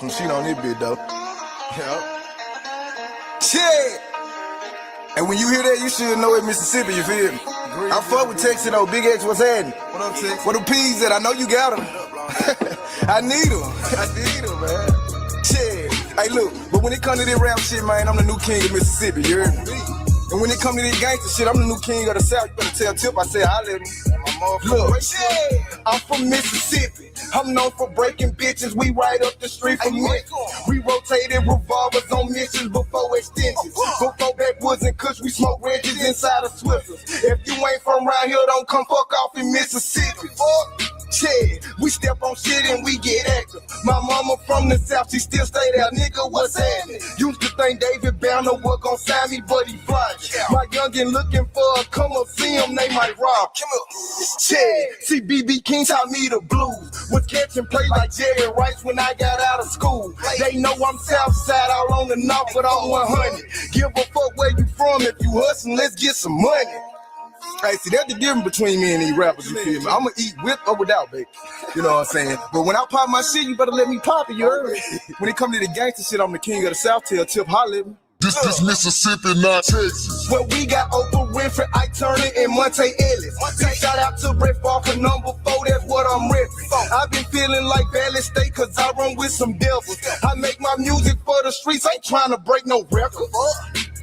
some shit on this bit though. Yeah. Shit. And when you hear that, you should know it Mississippi, you feel me? I fuck with Texas though. Big X, what's happening? What up, Texas? Where the P's at? I know you got them. I need them. I need them, man. Shit. Hey, look, but when it come to this rap shit, man, I'm the new king of Mississippi, you heard me? And when it come to this gangster shit, I'm the new king of the South. You better tell Tip I said I let him. Look, I'm from Mississippi. I'm known for breaking bitches. We right up the street from me. We rotated revolvers on missions before extensions. Before backwoods and kush, we smoke wedges inside of Swizzers. If you ain't from around here, don't come fuck off in Mississippi. Shit, we step on shit and we get active. My mama from the South, she still stay there. Nigga, what's happening? Used to think David Banner was gon' sign me, but he flying. My youngin' looking for a come up, see him, they might rob. Come up. Shit, see BB King taught me the blues. Was catching plays like Jerry Rice when I got out of school. They know I'm Southside, all on the north, but I'm 100. Give a fuck where you from, if you hustlin', let's get some money. Hey, see, that's the difference between me and these rappers, you feel me? I'ma eat with or without, baby. You know what I'm saying? But when I pop my shit, you better let me pop it, you heard? When it come to the gangster shit, I'm the king of the South. Tell Tip, holla at me. This Mississippi, not Texas. Well, we got Oprah Winfrey, Ike Turner, and Monte Ellis. Big shout out to Brett Favre, number 4, that's what I'm repping. I've been feeling like Valley State, cause I run with some devils. I make my music for the streets, ain't trying to break no record.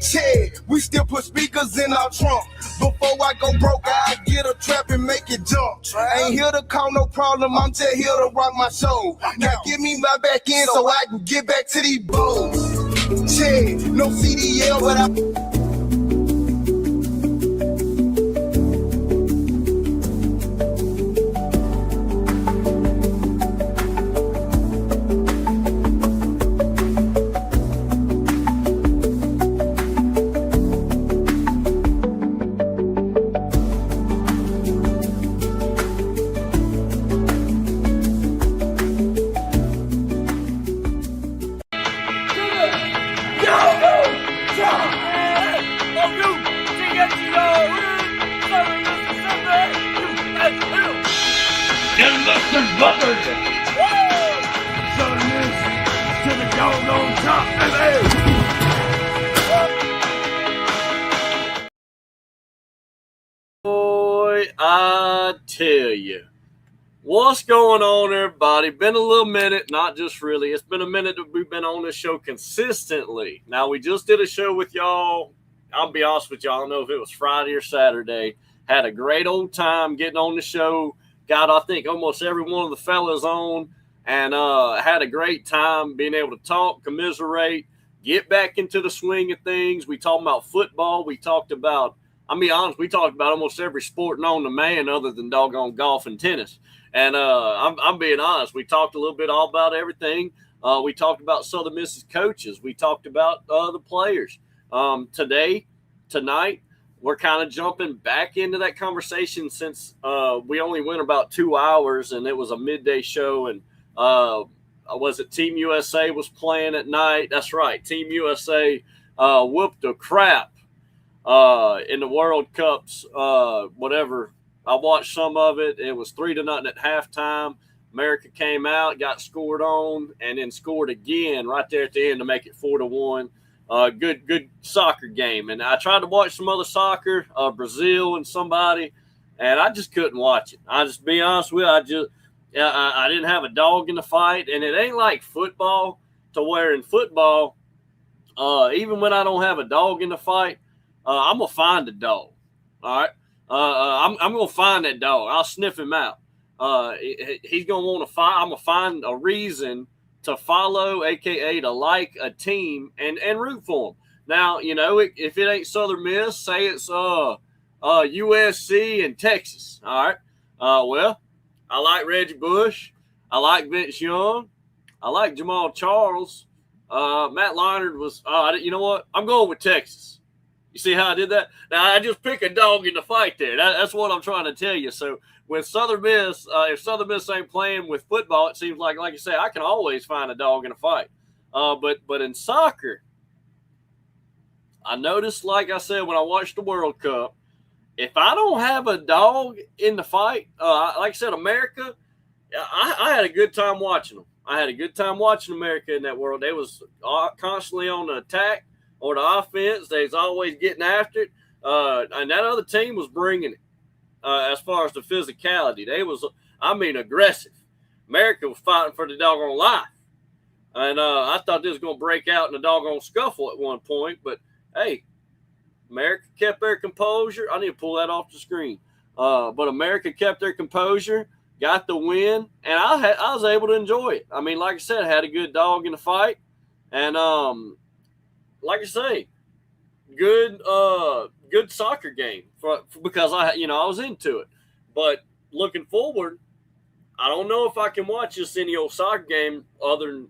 Shit, we still put speakers in our trunk. Before I go broke, I get a trap and make it jump. I ain't here to cause no problem, I'm just here to rock my show. Now give me my back end so I can get back to these bulls. Shit, no CDL, but I... Boy, I tell you, what's going on, everybody? Been a little minute, not just really. It's been a minute that we've been on this show consistently. Now, we just did a show with y'all. I'll be honest with y'all. I don't know if it was Friday or Saturday. Had a great old time getting on the show. Got, I think, almost every one of the fellas on. And had a great time being able to talk, commiserate, get back into the swing of things. We talked about football. We talked about, I'll be honest, we talked about almost every sport known to man other than doggone golf and tennis. And I'm being honest. We talked a little bit all about everything. We talked about Southern Miss's coaches. We talked about the players. Tonight, we're kind of jumping back into that conversation since we only went about 2 hours and it was a midday show. And was it Team USA was playing at night? That's right. Team USA whooped the crap in the World Cups, whatever. I watched some of it. It was 3-0 at halftime. America came out, got scored on, and then scored again right there at the end to make it 4-1. Good soccer game. And I tried to watch some other soccer, Brazil and somebody, and I just couldn't watch it. I just be honest with you, I didn't have a dog in the fight, and it ain't like football to where in football, even when I don't have a dog in the fight, I'm going to find a dog, all right? I'm going to find that dog. I'll sniff him out. He's going to want to find – I'm going to find a reason to follow, a.k.a. to like a team and root for them. Now, you know, if it ain't Southern Miss, say it's USC and Texas, all right? Well, I like Reggie Bush. I like Vince Young. I like Jamal Charles. Matt Leinart was you know what? I'm going with Texas. You see how I did that? Now, I just pick a dog in the fight there. That's what I'm trying to tell you. So, with Southern Miss, if Southern Miss ain't playing with football, it seems like you say, I can always find a dog in a fight. But in soccer, I noticed, like I said, when I watched the World Cup, if I don't have a dog in the fight, like I said, America, I had a good time watching them. I had a good time watching America in that world. They was constantly on the attack or the offense. They was always getting after it. And that other team was bringing it as far as the physicality. They was, aggressive. America was fighting for the doggone life. And I thought this was going to break out in a doggone scuffle at one point. But, hey, America kept their composure. I need to pull that off the screen. But America kept their composure, got the win, and I was able to enjoy it. I mean, like I said, I had a good dog in the fight. And, like I say, good soccer game because I was into it. But looking forward, I don't know if I can watch this any old soccer game other than,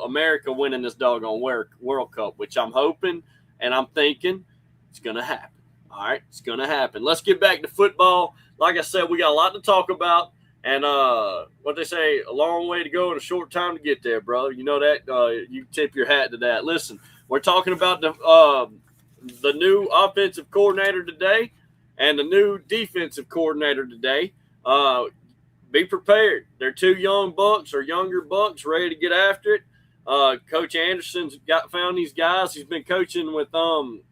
America winning this doggone World Cup, which I'm hoping and I'm thinking it's going to happen. All right, it's going to happen. Let's get back to football. Like I said, we got a lot to talk about. And what they say, a long way to go and a short time to get there, brother. You know that. You tip your hat to that. Listen, we're talking about the new offensive coordinator today and the new defensive coordinator today. Be prepared. They're two young bucks or younger bucks ready to get after it. Coach Anderson's found these guys. He's been coaching with Blake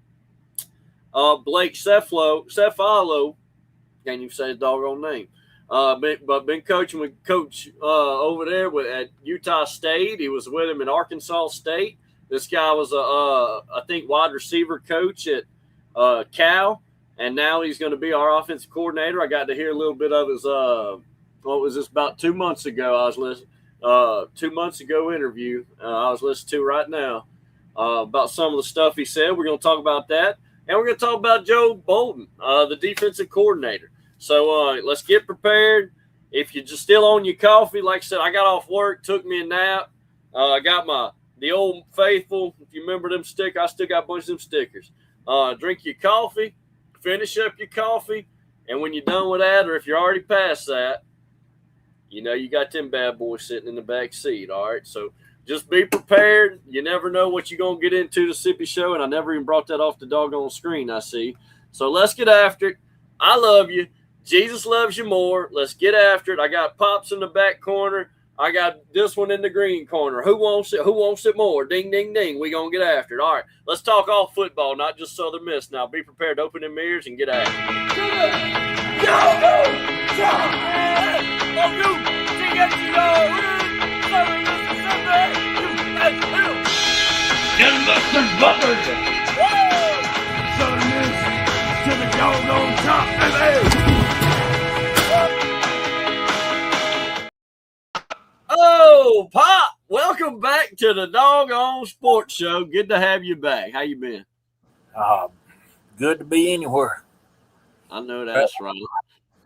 Cephalo. Can't even say his doggone name. But been coaching with Coach over there at Utah State. He was with him at Arkansas State. This guy was I think wide receiver coach at Cal, and now he's going to be our offensive coordinator. I got to hear a little bit of his what was this, about 2 months ago? I was listening 2 months ago interview. I was listening to right now about some of the stuff he said. We're going to talk about that, and we're going to talk about Joe Bolton, the defensive coordinator. So let's get prepared. If you're just still on your coffee, like I said, I got off work, took me a nap. I got the old faithful. If you remember them stickers, I still got a bunch of them stickers. Drink your coffee, finish up your coffee, and when you're done with that, or if you're already past that, you got them bad boys sitting in the back seat. All right, so just be prepared. You never know what you're gonna get into the Sippy Show, and I never even brought that off the doggone screen. I see. So let's get after it. I love you. Jesus loves you more. Let's get after it. I got Pops in the back corner. I got this one in the green corner. Who wants it? Who wants it more? Ding, ding, ding. We going to get after it. All right. Let's talk all football, not just Southern Miss. Now, be prepared to open them ears and get after it. Southern Miss to the doggone top. Oh, Pop, welcome back to the doggone sports show. Good to have you back. How you been? Good to be anywhere. I know that's right.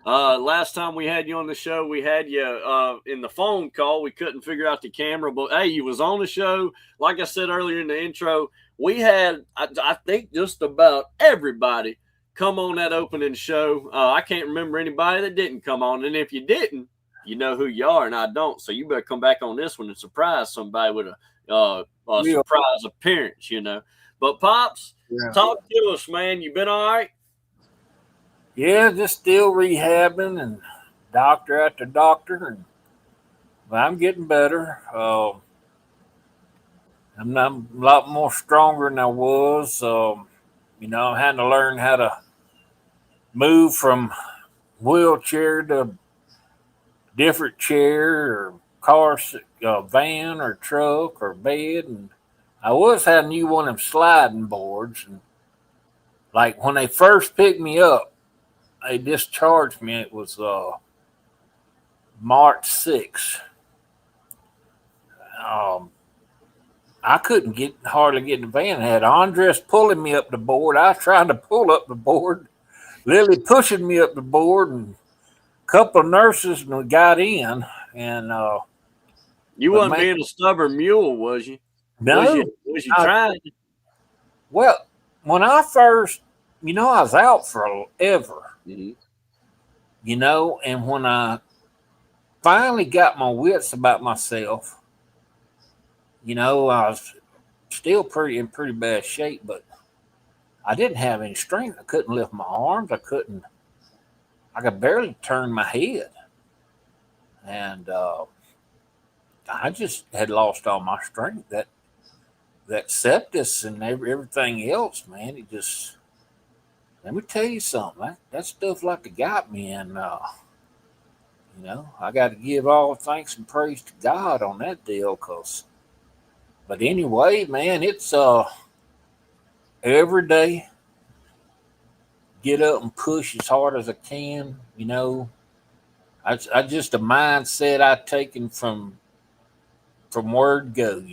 Last time we had you on the show, we had you in the phone call. We couldn't figure out the camera, but hey, you was on the show. Like I said earlier in the intro, we had, I think, just about everybody come on that opening show. I can't remember anybody that didn't come on, and if you didn't, you know who you are, and I don't. So you better come back on this one and surprise somebody with a surprise appearance, But Pops, Talk to us, man. You been all right? Yeah, just still rehabbing and doctor after doctor, and I'm getting better. I'm a lot more stronger than I was. I'm having to learn how to move from wheelchair to different chair or car, van or truck or bed. And I was having you one of them sliding boards. And like when they first picked me up, they discharged me. It was March 6th. I couldn't hardly get in the van. I had Andres pulling me up the board. I was trying to pull up the board. Lily pushing me up the board, and a couple of nurses got in. And you wasn't being a stubborn mule, was you? No. Was you trying? Well, when I first, I was out forever. Mm-hmm. And when I finally got my wits about myself, I was still in pretty bad shape, but I didn't have any strength. I couldn't lift my arms. I could barely turn my head. And I just had lost all my strength. That septus and everything else, man. It just, let me tell you something. That stuff like it got me, and I got to give all thanks and praise to God on that deal. But anyway, man, it's every day get up and push as hard as I can. I just a mindset I've taken from word go.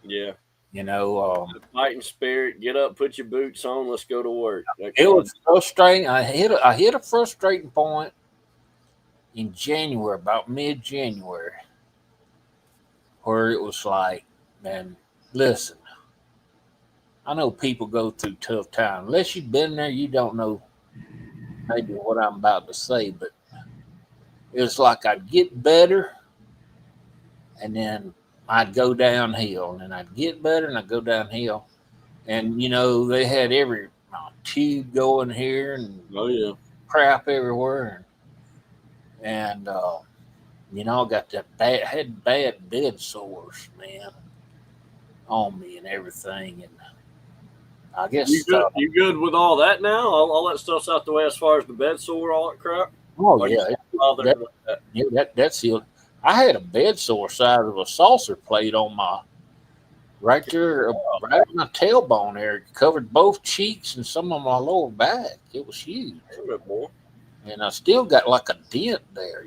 Yeah. The fighting spirit. Get up, put your boots on. Let's go to work. It was frustrating. I hit a frustrating point in January, about mid-January, where it was like, man, listen, I know people go through tough times. Unless you've been there, you don't know maybe what I'm about to say, but it's like I'd get better and then I'd go downhill, and then I'd get better and I'd go downhill. And, they had every tube going here and crap everywhere. And I got had bad bed sores, man, on me and everything. And I guess you good with all that now? All that stuff's out the way as far as the bed sore, all that crap? Oh, yeah. That's healed. I had a bed sore size of a saucer plate on my right there, right on my tailbone there. It covered both cheeks and some of my lower back. It was huge. And I still got like a dent there,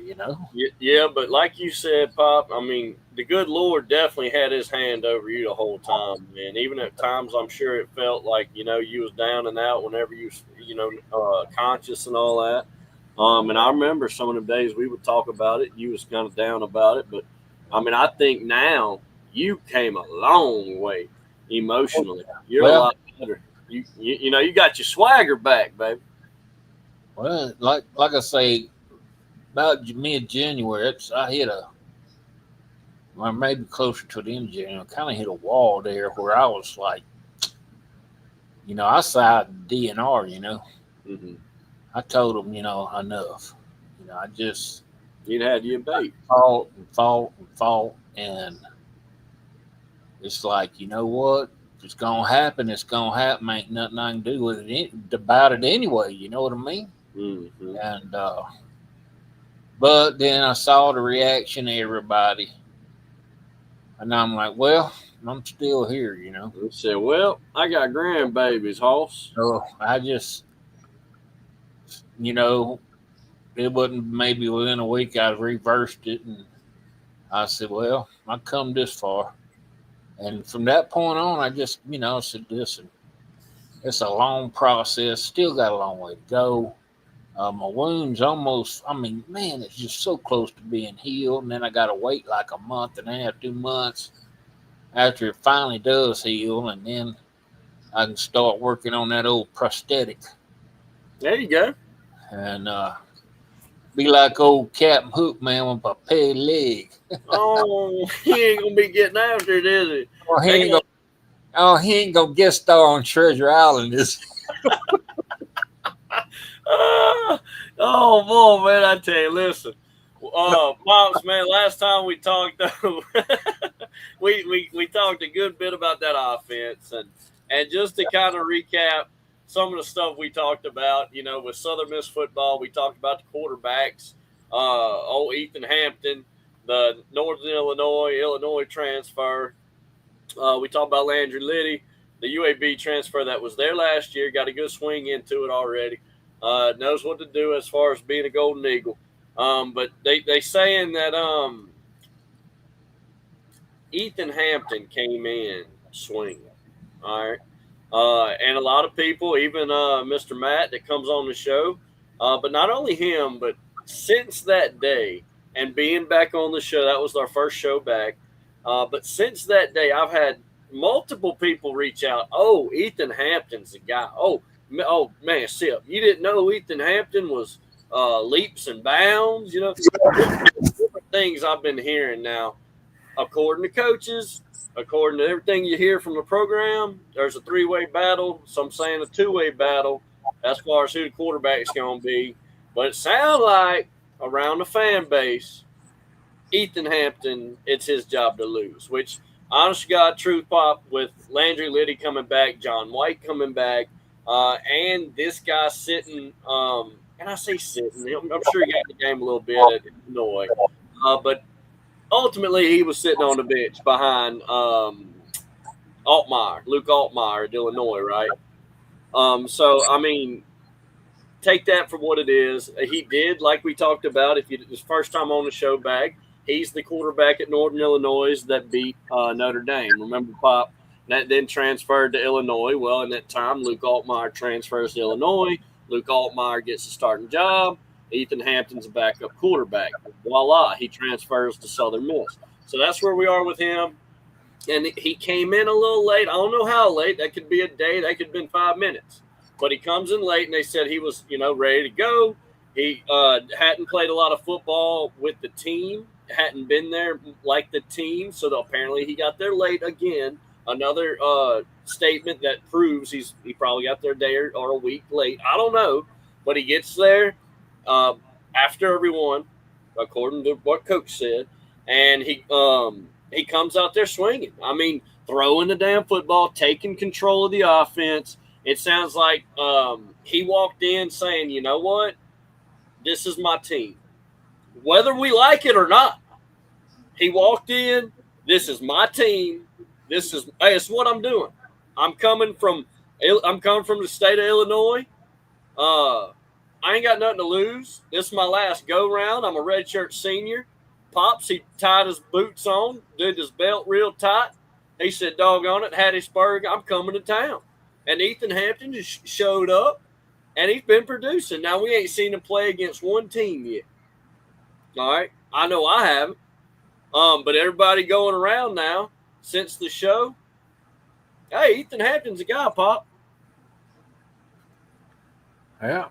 Yeah, but like you said, Pop, I mean, the good Lord definitely had his hand over you the whole time, man. Even at times, I'm sure it felt like, you was down and out whenever you conscious and all that. And I remember some of the days we would talk about it. You was kind of down about it. But, I mean, I think now you came a long way emotionally. You're a lot better. You got your swagger back, baby. Well, like I say, about mid-January, I hit maybe closer to the end of January, kind of hit a wall there where I was like, I sided DNR, Mm-hmm. I told them, enough. I just... You'd had your bait. Fought. And it's like, you know what? If it's going to happen, it's going to happen. Ain't nothing I can do with it about it anyway. You know what I mean? Mm-hmm. And, but then I saw the reaction of everybody. And I'm like, well, I'm still here, You said, well, I got grandbabies, Hoss. So I just... it wasn't maybe within a week I reversed it, and I said, well, I come this far. And from that point on, I just, said, listen, it's a long process, still got a long way to go. My wound's almost, man, it's just so close to being healed. And then I got to wait like a month and a half, 2 months after it finally does heal. And then I can start working on that old prosthetic. There you go. And be like old Captain Hook, man, with a peg leg. Oh, he ain't going to be getting after it, is he? He ain't gonna guest star on Treasure Island, is he? Oh, boy, man, I tell you, listen. Pops, man, last time we talked, we talked a good bit about that offense. And just to kind of recap, some of the stuff we talked about, with Southern Miss football, we talked about the quarterbacks, old Ethan Hampton, the Northern Illinois transfer. We talked about Landry Liddy, the UAB transfer that was there last year, got a good swing into it already. Knows what to do as far as being a Golden Eagle. But they saying that Ethan Hampton came in swinging. All right. And a lot of people, even Mr. Matt that comes on the show, but not only him, but since that day and being back on the show, that was our first show back. But since that day, I've had multiple people reach out. Oh, Ethan Hampton's the guy. Oh man, Sip, you didn't know Ethan Hampton was leaps and bounds? Different things I've been hearing now. According to coaches, according to everything you hear from the program, there's a three-way battle. Some saying a two-way battle as far as who the quarterback's going to be. But it sounds like around the fan base, Ethan Hampton, it's his job to lose, which, honest to God, truth pop, with Landry Liddy coming back, John White coming back, and this guy sitting, and I say sitting, I'm sure he got the game a little bit at Illinois, but ultimately he was sitting on the bench behind Altmaier, Luke Altmaier at Illinois, right? So, I mean, take that for what it is. He did, like we talked about, if his first time on the show back, he's the quarterback at Northern Illinois that beat Notre Dame. Remember, Pop? That then transferred to Illinois. Well, in that time, Luke Altmaier transfers to Illinois. Luke Altmaier gets a starting job. Ethan Hampton's a backup quarterback. Voila, he transfers to Southern Miss. So that's where we are with him. And he came in a little late. I don't know how late. That could be a day. That could have been 5 minutes. But he comes in late, and they said he was, ready to go. He hadn't played a lot of football with the team, hadn't been there like the team. So apparently he got there late again. Another statement that proves he probably got there a day or a week late. I don't know. But he gets there after everyone, according to what Coach said. And he comes out there swinging. I mean, throwing the damn football, taking control of the offense. It sounds like he walked in saying, you know what? This is my team. Whether we like it or not, he walked in, this is my team. It's what I'm doing. I'm coming from the state of Illinois. I ain't got nothing to lose. This is my last go-round. I'm a redshirt senior. Pops, he tied his boots on, did his belt real tight. He said, doggone it, Hattiesburg, I'm coming to town. And Ethan Hampton just showed up, and he's been producing. Now, we ain't seen him play against one team yet. All right? I know I haven't. But everybody going around now since the show, hey, Ethan Hampton's a guy, Pop. Yeah.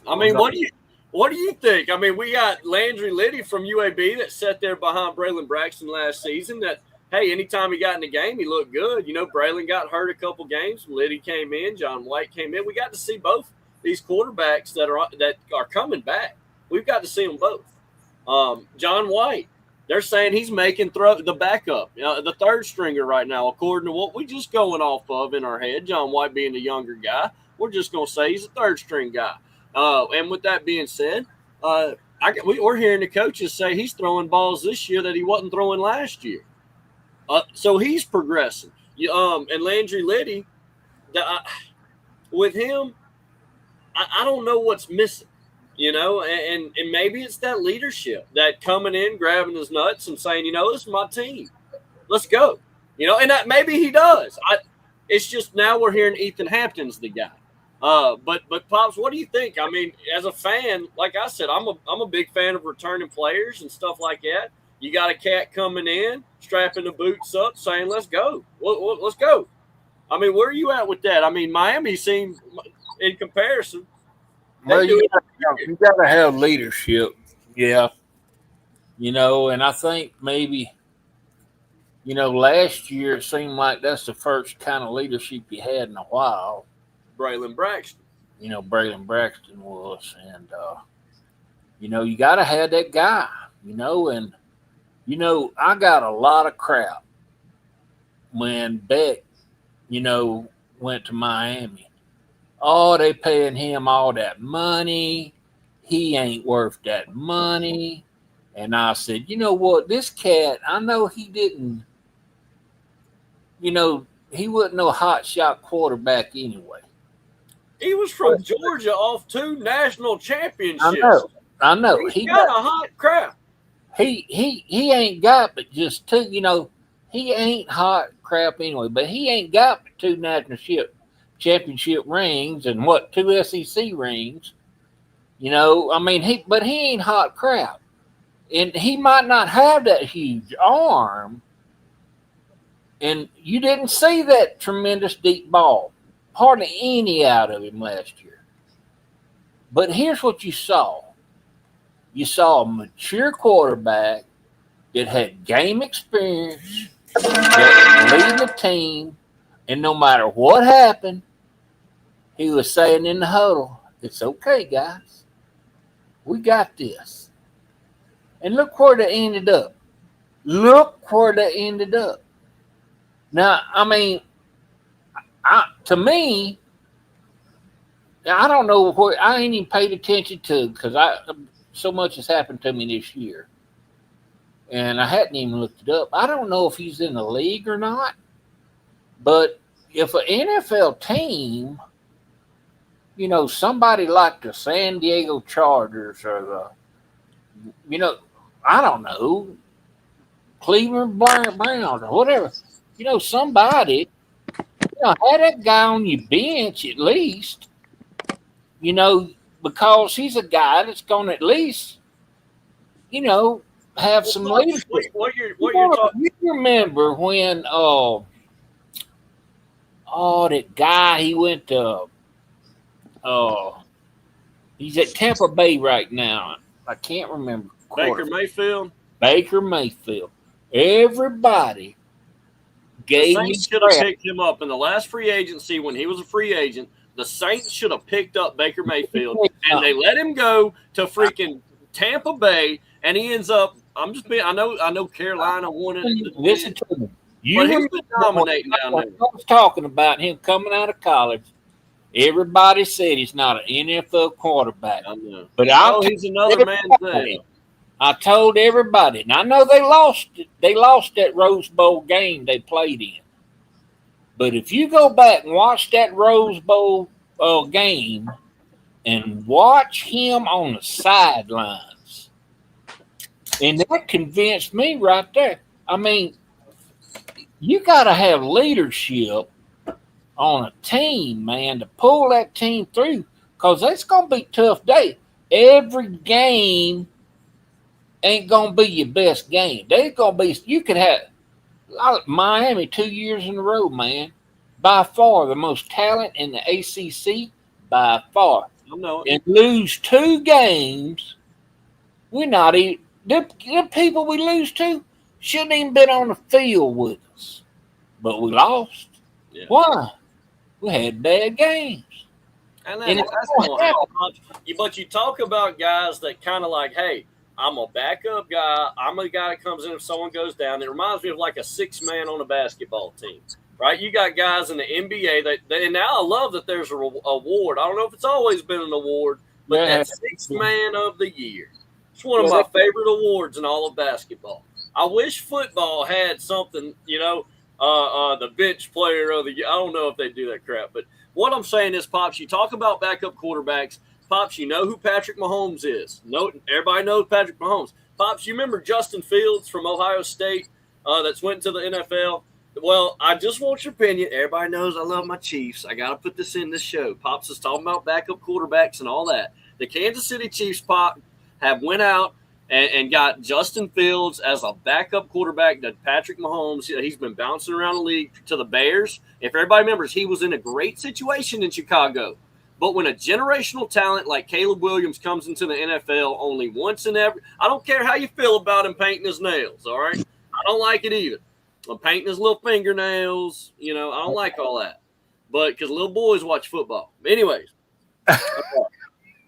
I mean, what do you think? I mean, we got Landry Liddy from UAB that sat there behind Braylon Braxton last season that, hey, anytime he got in the game, he looked good. Braylon got hurt a couple games. Liddy came in. John White came in. We got to see both these quarterbacks that are coming back. We've got to see them both. John White, they're saying he's making the backup, the third stringer right now, according to what we just going off of in our head. John White being the younger guy, we're just going to say he's a third string guy. And with that being said, we're hearing the coaches say he's throwing balls this year that he wasn't throwing last year. So he's progressing. And Landry Liddy, with him, I don't know what's missing, and maybe it's that leadership, that coming in, grabbing his nuts and saying, this is my team. Let's go. And that maybe he does. It's just now we're hearing Ethan Hampton's the guy. But Pops, what do you think? I mean, as a fan, like I said, I'm a big fan of returning players and stuff like that. You got a cat coming in, strapping the boots up, saying, let's go. Let's go. I mean, where are you at with that? I mean, Miami seemed, in comparison. Well, you got to have leadership. Yeah. And I think maybe, last year it seemed like that's the first kind of leadership you had in a while. Braylon Braxton. Braylon Braxton was. And, you got to have that guy, and, I got a lot of crap when Beck, went to Miami. Oh, they paying him all that money. He ain't worth that money. And I said, you know what? This cat, I know he didn't, he wasn't no hot shot quarterback anyway. He was from Georgia off 2 national championships. I know. He got a hot crap. He ain't got but just 2, he ain't hot crap anyway, but he ain't got but 2 national championship rings and 2 SEC rings. I mean, he ain't hot crap. And he might not have that huge arm. And you didn't see that tremendous deep ball. Hardly any out of him last year. But here's what you saw. You saw a mature quarterback that had game experience, that could lead the team, and no matter what happened, he was saying in the huddle, it's okay, guys. We got this. And look where they ended up. Look where they ended up. Now, I mean, to me, I don't know where I ain't even paid attention to because so much has happened to me this year, and I hadn't even looked it up. I don't know if he's in the league or not, but if an NFL team, somebody like the San Diego Chargers or I don't know, Cleveland Browns or whatever, somebody, have that guy on your bench at least, because he's a guy that's going to at least, have some leadership. What you're talking? You remember when, that guy, he went to, he's at Tampa Bay right now. I can't remember. Baker Mayfield. Baker Mayfield. Everybody gave the Saints should have picked him up in the last free agency when he was a free agent. The Saints should have picked up Baker Mayfield, and they let him go to freaking Tampa Bay, and he ends up. I know Carolina wanted. Listen to me. But he's been dominating down there. I was talking about him coming out of college. Everybody said he's not an NFL quarterback. I know. But he's another man's name. I told everybody, and I know they lost. They lost that Rose Bowl game they played in. But if you go back and watch that Rose Bowl game and watch him on the sidelines, and that convinced me right there. I mean, you got to have leadership on a team, man, to pull that team through, because it's going to be a tough day. Every game ain't going to be your best game. There's going to be, you could have Miami 2 years in a row, man, by far the most talent in the ACC, by far. I know. And lose 2 games, we're not even, the people we lose to shouldn't even been on the field with us. But we lost. Yeah. Why? We had bad games. And that's going to happen. But you talk about guys that kind of like, hey, I'm a backup guy. I'm a guy that comes in if someone goes down. It reminds me of like a 6-man on a basketball team, right? You got guys in the NBA and now I love that there's an award. I don't know if it's always been an award, but that's 6th man of the year. It's one of my favorite awards in all of basketball. I wish football had something, the bench player of the year. I don't know if they do that crap, but what I'm saying is, Pops, you talk about backup quarterbacks. Pops, you know who Patrick Mahomes is. Everybody knows Patrick Mahomes. Pops, you remember Justin Fields from Ohio State that's went to the NFL? Well, I just want your opinion. Everybody knows I love my Chiefs. I got to put this in this show. Pops is talking about backup quarterbacks and all that. The Kansas City Chiefs, Pop, have went out and got Justin Fields as a backup quarterback to Patrick Mahomes. He's been bouncing around the league to the Bears. If everybody remembers, he was in a great situation in Chicago. But when a generational talent like Caleb Williams comes into the NFL only once in every – I don't care how you feel about him painting his nails, all right? I don't like it either. I'm painting his little fingernails. I don't like all that. But because little boys watch football. Anyways.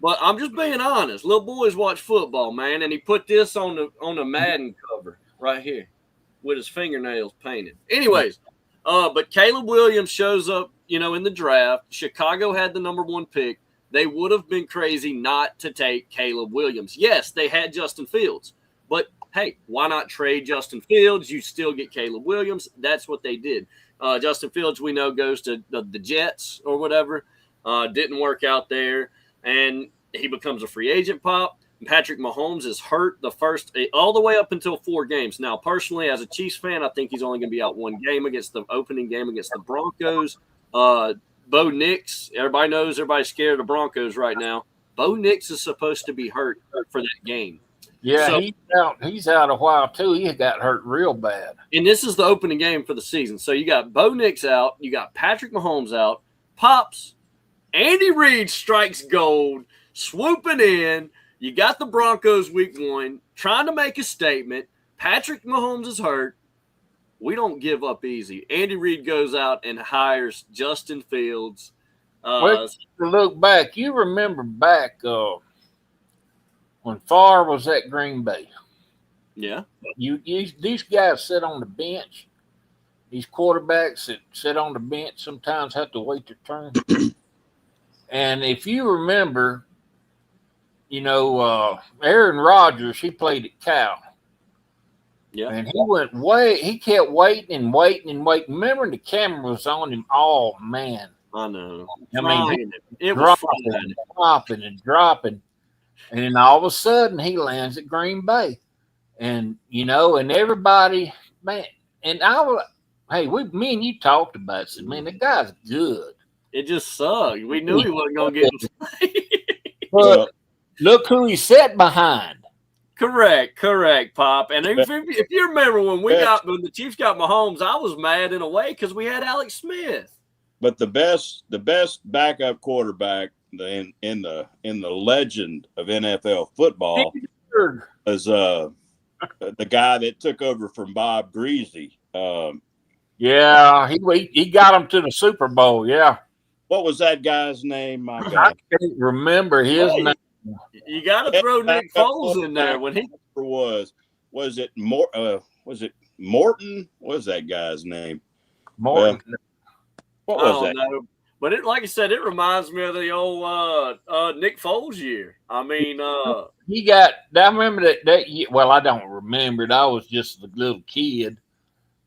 But I'm just being honest. Little boys watch football, man, and he put this on the Madden cover right here with his fingernails painted. Anyways, but Caleb Williams shows up, in the draft. Chicago had the number 1 pick. They would have been crazy not to take Caleb Williams. Yes, they had Justin Fields, but hey, why not trade Justin Fields? You still get Caleb Williams. That's what they did. Justin Fields, we know, goes to the Jets or whatever. Didn't work out there. And he becomes a free agent, Pop. Patrick Mahomes is hurt all the way up until 4 games. Now, personally, as a Chiefs fan, I think he's only going to be out 1 game against the opening game against the Broncos. Bo Nix, everybody's scared of the Broncos right now. Bo Nix is supposed to be hurt for that game. Yeah, so, he's out a while too. He got hurt real bad. And this is the opening game for the season. So you got Bo Nix out, you got Patrick Mahomes out, Pops. Andy Reid strikes gold, swooping in. You got the Broncos week 1, trying to make a statement. Patrick Mahomes is hurt. We don't give up easy. Andy Reid goes out and hires Justin Fields. Look back. You remember back when Favre was at Green Bay. Yeah. These guys sit on the bench. These quarterbacks that sit on the bench sometimes have to wait their turn. And if you remember, Aaron Rodgers, he played at Cal. Yeah. And he kept waiting and waiting and waiting. Remember, the camera was on him. Oh, man. I know. I mean, it was dropping and dropping. And then all of a sudden, he lands at Green Bay. And, and everybody, man, and me and you talked about it. Said, man, the guy's good. It just sucked. We knew he wasn't going to get to play. But look who he sat behind. Correct, Pop. And if you remember when the Chiefs got Mahomes, I was mad in a way because we had Alex Smith. But the best backup quarterback in the legend of NFL football was the guy that took over from Bob Greasy. Yeah, he got him to the Super Bowl. Yeah. What was that guy's name? My God, I can't remember his name. You got to throw Nick Foles in there when he was it Morton? What was that guy's name? Morton. What was that? Know. But like I said, it reminds me of the old Nick Foles year. I mean, I remember that year. Well, I don't remember it. I was just a little kid.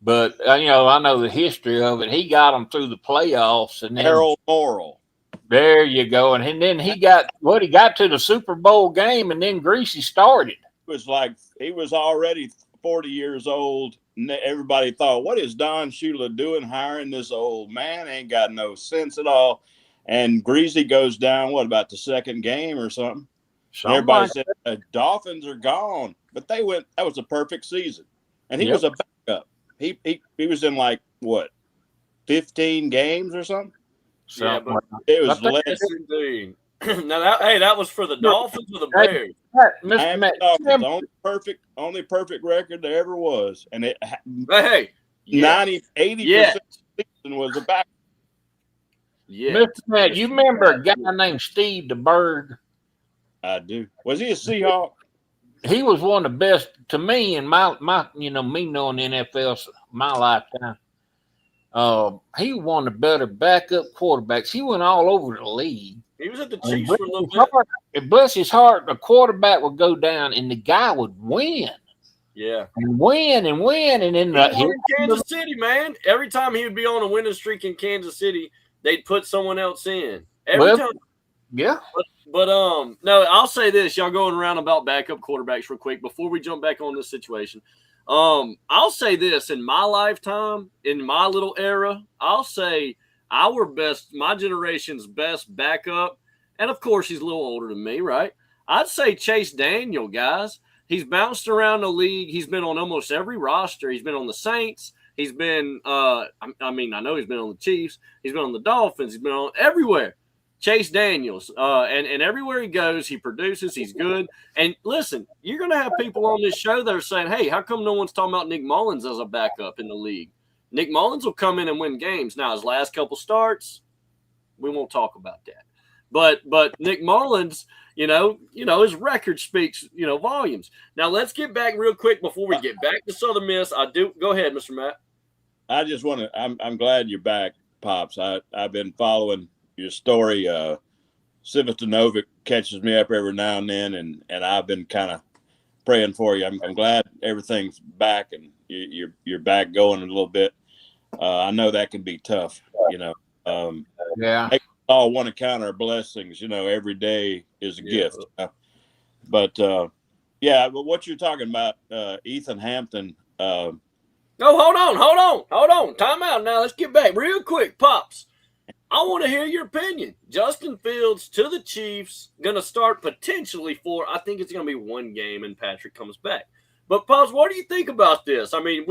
But, I know the history of it. He got them through the playoffs. And then, Harold Morrill. There you go. And then he got to the Super Bowl game, and then Greasy started. It was like he was already 40 years old. Everybody thought, what is Don Shula doing hiring this old man? Ain't got no sense at all. And Greasy goes down, about the second game or something? Everybody said, the Dolphins are gone. But that was a perfect season. And he was a backup. He was in 15 games or something? Yeah, but it was legendary. Now that was for the Dolphins or the Bears? Only perfect record there ever was, and 80% of the season was a back. Yeah, Mr. Matt, you remember a guy named Steve DeBerg? I do. Was he a Seahawk? He was one of the best to me in my me knowing NFL my lifetime. He was one of the better backup quarterbacks. He went all over the league. He was at the Chiefs for a little bit. Bless his heart, the quarterback would go down and the guy would win. Yeah. And win. And then in Kansas City, man. Every time he would be on a winning streak in Kansas City, they'd put someone else in. Every time. Yeah. But no, I'll say this. Y'all going around about backup quarterbacks real quick before we jump back on this situation. I'll say this, in my lifetime, in my little era, I'll say my generation's best backup, and of course he's a little older than me, right? I'd say Chase Daniel, guys. He's bounced around the league. He's been on almost every roster. He's been on the Saints. He's been, I know he's been on the Chiefs. He's been on the Dolphins. He's been on everywhere. Chase Daniels, and everywhere he goes, he produces. He's good. And listen, you're going to have people on this show that are saying, hey, how come no one's talking about Nick Mullins as a backup in the league? Nick Mullins will come in and win games. Now, his last couple starts, we won't talk about that. But Nick Mullins, his record speaks, volumes. Now, let's get back real quick before we get back to Southern Miss. Go ahead, Mr. Matt. I just want to – I'm glad you're back, Pops. I've been following – your story. Civitanovic catches me up every now and then, and I've been kind of praying for you. I'm glad everything's back and you're back going a little bit. I know that can be tough, Yeah. We all want to count our blessings. Every day is a gift. But what you're talking about, Ethan Hampton. Hold on. Time out now. Let's get back real quick, Pops. I want to hear your opinion. Justin Fields to the Chiefs, going to start potentially I think it's going to be one game and Patrick comes back. But, Pops, what do you think about this? I mean,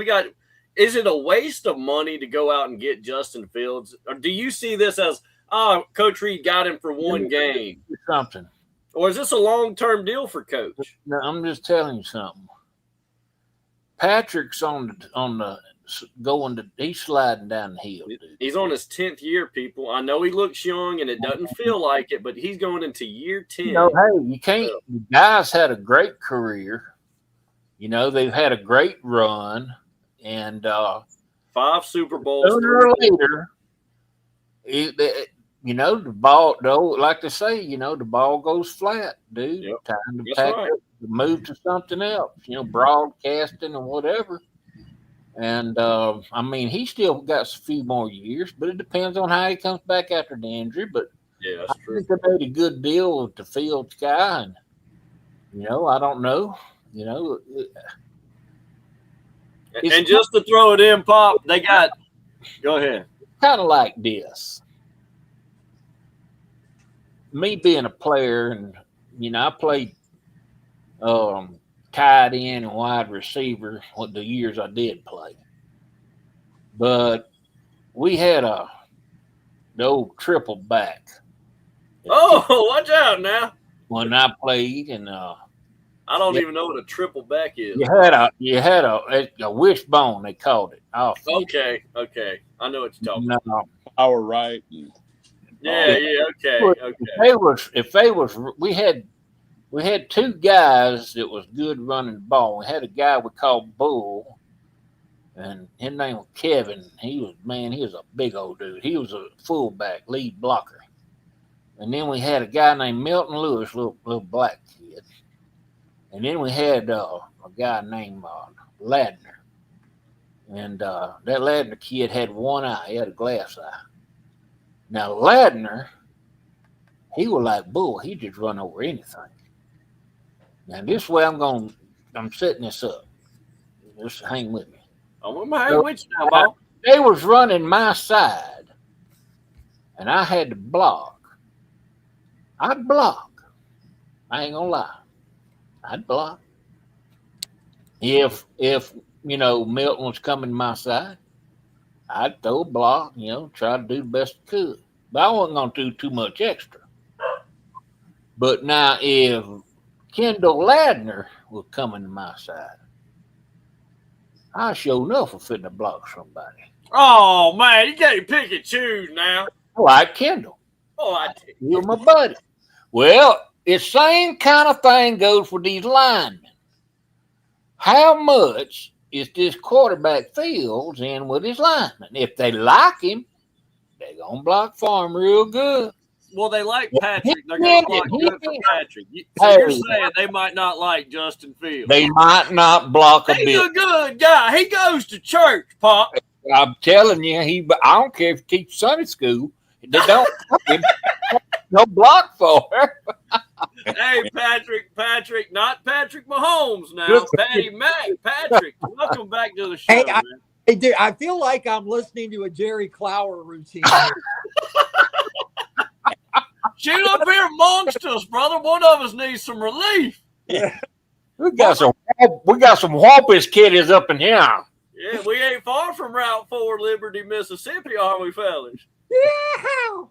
is it a waste of money to go out and get Justin Fields? Or do you see this as, Coach Reed got him for one game? Something. Or is this a long-term deal for Coach? No, I'm just telling you something. Patrick's he's sliding down the hill, dude. He's on his 10th year, people. I know he looks young and it doesn't feel like it, but he's going into year 10. Hey, you can't. The guy's had a great career. they've had a great run, and 5 Super Bowls. sooner or later, the ball, like they say, the ball goes flat, dude. Yep. Time to That's pack right. up, move to something else, broadcasting or whatever. And he still got a few more years, but it depends on how he comes back after the injury. But Yeah, I that's true. think they made a good deal with the Fields guy, and I don't know, And just to throw it in, Pop, they got. Go ahead. kind of like this. Me being a player, and I played tight end and wide receiver what the years I did play. But we had the old triple back Oh, watch out now. when I played, and I don't even know what a triple back is. you had a wishbone, they called it. Okay. I know what you're talking about. No, Power right. Yeah. Okay. we had 2 guys that was good running the ball. We had a guy we called Bull, and his name was Kevin. He was a big old dude. He was a fullback, lead blocker. And then we had a guy named Milton Lewis, little black kid. And then we had a guy named Ladner. And that Ladner kid had one eye. He had a glass eye. Now, Ladner, he was like Bull. He just run over anything. Now, this way I'm setting this up. Just hang with me. I'm hanging with you now, Bob. They was running my side, and I had to block. I'd block. I ain't gonna lie. I'd block. If Milton was coming to my side, I'd throw a block, try to do the best I could. But I wasn't gonna do too much extra. But now if Kendall Ladner was coming to my side, I sure enough was fitting to block somebody. Oh man, you can't pick and choose now. I like Kendall. Oh, I did. You're my buddy. Well, the same kind of thing goes for these linemen. How much is this quarterback Fields in with his linemen? If they like him, they're going to block for him real good. Well, they like Patrick. They're going to block good for Patrick. So you're saying they might not like Justin Fields. They might not block a He's bit. a good guy. He goes to church, Pop. I'm telling you, I don't care if he teaches Sunday school. They don't block him. No block for her. Hey, Patrick, not Patrick Mahomes now. Patty Mac, Patrick, welcome back to the show, Hey, man. Dude, I feel like I'm listening to a Jerry Clower routine. Shoot up here amongst us, brother. One of us needs some relief. We got some Whoppers kiddies up in here. Yeah, we ain't far from Route 4, Liberty, Mississippi, are we, fellas? Yeah.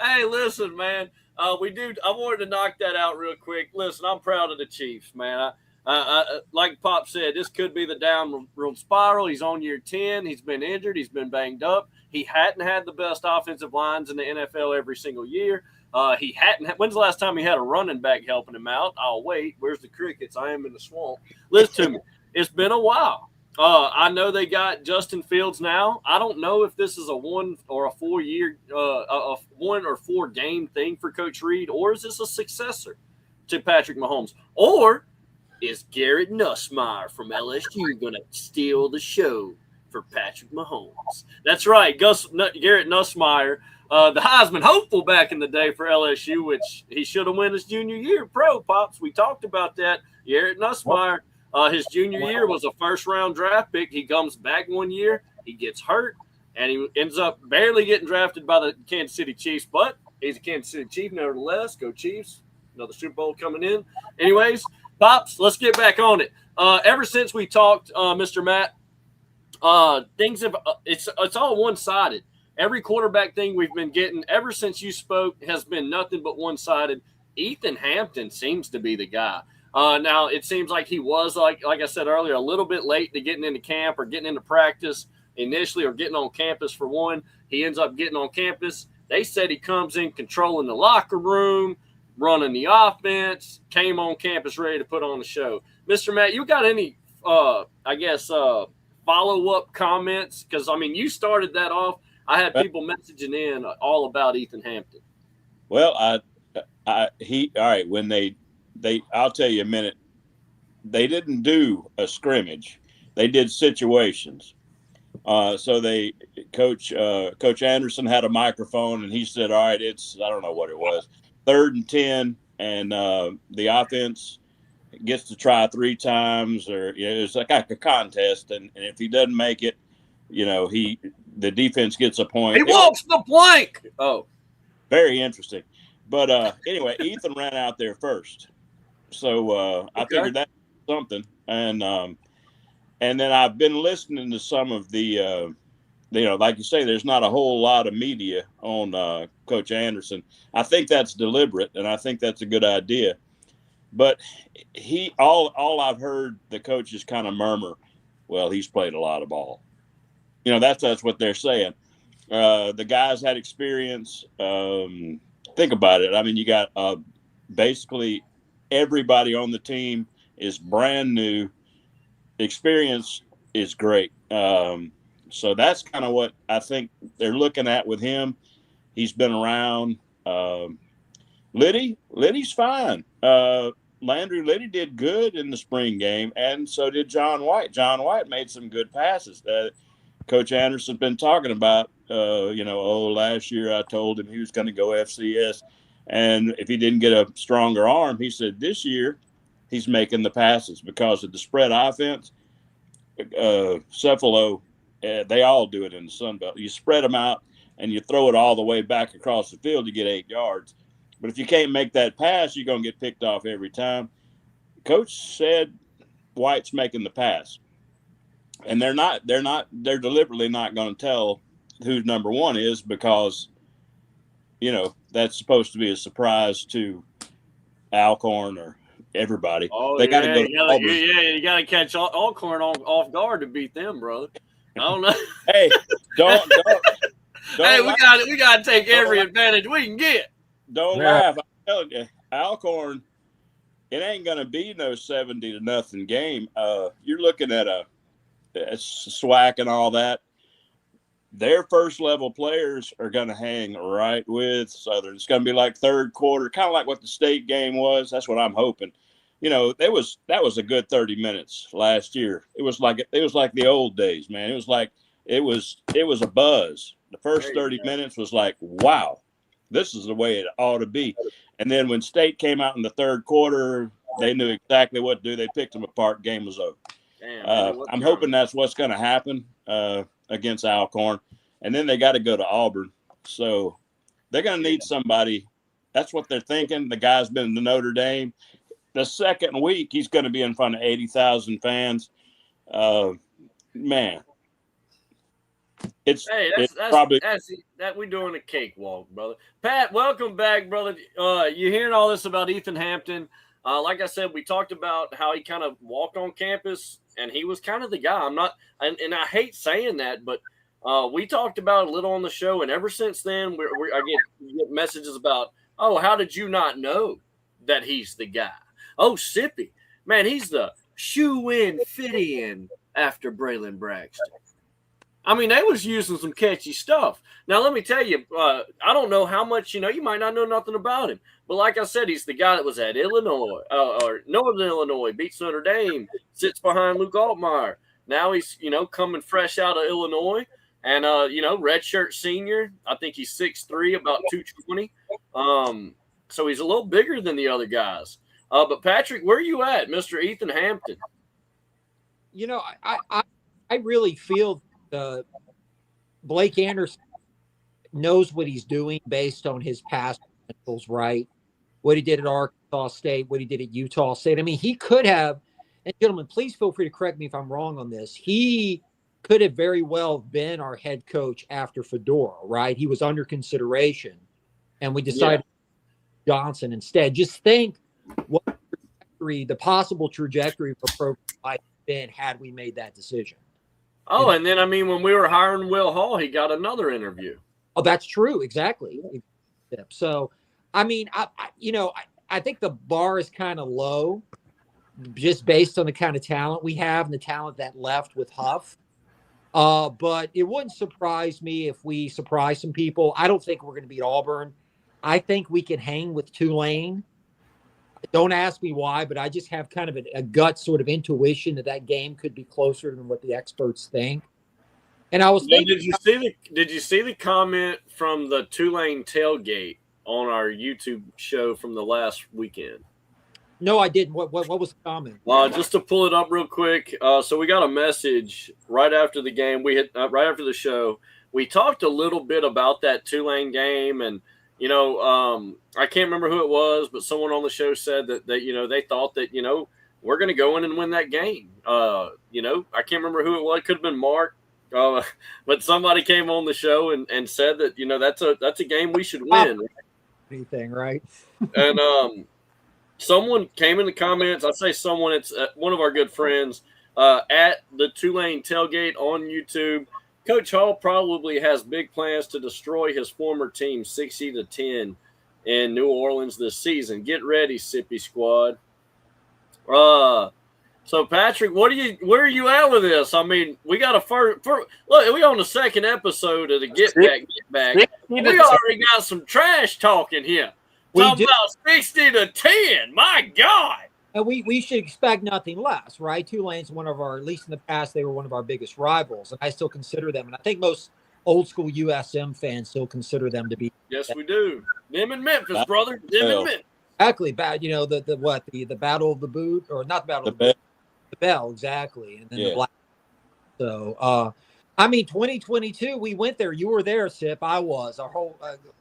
Hey, listen, man. I wanted to knock that out real quick. Listen, I'm proud of the Chiefs, man. I like Pop said, this could be the downward spiral. He's on year 10. He's been injured. He's been banged up. He hadn't had the best offensive lines in the NFL every single year. When's the last time he had a running back helping him out? Oh, wait, where's the crickets? I am in the swamp. Listen to me. It's been a while. I know they got Justin Fields now. I don't know if this is a 1 or a 4 year, a 1 or 4 game thing for Coach Reed, or is this a successor to Patrick Mahomes? Or is Garrett Nussmeier from LSU going to steal the show for Patrick Mahomes? That's right, Garrett Nussmeier, the Heisman hopeful back in the day for LSU, which he should have won his junior year. Pro Pops, we talked about that. Garrett Nussmeier. His junior year was a first-round draft pick. He comes back 1 year, he gets hurt, and he ends up barely getting drafted by the Kansas City Chiefs. But he's a Kansas City Chief nevertheless. Go Chiefs. Another Super Bowl coming in. Anyways, Pops, let's get back on it. Ever since we talked, Mr. Matt, things have it's all one-sided. Every quarterback thing we've been getting ever since you spoke has been nothing but one-sided. Ethan Hampton seems to be the guy. Now, it seems like he was, like I said earlier, a little bit late to getting into camp or getting into practice initially or getting on campus for one. He ends up getting on campus. They said he comes in controlling the locker room, running the offense, came on campus ready to put on the show. Mr. Matt, you got any, follow-up comments? Because, I mean, you started that off. I had people messaging in all about Ethan Hampton. Well, all right. When they, I'll tell you a minute. They didn't do a scrimmage. They did situations. So Coach Anderson had a microphone and he said, all right, I don't know what it was, 3rd and 10. And the offense gets to try 3 times, or it's like a contest. And if he doesn't make it, the defense gets a point. He walks the plank. Oh, very interesting. But anyway, Ethan ran out there first. So I figured that was something. And then I've been listening to some of the, like you say, there's not a whole lot of media on Coach Anderson. I think that's deliberate, and I think that's a good idea. But all I've heard the coaches kind of murmur, well, he's played a lot of ball. That's what they're saying. The guys had experience. Think about it. I mean, you got basically everybody on the team is brand new. Experience is great. So that's kind of what I think they're looking at with him. He's been around. Liddy's fine. Landry Liddy did good in the spring game, and so did John White. John White made some good passes. Coach Anderson's been talking about, last year I told him he was going to go FCS, and if he didn't get a stronger arm, he said this year he's making the passes because of the spread offense. Cephalo, they all do it in the Sun Belt. You spread them out and you throw it all the way back across the field to get 8 yards. But if you can't make that pass, you're going to get picked off every time. Coach said White's making the pass. And they're deliberately not going to tell who number 1 is because, that's supposed to be a surprise to Alcorn or everybody. Oh, they got to go to Auburn. You got to catch Alcorn off guard to beat them, brother. I don't know. Hey, don't hey, we got to take every advantage we can get. Don't laugh. I'm telling you, Alcorn, it ain't going to be no 70-0 game. You're looking at a SWAC and all that. Their first level players are going to hang right with Southern. It's going to be like third quarter, kind of like what the state game was. That's what I'm hoping. That was a good 30 minutes last year. It was like the old days, man. It was a buzz. The first 30 minutes was like, wow, this is the way it ought to be. And then when state came out in the third quarter, they knew exactly what to do. They picked them apart. Game was over. Damn, I'm hoping that's what's going to happen against Alcorn. And then they got to go to Auburn. So they're going to need somebody. That's what they're thinking. The guy's been to Notre Dame. The second week, he's going to be in front of 80,000 fans. Man. It's probably that we're doing a cakewalk, brother. Pat, welcome back, brother. You're hearing all this about Ethan Hampton. Like I said, we talked about how he kind of walked on campus, and he was kind of the guy. And I hate saying that, but we talked about it a little on the show, and ever since then, I get messages about, oh, how did you not know that he's the guy? Oh, Sippy, man, he's the shoe-in, fit-in after Braylon Braxton. I mean, they was using some catchy stuff. Now, let me tell you, I don't know how much, you might not know nothing about him. But like I said, he's the guy that was at Illinois, or Northern Illinois, beats Notre Dame, sits behind Luke Altmaier. Now he's, coming fresh out of Illinois and, redshirt senior. I think he's 6'3", about 220. So he's a little bigger than the other guys. But Patrick, where are you at, Mr. Ethan Hampton? I really feel Blake Anderson knows what he's doing based on his past credentials, right? What he did at Arkansas State, what he did at Utah State. I mean, he could have, and gentlemen, please feel free to correct me if I'm wrong on this. He could have very well been our head coach after Fedora, right? He was under consideration, and we decided Johnson instead. Just think what the possible trajectory for program might have been had we made that decision. Oh, and then, when we were hiring Will Hall, he got another interview. Oh, that's true. Exactly. So, I think the bar is kind of low, just based on the kind of talent we have and the talent that left with Huff. But it wouldn't surprise me if we surprise some people. I don't think we're going to beat Auburn. I think we can hang with Tulane. Don't ask me why, but I just have kind of a gut sort of intuition that game could be closer than what the experts think. And I was thinking, did you see the comment from the Tulane tailgate on our YouTube show from the last weekend? No, I didn't. What was the comment? Just to pull it up real quick. So we got a message right after the game. We had right after the show. We talked a little bit about that Tulane game, and I can't remember who it was, but someone on the show said that they thought that we're going to go in and win that game. I can't remember who it was. It could have been Mark. But somebody came on the show and said that that's a game we should win. Anything, right? And someone came in the comments. I say someone. It's one of our good friends at the Tulane tailgate on YouTube. Coach Hall probably has big plans to destroy his former team 60-10 in New Orleans this season. Get ready, Sippy squad. So Patrick, where are you at with this? I mean, we got look, we on the second episode of the Get Back. We already got some trash talking here. Talking about 60-10. My God. And we should expect nothing less, right? Tulane's at least in the past, they were one of our biggest rivals, and I still consider them. And I think most old school USM fans still consider them to be. Yes, we do. Them in Memphis, brother. Them in Memphis. Exactly. The Battle of the Boot, or not the Battle of the Boot. The Bell, exactly. And then the Black. So, 2022, we went there. You were there, Sip. I was.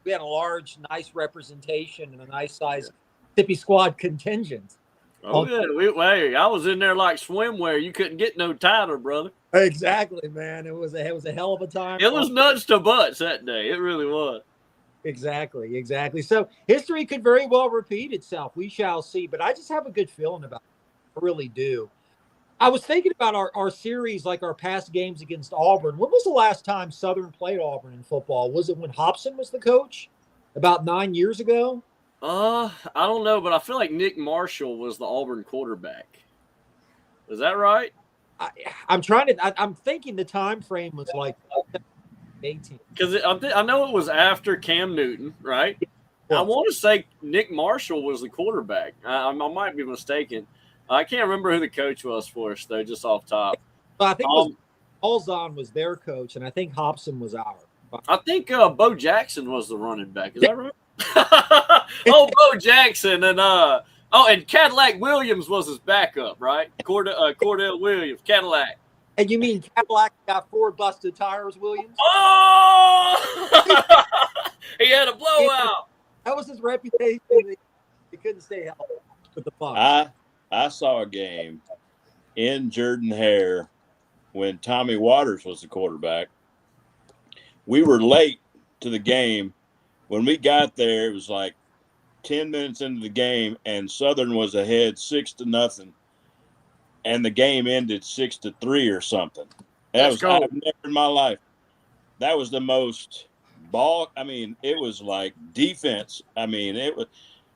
We had a large, nice representation and a nice size Sippy squad contingent. Oh, yeah. I was in there like swimwear. You couldn't get no tighter, brother. Exactly, man. It was a hell of a time. It was nuts to butts that day. It really was. Exactly. So history could very well repeat itself. We shall see. But I just have a good feeling about it. I really do. I was thinking about our series, like our past games against Auburn. When was the last time Southern played Auburn in football? Was it when Hobson was the coach? About 9 years ago? I don't know, but I feel like Nick Marshall was the Auburn quarterback. Is that right? I'm thinking the time frame was like 18. Because I know it was after Cam Newton, right? I want to say Nick Marshall was the quarterback. I might be mistaken. I can't remember who the coach was for us, though, just off top. But I think Alzon was their coach, and I think Hobson was ours. I think Bo Jackson was the running back. Is that right? Bo Jackson and Cadillac Williams was his backup, right? Cordell Williams, Cadillac. And you mean Cadillac got 4 busted tires, Williams? Oh! He had a blowout. That was his reputation. He couldn't stay healthy with the fun. I saw a game in Jordan-Hare when Tommy Waters was the quarterback. We were late to the game. When we got there, it was like 10 minutes into the game, and Southern was ahead 6-0, and the game ended 6-3 or something. I've never in my life. That was the most ball. I mean, it was like defense. I mean, it was.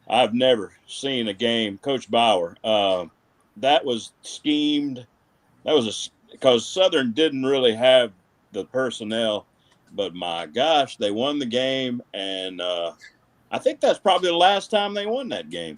I've never seen a game. Coach Bauer, that was schemed. That was because Southern didn't really have the personnel. But my gosh, they won the game, and I think that's probably the last time they won that game.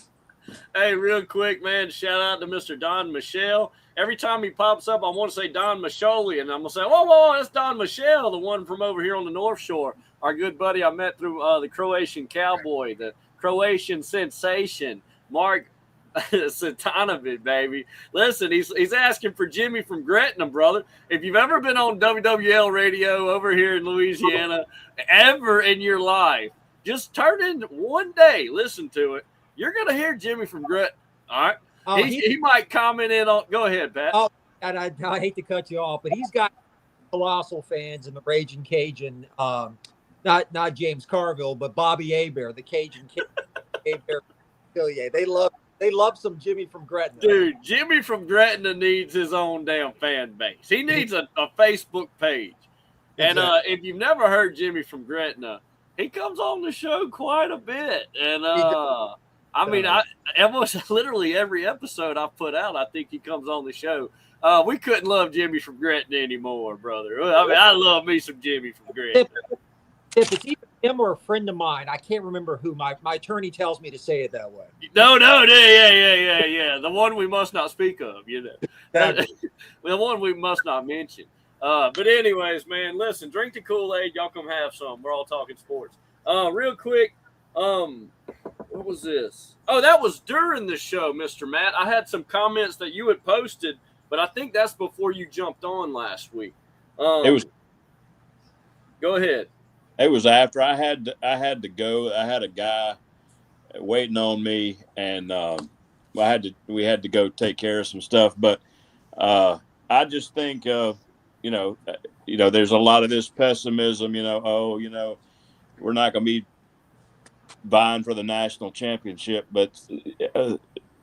Hey, real quick, man, shout out to Mr. Don Michelle. Every time he pops up, I want to say Don Micholi, and I'm going to say, whoa, that's Don Michelle, the one from over here on the North Shore. Our good buddy I met through the Croatian Cowboy, the Croatian sensation, Mark Satanovic, baby. Listen, he's asking for Jimmy from Gretna, brother. If you've ever been on WWL radio over here in Louisiana, ever in your life, just turn in one day, listen to it. You're going to hear Jimmy from Gretna, all right? He might comment in on – go ahead, Pat. Oh, and I hate to cut you off, but he's got colossal fans in the Raging Cajun, not James Carville, but Bobby Hebert, the Cajun Hebert. They love some Jimmy from Gretna. Dude, Jimmy from Gretna needs his own damn fan base. He needs a Facebook page. And if you've never heard Jimmy from Gretna, he comes on the show quite a bit. And I mean, I almost literally every episode I put out, I think he comes on the show. We couldn't love Jimmy from Gretna anymore, brother. I mean, I love me some Jimmy from Gretna. If it's either him or a friend of mine, I can't remember who. My attorney tells me to say it that way. No, yeah. The one we must not speak of, you know. The one we must not mention. But anyways, man, listen, drink the Kool-Aid. Y'all come have some. We're all talking sports. Real quick, what was this? Oh, that was during the show, Mr. Matt. I had some comments that you had posted, but I think that's before you jumped on last week. It was. Go ahead. It was after I had to go. I had a guy waiting on me, and we had to go take care of some stuff. But I just think there's a lot of this pessimism. We're not going to be vying for the national championship, but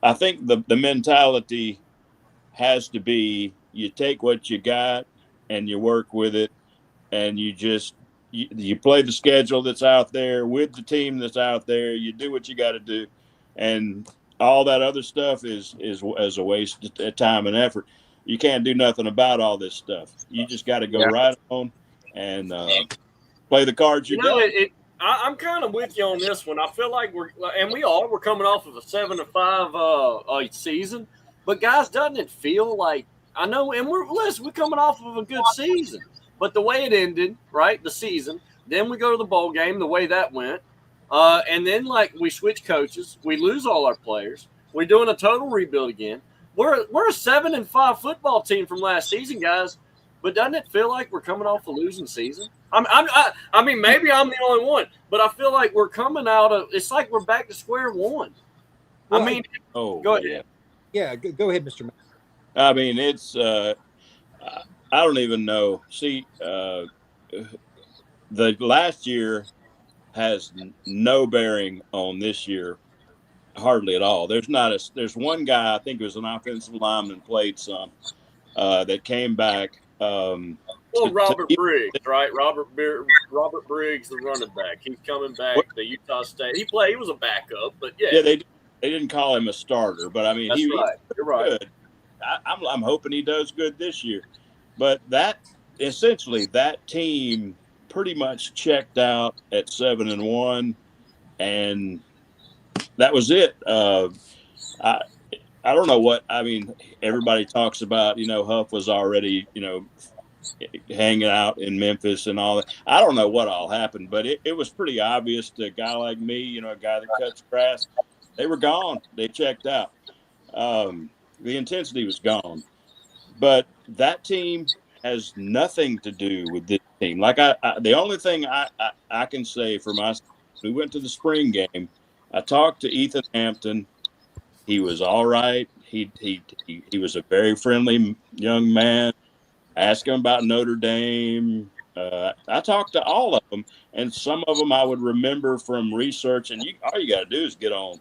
I think the mentality has to be you take what you got and you work with it, and you play the schedule that's out there with the team that's out there. You do what you got to do, and all that other stuff is a waste of time and effort. You can't do nothing about all this stuff. You just got to go right on and play the cards you got. I'm kind of with you on this one. I feel like we're coming off of a 7-5 season, but guys, doesn't it feel like I know? And we're coming off of a good season. But the way it ended, right, the season, then we go to the bowl game, the way that went, and then, we switch coaches. We lose all our players. We're doing a total rebuild again. We're a 7-5 football team from last season, guys, but doesn't it feel like we're coming off a losing season? I mean, maybe I'm the only one, but I feel like we're coming out of – it's like we're back to square one. Well, I mean – go ahead. Yeah, go ahead, Mr. Matt. I mean, it's I don't even know. See, the last year has no bearing on this year, hardly at all. There's one guy, I think it was an offensive lineman, played some that came back. Robert Briggs, right? Robert Briggs, the running back. He's coming back to Utah State. He was a backup, but yeah. Yeah, they didn't call him a starter, but I mean, That's right. You're right. Good. I'm hoping he does good this year. But that team pretty much checked out at 7-1, and that was it. I don't know what I mean. Everybody talks about Huff was already hanging out in Memphis and all that. I don't know what all happened, but it was pretty obvious to a guy like me, a guy that cuts grass. They were gone. They checked out. The intensity was gone. But that team has nothing to do with this team. Like the only thing I can say for myself, we went to the spring game. I talked to Ethan Hampton. He was all right. He was a very friendly young man. Asked him about Notre Dame. I talked to all of them, and some of them I would remember from research. And all you got to do is get on,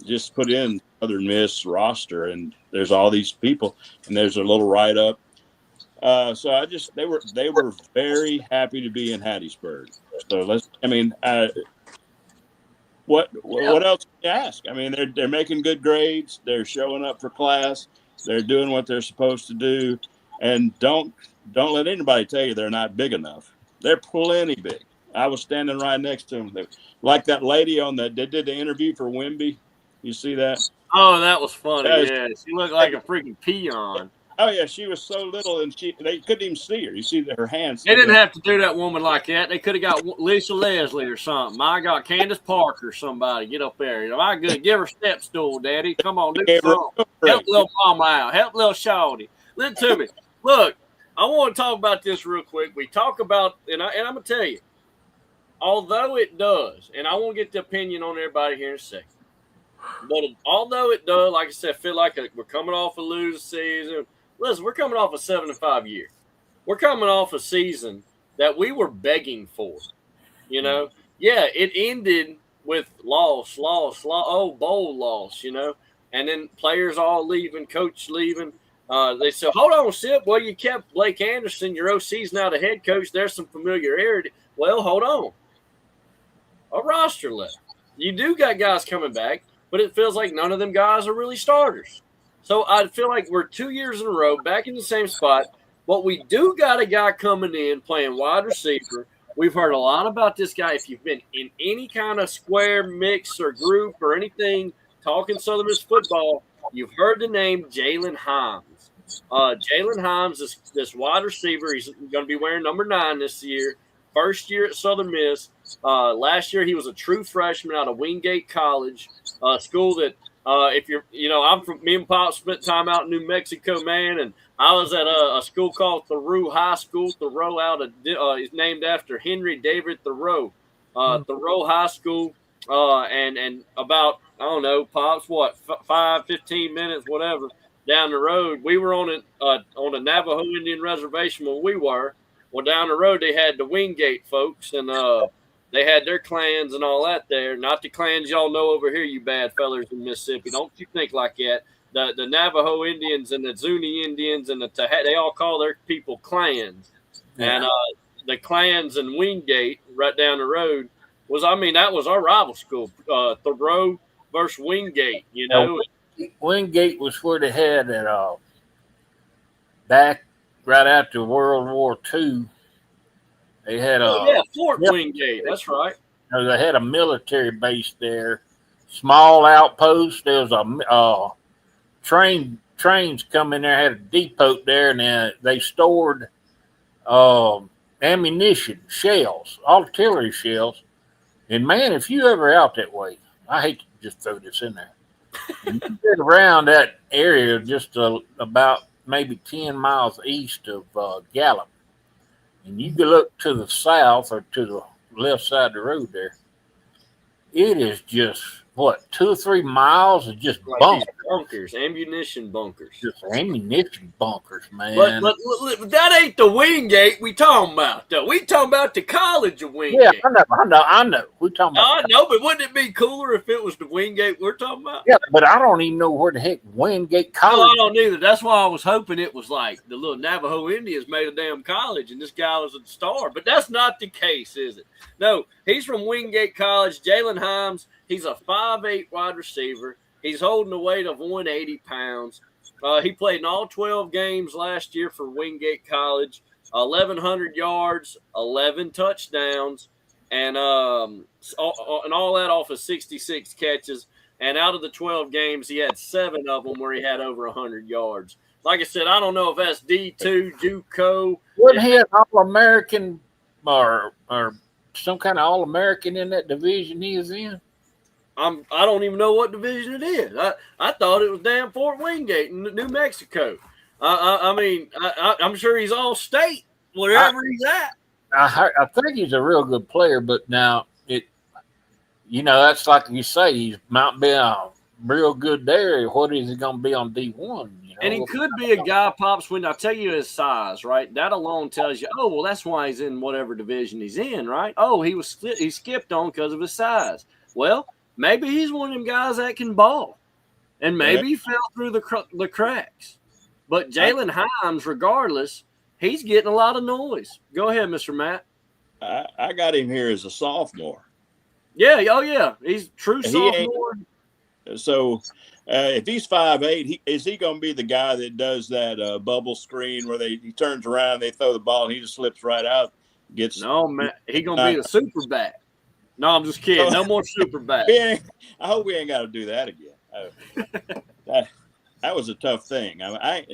just put in Southern Miss roster, and there's all these people, and there's a little write up. So they were very happy to be in Hattiesburg. So what else can you ask? I mean, they're making good grades. They're showing up for class. They're doing what they're supposed to do, and don't let anybody tell you they're not big enough. They're plenty big. I was standing right next to them, like that lady they did the interview for Wimby. You see that? Oh, that was funny. Yeah, she looked like a freaking peon. Oh yeah, she was so little, and they couldn't even see her. You see her hands. They didn't have to do that woman like that. They could have got Lisa Leslie or something. My God, Candace Parker or somebody. Get up there. My good, give her step stool, Daddy. Come on, do something. Help little mama out. Help little Shawty. Listen to me. Look, I want to talk about this real quick. We talk about, and I'm gonna tell you, although it does, and I won't get the opinion on everybody here in a second. But although it does, like I said, feel like we're coming off a losing season. Listen, we're coming off a 7-5 year. We're coming off a season that we were begging for. Yeah, it ended with bowl loss, and then players all leaving, coach leaving. They said, hold on, Sip. Well, you kept Blake Anderson, your OC's now the head coach. There's some familiarity. Well, hold on. A roster left. You do got guys coming back. but it feels like none of them guys are really starters. So I feel like we're 2 years in a row back in the same spot. But we do got a guy coming in playing wide receiver. We've heard a lot about this guy. If you've been in any kind of square mix or group or anything talking Southern Miss football, you've heard the name Jalen Himes. Jalen Himes is this wide receiver. He's going to be wearing number 9 this year. First year at Southern Miss. Last year he was a true freshman out of Wingate College, school that if you're, I'm from, me and Pop spent time out in New Mexico, man, and I was at a school called Thoreau High School. Thoreau is named after Henry David Thoreau. Thoreau High School, and about, I don't know, Pops, 15 minutes, whatever, down the road. We were on a Navajo Indian reservation where we were. Well, down the road they had the Wingate folks, and they had their clans and all that there. Not the clans y'all know over here, you bad fellers in Mississippi. Don't you think like that. The Navajo Indians and the Zuni Indians and they all call their people clans. Yeah. And the clans in Wingate right down the road that was our rival school, Thoreau versus Wingate, Wingate was where they had it back right after World War II. They had Fort Wingate. That's right. They had a military base there, small outpost. There was a trains come in there, had a depot there, and then they stored ammunition, shells, artillery shells. And man, if you ever out that way, I hate to just throw this in there. You get around that area just about maybe 10 miles east of Gallup, and you can look to the south or to the left side of the road there. It is just 2 or 3 miles of just bunkers, ammunition bunkers. Just ammunition bunkers, man. But that ain't the Wingate we talking about, though. We talking about the College of Wingate. Yeah, I know. We talking about. I know, but wouldn't it be cooler if it was the Wingate we're talking about? Yeah, but I don't even know where the heck Wingate College. No, I don't either. That's why I was hoping it was like the little Navajo Indians made a damn college, and this guy was a star. But that's not the case, is it? No, he's from Wingate College. Jalen Himes. He's a 5'8" wide receiver. He's holding a weight of 180 pounds. He played in all 12 games last year for Wingate College, 1,100 yards, 11 touchdowns, and all that off of 66 catches. And out of the 12 games, he had 7 of them where he had over 100 yards. Like I said, I don't know if that's D2, JUCO. Wasn't he an All-American or some kind of All-American in that division he is in? I don't even know what division it is. I thought it was damn Fort Wingate in New Mexico. I'm sure he's all state, wherever he's at. I think he's a real good player, but now that's like you say, he's might be real good there. What is he going to be on D1? And he could be a guy, Pops, when I tell you his size, right? That alone tells you, oh, well, that's why he's in whatever division he's in, right? Oh, he skipped on because of his size. Well, maybe he's one of them guys that can ball, and maybe he fell through the cracks. But Jalen Himes, regardless, he's getting a lot of noise. Go ahead, Mr. Matt. I got him here as a sophomore. Yeah, oh yeah, he's true sophomore. So if he's 5'8", is he going to be the guy that does that bubble screen where he turns around, they throw the ball, and he just slips right out? No, man, he going to be a super back. No, I'm just kidding. No more super back. I hope we ain't got to do that again. That was a tough thing.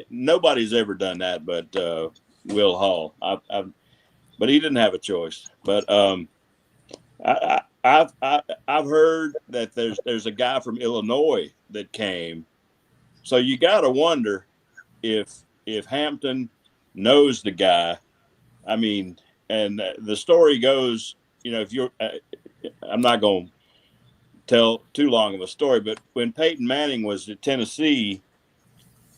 Nobody's ever done that, but Will Hall. But he didn't have a choice. But I've heard that there's a guy from Illinois that came. So you got to wonder if Hampton knows the guy. I mean, and the story goes, if you're. I'm not going to tell too long of a story, but when Peyton Manning was at Tennessee,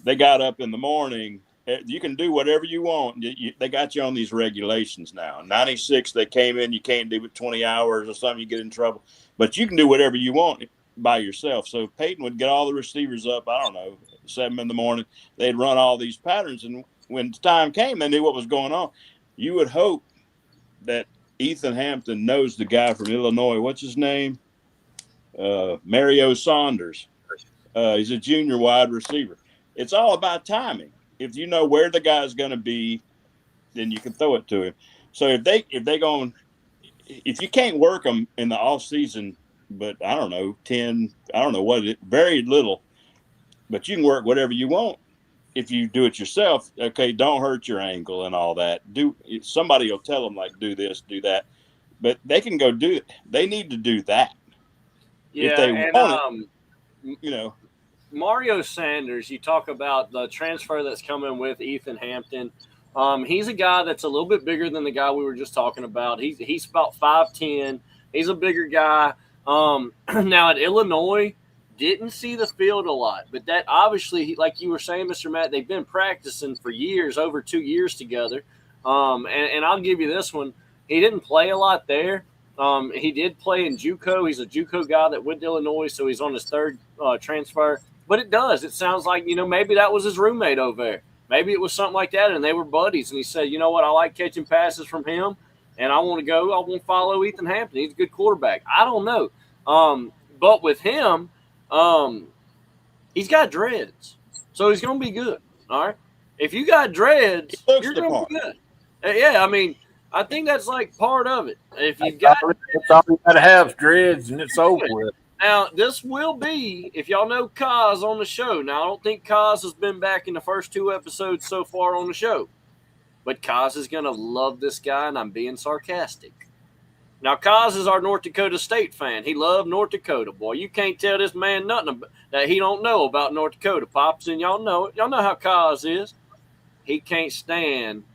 they got up in the morning. You can do whatever you want. They got you on these regulations now. In 96, they came in. You can't do it 20 hours or something. You get in trouble. But you can do whatever you want by yourself. So Peyton would get all the receivers up, 7 in the morning. They'd run all these patterns. And when time came, they knew what was going on. You would hope that Ethan Hampton knows the guy from Illinois. What's his name? Mario Saunders. He's a junior wide receiver. It's all about timing. If you know where the guy's going to be, then you can throw it to him. So if you can't work them in the off season, but I don't know, very little, but you can work whatever you want. If you do it yourself, okay, don't hurt your ankle and all that. Somebody will tell them, like, do this, do that, but they can go do it. They need to do that. Yeah, if they and want Mario Sanders, you talk about the transfer that's coming with Ethan Hampton. He's a guy that's a little bit bigger than the guy we were just talking about. He's about 5'10". He's a bigger guy. Now at Illinois, didn't see the field a lot, but that obviously, like you were saying, Mr. Matt, they've been practicing for years, over 2 years together. And I'll give you this one. He didn't play a lot there. He did play in JUCO. He's a JUCO guy that went to Illinois, so he's on his third transfer. But it sounds like, maybe that was his roommate over there. Maybe it was something like that, and they were buddies. And he said, you know what, I like catching passes from him, and I want to follow Ethan Hampton. He's a good quarterback. I don't know. But with him, he's got dreads, so he's going to be good. All right. If you got dreads, you're going to be good. Yeah, I mean, I think that's like part of it. If you got, it's all you got to have dreads, and it's over with. Now, this will be, if y'all know Kaz on the show. Now, I don't think Kaz has been back in the first 2 episodes so far on the show. But Kaz is going to love this guy, and I'm being sarcastic. Now, Kaz is our North Dakota State fan. He loved North Dakota. Boy, you can't tell this man nothing that he don't know about North Dakota, Pops, and y'all know it. Y'all know how Kaz is. He can't stand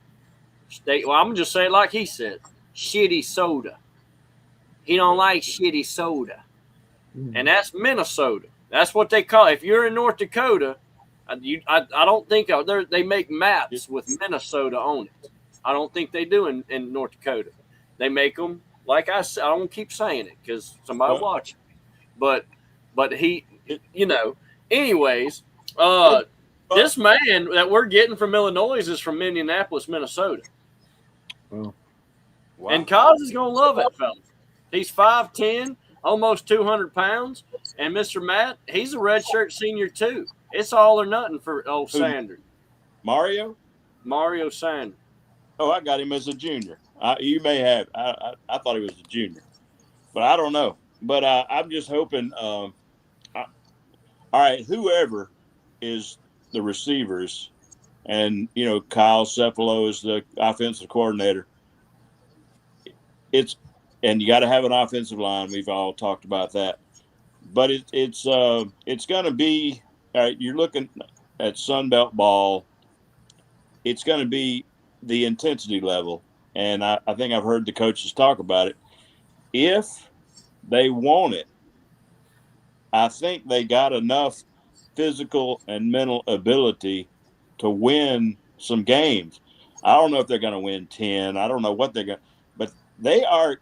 state. Well, I'm going to just say it like he said. Shitty soda. He don't like shitty soda. And that's Minnesota. That's what they call it. If you're in North Dakota, I don't think they make maps with Minnesota on it. I don't think they do in North Dakota. They make them, like I said, I don't keep saying it because somebody watching. But he, anyways, this man that we're getting from Illinois is from Minneapolis, Minnesota. Wow. And Kaz is going to love that fella. He's 5'10", almost 200 pounds. And Mr. Matt, he's a redshirt senior too. It's all or nothing for old Sanders. Mario Sanders. Oh, I got him as a junior. You may have. I thought he was a junior, but I don't know. But I'm just hoping. All right, whoever is the receivers, and Kyle Cephalo is the offensive coordinator. And you got to have an offensive line. We've all talked about that. But it's going to be, all right, you're looking at Sun Belt ball. It's going to be the intensity level. And I think I've heard the coaches talk about it. If they want it, I think they got enough physical and mental ability to win some games. I don't know if they're going to win 10. I don't know what they're going to, but they're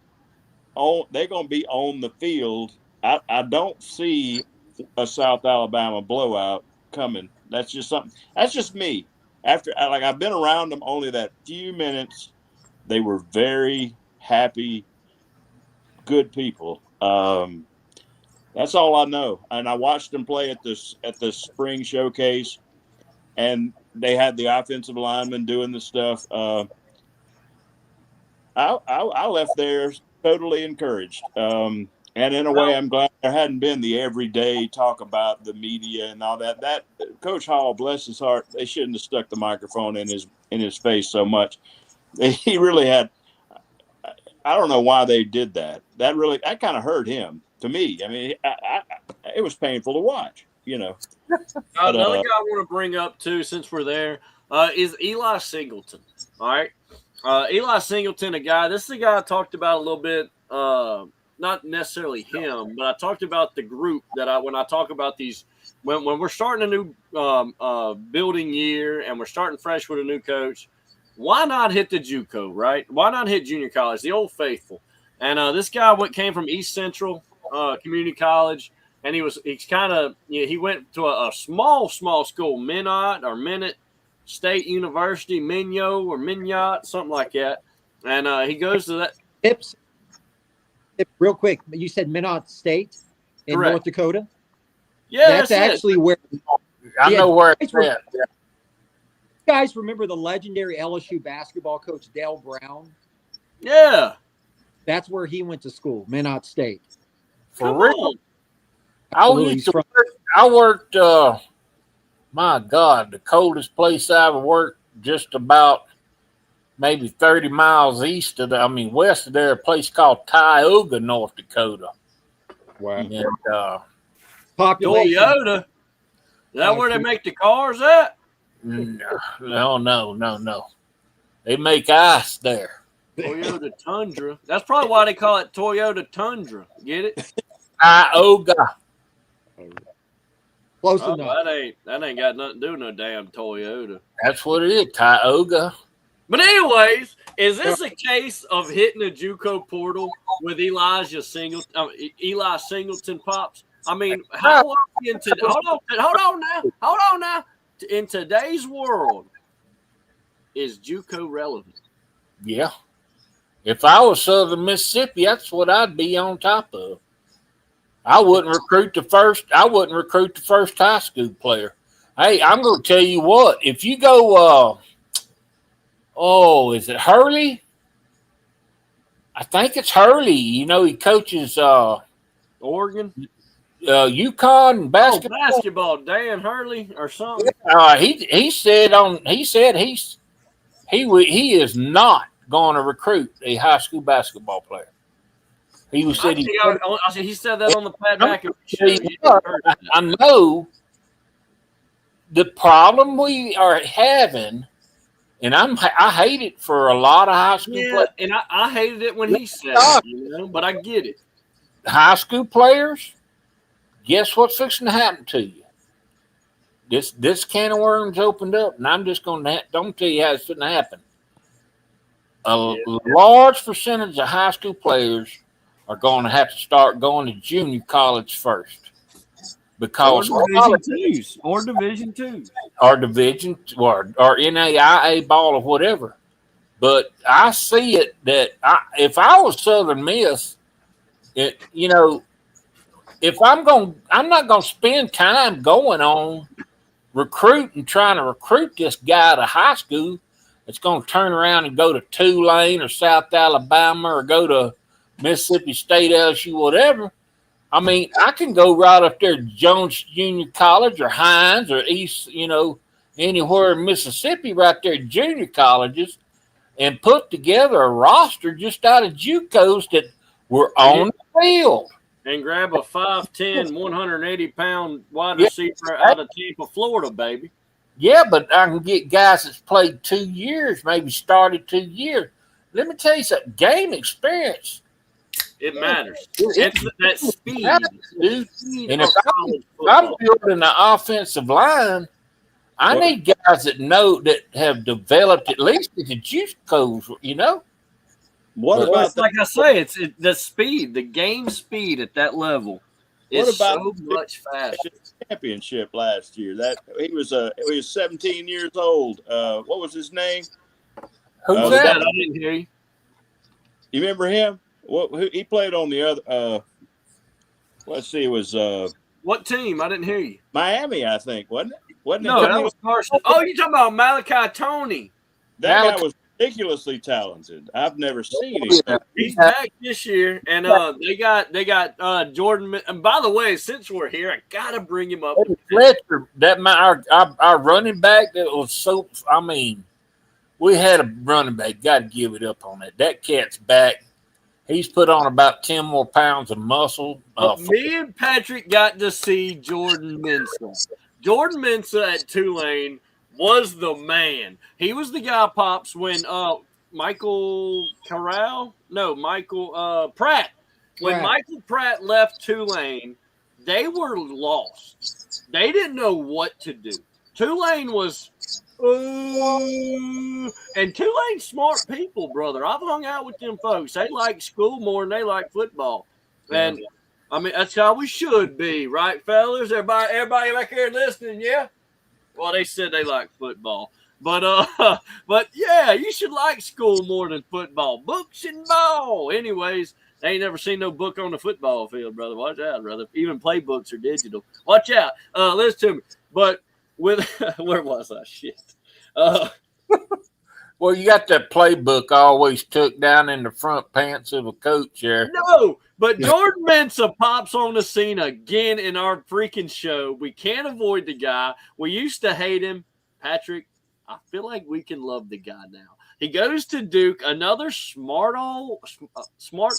going to be on the field. I don't see a South Alabama blowout coming. That's just something. That's just me. I've been around them only that few minutes. They were very happy, good people. That's all I know. And I watched them play at the spring showcase, and they had the offensive linemen doing the stuff. I left there totally encouraged. And in a way, I'm glad there hadn't been the everyday talk about the media and all that. That Coach Hall, bless his heart, they shouldn't have stuck the microphone in his face so much. He really had. I don't know why they did that. That kind of hurt him. To me, I mean, it was painful to watch. Another guy I want to bring up too, since we're there, is Eli Singleton. All right. Eli Singleton, this is a guy I talked about a little bit, not necessarily him, but I talked about the group when I talk about these, when we're starting a new building year and we're starting fresh with a new coach, why not hit the JUCO, right? Why not hit junior college, the old faithful? And this guy came from East Central Community College, and he went to a small school, Minot State University, Minot, something like that. And he goes to that. Tips, real quick. You said Minot State? in Correct. North Dakota. Yeah, That's actually where I Yeah, know where it's guys were- at. you guys remember the legendary LSU basketball coach Dale Brown. Yeah. That's where he went to school, Minot State. For Come real. on. Absolutely. He's from- I worked, my God, the coldest place I ever worked, just about maybe 30 miles west of there, a place called Tioga, North Dakota. Wow. And Population. Toyota. Is that where they make the cars at? no. They make ice there. Toyota Tundra. That's probably why they call it Toyota Tundra. Get it? Tioga. Close Oh, enough. that ain't got nothing to do with no damn Toyota. That's what it is, Tioga. But anyways, is this a case of hitting a JUCO portal with Eli Singleton, pops? I mean, how are we into? Hold on now. In today's world, is JUCO relevant? Yeah. If I was Southern Mississippi, that's what I'd be on top of. I wouldn't recruit the first high school player. Hey, I'm going to tell you what. If you go, is it Hurley? I think it's Hurley. You know, he coaches Oregon UConn basketball. basketball. Dan Hurley or something. He said he is not going to recruit a high school basketball player. He said He said that on the Pat McAfee show. I know the problem we are having, and I hate it for a lot of high school Yeah, players. and I hated it when he said it, but I get it. High school players, guess what's fixing to happen to you? This can of worms opened up, and I'm just going to don't tell you how it's going to happen. A large percentage of high school players are going to have to start going to junior college first, because Or Division twos. or division or NAIA ball or whatever. But I see it that if I was Southern Miss, I'm not going to spend time going on trying to recruit this guy to high school. It's going to turn around and go to Tulane or South Alabama or go to Mississippi State, LSU, whatever. I mean, I can go right up there to Jones Junior College or Hines or East, anywhere in Mississippi, right there at junior colleges, and put together a roster just out of JUCOs that were on the field. And grab a 5'10", 180-pound wide receiver out of Tampa, Florida, baby. Yeah, but I can get guys that's played 2 years, maybe started 2 years. Let me tell you something. Game experience. It matters. It's that speed. Dude. And if I'm building the offensive line, I need guys that have developed at least at the JUCOs, What about like I say, it's the speed, the game speed at that level is so much faster. championship last year? That he was 17 years old. What was his name? Who's that? that? I didn't hear you. You remember him? He played on the other. Let's see, it was What team? I didn't hear you. Miami, I think, wasn't it? No, that was Carson. Oh, you're talking about Malachi Tony. That guy was ridiculously talented. I've never seen him. He's back this year, and they got Jordan. And by the way, since we're here, I gotta bring him up. Fletcher, our running back that was so. I mean, we had a running back. Got to give it up on that. That cat's back. He's put on about 10 more pounds of muscle. Me and Patrick got to see Jordan Mensah. Jordan Mensah at Tulane was the man. He was the guy, Pops, when Michael Pratt. When Michael Pratt left Tulane, they were lost. They didn't know what to do. Tulane was and Tulane's smart people, brother. I've hung out with them folks. They like school more than they like football. And I mean, that's how we should be, right, fellas? Everybody back here listening, yeah? Well, they said they like football. But yeah, you should like school more than football. Books and ball. Anyways, I ain't never seen no book on the football field, brother. Watch out, brother. Even playbooks are digital. Watch out. Listen to me. But with where was I? Shit. Well, you got that playbook always tucked down in the front pants of a coach there. No, but Jordan Mensah pops on the scene again in our freaking show. We can't avoid the guy. We used to hate him. Patrick, I feel like we can love the guy now. He goes to Duke, another smart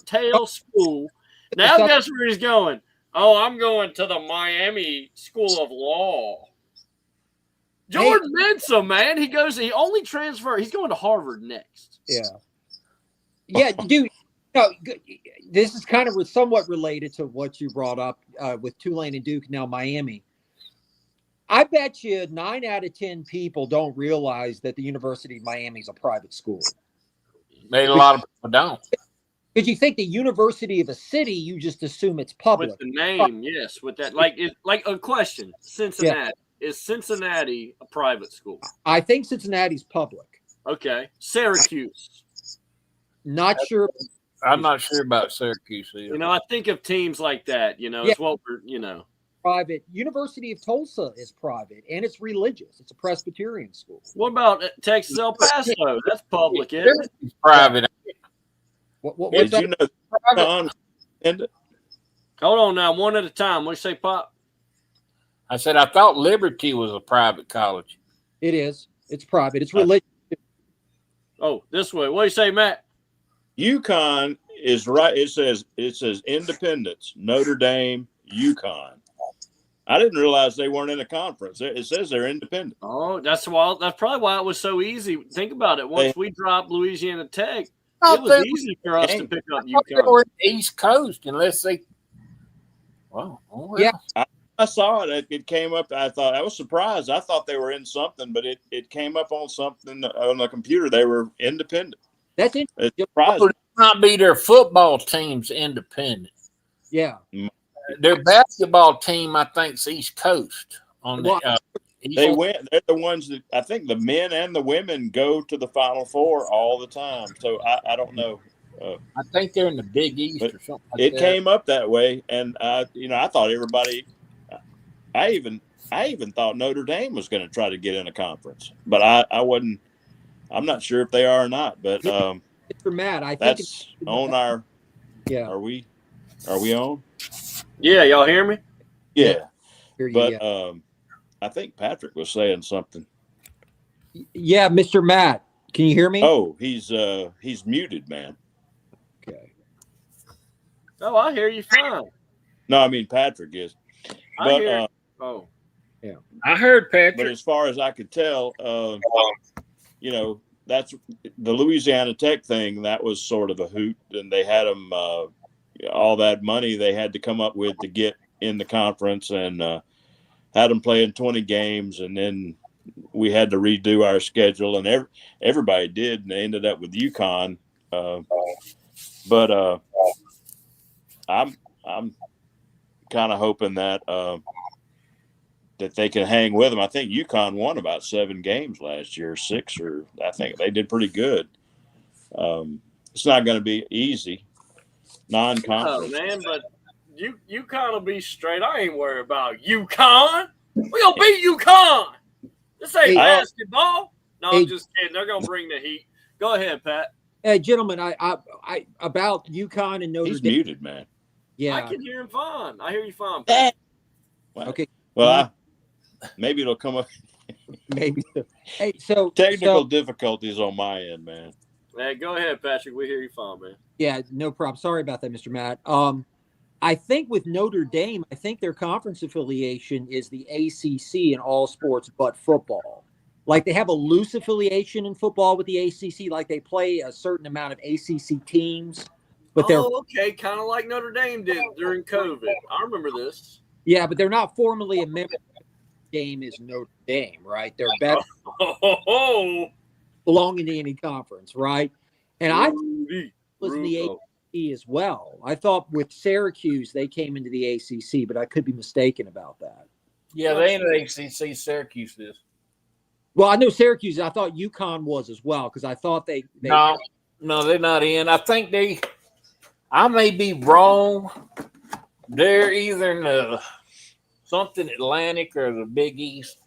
tail school. Now guess where he's going? Oh, I'm going to the Miami School of Law. Jordan Mensah, man, he only transfer. He's going to Harvard next. Yeah, dude. No, this is kind of somewhat related to what you brought up with Tulane and Duke, now Miami. I bet you 9 out of 10 people don't realize that the University of Miami is a private school. Maybe a lot of people don't. Because you think the university of a city, you just assume it's public. With the name, yes. With that, like a question. Cincinnati. Yeah. Is Cincinnati a private school? I think Cincinnati's public. Okay. Syracuse. Not sure. I'm not sure about Syracuse either. You know, I think of teams like that, it's what we're, Private. University of Tulsa is private, and it's religious. It's a Presbyterian school. What about Texas El Paso? That's public, isn't it? It's private. Did you know private? Hold on now, one at a time. What do you say, Pop? I said I thought Liberty was a private college. It is. It's private. It's religious. Oh, this way. What do you say, Matt? UConn is right. It says Independence, Notre Dame, UConn. I didn't realize they weren't in a conference. It says they're independent. Oh, that's probably why it was so easy. Think about it. Once we dropped Louisiana Tech, it was easy for us to pick up UConn. They were East Coast, unless they. Well, yeah. I saw it. It came up. I was surprised. I thought they were in something, but it came up on something on the computer. They were independent. That's interesting. It's surprising. It might be their football team's independent. Yeah. Their basketball team, I think, is East Coast. They're the ones that I think the men and the women go to the Final Four all the time. So I don't know. I think they're in the Big East or something like it that. Came up that way, and I thought everybody. I even thought Notre Dame was going to try to get in a conference, but I wasn't. I'm not sure if they are or not. But Mr. Matt, I think that's on our. Yeah. Are we on? Yeah, y'all hear me? Yeah. But I think Patrick was saying something. Yeah, Mr. Matt, can you hear me? Oh, he's muted, man. Okay. Oh, I hear you fine. No, I mean Patrick is. But yeah, I heard Patrick. But as far as I could tell, that's the Louisiana Tech thing. That was sort of a hoot, and they had them all that money they had to come up with to get in the conference, and had them playing 20 games, and then we had to redo our schedule, and everybody did, and they ended up with UConn. But I'm kind of hoping that that they can hang with them. I think UConn won about 7 games last year, 6, or I think they did pretty good. It's not going to be easy, non-conference. Oh, man, but UConn will be straight. I ain't worried about UConn. We gonna beat UConn. This ain't basketball. No, I'm just kidding. They're gonna bring the heat. Go ahead, Pat. Hey, gentlemen, I about UConn and Notre Dame. He's muted, man. Yeah, I can hear him fine. I hear you fine, Pat. Okay. Well, maybe it'll come up. Maybe. Hey, so technical difficulties on my end, man. Hey, go ahead, Patrick. We hear you fine, man. Yeah, no problem. Sorry about that, Mr. Matt. I think with Notre Dame, I think their conference affiliation is the ACC in all sports but football. Like they have a loose affiliation in football with the ACC, like they play a certain amount of ACC teams. But they're okay, kind of like Notre Dame did during COVID. I remember this. Yeah, but they're not formally a member. Game is Notre Dame, right? They're better belonging to any conference, right? And I was in the ACC as well. I thought with Syracuse they came into the ACC, but I could be mistaken about that. Yeah, they in the ACC. Syracuse is. Well, I know Syracuse. I thought UConn was as well because I thought they No, they're not in. I think I may be wrong. They're either in the something Atlantic or the Big East.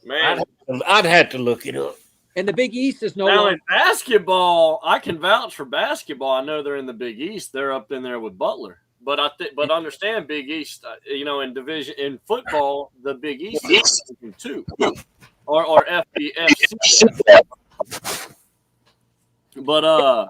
Man, I'd have to look it up. and the Big East is no now longer. in basketball, I can vouch for basketball. I know they're in the Big East. They're up in there with Butler. But but understand Big East. In division in football, the Big East is Division 2 or FBS. But I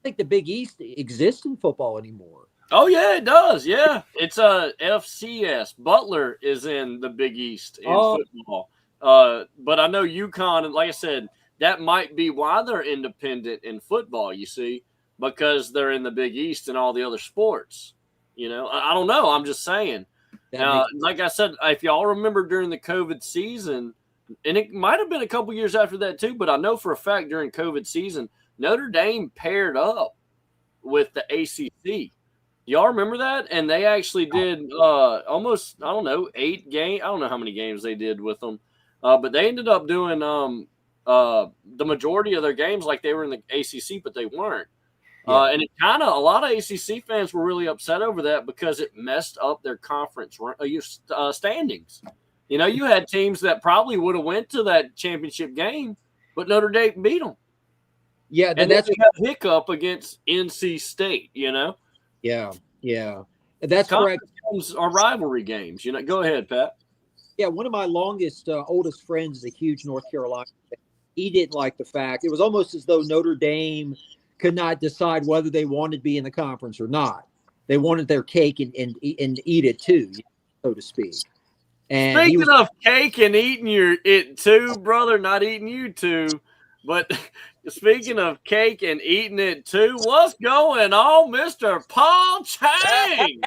think the Big East exists in football anymore. oh yeah, it does. Yeah, it's FCS. Butler is in the Big East in football. But I know UConn, and like I said, that might be why they're independent in football. You see, because they're in the Big East and all the other sports. I don't know. I'm just saying. Like I said, if y'all remember during the COVID season, and it might have been a couple years after that too, but I know for a fact during COVID season, Notre Dame paired up with the ACC. Y'all remember that? And they actually did almost, 8 games. I don't know how many games they did with them. But they ended up doing the majority of their games like they were in the ACC, but they weren't. Yeah. And it kind of, a lot of ACC fans were really upset over that because it messed up their conference standings. You had teams that probably would have went to that championship game, but Notre Dame beat them. Yeah, And that's then they got hiccup against NC State. yeah. That's correct. Are rivalry games. Go ahead, Pat. Yeah, one of my oldest friends is a huge North Carolina fan. He didn't like the fact. It was almost as though Notre Dame could not decide whether they wanted to be in the conference or not. They wanted their cake and eat it too, so to speak. And Speaking of cake and eating it too, brother, not eating you too, but speaking of cake and eating it too, what's going on, Mr. Paul Chang?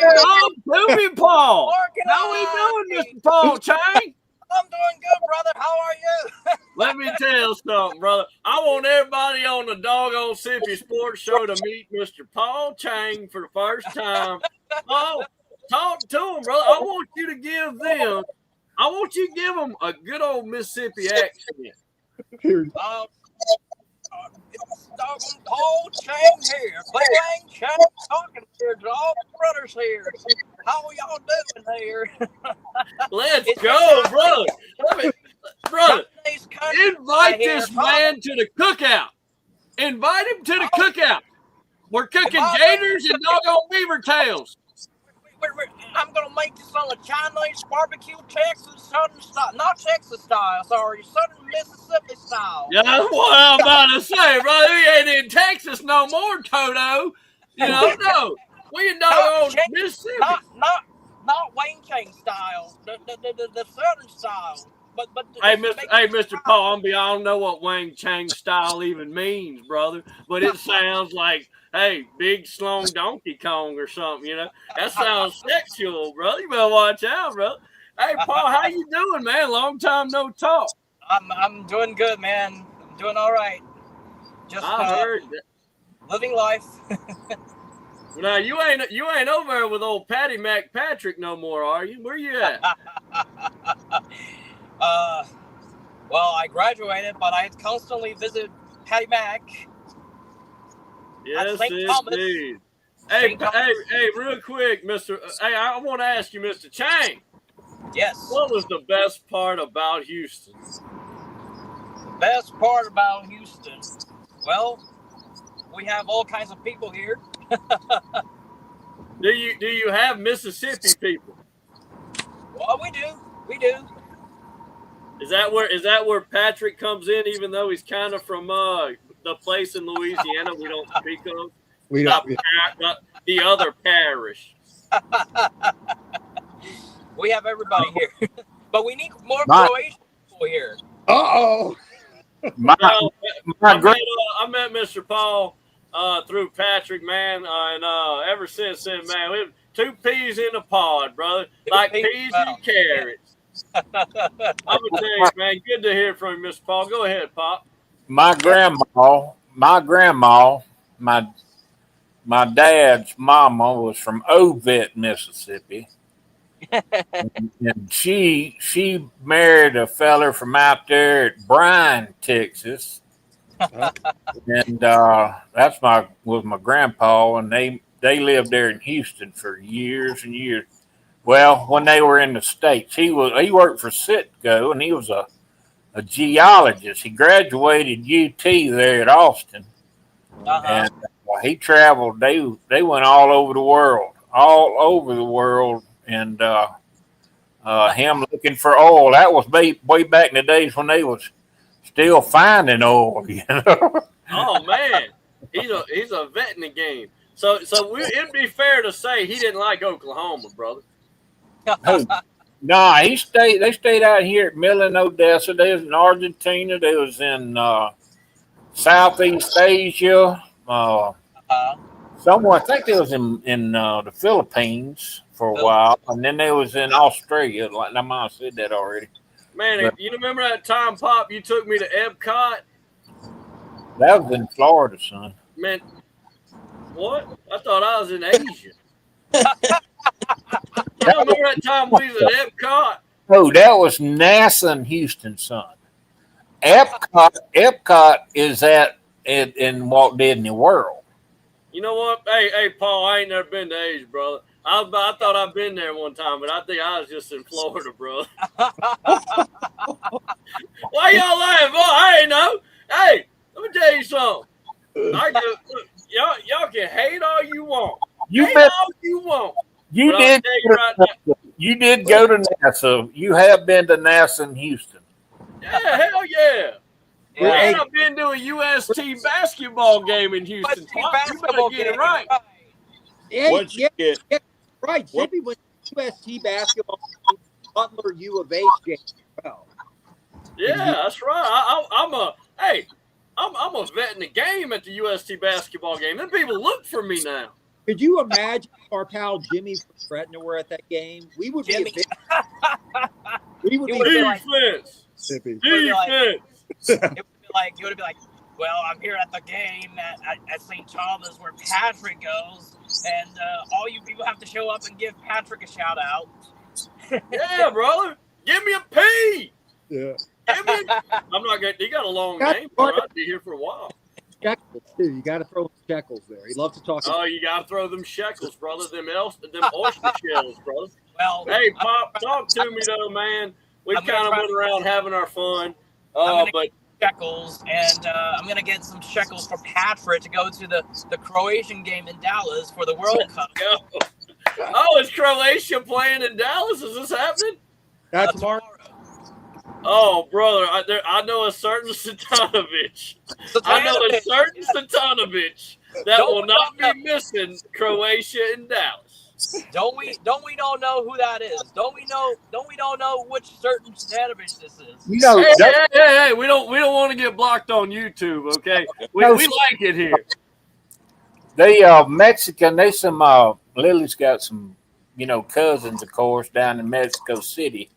Oh, Doobie Paul. How we doing, Mr. Paul Chang? I'm doing good, brother. How are you? Let me tell you something, brother. I want everybody on the doggone Sippy Sports Show to meet Mr. Paul Chang for the first time. Oh, talk to him, brother. I want you to give them a good old Mississippi accent. It's doggone Paul Chang here. Clang Chang talking here to all the brothers here. How are y'all doing here? Let's go, brother. Brother, invite this man to the cookout. Invite him to the cookout. We're cooking gators and doggone beaver tails. I'm going to make this on a Chinese barbecue, Texas Southern style. Not Texas style, sorry. Southern Mississippi style. Yeah, that's what I'm about to say, brother. We ain't in Texas no more, Toto. No. We in doggone Mississippi. Not Wayne Chang style. The Southern style. But Hey, Mr. Paul, I don't know what Wang Chang style even means, brother, but it sounds like, hey, big slung Donkey Kong or something, That sounds sexual, brother. You better watch out, brother. Hey, Paul, how you doing, man? Long time no talk. I'm doing good, man. I'm doing all right. Just I heard that. Living life. Now you ain't over there with old Patty McPatrick no more, are you? Where you at? Well, I graduated, but I constantly visit Patty Mac. Yes, Thomas. indeed. Hey, real quick, Mr. Hey, I want to ask you, Mr. Chang. Yes. What was the best part about Houston? The best part about Houston? Well, we have all kinds of people here. Do you have Mississippi people? Well, we do. We do. Is that where Patrick comes in, even though he's kind of from the place in Louisiana we don't speak of? We don't. The other parish. We have everybody here, but we need more Croatian people here. Uh-oh. I met Mr. Paul through Patrick, man, and ever since then, man, we have 2 peas in a pod, brother, like peas and carrots. I'm gonna tell you, man, good to hear from you, Mr. Paul. Go ahead, Pop. My grandma, my dad's mama was from Ovett, Mississippi. And she married a feller from out there at Bryan, Texas. And that's was my grandpa, and they lived there in Houston for years and years. Well, when they were in the States, he worked for Citgo, and he was a geologist. He graduated UT there at Austin, and he traveled. They went all over the world, and him looking for oil. That was way back in the days when they was still finding oil. You know. Oh man, he's a vet in the game. So it'd be fair to say he didn't like Oklahoma, brother. Nah, they stayed out here at Millen, Odessa. They was in Argentina. They was in Southeast Asia. Somewhere, I think they was in the Philippines for a while, and then they was in Australia. Like I might have said that already. Man, you remember that time, Pop? You took me to Epcot. That was in Florida, son. Man, what? I thought I was in Asia. You remember that time we was at Epcot? Oh, that was NASA in Houston, son. Epcot is in Walt Disney World. You know what? Hey, Paul, I ain't never been to Asia, brother. I thought I'd been there one time, but I think I was just in Florida, bro. Why y'all laughing, boy? I ain't know. Hey, let me tell you something. Y'all can hate all you want. All you want. You did go to NASA. You have been to NASA in Houston. Yeah, hell yeah. And I've been to a UST basketball game in Houston. You better get it right. Right. Zippy went to UST basketball, Butler U of H game as well. Yeah, that's right. I'm a vet in the game at the UST basketball game. Them people look for me now. Could you imagine if our pal Jimmy from Gretna were at that game? We would be defense. It would be like, well, I'm here at the game at St. Thomas where Patrick goes, and all you people have to show up and give Patrick a shout out. Yeah, brother. Give me a P. Yeah. I'm not gonna. He got a long name, bro. I'd be here for a while. Shekels too. You got to throw shekels there. He loves to talk. Oh, you got to throw them shekels, brother. Them oyster shells, brother. Well, hey, Pop, talk to me though, man. We've kind of went around having our fun, but shekels, and I'm gonna get some shekels for Patrick to go to the Croatian game in Dallas for the World Cup. Oh, is Croatia playing in Dallas? Is this happening? That's tomorrow. Oh, brother, I know a certain Satanovic. That will not be missing Croatia in Dallas. Don't we all know who that is? Don't we all know which certain Satanovic this is? You know, hey, we don't want to get blocked on YouTube, okay? We like it here. They Mexican, Lily's got some, cousins, of course, down in Mexico City.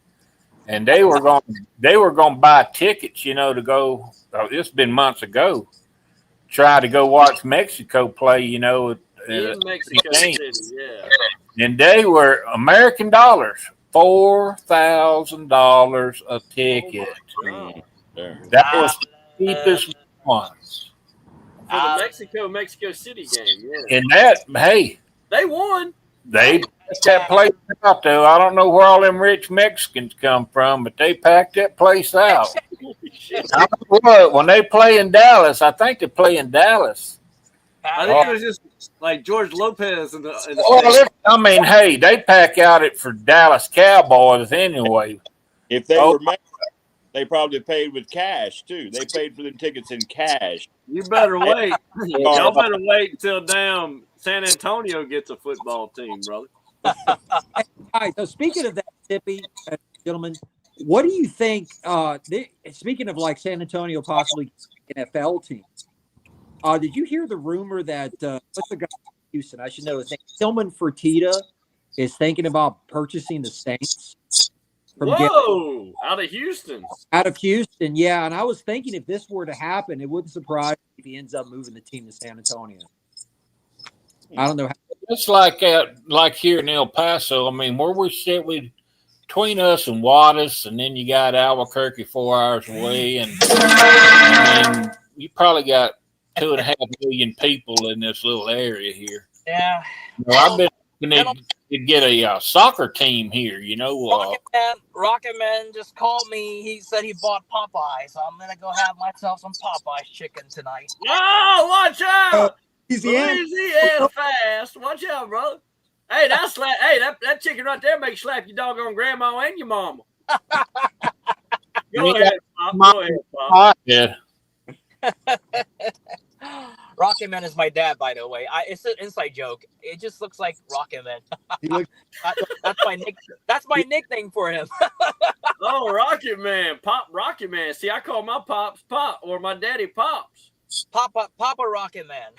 And they were going to buy tickets, to go. It's been months ago. Try to go watch Mexico play, in Mexico City, yeah. And they were American dollars, $4,000 a ticket. Oh, that was the cheapest ones for the Mexico City game. Yeah. And they won. They packed that place out, though. I don't know where all them rich Mexicans come from, but they packed that place out. When they play in Dallas, I think they play in Dallas. I think it was just like George Lopez in the they pack out it for Dallas Cowboys anyway. If they were they probably paid with cash too. They paid for the tickets in cash. You better wait. Y'all better wait until damn San Antonio gets a football team, brother. All right. So speaking of that, Tippy, gentlemen, what do you think? Speaking of like San Antonio possibly NFL team, did you hear the rumor that what's the guy in Houston? I should know his name. Tillman Fertitta is thinking about purchasing the Saints. Out of Houston. Out of Houston, yeah. And I was thinking if this were to happen, it wouldn't surprise me if he ends up moving the team to San Antonio. I don't know. it's like here in El Paso. I mean, where we sit, between us and Wattis, and then you got Albuquerque 4 hours away, and I mean, you probably got 2.5 million people in this little area here. Yeah. I've been to get a soccer team here. Rocket Man just called me. He said he bought Popeye, so I'm gonna go have myself some Popeye chicken tonight. Oh, watch out! Louisiana. Louisiana fast. Watch out, brother. Hey, that chicken right there makes slap your doggone grandma and your mama. Go ahead, Pop. Go ahead, Pop. Yeah. Rocket Man is my dad, by the way. It's an inside joke. It just looks like Rocket Man. That's my nickname for him. Oh, Rocket Man, Pop, Rocket Man. See, I call my pops Pop or my daddy Pops. Papa Rocket Man.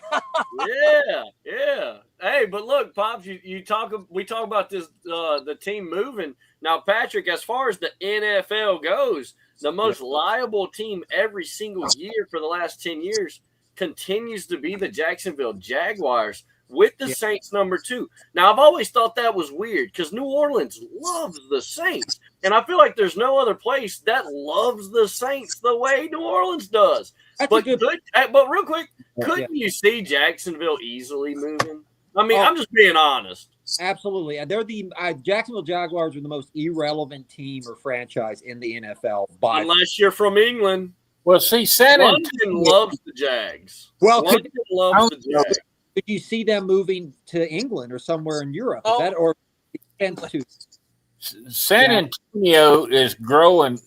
Yeah. Hey, but look, Pops, we talk about this the team moving. Now, Patrick, as far as the NFL goes, the most liable team every single year for the last 10 years continues to be the Jacksonville Jaguars with the Saints number 2. Now, I've always thought that was weird because New Orleans loves the Saints. And I feel like there's no other place that loves the Saints the way New Orleans does. But real quick, couldn't you see Jacksonville easily moving? I mean, I'm just being honest. Absolutely. They're the Jacksonville Jaguars are the most irrelevant team or franchise in the NFL. Unless you're from England. Well, see, London loves the Jags. Well, London loves the Jags. Could you see them moving to England or somewhere in Europe? Is that or San Antonio is growing.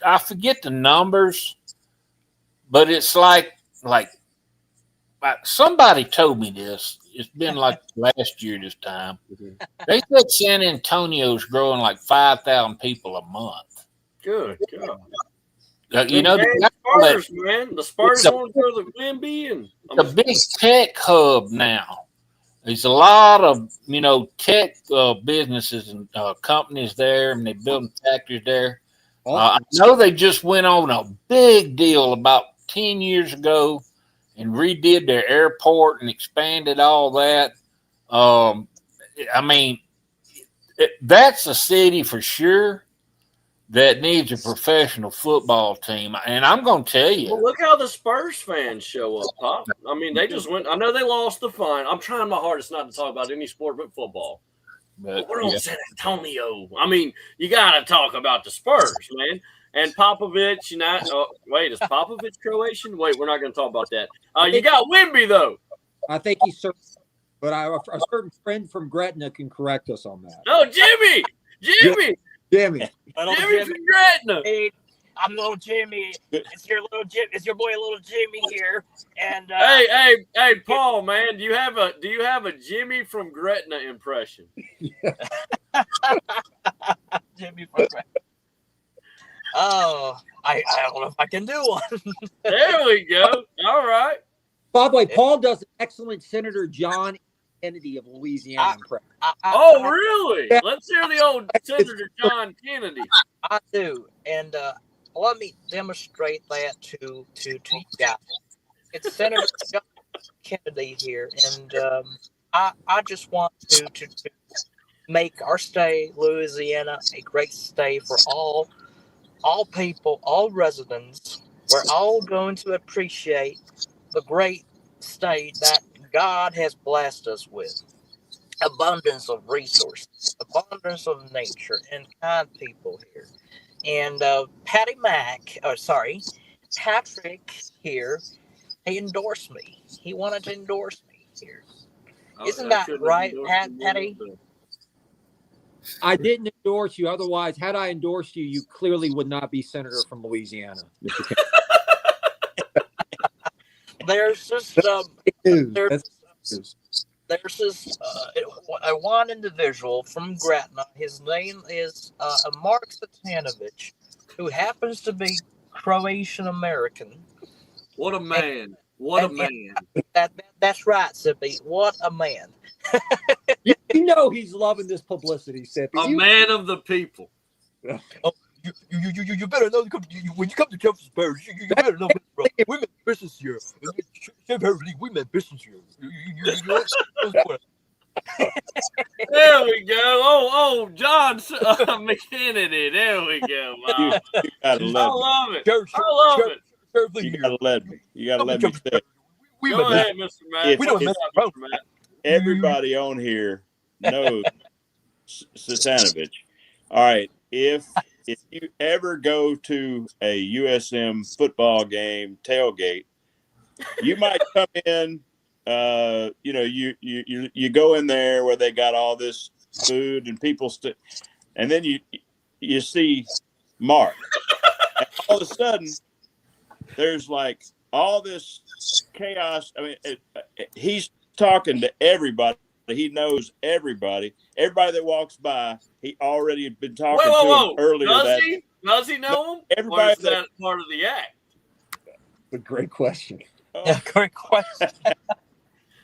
I forget the numbers, but it's like somebody told me this. It's been like last year this time. They said San Antonio's growing like 5,000 people a month. Good. The Spurs, man. The Spurs want to go to the Wemby, and the big tech hub now. There's a lot of tech businesses and companies there, and they're building factories there. I know they just went on a big deal about 10 years ago and redid their airport and expanded all that. I mean, that's a city for sure that needs a professional football team. And I'm going to tell you. Well, look how the Spurs fans show up, Pop. I mean, they just went. I know they lost the fine. I'm trying my hardest not to talk about any sport but football. But we're on San Antonio. I mean, you got to talk about the Spurs, man. And Popovich, wait, is Popovich Croatian? Wait, we're not going to talk about that. You got Wemby, though. I think he's certain, but a certain friend from Gretna can correct us on that. No, Jimmy. Jimmy from Gretna. Hey, I'm little Jimmy. It's your boy, little Jimmy here. And hey, Paul, man, do you have a Jimmy from Gretna impression? Jimmy from Gretna. Oh, I don't know if I can do one. There we go. All right. By the way, Paul does an excellent Senator John Kennedy of Louisiana impression. Really? Let's hear the old Senator John Kennedy. I do, and let me demonstrate that to you guys. It's Senator John Kennedy here, and I just want to make our state, Louisiana, a great state for all people, all residents. We're all going to appreciate the great state that God has blessed us with. Abundance of resources, abundance of nature, and kind people here. And Patrick here, he endorsed me. He wanted to endorse me here. Isn't that right, Patty? I didn't endorse you. Otherwise, had I endorsed you, you clearly would not be senator from Louisiana. There's just there's this one individual from Gretna. His name is Mark Satanovich, who happens to be Croatian American. What a man! What a man! That's right, Sippy. What a man! You know he's loving this publicity, Sippy. A man of the people. Oh, you better know when you come to Texas Bears, you better know we meant business here. We meant business here. There we go. Oh, John McKennedy. There we go. You Wow. gotta I let me. love it. Sure, I love it. You gotta let me. You gotta let me say. Go ahead, Mr. Matt. If- We don't if- miss Mr. Matt. Everybody on here knows Satanovich. All right, if you ever go to a USM football game tailgate, you might come in. You go in there where they got all this food and people, and then you see Mark. And all of a sudden, there's like all this chaos. I mean, he's talking to everybody. He knows everybody. Everybody that walks by, he already had been talking to them earlier. Does he know him? Everybody Or is that part of the act? A great question. Yeah, great question.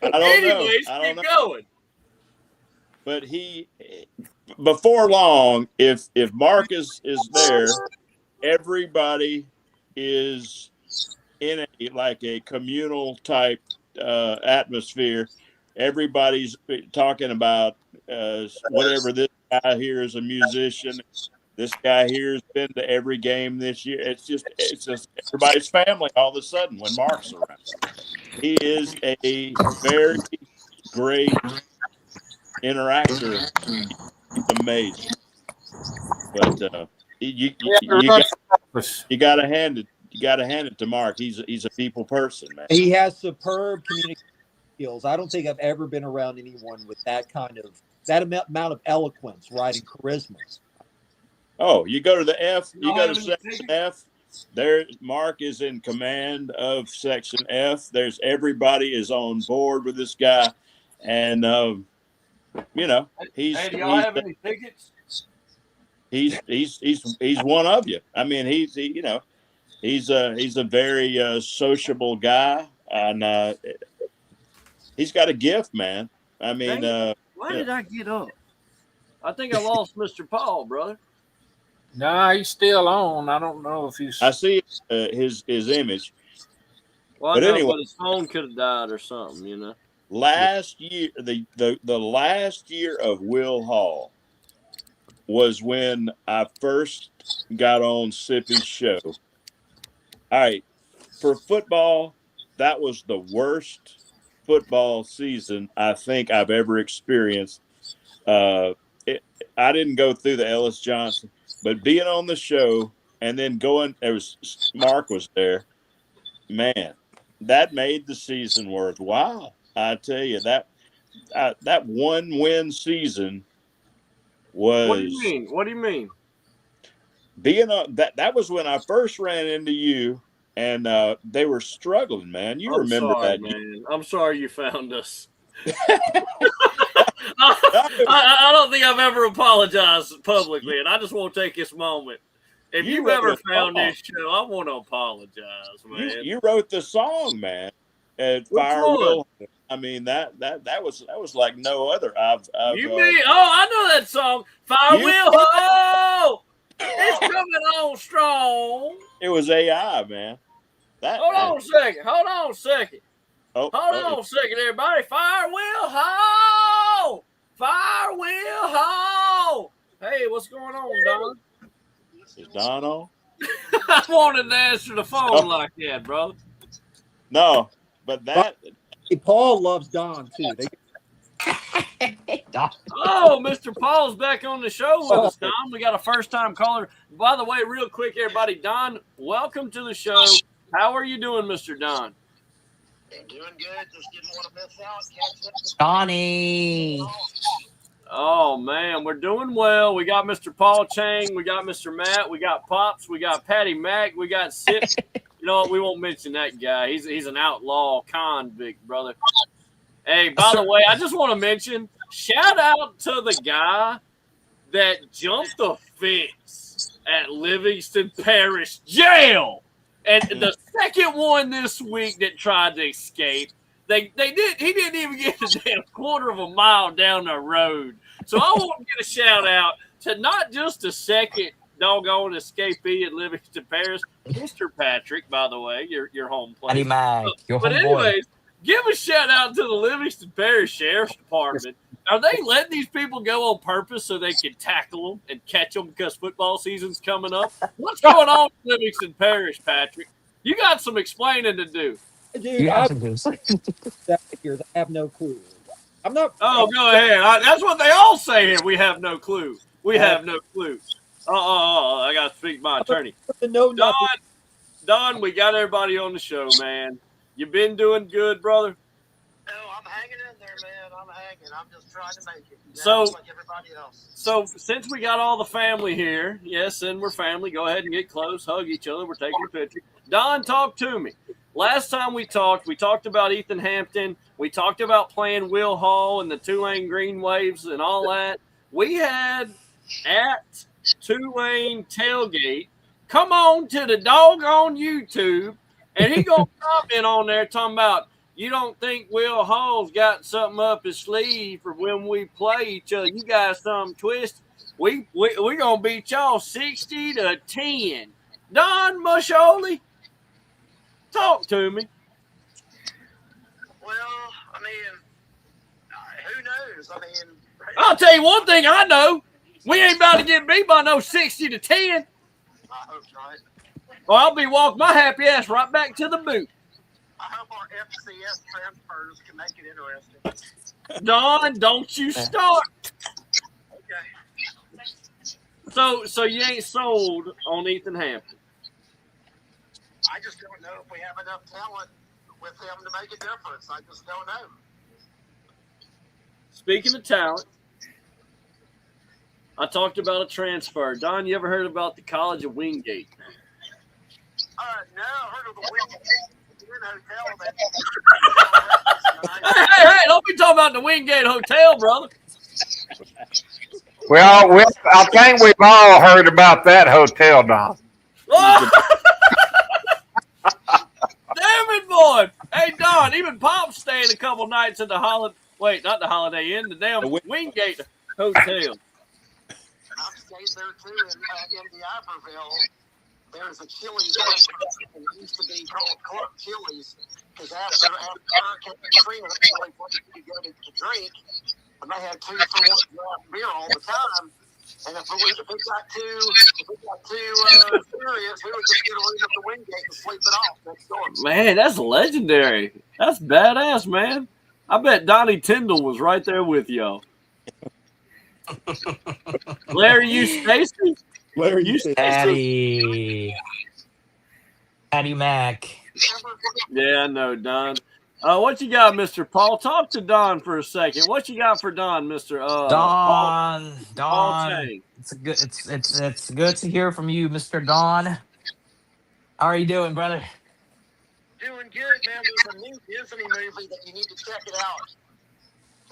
I don't Anyways, know. I don't keep know. going. But before long, if Mark is there, everybody is in a communal type atmosphere. Everybody's talking about whatever. This guy here is a musician. This guy here has been to every game this year. It's just everybody's family all of a sudden when Mark's around. He is a very great interactor. He's amazing. But you got to hand it to Mark. He's a people person, man. He has superb communication skills. I don't think I've ever been around anyone with that amount of eloquence, right, and charisma. Oh, you go to the F, you go to Section F. There, Mark is in command of Section F. There's everybody is on board with this guy, and he's. Hey, do y'all have any tickets? He's one of you. I mean, he's a very sociable guy, and he's got a gift, man. I mean, why did I get up? I think I lost Mr. Paul, brother. Nah, he's still on. I don't know if he's. I see his image. Well, But I know, anyway. but his phone could have died or something, you know. Last year, the last year of Will Hall was when I first got on Sippy's show. All right, for football, that was the worst football season I think I've ever experienced. I didn't go through the Ellis Johnson, but being on the show and then Mark was there, man, that made the season worthwhile. I tell you, that 1-win season was. What do you mean? What do you mean? Being that was when I first ran into you, and they were struggling, man. You remember sorry, that, man? I'm sorry you found us. I don't think I've ever apologized publicly, and I just want to take this moment. If You you've wrote ever a found song. this show, I want to apologize, man. You wrote the song, man. At Which Fire one? Will. I mean that was like no other. You mean? I know that song. Fire You- Will Ho! It's coming on strong. It was AI, man. Hold on a second. Hold on Oh, a second, everybody. Fire Will Ho! Fire Will Ho! Hey, what's going on, Don? Is Don on? I wanted to answer the phone like that, brother. No, but that Hey, Paul loves Don too. Oh, Mr. Paul's back on the show with us, Don. We got a first-time caller. By the way, real quick, everybody, Don, welcome to the show. How are you doing, Mr. Don? Doing good. Just didn't want to miss out. Catch up. Donnie. Oh, man, we're doing well. We got Mr. Paul Chang. We got Mr. Matt. We got Pops. We got Patty Mack. We got Sip. You know what? We won't mention that guy. He's an outlaw convict, brother. Hey, by the way, I just want to mention, shout out to the guy that jumped the fence at Livingston Parish Jail. And the second one this week that tried to escape, he didn't even get a damn quarter of a mile down the road. So I want to get a shout out to not just the second doggone escapee at Livingston Parish, Mr. Patrick, by the way, your home place. Patty Mac, your But homeboy. anyways, give a shout out to the Livingston Parish Sheriff's Department Are they letting these people go on purpose so they can tackle them and catch them because football season's coming up? What's going on in Livingston Parish, Patrick? You got some explaining to do. Dude, You I'm have to do. here. I have no clue. I'm not. Oh, go ahead. That's what they all say here. We have no clue. We have no clue. I got to speak to my attorney. No, nothing. Don, we got everybody on the show, man. You been doing good, brother? Oh, I'm hanging in there, man. I'm hanging. I'm just trying to make it. So- like everybody else. So since we got all the family here, yes, and we're family, go ahead and get close, hug each other. We're taking a picture. Don, talk to me. Last time we talked about Ethan Hampton. We talked about playing Will Hall and the Tulane Green Waves and all that. We had at Tulane tailgate. Come on to the doggone YouTube, and he gonna comment on there talking about, you don't think Will Hall's got something up his sleeve for when we play each other? You got something twisted. We gonna beat y'all 60-10. Don Musholi, talk to me. Well, I mean, who knows? I mean, I'll tell you one thing I know. We ain't about to get beat by no 60-10. I hope not. Or I'll be walking my happy ass right back to the boot. I hope our FCS transfers can make it interesting. Don, don't you start. Okay. So you ain't sold on Ethan Hampton. I just don't know if we have enough talent with him to make a difference. I just don't know. Speaking of talent, I talked about a transfer. Don, you ever heard about the College of Wingate? No, I heard of the Wingate Hotel. Hey, don't be talking about the Wingate Hotel, brother. Well, I think we've all heard about that hotel, Don. Oh! Damn it, boy. Hey, Don, even Pop stayed a couple nights at the not the Holiday Inn, the damn Wingate Hotel. I've stayed there too in the Iberville. There's a Chili's that used to be called Club Chili's because after Hurricane Katrina, that's the only place you could go to drink, and they had 2 for $1 draft beer all the time. And if it got too serious, we would just get a room at the Wingate and sleep it off next door. Man, that's legendary. That's badass, man. I bet Donnie Tyndall was right there with y'all. Larry, you Stacy? Larry, You Stacy? Patty Mac. Yeah, I know, Don. What you got, Mr. Paul? Talk to Don for a second. What you got for Don, Mr. Don. Paul Chang? It's good to hear from you, Mr. Don. How are you doing, brother? Doing good, man. There's a new Disney movie that you need to check it out.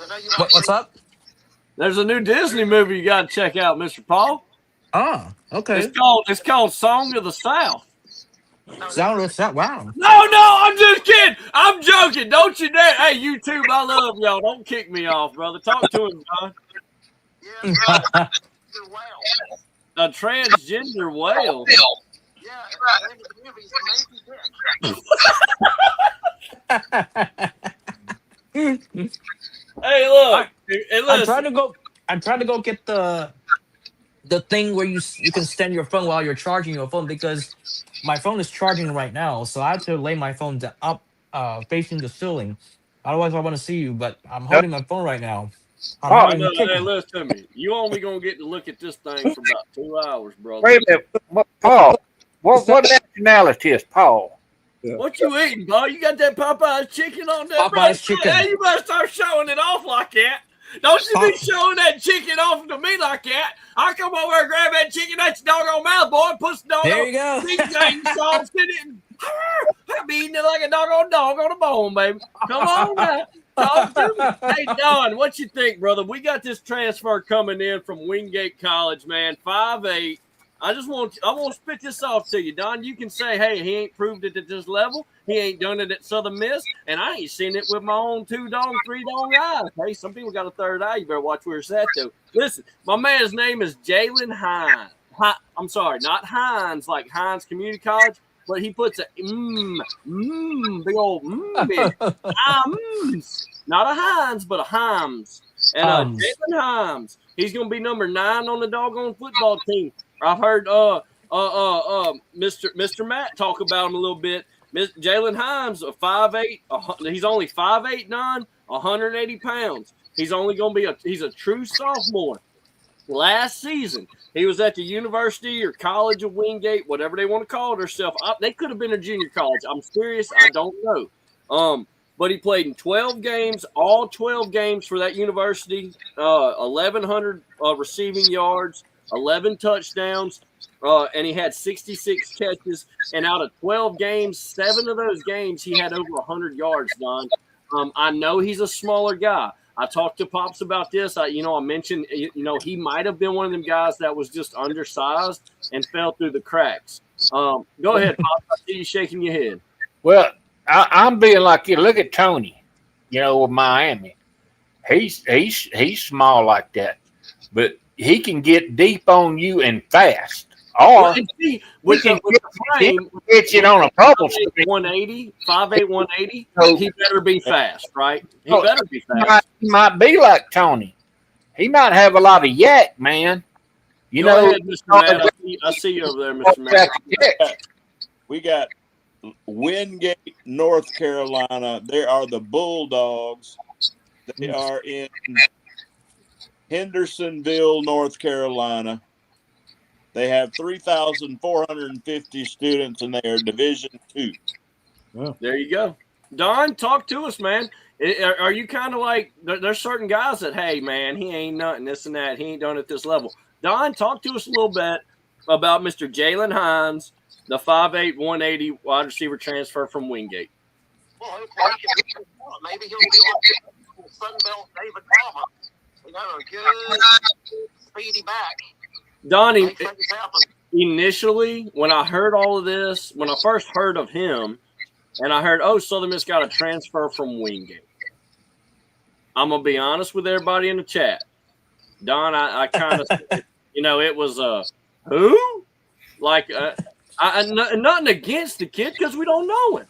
I know you What's up? There's a new Disney movie you got to check out, Mr. Paul. Oh, okay. It's called Song of the South. Wow. No, I'm just kidding. I'm joking. Don't you dare. Hey, YouTube, I love y'all. Don't kick me off, brother. Talk to him, Don. Yeah, you're well. A transgender whale. Yeah, the name of the movie is Maybe Dick. Hey, look. Hey, I'm listen. trying to go get the thing where you can stand your phone while you're charging your phone, because my phone is charging right now, so I have to lay my phone up facing the ceiling. Otherwise, I want to see you, but I'm holding my phone right now. Hey, listen to me. You only gonna get to look at this thing for about 2 hours, brother. Wait a minute, Paul. What nationality is Paul? What you eating, Paul? You got that Popeye's chicken on there, bro? Popeye's chicken. Hey, you better start showing it off like that. Don't you be showing that chicken off to me like that. I come over and grab that chicken out your doggone mouth, boy, and put some doggone There you go. big sauce in it. And, I'm eating it like a doggone dog on a bone, baby. Come on now. Talk to me. Hey, Don, what you think, brother? We got this transfer coming in from Wingate College, man, 5'8". I want to spit this off to you, Don. You can say, hey, he ain't proved it at this level. He ain't done it at Southern Miss, and I ain't seen it with my own 3 eyes. Hey, some people got a third eye. You better watch where it's at, though. Listen, my man's name is Jalen Hines. I'm sorry, not Hines, like Hines Community College, but he puts a big old in it. Not a Hines, but a Himes. And Jalen Himes, he's going to be number 9 on the doggone football team. I've heard Mr. Matt talk about him a little bit. Jalen Himes, 5'8", he's only 5'8", 180 pounds. He's only going to be he's a true sophomore. Last season, he was at the University or College of Wingate, whatever they want to call themselves. They could have been a junior college. I'm serious. I don't know. But he played in 12 games, all 12 games for that university, 1,100 receiving yards, 11 touchdowns, and he had 66 catches. And out of 12 games, 7 of those games, he had over 100 yards, Don. I know he's a smaller guy. I talked to Pops about this. I mentioned, he might have been one of them guys that was just undersized and fell through the cracks. Go ahead, Pops. I see you shaking your head. Well, I'm being like you. Look at Tony, with Miami. He's small like that, but he can get deep on you and fast. Or with the frame, get you on a bubble 180, 5'8", 180. So he better be fast, right? He better be fast. He might be like Tony. He might have a lot of yak, man. Go ahead, Mr. Matt. I see you over there, Mr. Matt. We got Wingate, North Carolina. There are the Bulldogs. They are in Hendersonville, North Carolina. They have 3,450 students, and they are Division II. Oh. There you go. Don, talk to us, man. Are you kind of like there's certain guys that, hey, man, he ain't nothing, this and that. He ain't done at this level. Don, talk to us a little bit about Mr. Jalen Himes, the 5'8", 180 wide receiver transfer from Wingate. Well, maybe he'll be like Sunbelt David Palmer. A good, speedy back. Donnie, initially, when I heard all of this, when I first heard of him, and I heard, Southern Miss got a transfer from Wingate. I'm going to be honest with everybody in the chat. Don, I kind of, it was, who? Like, nothing against the kid because we don't know him.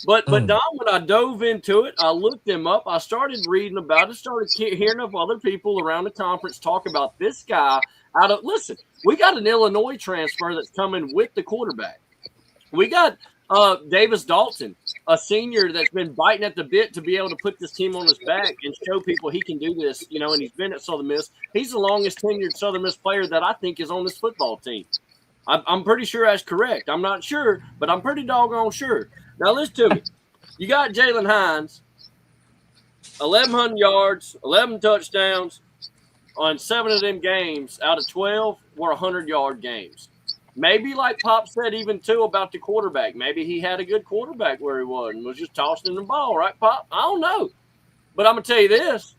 But Don, when I dove into it, I looked him up. I started reading about it, started hearing of other people around the conference talk about this guy. Listen, we got an Illinois transfer that's coming with the quarterback. We got Davis Dalton, a senior that's been biting at the bit to be able to put this team on his back and show people he can do this, and he's been at Southern Miss. He's the longest tenured Southern Miss player that I think is on this football team. I'm pretty sure that's correct. I'm not sure, but I'm pretty doggone sure. Now, listen to me. You got Jalen Himes, 1,100 yards, 11 touchdowns on 7 of them games out of 12 were 100-yard games. Maybe, like Pop said, even too, about the quarterback. Maybe he had a good quarterback where he was and was just tossing the ball, right, Pop? I don't know. But I'm going to tell you this.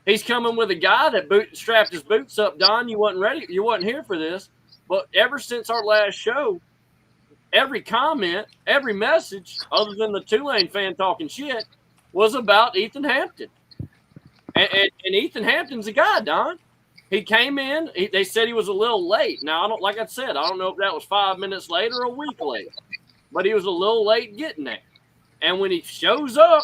He's coming with a guy that strapped his boots up. Don, you wasn't ready. You wasn't here for this. But ever since our last show, every comment, every message, other than the Tulane fan talking shit, was about Ethan Hampton. And Ethan Hampton's a guy, Don. He came in. They said he was a little late. Now, like I said, I don't know if that was 5 minutes late or a week late. But he was a little late getting there. And when he shows up,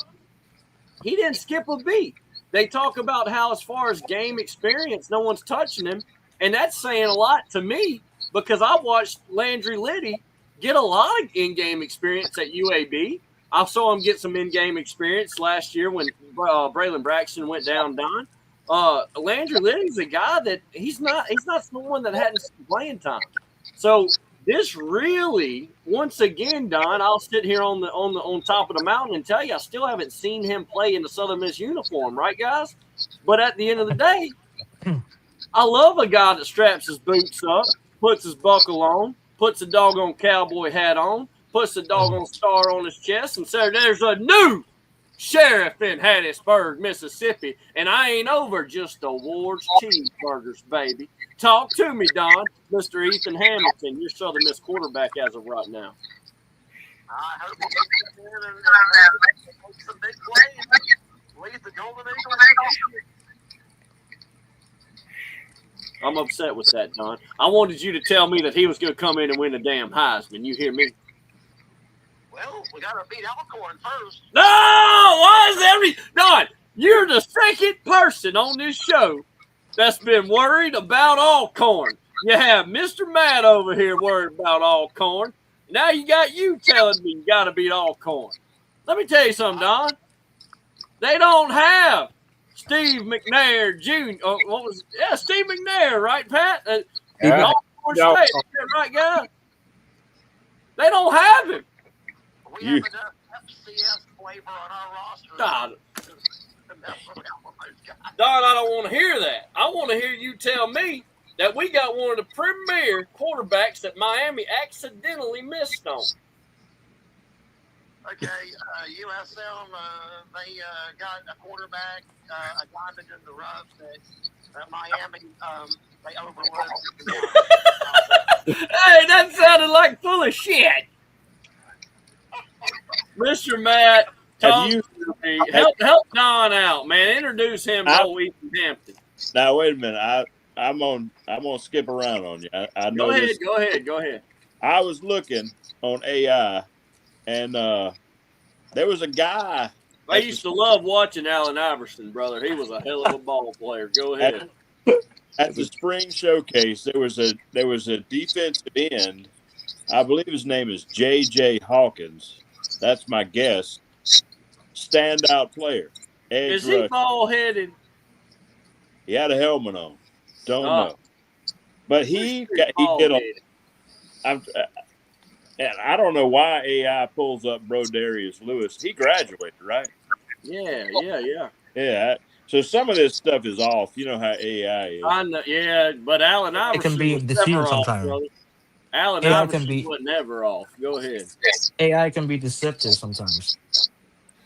he didn't skip a beat. They talk about how, as far as game experience, no one's touching him. And that's saying a lot to me because I watched Landry Liddy get a lot of in-game experience at UAB. I saw him get some in-game experience last year when Braylon Braxton went down. Don, Landry Liddy's a guy that he's not someone that hadn't playing time. So this really, once again, Don, I'll sit here on top of the mountain and tell you I still haven't seen him play in the Southern Miss uniform, right, guys? But at the end of the day, I love a guy that straps his boots up, puts his buckle on, puts a doggone cowboy hat on, puts a doggone star on his chest, and says, there's a new sheriff in Hattiesburg, Mississippi, and I ain't over just awards cheeseburgers, baby. Talk to me, Don. Mr. Ethan Hamilton, your Southern Miss quarterback as of right now. I hope he gets in and make some big plays. Lead the Golden Eagles. I'm upset with that, Don. I wanted you to tell me that he was going to come in and win the damn Heisman. You hear me? Well, we got to beat Alcorn first. No! Why is Don, you're the second person on this show that's been worried about Alcorn. You have Mr. Matt over here worried about Alcorn. Now you got you telling me you got to beat Alcorn. Let me tell you something, Don. They don't have Steve McNair Jr. Steve McNair, right, Pat? Yeah. Alcorn State, right, guys? They don't have him. We have enough FCS flavor on our roster. Don, I don't want to hear that. I want to hear you tell me that we got one of the premier quarterbacks that Miami accidentally missed on. Okay, USM, they got a quarterback, a diamond in the rough that Miami, they overlooked. Hey, that sounded like full of shit. Mr. Matt, help Don out, man. Introduce him to old Ethan Hampton. Now wait a minute. I'm gonna skip around on you. I know Go ahead. I was looking on AI, and there was a guy. I used to love watching Allen Iverson, brother. He was a hell of a ball player. Go ahead. At the spring showcase, there was a defensive end. I believe his name is J.J. Hawkins. That's my guess. Standout player. Is he ball headed? He had a helmet on. Don't know. But he did and I don't know why AI pulls up Brodarius Lewis. He graduated, right? Yeah. So some of this stuff is off. You know how AI is. I know, yeah, but Allen Iverson can be was deceiving never off, sometimes. brother. Allen AI Iverson can be- was never off. Go ahead. AI can be deceptive sometimes.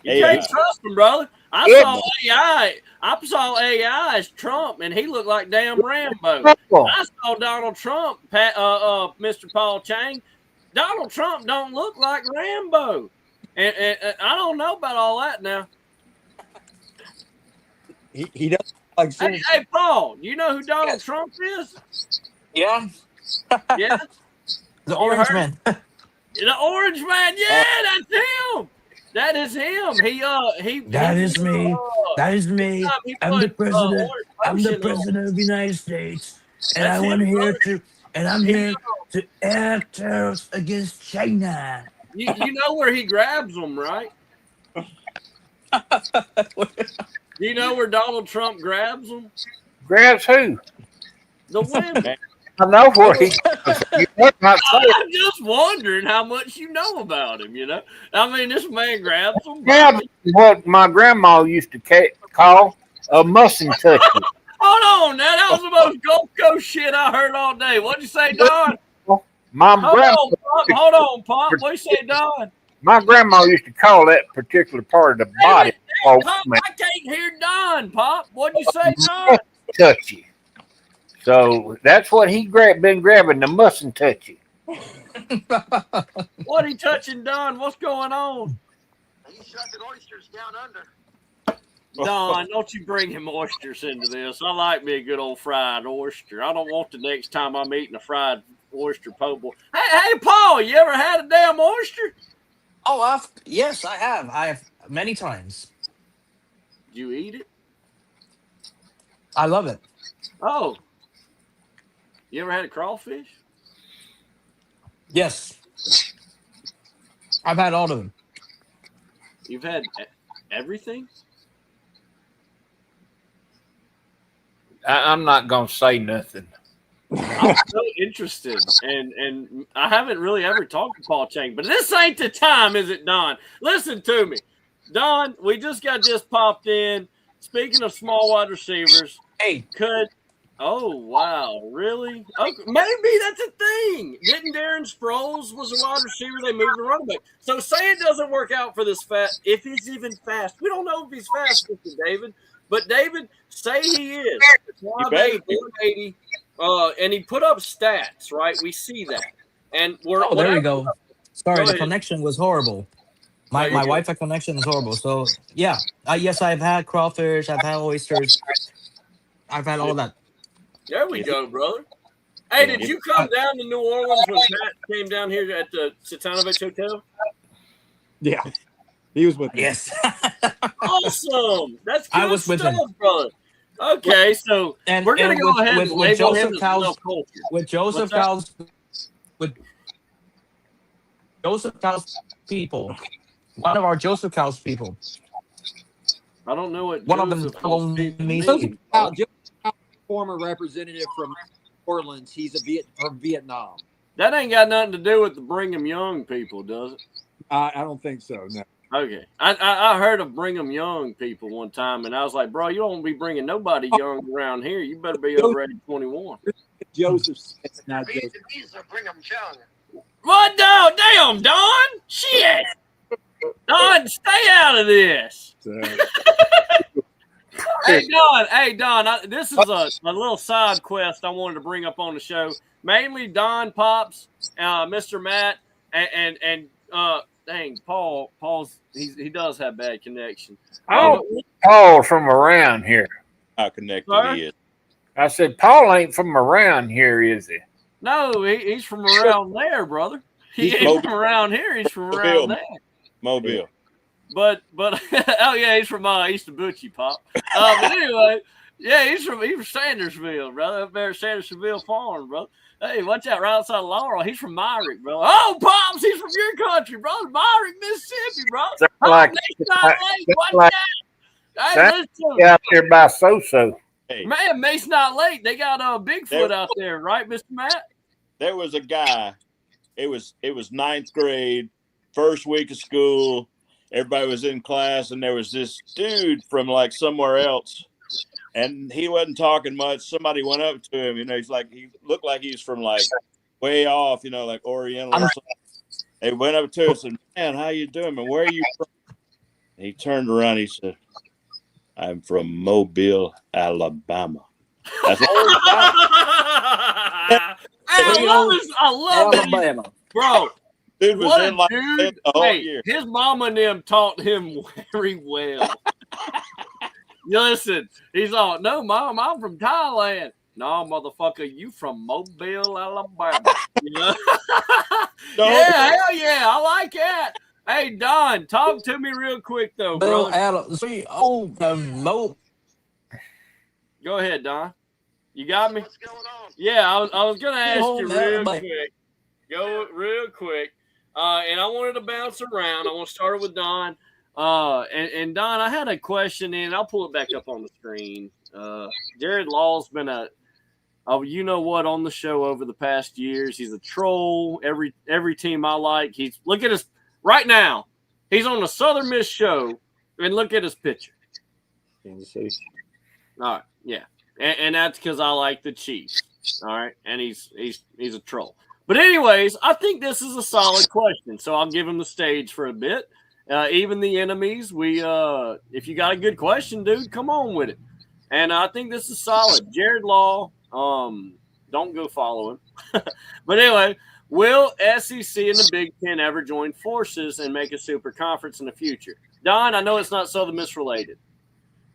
You can't trust him, brother. I saw AI as Trump, and he looked like damn Rambo. I saw Donald Trump, Mr. Paul Chang. Donald Trump don't look like Rambo, and I don't know about all that now. He doesn't like Hey, Paul, you know who Donald Trump is? Yeah. Yeah, The orange man. the orange man. Yeah, that's him. That is him. That is me. That is me. I'm the president. I'm the president of the United States, and That's I'm him, here brother. I'm here to act tariffs against China. You know where he grabs them, right? Do you know where Donald Trump grabs them? Grabs who? The women. I know where he. You better not say it. I'm just wondering how much you know about him. You know, I mean, this man grabs them. Yeah, what my grandma used to call a mussing touchy. Hold on, now that was the most Gulf Coast shit I heard all day. What'd you say, Don? My Hold on, Pop. What'd you say, Don? My grandma used to call that particular part of the body Pop, I can't hear Don, Pop. What'd you say, Don? touchy. So that's what he been grabbing, the mussing touchy. What he touching, Don? What's going on? He's shucking oysters down under. Don, don't you bring him oysters into this. I like me a good old fried oyster. I don't want the next time I'm eating a fried oyster po' boy. Hey, Paul, you ever had a damn oyster? Oh, yes, I have. I have many times. Did you eat it? I love it. Oh. You ever had a crawfish? Yes. I've had all of them. You've had everything? I'm not gonna say nothing. I'm so interested, and I haven't really ever talked to Paul Chang, but this ain't the time, is it, Don? Listen to me. Don, we just popped in. Speaking of small wide receivers, oh, wow, really? Okay, maybe that's a thing. Didn't Darren Sproles was a wide receiver? They moved the running back. So say it doesn't work out for this fast, if he's even fast. We don't know if he's fast, Mr. David. But David, say he is. 180, and he put up stats, right? We see that. And there we go. Sorry, the ahead. connection was horrible. My No, Wi-Fi connection is horrible. So yeah, yes, I've had crawfish, I've had oysters, I've had all that. There we go, brother. Hey, did you come down to New Orleans when Pat came down here at the Satanovich Hotel? Yeah. He was with me. Yes. Awesome. That's good I was with stuff, him. brother. Okay, so And we're gonna and go ahead and with label him Joseph as Cowles, well cultured. with Joseph What's that? Cowles, with Joseph Cowles people, one of our Joseph Cowles people, I don't know what one of them Joseph told people me. Joseph mean. Powell, former representative from Orleans. He's from Vietnam. That ain't got nothing to do with the Brigham Young people, does it? I don't think so. No. Okay. I heard of Brigham Young people one time, and I was like, bro, you don't be bringing nobody young around here. You better be already 21. Joseph Smith, not Joseph. He's a Brigham Young. What? No, damn, Don. Shit. Don, stay out of this. Hey, Don, this is a little side quest I wanted to bring up on the show. Mainly Don, Pops, Mr. Matt, and dang, he does have bad connection. Oh, Paul's from around here. How connected Sir? he is. I said, Paul ain't from around here, is he? No, he's from around there, brother. He He's ain't from around here. He's from around there. Mobile. But oh yeah, he's from East of Butchie, Pop. But anyway, yeah, he's from Sandersville, brother, up there at Sandersville Farm, bro. Hey, watch out, right outside Laurel. He's from Myrick, bro. Oh, Pops, he's from your country, bro. Myrick, Mississippi, bro. Like, Watch like out. Hey, listen, out there by So-So. Hey, man, Mace not late. They got Bigfoot out there, right, Mr. Matt? there was a guy. It was ninth grade, first week of school. Everybody was in class, and there was this dude from like somewhere else, and he wasn't talking much. Somebody went up to him, he looked like he's from like way off, like Oriental or something. They went up to us and, man, how you doing, man? Where are you from? And he turned around, he said, I'm from Mobile, Alabama. That's I love it, Alabama. bro. dude was What in a like dude. the whole Hey, year. his mama and them taught him very well. You listen, he's all, no, Mom, I'm from Thailand. No, motherfucker, you from Mobile, Alabama. You know? Yeah, hell yeah, I like that. Hey, Don, talk to me real quick, though, Bill brother. Mo. Go ahead, Don. You got me? What's going on? Yeah, I was going to ask Oh, you man, real man. quick. Go real quick. And I wanted to bounce around. I want to start with Don. And Don, I had a question, and I'll pull it back up on the screen. Jared Law's been you know what, on the show over the past years. He's a troll. Every team I like, look at his right now. He's on the Southern Miss show, and look at his picture. Kansas City. All right, yeah, and that's because I like the Chiefs. All right, and he's a troll. But anyways, I think this is a solid question, so I'll give him the stage for a bit. Even the enemies, if you got a good question, dude, come on with it. And I think this is solid. Jared Law, don't go follow him. But anyway, will SEC and the Big Ten ever join forces and make a super conference in the future? Don, I know it's not Southern Miss related,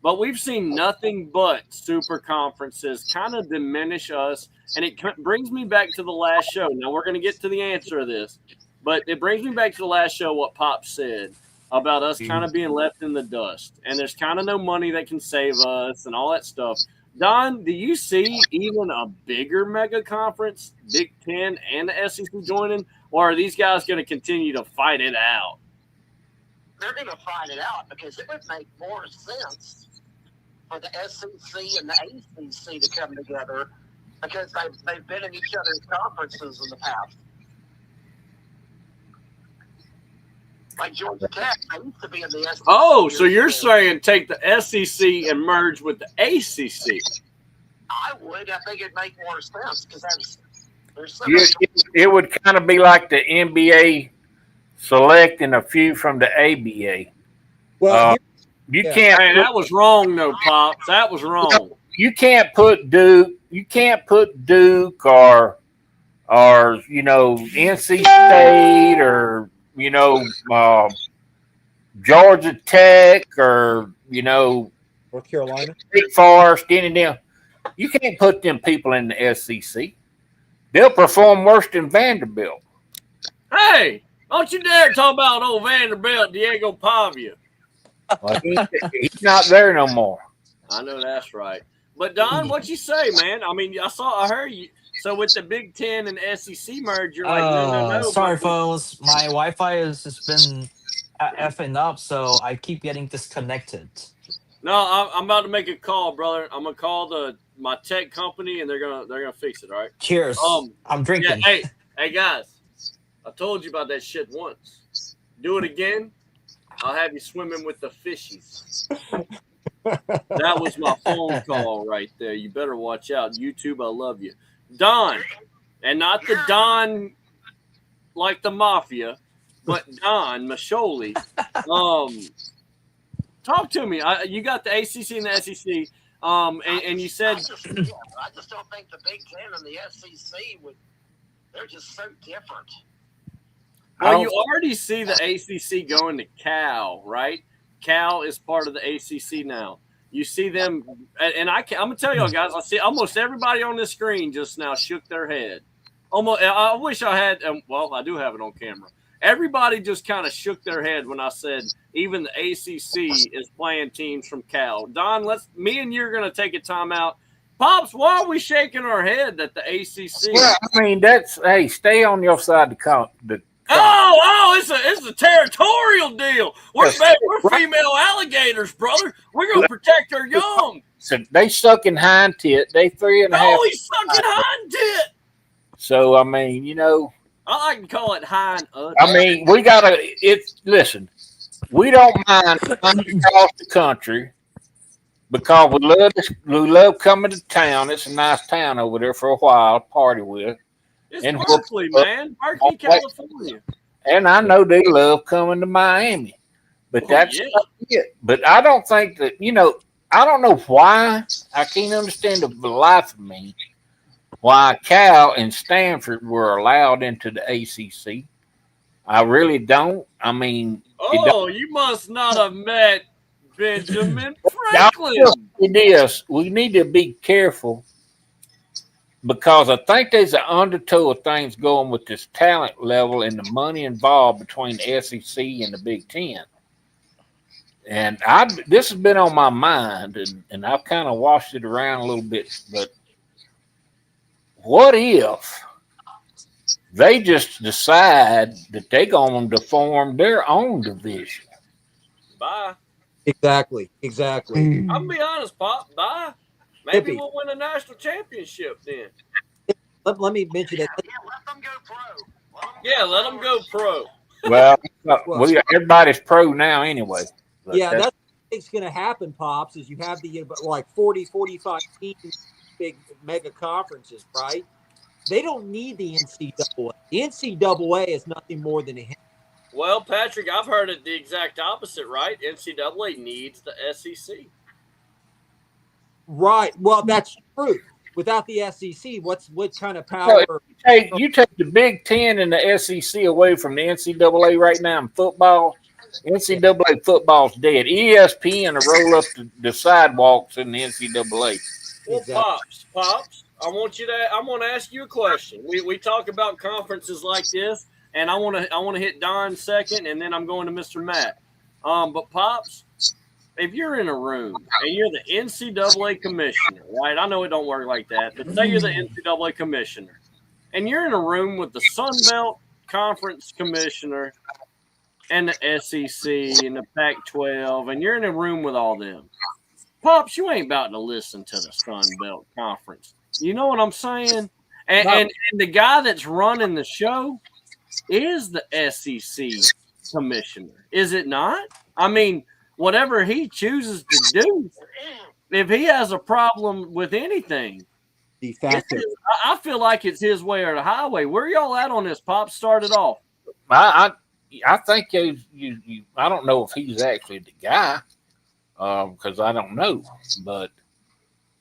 but we've seen nothing but super conferences kind of diminish us. And it brings me back to the last show. Now, we're going to get to the answer of this, but it brings me back to the last show, what Pop said about us kind of being left in the dust. And there's kind of no money that can save us and all that stuff. Don, do you see even a bigger mega conference, Big Ten and the SEC joining, or are these guys going to continue to fight it out? They're going to fight it out because it would make more sense for the SEC and the ACC to come together because they've been in each other's conferences in the past. Like Georgia Tech, I used to be in the SEC. Oh, so you're saying take the SEC and merge with the ACC? I would. I think it'd make more sense because there's so You, much. it would kind of be like the NBA selecting a few from the ABA. Well, You Yeah. can't. Hey, that was wrong, though, Pops. That was wrong. You can't put Duke. You can't put Duke or NC State or Georgia Tech or North Carolina. Big Forest, any of them. You can't put them people in the SEC. They'll perform worse than Vanderbilt. Hey, Don't you dare talk about old Vanderbilt, Diego Pavia. Well, he's not there no more. I know that's right. But Don, what you say, man? I mean, I heard you. So with the Big Ten and SEC merge, you're like, no. Sorry, folks. My Wi-Fi has just been effing up, so I keep getting disconnected. No, I'm about to make a call, brother. I'm gonna call my tech company, and they're gonna fix it. All right. Cheers. I'm drinking. Yeah, hey guys, I told you about that shit once. Do it again, I'll have you swimming with the fishies. That was my phone call right there. You better watch out. YouTube, I love you. Don, and not the Don like the mafia, but Don Masholi. Talk to me. You got the ACC and the SEC, and you said I just don't think the Big Ten and the SEC they're just so different. Well, you already see the ACC going to Cal, right? Cal is part of the ACC now. You see them, and I'm gonna tell y'all guys. I see almost everybody on this screen just now shook their head. Almost, I wish I had. Well, I do have it on camera. Everybody just kind of shook their head when I said even the ACC is playing teams from Cal. Don, me and you are gonna take a timeout. Pops, why are we shaking our head that the ACC? Well, I mean, stay on your side of the. It's a territorial deal. We're female alligators, brother. We're gonna protect our young. So they sucking hind tit. They 3.5. Oh, he's sucking hind tit. So I mean, I like to call it hind. I mean, we gotta. Listen, we don't mind coming across the country because we love coming to town. It's a nice town over there for a while to party with. It's Berkeley, man. Berkeley, California. And I know they love coming to Miami. But that's not it. But I don't think that, I don't know why. I can't understand the life of me why Cal and Stanford were allowed into the ACC. I really don't. I mean. You must not have met Benjamin Franklin. It is. We need to be careful. Because I think there's an undertow of things going with this talent level and the money involved between the SEC and the Big Ten. And this has been on my mind, and I've kind of washed it around a little bit. But what if they just decide that they're going to form their own division? Bye. Exactly. I'm going to be honest, Pop. Bye. Maybe we'll win a national championship then. Let me mention it. Let them go pro. Let them go pro. Well, everybody's pro now anyway. Yeah, that's what I think's going to happen, Pops, is you have the 40, 45 teams, big mega conferences, right? They don't need the NCAA. The NCAA is nothing more than a. Well, Patrick, I've heard it the exact opposite, right? NCAA needs the SEC. Right. Well, that's true. Without the SEC, what kind of power? You take the Big Ten and the SEC away from the NCAA right now in football. NCAA football's dead. ESPN will roll up the sidewalks in the NCAA. Well, Pops, I want to ask you a question. We talk about conferences like this, and I want to hit Don second, and then I'm going to Mr. Matt. But Pops, if you're in a room and you're the NCAA commissioner, right? I know it don't work like that, but say you're the NCAA commissioner, and you're in a room with the Sun Belt Conference commissioner and the SEC and the Pac-12, and you're in a room with all them. Pops, you ain't about to listen to the Sun Belt Conference. You know what I'm saying? And the guy that's running the show is the SEC commissioner, is it not? I mean, whatever he chooses to do, if he has a problem with anything, I feel like it's his way or the highway. Where y'all at on this, Pop? Started off. I think you I don't know if he's actually the guy, because I don't know, but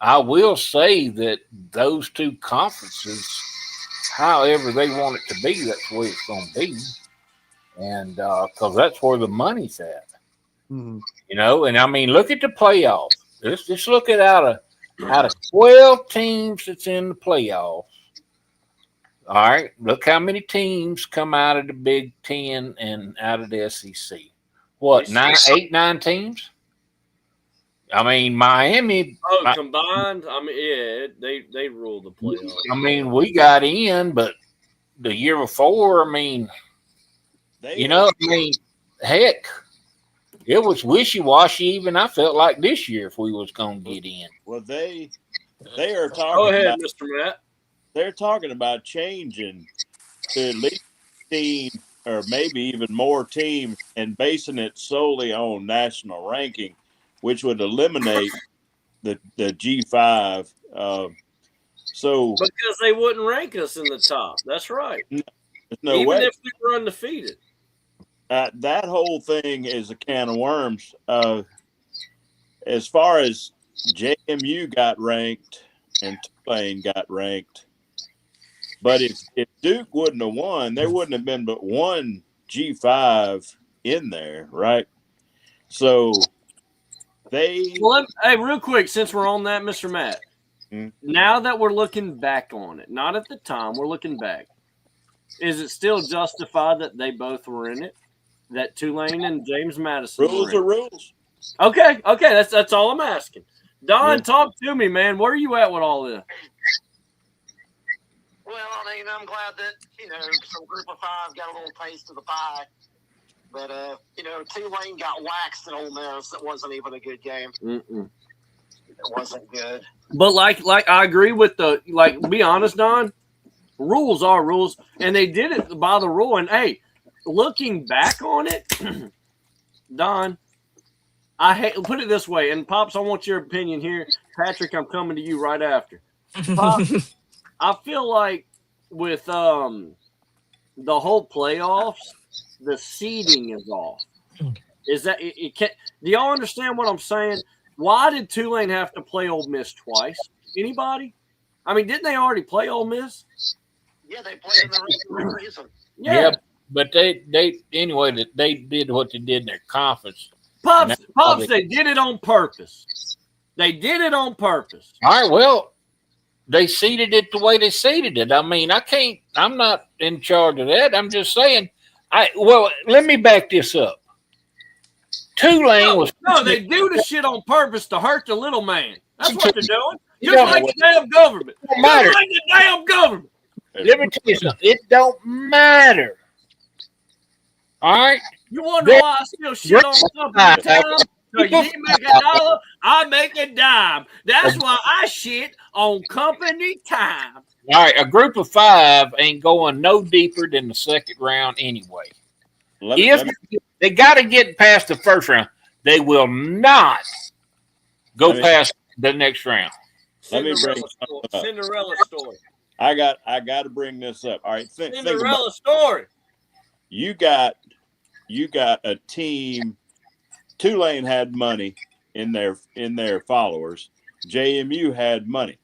I will say that those two conferences, however they want it to be, that's the way it's going to be, and because that's where the money's at. Mm-hmm. And I mean, look at the playoffs. Let's just look at out of 12 teams that's in the playoffs. All right, look how many teams come out of the Big Ten and out of the SEC. What, 9 teams? I mean, Miami. Oh, combined. I mean, yeah, they ruled the playoffs. I mean, we got in, but the year before, I mean, I mean, heck, it was wishy-washy. Even I felt like this year if we was going to get in. Well, they are talking. Go ahead, about, Mr. Matt. They're talking about changing to at least 15 or maybe even more teams and basing it solely on national ranking, which would eliminate the G5. So because they wouldn't rank us in the top. That's right. There's no even way. if we were undefeated. That whole thing is a can of worms. As far as JMU got ranked and Tulane got ranked, but if Duke wouldn't have won, there wouldn't have been but one G5 in there, right? So hey, real quick, since we're on that, Mr. Matt, now that we're looking back on it, not at the time, we're looking back. Is it still justified that they both were in it? That Tulane and James Madison. Rules are rules. Okay. That's all I'm asking. Don, talk to me, man. Where are you at with all this? Well, I mean, I'm glad that, some group of five got a little taste of the pie. But, Tulane got waxed at Ole Miss. It wasn't even a good game. Mm-mm. It wasn't good. But like I agree with be honest, Don, rules are rules. And they did it by the rule. And, hey, looking back on it, Don, put it this way. And, Pops, I want your opinion here. Patrick, I'm coming to you right after. Pops, I feel like with the whole playoffs, the seeding is off. Is that it can't? Do y'all understand what I'm saying? Why did Tulane have to play Ole Miss twice? Anybody? I mean, didn't they already play Ole Miss? Yeah, they played in the regular season. Yeah, but they anyway they did what they did in their conference. Pops, they did it on purpose. They did it on purpose. All right, well. They seeded it the way they seeded it. I mean, I'm not in charge of that. I'm just saying. Let me back this up. Tulane was. No, they do the shit on purpose to hurt the little man. That's what they're doing. Just like the damn government. It don't matter. Just like the damn government. Let me tell you something. It don't matter. All right? You wonder why I still shit on company time? Because you make $1, I make a dime. That's why I shit on company time. All right, a group of 5 ain't going no deeper than the second round anyway. They got to get past the first round. They will not go past the next round. Let me bring Cinderella story. I got to bring this up. All right, Cinderella story. You got a team. Tulane had money in their followers. JMU had money.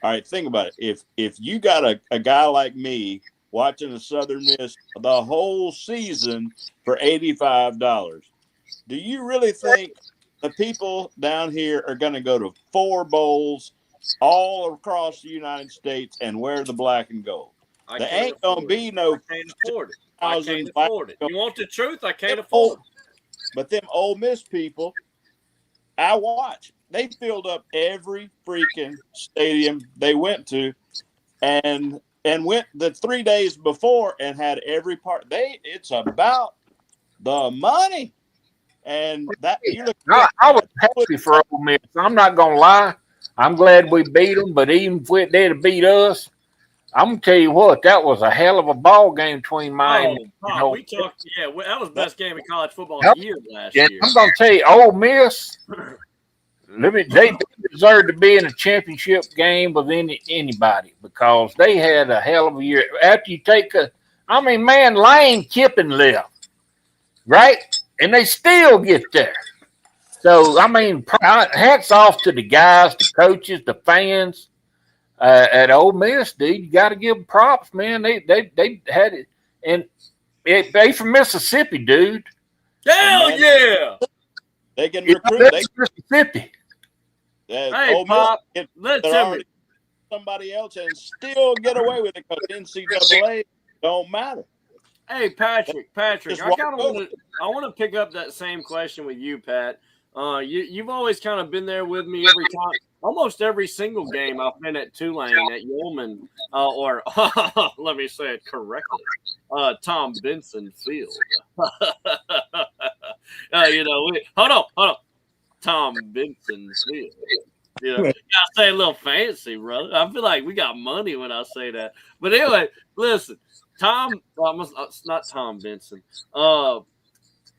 All right, think about it. If you got a guy like me watching the Southern Miss the whole season for $85, do you really think the people down here are going to go to 4 bowls all across the United States and wear the black and gold? There ain't going to be no. I can't afford it. I can't afford it. You want the truth? I can't afford it. But them Ole Miss people, I watched. They filled up every freaking stadium they went to, and went the 3 days before and had every part. It's about the money, and that you look. I was happy for Ole Miss. I'm not gonna lie. I'm glad we beat them, but even if they'd have beat us, I'm gonna tell you what, that was a hell of a ball game between Miami. We talked. Yeah, that was the best game of college football of the year last year. I'm gonna tell you, Ole Miss. They deserve to be in a championship game with anybody because they had a hell of a year. After you take Lane Kiffin left, right, and they still get there. So hats off to the guys, the coaches, the fans. At Ole Miss, dude, you got to give them props, man. They had it, and they from Mississippi, dude. Hell yeah! They can recruit. Mississippi. Hey, Pop, listen to me. somebody else and still get away with it because NCAA don't matter. Hey, Patrick, Just I walk kind of over. want to pick up that same question with you, Pat. You've always kind of been there with me every time, almost every single game I've been at Tulane, at Yeoman, or let me say it correctly, Tom Benson Field. Hold on, Tom Benson Field. You gotta say a little fancy, brother. I feel like we got money when I say that. But anyway, listen. It's not Tom Benson.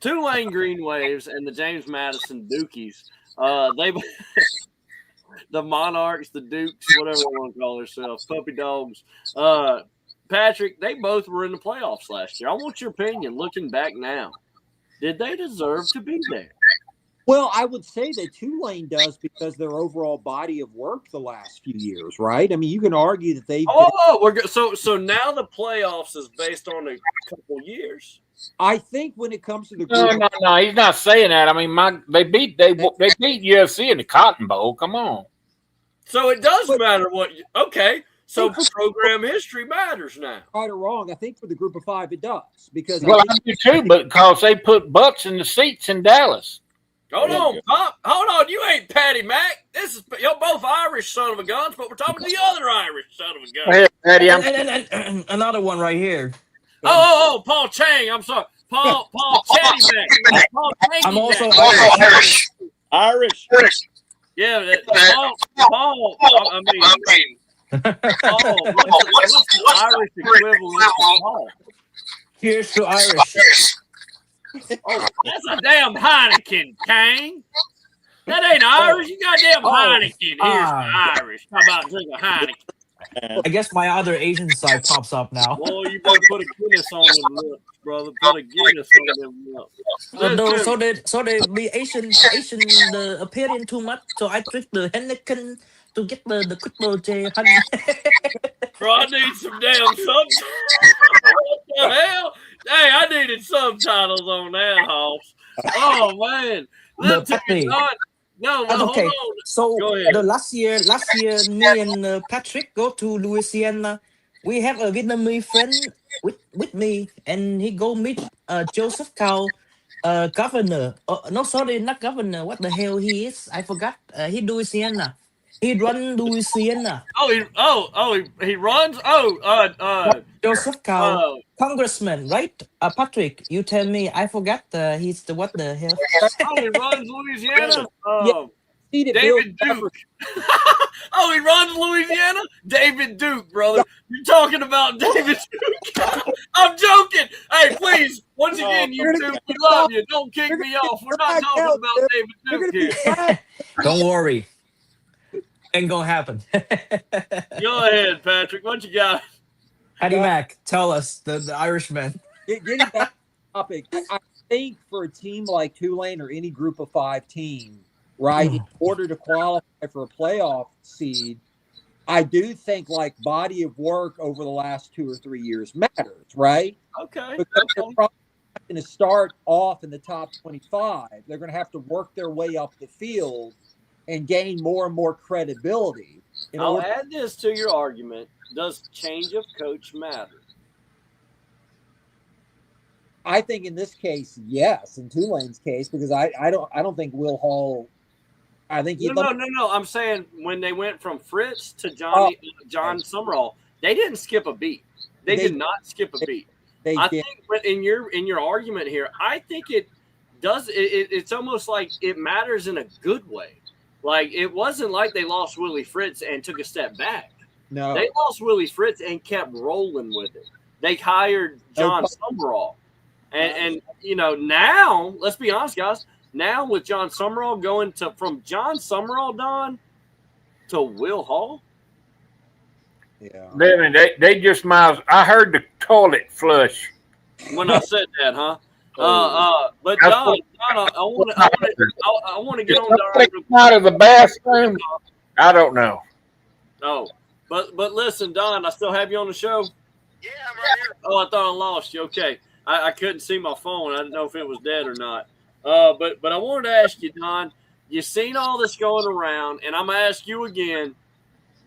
Tulane Green Waves and the James Madison Dukies. They, the Monarchs, the Dukes, whatever they want to call themselves, puppy dogs. Patrick, they both were in the playoffs last year. I want your opinion. Looking back now, did they deserve to be there? Well, I would say that Tulane does because their overall body of work the last few years, right? I mean, you can argue that they've. So now the playoffs is based on a couple years. I think when it comes to the No, he's not saying that. I mean, they beat UFC in the Cotton Bowl. Come on. So it does matter what. Okay, so program history matters now. Right or wrong, I think for the Group of Five it does because. Well, I do too, but because they put butts in the seats in Dallas. Hold on, Pop. Hold on. You ain't Patty Mac. You're both Irish son of a guns, but we're talking to the other Irish son of a gun. Hey, Patty, and another one right here. Oh, Paul Chang. I'm sorry. Paul Chatty Mac. Paul I'm also Irish. Irish. Yeah, Paul. I mean, Paul. What's the Irish equivalent of Paul? Here's to Irish. Oh, that's a damn Heineken, Kang. That ain't Irish. You goddamn Heineken. Here's the Irish. How about drink a Heineken? I guess my other Asian side pops up now. Boy, you better put a Guinness on them lips, brother. Put a Guinness on them lips. So the Asian appearing too much. So I drink the Heineken to get the Triple J honey. Bro, I need some damn subtitles. What the hell? Hey, I needed subtitles on that, Hoss. Oh man, Okay, hold on. so Go ahead. the last year, me and Patrick go to Louisiana. We have a Vietnamese friend with me, and he go meet Joseph Cao, governor. No, sorry, not governor. What the hell he is? I forgot. He Louisiana. He run Louisiana. He runs. Joseph Cao, congressman, right? Patrick, you tell me. I forgot. He's the what the hell? He runs Louisiana. David Duke. He runs Louisiana. David Duke, brother. You're talking about David Duke. I'm joking. Hey, please, once again, YouTube, we love you. Don't kick me off. We're not talking about David Duke here. Don't worry. Ain't gonna happen. Go ahead, Patrick. What you got? Patty Mac, tell us the Irishman. Getting back to the topic, I think for a team like Tulane or any Group of Five team, right, in order to qualify for a playoff seed, I do think like body of work over the last 2 or 3 years matters, right? Okay. Because they're probably not going to start off in the top 25. They're going to have to work their way up the field and gain more and more credibility. I'll add this to your argument. Does change of coach matter? I think in this case, yes. In Tulane's case, because I don't think Will Hall. I think no. I'm saying when they went from Fritz to John Summerall, they didn't skip a beat. They did not skip a beat. I think in your argument here, I think it does. It's almost like it matters in a good way. Like, it wasn't like they lost Willie Fritz and took a step back. No. They lost Willie Fritz and kept rolling with it. They hired John Summerall. And now, let's be honest, guys, now with John Summerall going from John Summerall, Don, to Will Hall. Yeah. They just miles. I heard the toilet flush. When I said that, huh? But Don, I want to get on out of the bathroom. I don't know. Oh, but listen, Don, I still have you on the show. Yeah, I'm right here. Oh, I thought I lost you. Okay, I couldn't see my phone. I didn't know if it was dead or not. But I wanted to ask you, Don. You seen all this going around, and I'm gonna ask you again.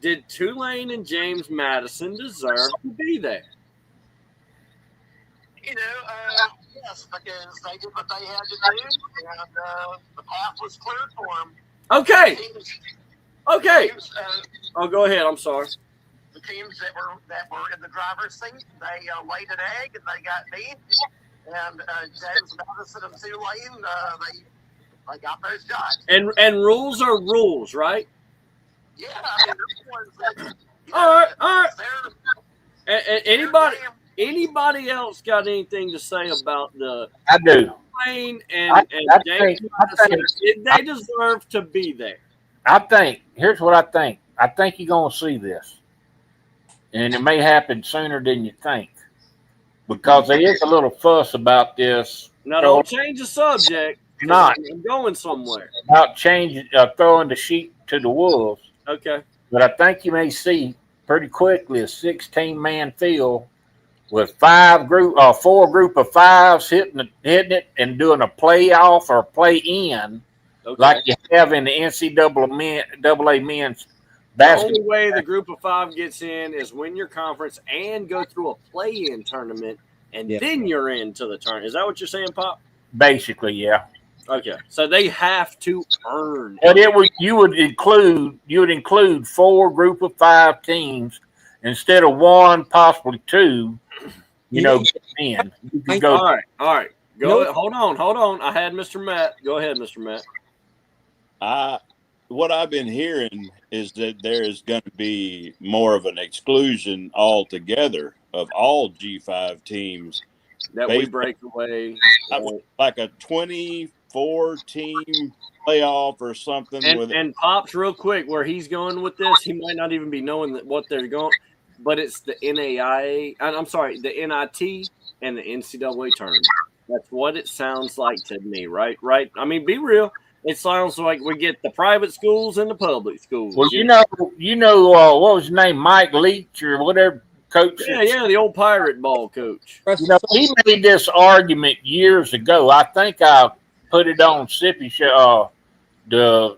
did Tulane and James Madison deserve to be there? Yes, because they did what they had to do, and the path was cleared for them. Okay. Okay. Teams, Oh, go ahead. I'm sorry. the teams that were in the driver's seat, they laid an egg and they got beat. And James Madison and Tulane, they got those shots. And rules are rules, right? Yeah, I mean, there's ones that, All right. Anybody else got anything to say about the I do. Tulane I and think- James I Madison? think- Did they deserve to be there? I think, here's what I think. I think you're going to see this. And it may happen sooner than you think. Because there is a little fuss about this. Now, don't change the subject. Not. I'm going somewhere. About changing, throwing the sheep to the wolves. Okay. But I think you may see pretty quickly a 16-man field with 4 group of 5s hitting it and doing a playoff or play-in. Okay. Like you have in the NCAA men's The basketball. only way the group of 5 gets in is win your conference and go through a play-in tournament, and then you're into the tournament. Is that what you're saying, Pop? Basically, yeah. Okay, so they have to earn. But you would include 4 group of 5 teams instead of 1, possibly 2. Getting in. You could go. All right. Go ahead. Hold on. I had Mr. Matt. Go ahead, Mr. Matt. What I've been hearing is that there is going to be more of an exclusion altogether of all G5 teams. That we break away. Like a 24-team playoff or something. And Pops, real quick, where he's going with this, he might not even be knowing what they're going, but it's the the NIT and the NCAA tournament. That's what it sounds like to me, right? Right? I mean, be real. It sounds like we get the private schools and the public schools. Well, what was his name? Mike Leach or whatever coach. Yeah, the old pirate ball coach. He made this argument years ago. I think I put it on Sippy Show, your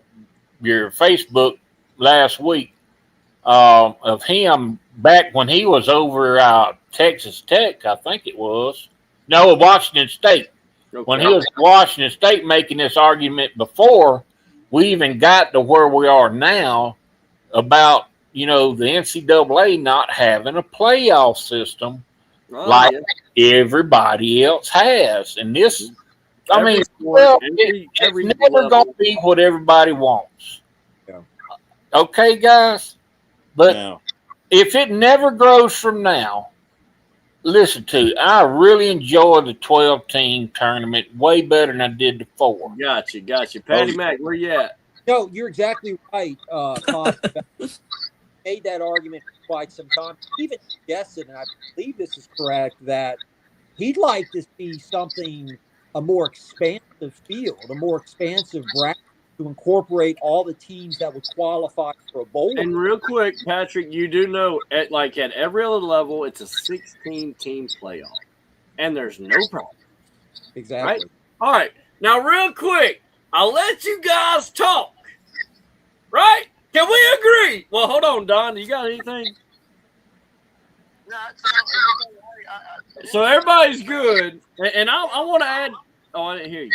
Facebook last week of him back when he was over Texas Tech. I think it was. No, Washington State. Okay. When he was at Washington State making this argument before we even got to where we are now about, the NCAA not having a playoff system like everybody else has. And this, it's never going to be what everybody wants. Yeah. Okay, guys? But if it never grows from now, listen to it. I really enjoyed the 12-team tournament way better than I did the 4. Gotcha. Patty Mac, where you at? No, you're exactly right, Tom. Made that argument for quite some time. Even suggested, and I believe this is correct, that he'd like to see a more expansive field, a more expansive bracket to incorporate all the teams that would qualify for a bowl. And real quick, Patrick, you do know at every other level, it's a 16-team playoff, and there's no problem. Exactly. Right? All right. Now, real quick, I'll let you guys talk. Right? Can we agree? Well, hold on, Don. You got anything? So everybody's good, and I want to add. Oh, I didn't hear you.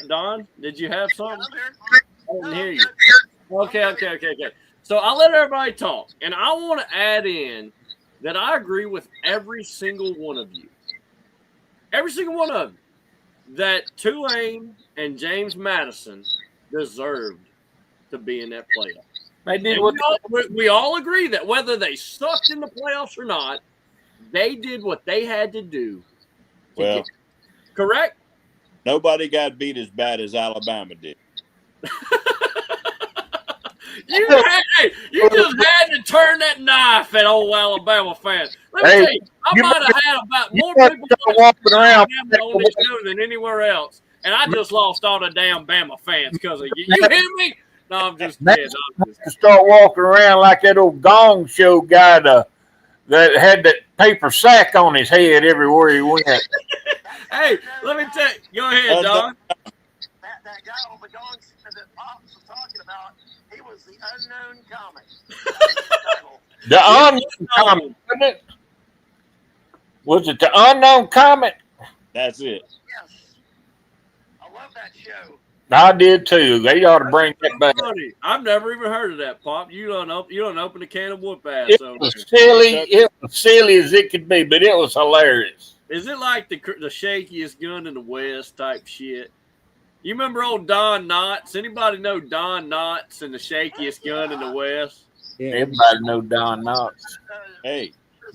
Don, did you have something? I didn't hear you. Okay. So I'll let everybody talk. And I want to add in that I agree with every single one of you. Every single one of you. That Tulane and James Madison deserved to be in that playoff. They did we all agree that whether they sucked in the playoffs or not, they did what they had to do. Correct? Nobody got beat as bad as Alabama did. You just had to turn that knife at old Alabama fans. Let me tell you, I might have had about more people walking around on this show than anywhere else, and I just lost all the damn Bama fans because of you. You hear me? No, I'm just kidding. Start walking around like that old Gong Show guy that had that paper sack on his head everywhere he went. Hey, let me tell you. Go ahead, Don. That that guy on the gong that Pops was talking about, he was the unknown comic. The unknown comet, wasn't it? Was it the unknown comet? That's it. Yes. I love that show. I did too. They ought to bring that back. Funny. I've never even heard of that, Pop. You don't open a can of whoop ass It over was there. silly. It was silly as it could be, but it was hilarious. Is it like the shakiest gun in the West type shit? You remember old Don Knotts? Anybody know Don Knotts and the shakiest gun in the West? Yeah. Everybody know Don Knotts. Hey,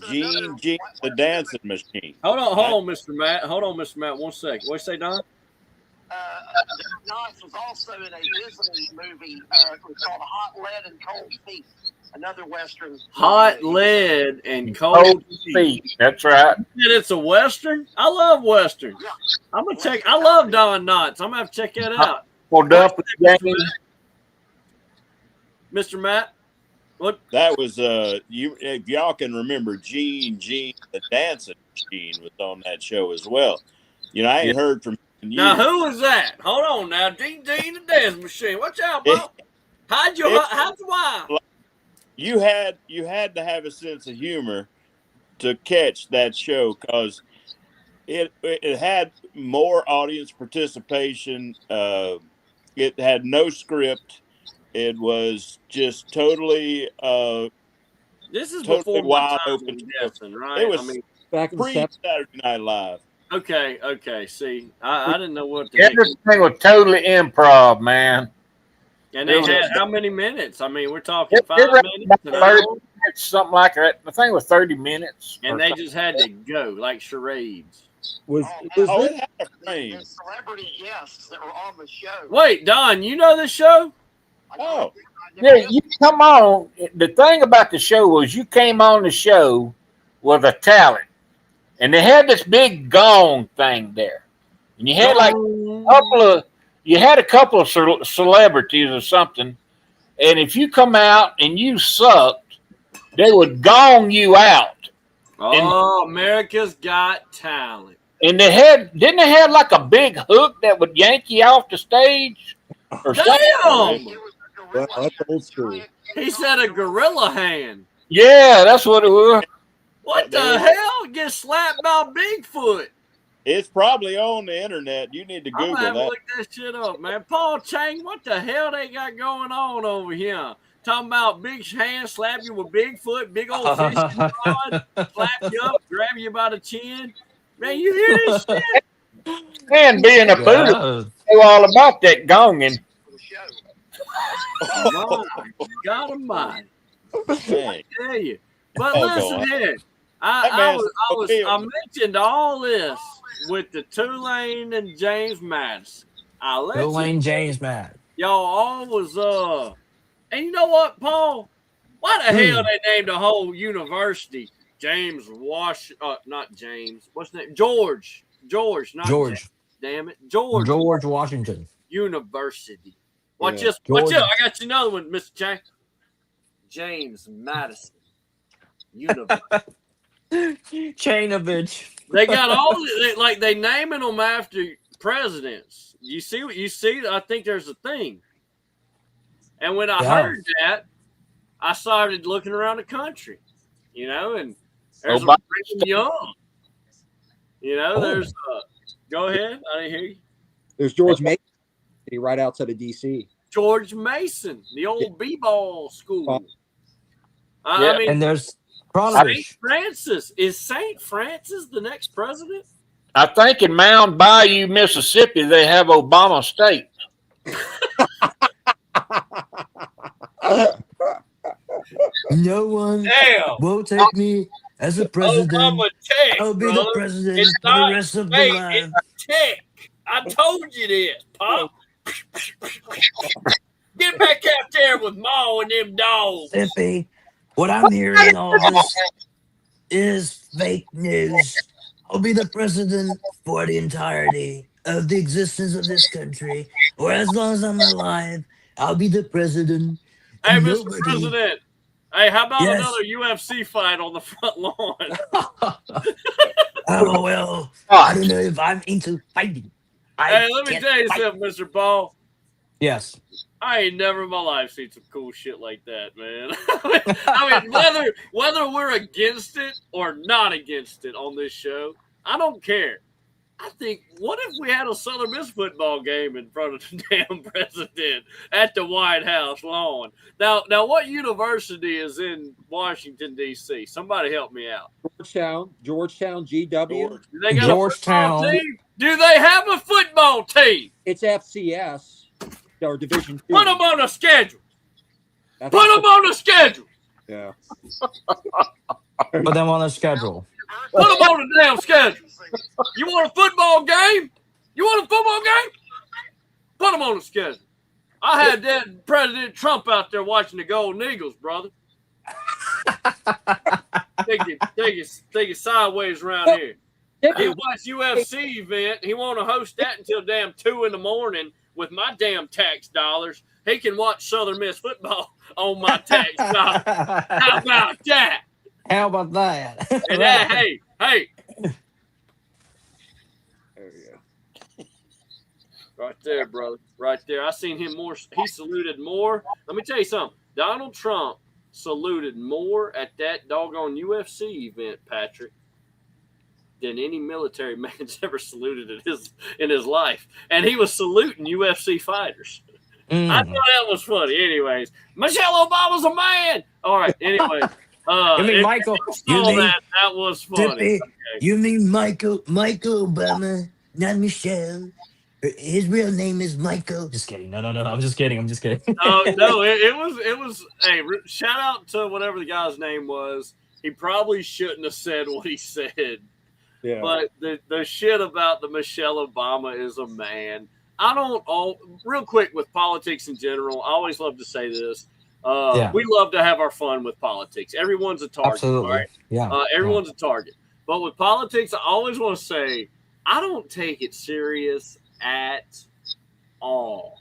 Gene, the dancing machine. Hold on, Mr. Matt. Hold on, Mr. Matt. 1 second. What you say, Don? Knotts was also in a Disney movie called Hot Lead and Cold Feet, another Western. Hot Lead and Cold Feet. That's right. It's a Western? I love Western. Yeah. I'm going to check. I love Don Knotts. I'm going to have to check that out. For Duff and James. Mr. Matt? What? That was you. If y'all can remember, Gene, the dancing machine was on that show as well. You know, I ain't heard from him in years. Now, who is that? Hold on now. Gene the Dance Machine. Watch out, bro. Hide your wife. You had to have a sense of humor to catch that show because it had more audience participation. It had no script. It was just totally This is totally before my wide time open. in Destin, right? It was Back in the pre 70s. Saturday Night Live. Okay. See, I didn't know what the heck. Everything was totally improv, man. And they had how many minutes? I mean, we're talking It 5 ran minutes. about an 30 hour? minutes, something like that. I think it was 30 minutes. And or they something. just had to go like charades. Was Oh, this it had a frame. The celebrity guests that were on the show. Wait, Don, you know this show? Oh. Yeah, you come on. The thing about the show was you came on the show with a talent, and they had this big gong thing there, and you had like a couple of celebrities or something, and if you come out and you sucked, they would gong you out. Oh, America's Got Talent. And didn't they have like a big hook that would yank you off the stage or something? Damn! well, that's old school. He said a gorilla hand. Yeah, that's what it was. What the hell? Get slapped by Bigfoot. It's probably on the internet. You need to I'm Google gonna have to that. look that shit up, man. Paul Chang, what the hell they got going on over here? Talking about big hand, slap you with Bigfoot, big old fish rod, slap you up, grab you by the chin. Man, you hear this shit? And being a Buddha, know all about that gonging. My God Almighty. Dang. Tell you. But Oh, listen God. here. That I man's I mentioned all this with the Tulane and James Madison. I let Tulane James Matt. y'all all was and you know what, Paul? Why the hell they named the whole university James not James. What's his name? George, not George. James. Damn it. George Washington. University. Watch Yeah. this. Watch George. this. I got you another one, Mr. Chang. James Madison University. Chainovich. They got all they naming them after presidents. You see what you see? I think there's a thing. And when I heard that, I started looking around the country, and there's Obama. Brigham Young. There's go ahead. I didn't hear you. There's George Mason right outside of D.C. George Mason, the old b-ball school. Yeah. I mean, And there's St. Pronovich. Francis. Is St. Francis the next president? I think in Mound Bayou, Mississippi, they have Obama State. No one Damn. will take me as a president. Obama Tech, I'll be brother. the president It's for the not rest of the State, life. it's Tech. I told you this, Pop. Get back out there with Ma and them dogs. Mississippi. What I'm hearing all this is fake news. I'll be the president for the entirety of the existence of this country, or as long as I'm alive, I'll be the president. Hey, and Mr. nobody- President. Hey, how about Yes. another UFC fight on the front lawn? Oh well, I don't know if I'm into fighting. Hey, let me tell you something, Mr. Ball. Yes. I ain't never in my life seen some cool shit like that, man. I mean, whether we're against it or not against it on this show, I don't care. I think, what if we had a Southern Miss football game in front of the damn president at the White House lawn? Now, what university is in Washington, D.C.? Somebody help me out. Georgetown, GW. Do they got Georgetown. a football team? Do they have a football team? It's FCS or Division II. Put them on a schedule. That's- Put them on a schedule. Yeah. Put them on a schedule. Put them on a damn schedule. You want a football game? You want a football game? Put them on a schedule. I had that President Trump out there watching the Golden Eagles, brother. Take it sideways around here. He watched UFC event. He want to host that until damn 2 a.m. with my damn tax dollars. He can watch Southern Miss football on my tax dollars. How about that? How about that? And that, hey. There you go. Right there, brother. Right there. I seen him more. He saluted more. Let me tell you something. Donald Trump saluted more at that doggone UFC event, Patrick, than any military man's ever saluted in his life. And he was saluting UFC fighters. I thought that was funny. Anyways, Michelle Obama's a man. All right. Anyway. You mean Michael? That was funny. You mean Michael Obama, not Michelle. His real name is Michael. Just kidding. No. I'm just kidding. No, it was. Hey, shout out to whatever the guy's name was. He probably shouldn't have said what he said. Yeah. But the shit about the Michelle Obama is a man. Real quick with politics in general, I always love to say this. We love to have our fun with politics. Everyone's a target. Absolutely. Right? Yeah. Everyone's a target. But with politics, I always want to say, I don't take it serious at all.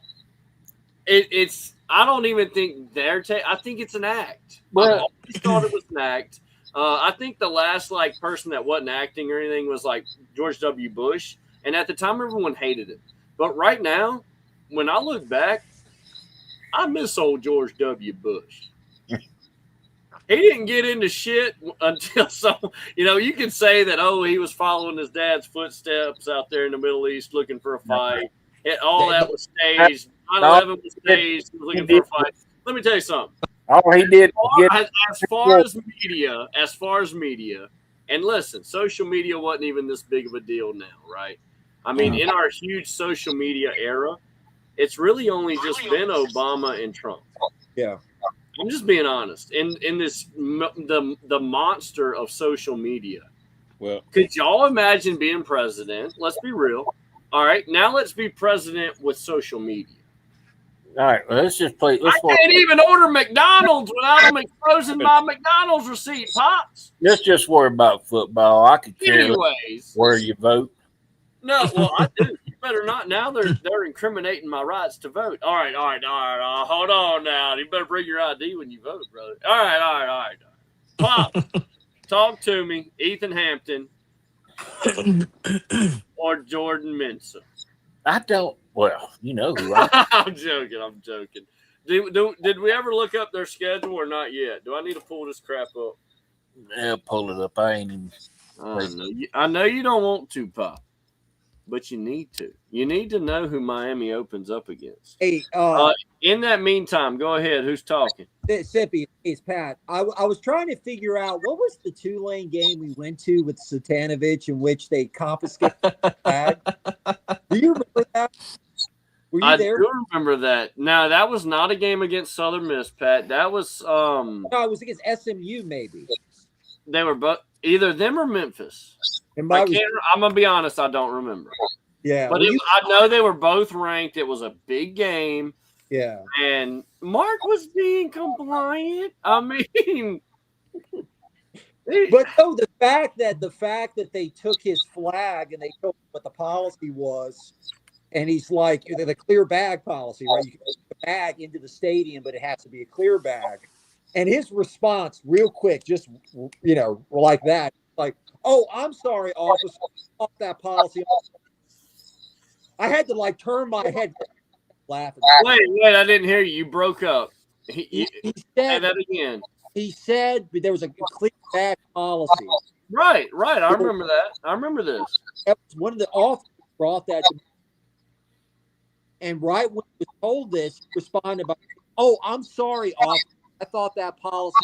I don't even think I think it's an act. Well, I always thought it was an act. I think the last person that wasn't acting or anything was George W. Bush, and at the time everyone hated it. But right now, when I look back, I miss old George W. Bush. He didn't get into shit until you can say that, he was following his dad's footsteps out there in the Middle East looking for a fight. That was staged. 9/11 was staged. He was looking for a fight. Let me tell you something. All he did As far as media, and listen, social media wasn't even this big of a deal now, right? I mean, in our huge social media era, it's really only just been Obama and Trump. Yeah. I'm just being honest. In this the monster of social media. Well, could y'all imagine being president? Let's be real. All right, now let's be president with social media. All right, well, let's just play. I can't even order McDonald's without them exposing my McDonald's receipt, Pops. Let's just worry about football. I could care Anyways, where you vote. No, well, I do. You better not. Now they're incriminating my rights to vote. All right. Hold on now. You better bring your ID when you vote, brother. All right. Pop, talk to me. Ethan Hampton or Jordan Mensa. I don't. Well, you know who I. I'm joking. Did we ever look up their schedule or not yet? Do I need to pull this crap up? Yeah, pull it up. I ain't even. I know you don't want to, Pop. But you need to. You need to know who Miami opens up against. Hey, in that meantime, go ahead. Who's talking? Sippy, it's Pat. I was trying to figure out what was the Tulane game we went to with Satanovich in which they confiscated the bag. Do you remember that? Were you there? I do remember that. No, that was not a game against Southern Miss, Pat. That was no, it was against SMU, maybe. They were either them or Memphis. I'm gonna be honest, I don't remember. Yeah, but I know they were both ranked. It was a big game. Yeah, and Mark was being compliant. I mean, but no, the fact that they took his flag and they told him what the policy was, and he's like, the clear bag policy, right? You can put the bag into the stadium, but it has to be a clear bag. And his response, real quick, just like that, like, "Oh, I'm sorry, officer, off that policy." I had to like turn my head laughing. Wait, I didn't hear you. You broke up. He Say said that again. he said there was a clear bag policy. Right. I remember that. I remember this. That was one of the officers brought that to me. And right when he was told this, he responded by, "Oh, I'm sorry, officer. I thought that policy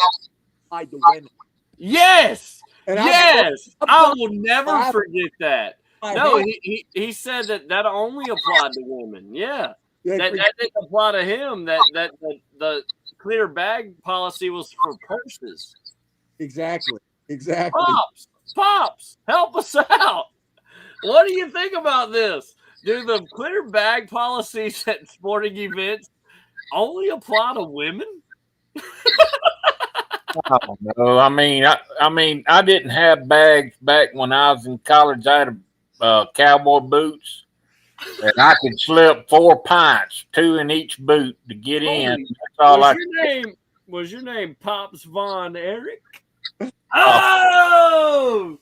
applied to women." Yes. And Yes. I'm I will never laughing forget that. my No, head. he said that only applied to women. Yeah. Yeah, That didn't apply to him. That the clear bag policy was for purses. exactly. Pops, help us out. What do you think about this? Do the clear bag policies at sporting events only apply to women? Oh, no. I mean, I didn't have bags back when I was in college. I had cowboy boots, and I could slip 4 pints, 2 in each boot to get in. Holy, That's all was your name Pops Von Eric? Oh!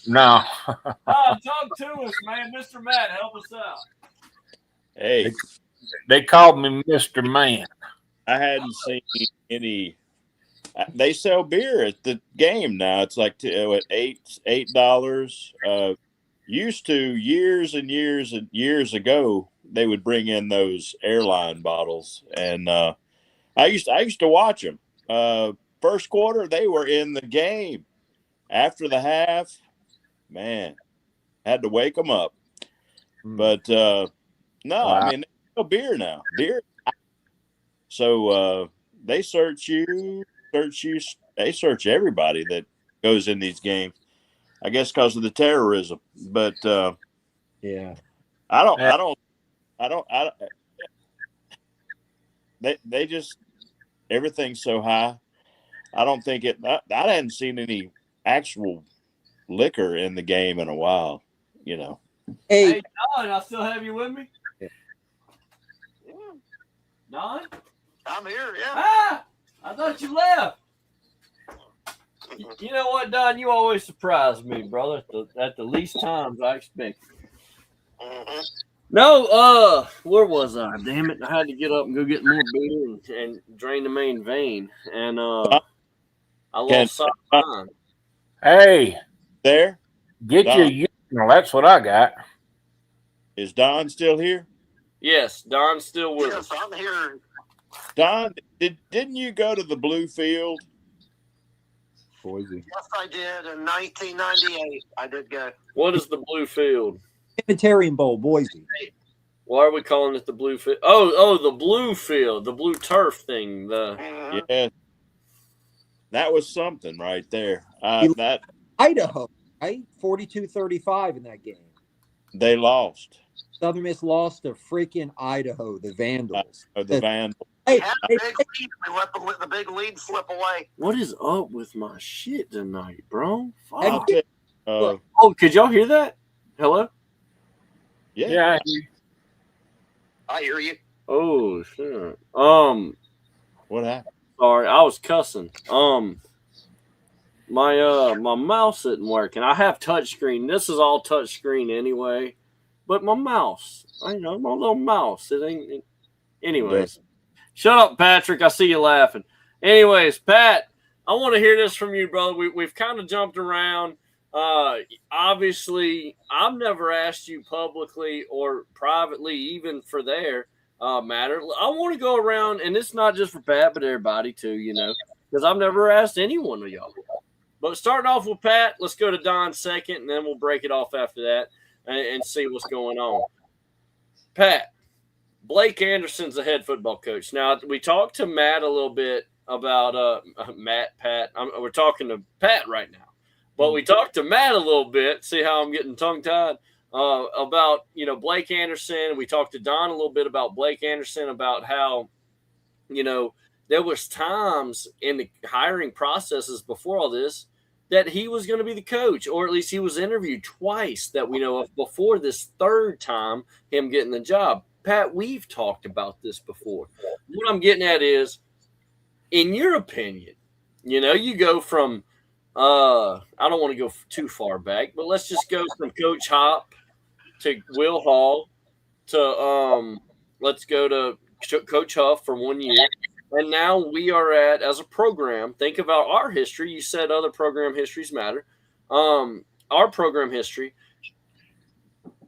No. Talk to us, man. Mr. Matt, help us out. Hey, They called me Mr. Man. I hadn't seen any. They sell beer at the game now. It's like at $8. Used to years and years ago, they would bring in those airline bottles, and I used to watch them. First quarter, they were in the game. After the half, man, had to wake them up. But no, Wow. I mean, they sell beer now. Beer. So they search you. They search everybody that goes in these games. I guess because of the terrorism. But Yeah. They just everything's so high. I don't think it. I hadn't seen any actual liquor in the game in a while. You know. Hey, Don, I still have you with me? Yeah. Don? I'm here, yeah. Ah! I thought you left. You know what, Don? You always surprise me, brother, at the least times I expect. Mm-hmm. No, where was I? Damn it. I had to get up and go get more beer and drain the main vein. And I lost sight of time. Hey, There get Don. your urinal. That's what I got. Is Don still here? Yes, Don's still with us. Yes, I'm here. Don, didn't you go to the Blue Field? Boise. Yes, I did. In 1998, I did go. What is the Blue Field? Inventarium Bowl, Boise. Why are we calling it the Blue Field? Oh, the Blue Field, the blue turf thing. Mhm. Yeah, that was something right there. That Idaho, right? 42-35 in that game. they lost. Southern Miss lost to freaking Idaho, the Vandals. The Vandals. Hey, Had hey, a big lead. We let the big lead slip away. What is up with my shit tonight, bro? Fuck. I'll tell you, Oh, could y'all hear that? Hello? yeah. Yeah. I hear you. Oh, shit. What happened? Sorry, I was cussing. My mouse isn't working. I have touchscreen. This is all touchscreen anyway. But my mouse, my little mouse, it ain't. Anyways, shut up, Patrick. I see you laughing. Anyways, Pat, I want to hear this from you, brother. We've kind of jumped around. Obviously, I've never asked you publicly or privately, even for their matter. I want to go around, and it's not just for Pat, but everybody too, because I've never asked any one of y'all. But starting off with Pat, let's go to Don second, and then we'll break it off after that and see what's going on. Pat, Blake Anderson's the head football coach. Now, we talked to Matt a little bit about Pat. We're talking to Pat right now. But we talked to Matt a little bit, see how I'm getting tongue-tied, about, Blake Anderson. We talked to Don a little bit about Blake Anderson, about how, there was times in the hiring processes before all this that he was going to be the coach, or at least he was interviewed twice that we know of before this third time him getting the job. Pat, we've talked about this before. What I'm getting at is, in your opinion, you go from I don't want to go too far back, but let's just go from Coach Hop to Will Hall let's go to Coach Huff for 1 year. And now we are at, as a program, think about our history. You said other program histories matter. Our program history,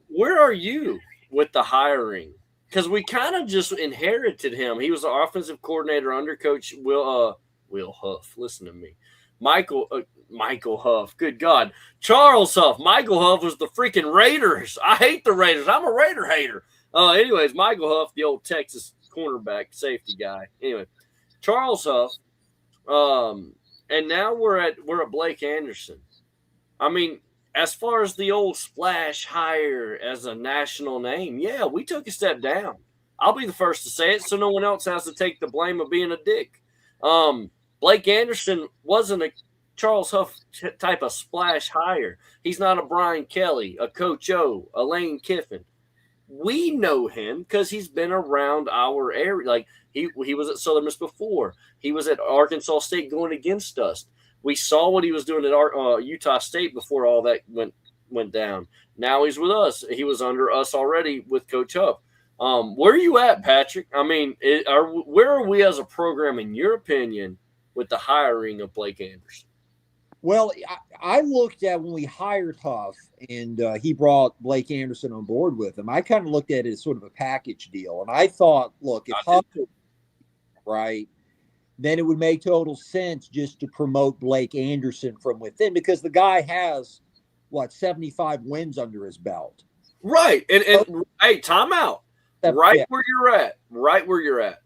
where are you with the hiring? Because we kind of just inherited him. He was the offensive coordinator under Coach Will Huff. Listen to me. Michael Huff. Good God. Charles Huff. Michael Huff was the freaking Raiders. I hate the Raiders. I'm a Raider hater. Anyways, Michael Huff, the old Texas cornerback safety guy. Anyway, Charles Huff. And now we're at Blake Anderson. I mean, as far as the old splash hire as a national name, yeah, we took a step down. I'll be the first to say it, so no one else has to take the blame of being a dick. Blake Anderson wasn't a Charles Huff type of splash hire. He's not a Brian Kelly, a Coach O, a Lane Kiffin. We know him because he's been around our area. Like he was at Southern Miss before. He was at Arkansas State going against us. We saw what he was doing at Utah State before all that went down. Now he's with us. He was under us already with Coach Huff. Where are you at, Patrick? I mean, where are we as a program, in your opinion, with the hiring of Blake Anderson? Well, I looked at when we hired Huff and he brought Blake Anderson on board with him. I kind of looked at it as sort of a package deal. And I thought, look, if Huff was right, then it would make total sense just to promote Blake Anderson from within, because the guy has, 75 wins under his belt. Right. And hey, time out. Right where you're at.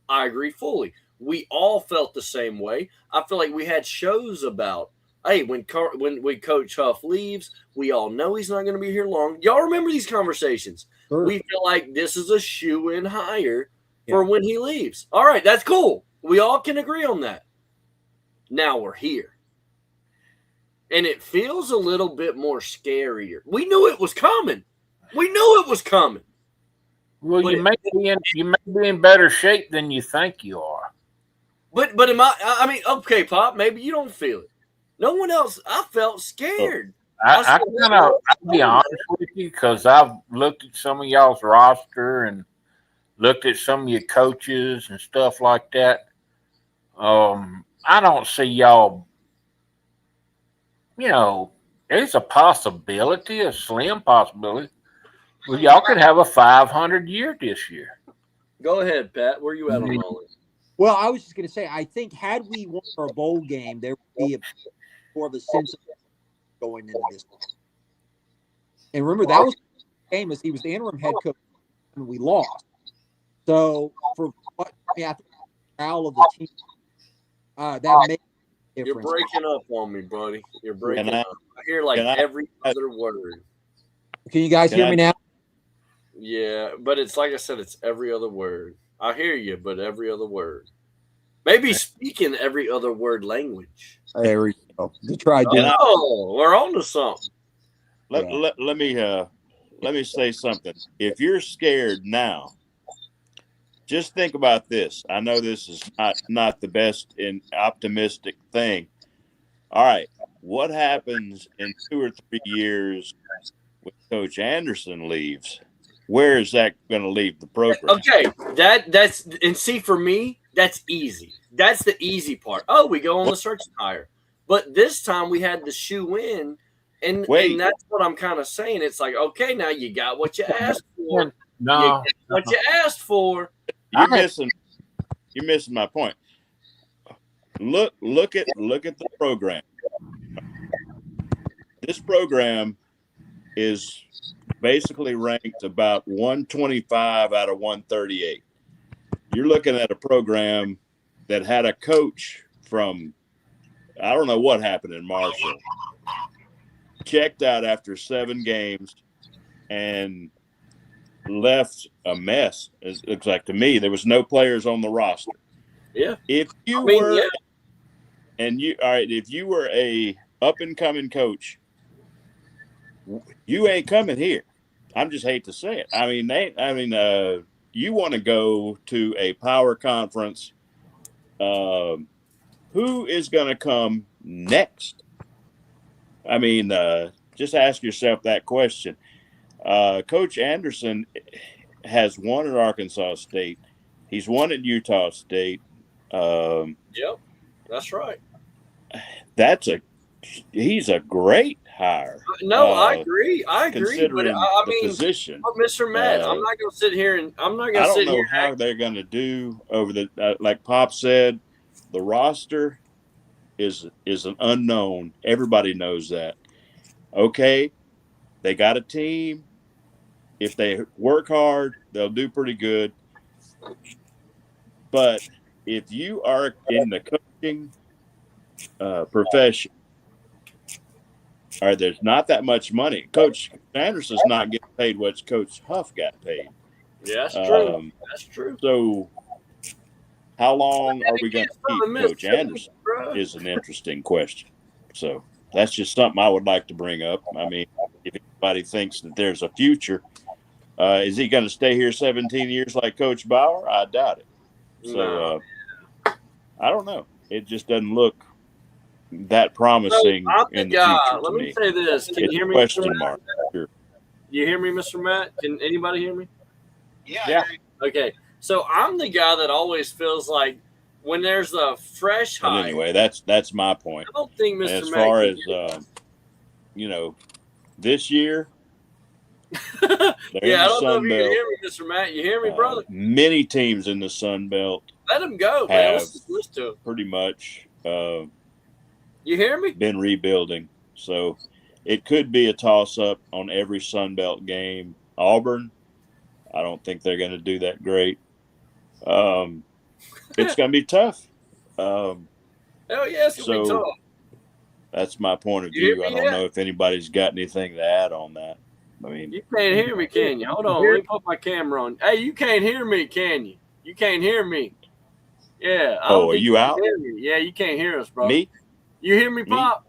I agree fully. We all felt the same way. I feel like we had shows about, hey, when Coach Huff leaves, we all know he's not going to be here long. Y'all remember these conversations? Sure. We feel like this is a shoe-in hire for when he leaves. All right, that's cool. We all can agree on that. Now we're here. And it feels a little bit more scarier. We knew it was coming. Well, you may be in better shape than you think you are. But okay, Pop, maybe you don't feel it. No one else. I felt scared. I'll be honest with you, because I've looked at some of y'all's roster and looked at some of your coaches and stuff like that. I don't see y'all. There's a possibility, a slim possibility. Well, y'all could have a 500 year this year. Go ahead, Pat. Where you at on all this? Well, I was just going to say, I think had we won our bowl game, there would be more of a sense of going into this. And remember, that was famous. He was the interim head coach and we lost. So for I think the morale of the team, that makes a difference. You're breaking up on me, buddy. You're breaking up. I hear every other word. Can you guys hear me now? Yeah, but it's like I said, it's every other word. I hear you, but every other word. Maybe speaking every other word language. There we go. You try doing it. Oh, we're on to something. Let me say something. If you're scared now, just think about this. I know this is not the best and optimistic thing. All right, what happens in 2 or 3 years when Coach Anderson leaves? Where is that going to leave the program? Okay, that's and see, for me, that's easy. That's the easy part. Oh, we go on the search and hire. But this time we had the shoe in, and that's what I'm kind of saying. It's like, okay, now you got what you asked for. What you asked for. You're missing my point. Look at the program. This program is basically ranked about 125 out of 138. You're looking at a program that had a coach from, I don't know what happened in Marshall, checked out after 7 games and left a mess. It looks like to me. There was no players on the roster. Yeah. If you were a up and coming coach, you ain't coming here. I'm just hate to say it. You want to go to a power conference. Who is going to come next? Just ask yourself that question. Coach Anderson, has won at Arkansas State. He's won at Utah State. Yep, that's right. He's a great hire. No, I agree. But Considering I the mean, position. Mr. Matt, I'm not going to sit here and I'm not I going to don't sit know here. how they're going to do over the like Pop said. The roster is an unknown. Everybody knows that. Okay, they got a team. If they work hard, they'll do pretty good. But if you are in the coaching profession, there's not that much money. Coach Anderson's not getting paid what Coach Huff got paid. Yeah, that's true. That's true. So how long are we going to keep Coach Anderson is an interesting question. So that's just something I would like to bring up. I mean, if anybody thinks that there's a future, is he going to stay here 17 years like Coach Bauer? I doubt it. So I don't know. It just doesn't look that promising in the future. Let me say this. Can you hear me? Question mark. Sure. You hear me, Mr. Matt? Can anybody hear me? Yeah. Okay. So I'm the guy that always feels like when there's a fresh hire. But anyway, that's my point. I don't think Mr. And as Matt far can as this year. Yeah, I don't know if you can hear me, Mr. Matt. You hear me, brother? Many teams in the Sun Belt Let them go, man. have Listen to him. pretty much You hear me? been rebuilding. So it could be a toss-up on every Sun Belt game. Auburn, I don't think they're going to do that great. It's going to be tough. Hell yeah, it's going to be So tough. that's my point of You hear view. I me don't yet? know if anybody's got anything to add on that. I mean, You can't hear me, can you? Hold on. Let me put my camera on. Hey, you can't hear me, can you? You can't hear me. Yeah. I don't are think you can out? hear me. Yeah, you can't hear us, bro. Me? You hear me, Me? Pop?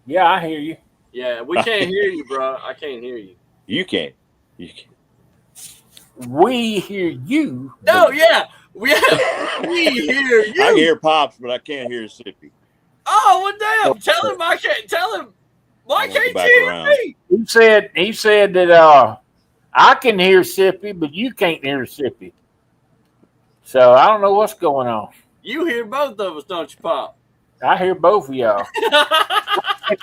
Yeah, I hear you. Yeah, we can't hear you, bro. I can't hear you. You can't. We hear you. No, yeah. We hear you. I can hear Pops, but I can't hear Sippy. Oh, well, damn. Tell him I can't. Tell him. Why I'm gonna can't go back you hear around. me? He said that I can hear Sippy, but you can't hear Sippy. So I don't know what's going on. You hear both of us, don't you, Pop? I hear both of y'all. I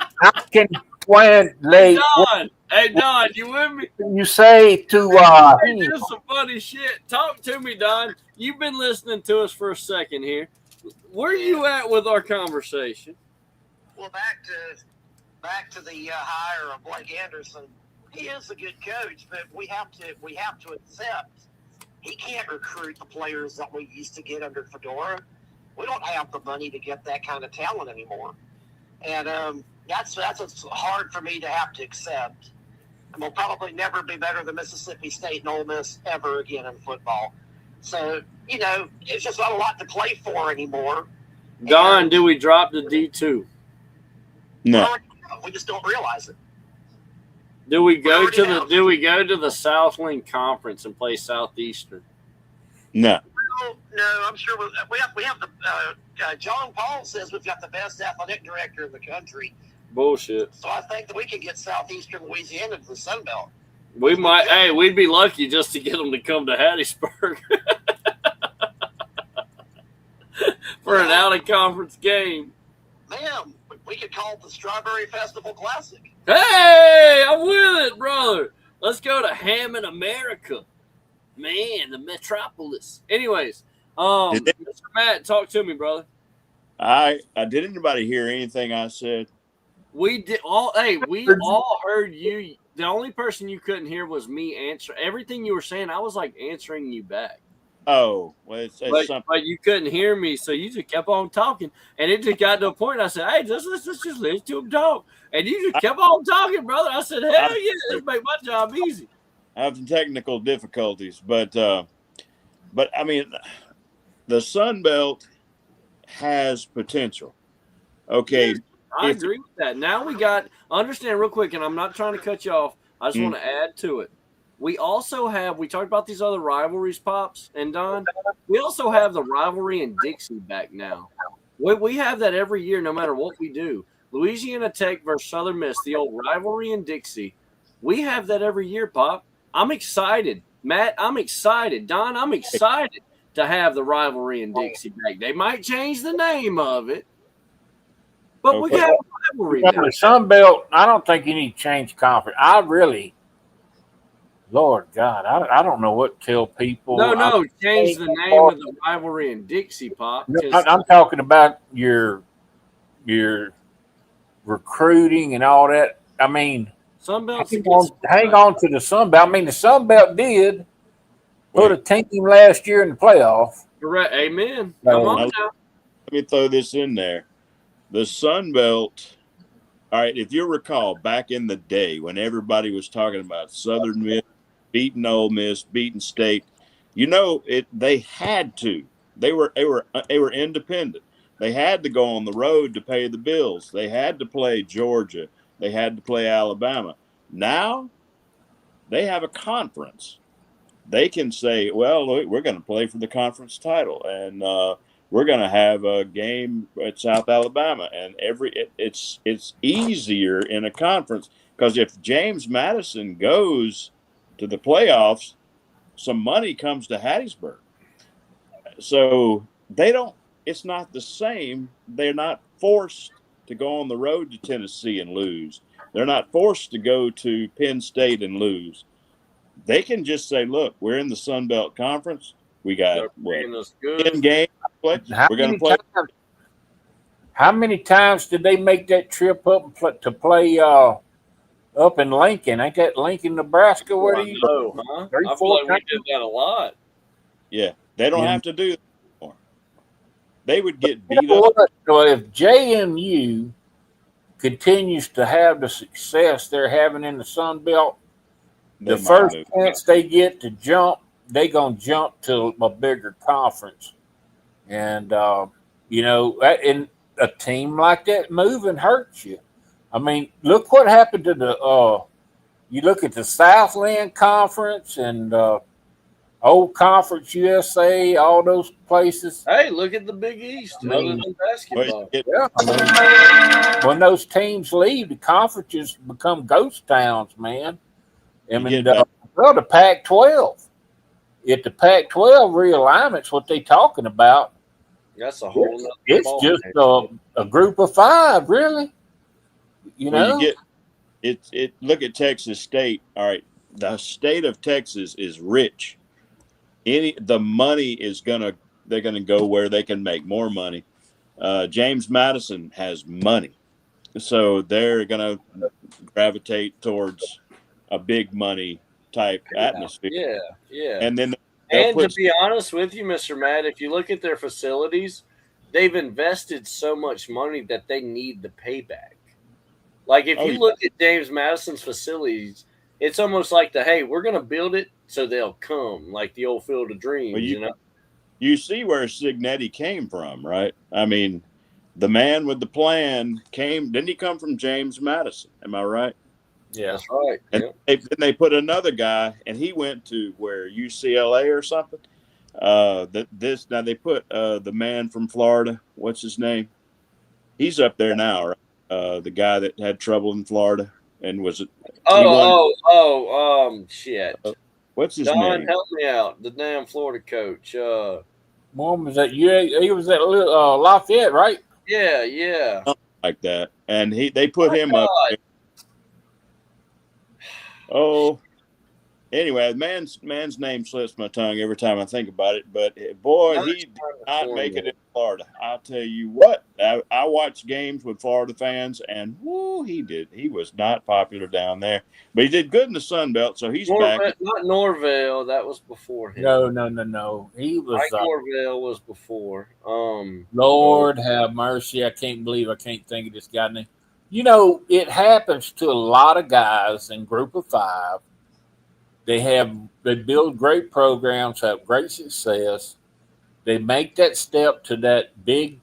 can translate what Hey, Don, you with me? you say to Hey, this is some funny shit. Talk to me, Don. You've been listening to us for a second here. Where you at with our conversation? Well, back to the hire of Blake Anderson. He is a good coach, but we have to accept he can't recruit the players that we used to get under Fedora. We don't have the money to get that kind of talent anymore, and that's hard for me to have to accept. And we'll probably never be better than Mississippi State and Ole Miss ever again in football. So it's just not a lot to play for anymore. Don, do we drop the D2? No. We just don't realize it. Do we go already to have. Do we go to the Southland Conference and play Southeastern? No. No, I'm sure we have the John Paul says we've got the best athletic director in the country. Bullshit. So I think that we could get Southeastern Louisiana to the Sun Belt. We might. Hey, we'd be lucky just to get them to come to Hattiesburg for an out of conference game. Man, we could call it the Strawberry Festival Classic. Hey, I'm with it, brother. Let's go to Hammond, America. Man, the metropolis. Anyways, Mr. Matt, talk to me, brother. Did anybody hear anything I said? We did all. Hey, we all heard you. The only person you couldn't hear was me answer everything you were saying. I was like answering you back. Oh, well, it's something. But you couldn't hear me, so you just kept on talking, and it just got to a point. I said, "Hey, let's just listen to him talk," and you just kept on talking, brother. I said, "Hell yeah, this make my job easy." I have some technical difficulties, but I mean, the Sun Belt has potential. Okay, I agree with that. Now we got understand real quick, and I'm not trying to cut you off. I just want to add to it. We also have, we talked about these other rivalries, Pops and Don. We also have the rivalry in Dixie back now. We have that every year, no matter what we do. Louisiana Tech versus Southern Miss, the old rivalry in Dixie. We have that every year, Pop. I'm excited Matt, I'm excited. Don, I'm excited to have the rivalry in Dixie back. They might change the name of it, but we Okay. got a rivalry From now. the Sun Belt, I don't think you need to change conference. I really, Lord God, I don't know what to tell people. No, change the name of the rivalry in Dixie, Pop. I'm talking about your recruiting and all that. I mean, Sunbelt's hang on to the Sun Belt. I mean, the Sun Belt did put a team last year in the playoff. Correct. Amen. So, Come on Now, now. let me throw this in there. The Sun Belt. All right, if you recall back in the day when everybody was talking about Southern Miss beating Ole Miss, beating State, you know it. They had to. They were independent. They had to go on the road to pay the bills. They had to play Georgia. They had to play Alabama. Now they have a conference. They can say, well, we're going to play for the conference title, and we're going to have a game at South Alabama. And it's easier in a conference because if James Madison goes to the playoffs, some money comes to Hattiesburg. So they don't. It's not the same. They're not forced to go on the road to Tennessee and lose. They're not forced to go to Penn State and lose. They can just say, look, we're in the Sun Belt Conference. We got Treating us 10 good. games to play. We're going to play. How many times did they make that trip up to play up in Lincoln? Ain't that Lincoln, Nebraska? Where do you Oh, huh? Three, I feel four like we did that a lot. Yeah, they don't have to do that anymore. They would get You beat know up. what? So if JMU continues to have the success they're having in the Sun Belt, They the might first move. chance they get to jump, they gonna jump to a bigger conference, and and a team like that moving hurts you. I mean, look what happened to the. You look at the Southland Conference and Old Conference USA, all those places. Hey, look at the Big East. I Other mean, than basketball. Yeah, I mean, when those teams leave, the conferences become ghost towns, man. I mean, the Pac-12. If the Pac-12 realignment's what they talking about, That's a whole. it's just a group of five, really. You know, Well, you get look at Texas State. All right, the state of Texas is rich. The money is they're gonna go where they can make more money. James Madison has money, so they're gonna gravitate towards a big money type atmosphere. Yeah. And then And to be honest with you, Mr. Matt, if you look at their facilities, they've invested so much money that they need the payback. Like if you look at James Madison's facilities, it's almost like hey, we're going to build it so they'll come, like the old Field of Dreams. Well, you see where Signetti came from, right? I mean, the man with the plan didn't he come from James Madison? Am I right? Yeah, that's right. And then they put another guy, and he went to UCLA or something. Now they put the man from Florida. What's his name? He's up there now, right? The guy that had trouble in Florida and was it? Shit. What's his Don, name? help me out. The damn Florida coach. One was at he was at Lafayette, right? Yeah. Something like that, and they put him up there. Oh, anyway, man's name slips my tongue every time I think about it. But boy, he did not make it in Florida. I'll tell you what. I watched games with Florida fans, and he did. He was not popular down there, but he did good in the Sun Belt, so he's back. Not Norvell. That was before him. No. He was. Mike Norvell was before. Lord have mercy! I can't believe I can't think of this guy's name. You know, it happens to a lot of guys in Group of Five. They build great programs, have great success. They make that step to that big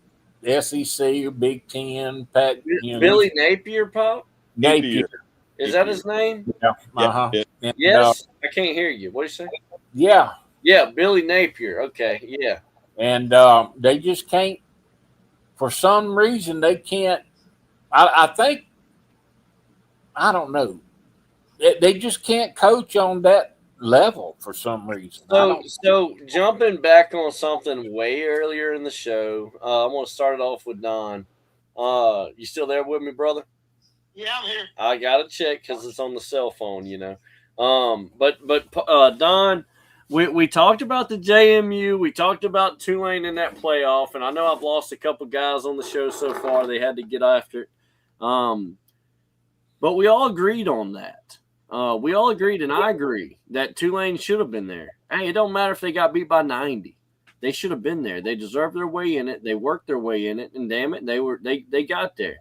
SEC or Big Ten. Billy Napier, Pop? Napier. Is that his name? Yeah. Uh-huh. Yeah. Yes. I can't hear you. What did you say? Yeah. Yeah, Billy Napier. Okay. Yeah. And they just can't, for some reason, they can't. I think, I don't know. They just can't coach on that level for some reason. So jumping back on something way earlier in the show, I'm going to start it off with Don. You still there with me, brother? Yeah, I'm here. I gotta check because it's on the cell phone, you know. But Don, we talked about the JMU. We talked about Tulane in that playoff, and I know I've lost a couple guys on the show so far. They had to get after it. But we all agreed on that. We all agreed, and I agree that Tulane should have been there. Hey, it don't matter if they got beat by 90. They should have been there. They deserved their way in it. They worked their way in it, and damn it, they got there.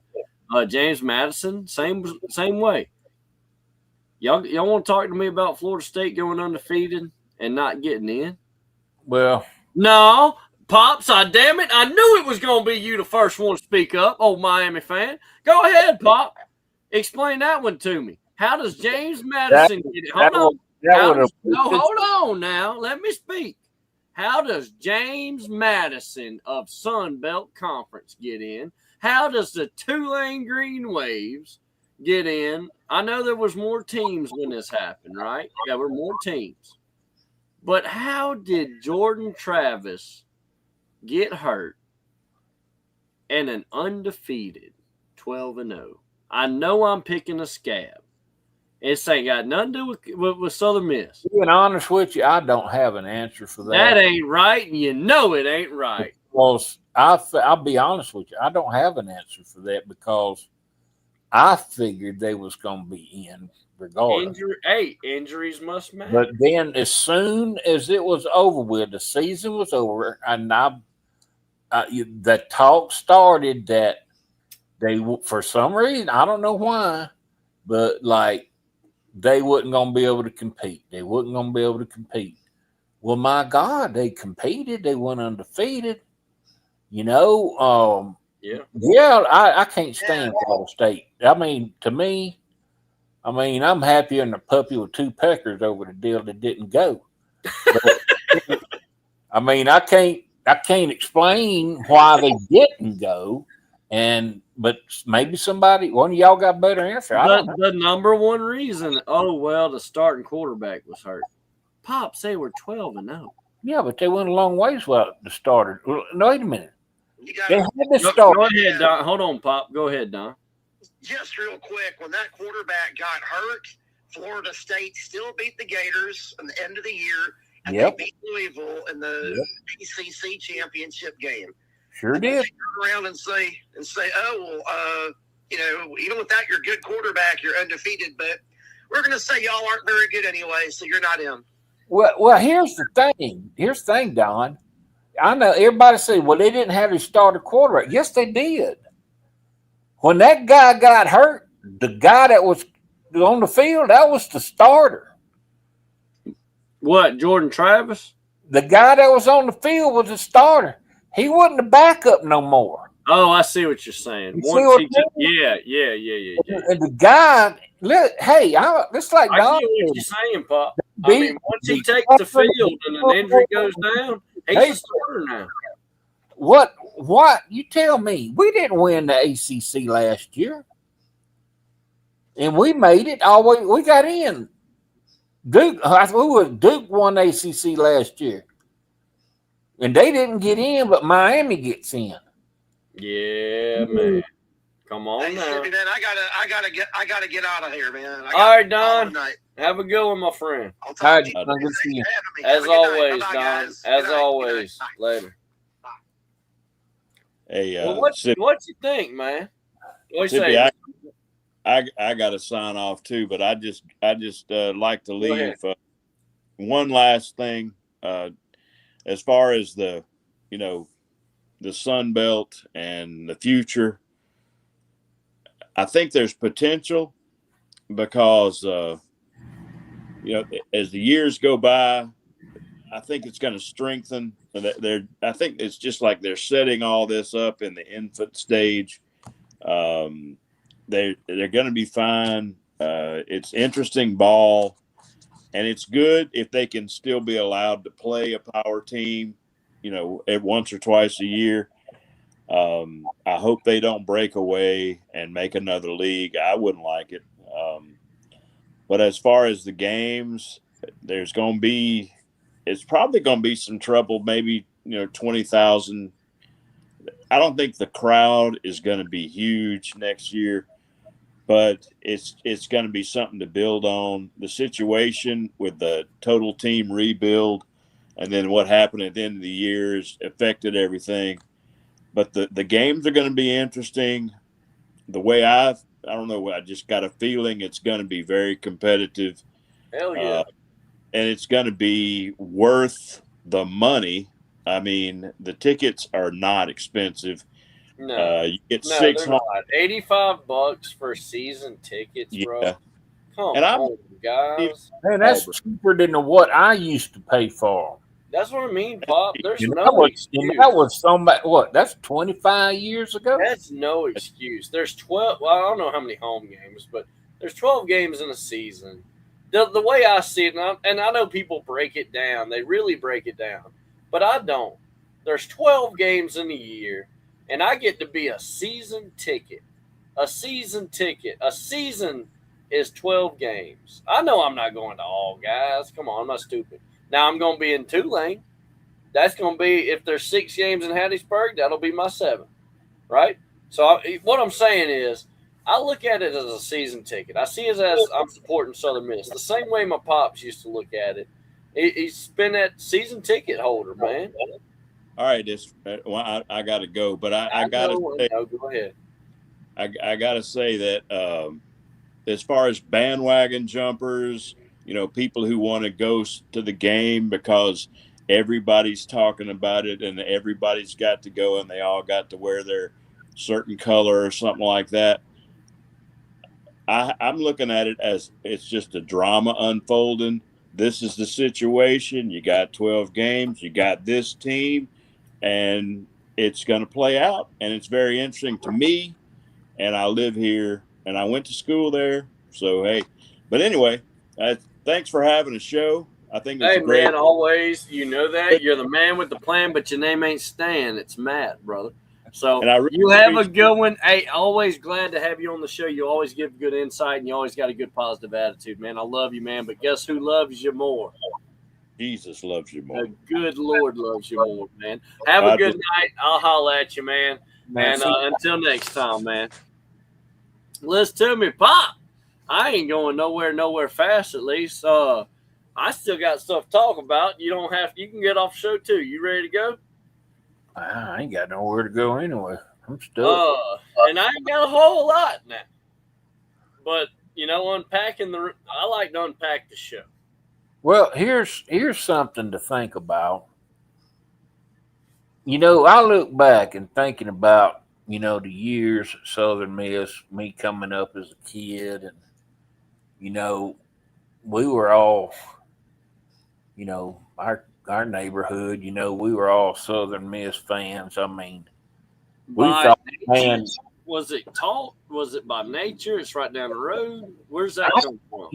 James Madison, same way. Y'all want to talk to me about Florida State going undefeated and not getting in? Well, no, Pops. Damn it! I knew it was going to be you, the first one to speak up. Old Miami fan. Go ahead, Pop. Explain that one to me. How does James Madison get it? Hold on now. Let me speak. How does James Madison of Sun Belt Conference get in? How does the Tulane Green Waves get in? I know there was more teams when this happened, right? There were more teams. But how did Jordan Travis get hurt and an undefeated 12-0? I know I'm picking a scab. This ain't got nothing to do with Southern Miss. Being honest with you, I don't have an answer for that. That ain't right, and you know it ain't right. Because I'll be honest with you, I don't have an answer for that because I figured they was going to be in regardless. Injuries must matter. But then as soon as it was over with, the season was over, and the talk started that they, for some reason, I don't know why, but like they wasn't going to be able to compete. They wasn't going to be able to compete. Well, my God, they competed. They went undefeated. You know, I can't stand Florida State. I mean, to me, I'm happier than a puppy with two peckers over the deal that didn't go. But, I mean, I can't explain why they didn't go, but maybe one of y'all got a better answer. The number one reason, the starting quarterback was hurt. Pops, they were 12-0. Yeah, but they went a long ways without the starter. No, wait a minute. They had to start. Go ahead, Don. Hold on, Pop. Go ahead, Don. Just real quick, when that quarterback got hurt, Florida State still beat the Gators at the end of the year, and they beat Louisville in the ACC championship game. Sure and did. They turn around and say, even without your good quarterback, you're undefeated. But we're going to say y'all aren't very good anyway, so you're not in. Well, here's the thing. Here's the thing, Don. I know everybody say, well, they didn't have a starter quarterback. Yes, they did. When that guy got hurt, the guy that was on the field, that was the starter. What, Jordan Travis? The guy that was on the field was the starter. He wasn't the backup no more. Oh, I see what you're saying. And the guy, it's like I Don get what you're saying, Pop. Once he takes the field and an injury goes down, he's a starter now. What? You tell me. We didn't win the ACC last year. And we made it all the way. We got in. Duke won the ACC last year. And they didn't get in, but Miami gets in. Yeah, man. Come on now. Man, I gotta get out of here, man. All right, Don. Have a good one, my friend. I'll talk to you. Good to see you. As always, Don. As always. Later. Hey, what you think, man? What you Sippy, say? I got to sign off too, but I just like to leave one last thing. As far as the Sun Belt and the future, I think there's potential because as the years go by, I think it's going to strengthen. I think it's just like they're setting all this up in the infant stage. They're going to be fine. It's interesting ball, and it's good if they can still be allowed to play a power team, once or twice a year. I hope they don't break away and make another league. I wouldn't like it. But as far as the games, there's going to be, it's probably going to be some trouble. Maybe 20,000. I don't think the crowd is going to be huge next year, but it's going to be something to build on. The situation with the total team rebuild, and then what happened at the end of the year has affected everything. But the games are going to be interesting. The way I don't know, I just got a feeling it's going to be very competitive. Hell yeah. And it's going to be worth the money. I mean, the tickets are not expensive. No, you get no, $600. they're not. $85 for season tickets, bro. Yeah. Come And on, guys. Man, that's cheaper than what I used to pay for. That's what I mean, Pop. There's And no excuse. that was somebody, what, that's 25 years ago? That's no excuse. There's 12. Well, I don't know how many home games, but there's 12 games in a season. The way I see it, and I know people break it down. They really break it down. But I don't. There's 12 games in a year, and I get to be a season ticket. A season ticket. A season is 12 games. I know I'm not going to all, guys. Come on, I'm not stupid. Now I'm going to be in Tulane. That's going to be, if there's 6 games in Hattiesburg, that'll be my 7th, right? So what I'm saying is, I look at it as a season ticket. I see it as I'm supporting Southern Miss. The same way my pops used to look at it. He's been that season ticket holder, man. All right, I got to go, but I got to say, go ahead. I got to say that as far as bandwagon jumpers, people who want to go to the game because everybody's talking about it and everybody's got to go and they all got to wear their certain color or something like that. I'm looking at it as it's just a drama unfolding. This is the situation. You got 12 games. You got this team, and it's going to play out. And it's very interesting to me. And I live here, and I went to school there. So, hey. But anyway, thanks for having a show. I think it's great. Man, always. You know that. You're the man with the plan, but your name ain't Stan. It's Matt, brother. So you have a good one. Hey, always glad to have you on the show. You always give good insight, and you always got a good positive attitude, man. I love you, man. But guess who loves you more? Jesus loves you more. The good Lord loves you more, man. Have a good night. I'll holler at you, man. And until next time, man. Listen to me, Pop. I ain't going nowhere fast, at least. I still got stuff to talk about. You can get off the show, too. You ready to go? I ain't got nowhere to go anyway. I'm stuck. And I ain't got a whole lot now. But, unpacking I like to unpack the show. Well, here's something to think about. I look back and thinking about, the years at Southern Miss, me coming up as a kid, and, we were all, our neighborhood, we were all Southern Miss fans. I mean, we thought, man, was it taught? Was it by nature? It's right down the road. Where's that come from?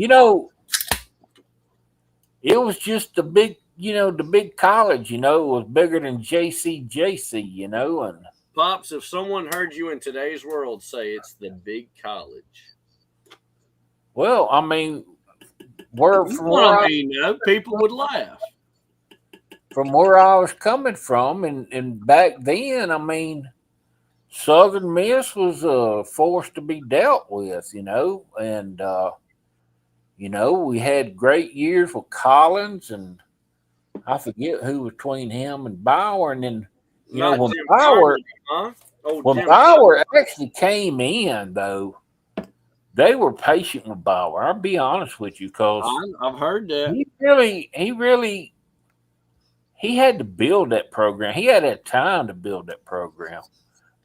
It was just the big, the big college. It was bigger than JCJC. And Pops, if someone heard you in today's world say it's the big college, well, I mean, people would laugh. From where I was coming from, and back then, I mean, Southern Miss was a force to be dealt with, and we had great years with Collins, and I forget who between him and Bauer, and then when Bauer actually came in, though, they were patient with Bauer. I'll be honest with you, because I've heard that he had to build that program. He had that time to build that program.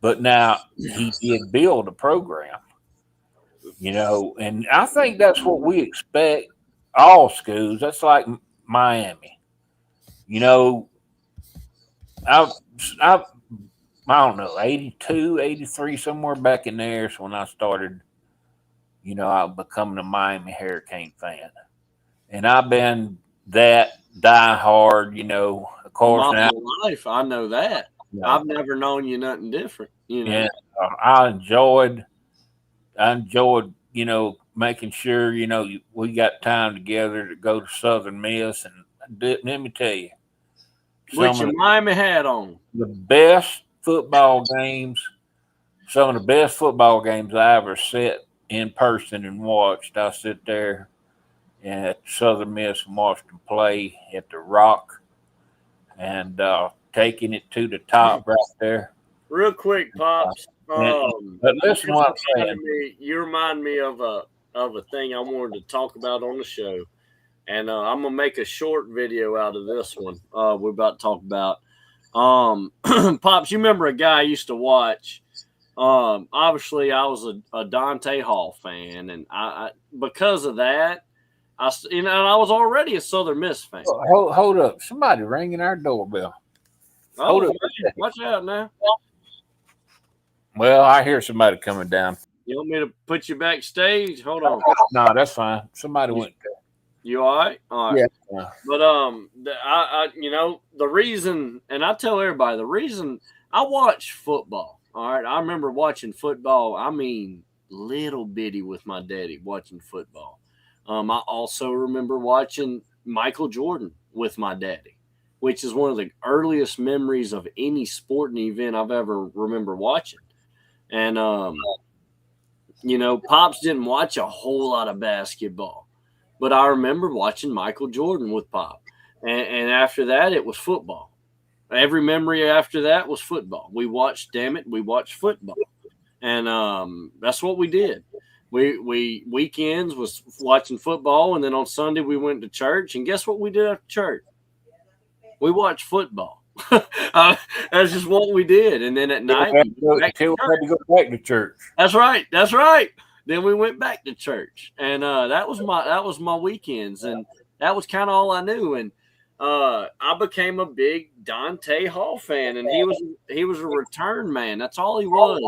But now he did build a program, and I think that's what we expect all schools. That's like Miami. I don't know, 82, 83, somewhere back in there is when I started, becoming a Miami Hurricane fan. And I've been that diehard, of course. My whole life, I know that. I've never known you nothing different. Yeah, I enjoyed, making sure, we got time together to go to Southern Miss. And let me tell you, With your Miami hat on. The best football games, some of the best football games I ever sat in person and watched. I sit there at Southern Miss and watched them play at the Rock and taking it to the top right there. Real quick, Pops. But listen what I'm saying. You remind me of a thing I wanted to talk about on the show. And I'm going to make a short video out of this one we're about to talk about. Pops, you remember a guy I used to watch. Obviously, I was a Dante Hall fan. And I because of that, I was already a Southern Miss fan. Hold up. Somebody ringing our doorbell. Hold up. Watch out now. Well, I hear somebody coming down. You want me to put you backstage? Hold on. No, that's fine. Somebody went there. You all right? All right. Yeah. But the reason, and I tell everybody, the reason I watch football. All right. I remember watching football. I mean, little bitty with my daddy watching football. I also remember watching Michael Jordan with my daddy, which is one of the earliest memories of any sporting event I've ever remember watching. And, Pops didn't watch a whole lot of basketball, but I remember watching Michael Jordan with Pop. And after that, it was football. Every memory after that was football. We watched football. And that's what we did. We weekends was watching football, and then on Sunday we went to church. And guess what we did after church? We watched football. That's just what we did. And then at night, we had to go back to church. That's right. Then we went back to church, and that was my weekends, and that was kind of all I knew. And I became a big Dante Hall fan, and he was a return man. That's all he was.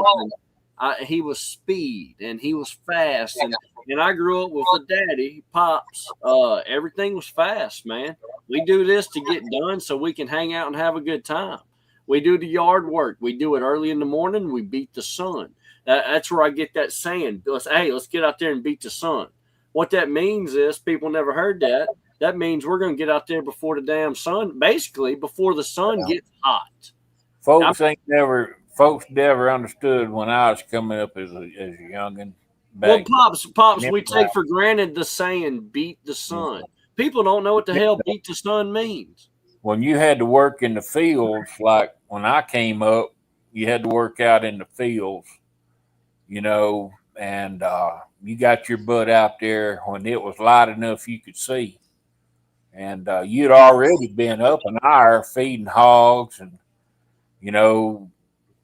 And he was speed, and he was fast, and I grew up with a daddy, Pops. Everything was fast, man. We do this to get done so we can hang out and have a good time. We do the yard work. We do it early in the morning. We beat the sun. That's where I get that saying. Let's get out there and beat the sun. What that means is, people never heard that. That means we're going to get out there before the damn sun, basically before the sun gets hot. Folks never understood when I was coming up as a youngin'. Well, Pops, we take for granted the saying "beat the sun." People don't know what the hell "beat the sun" means. When you had to work in the fields, like when I came up, you had to work out in the fields, and you got your butt out there when it was light enough you could see. And you'd already been up an hour feeding hogs and,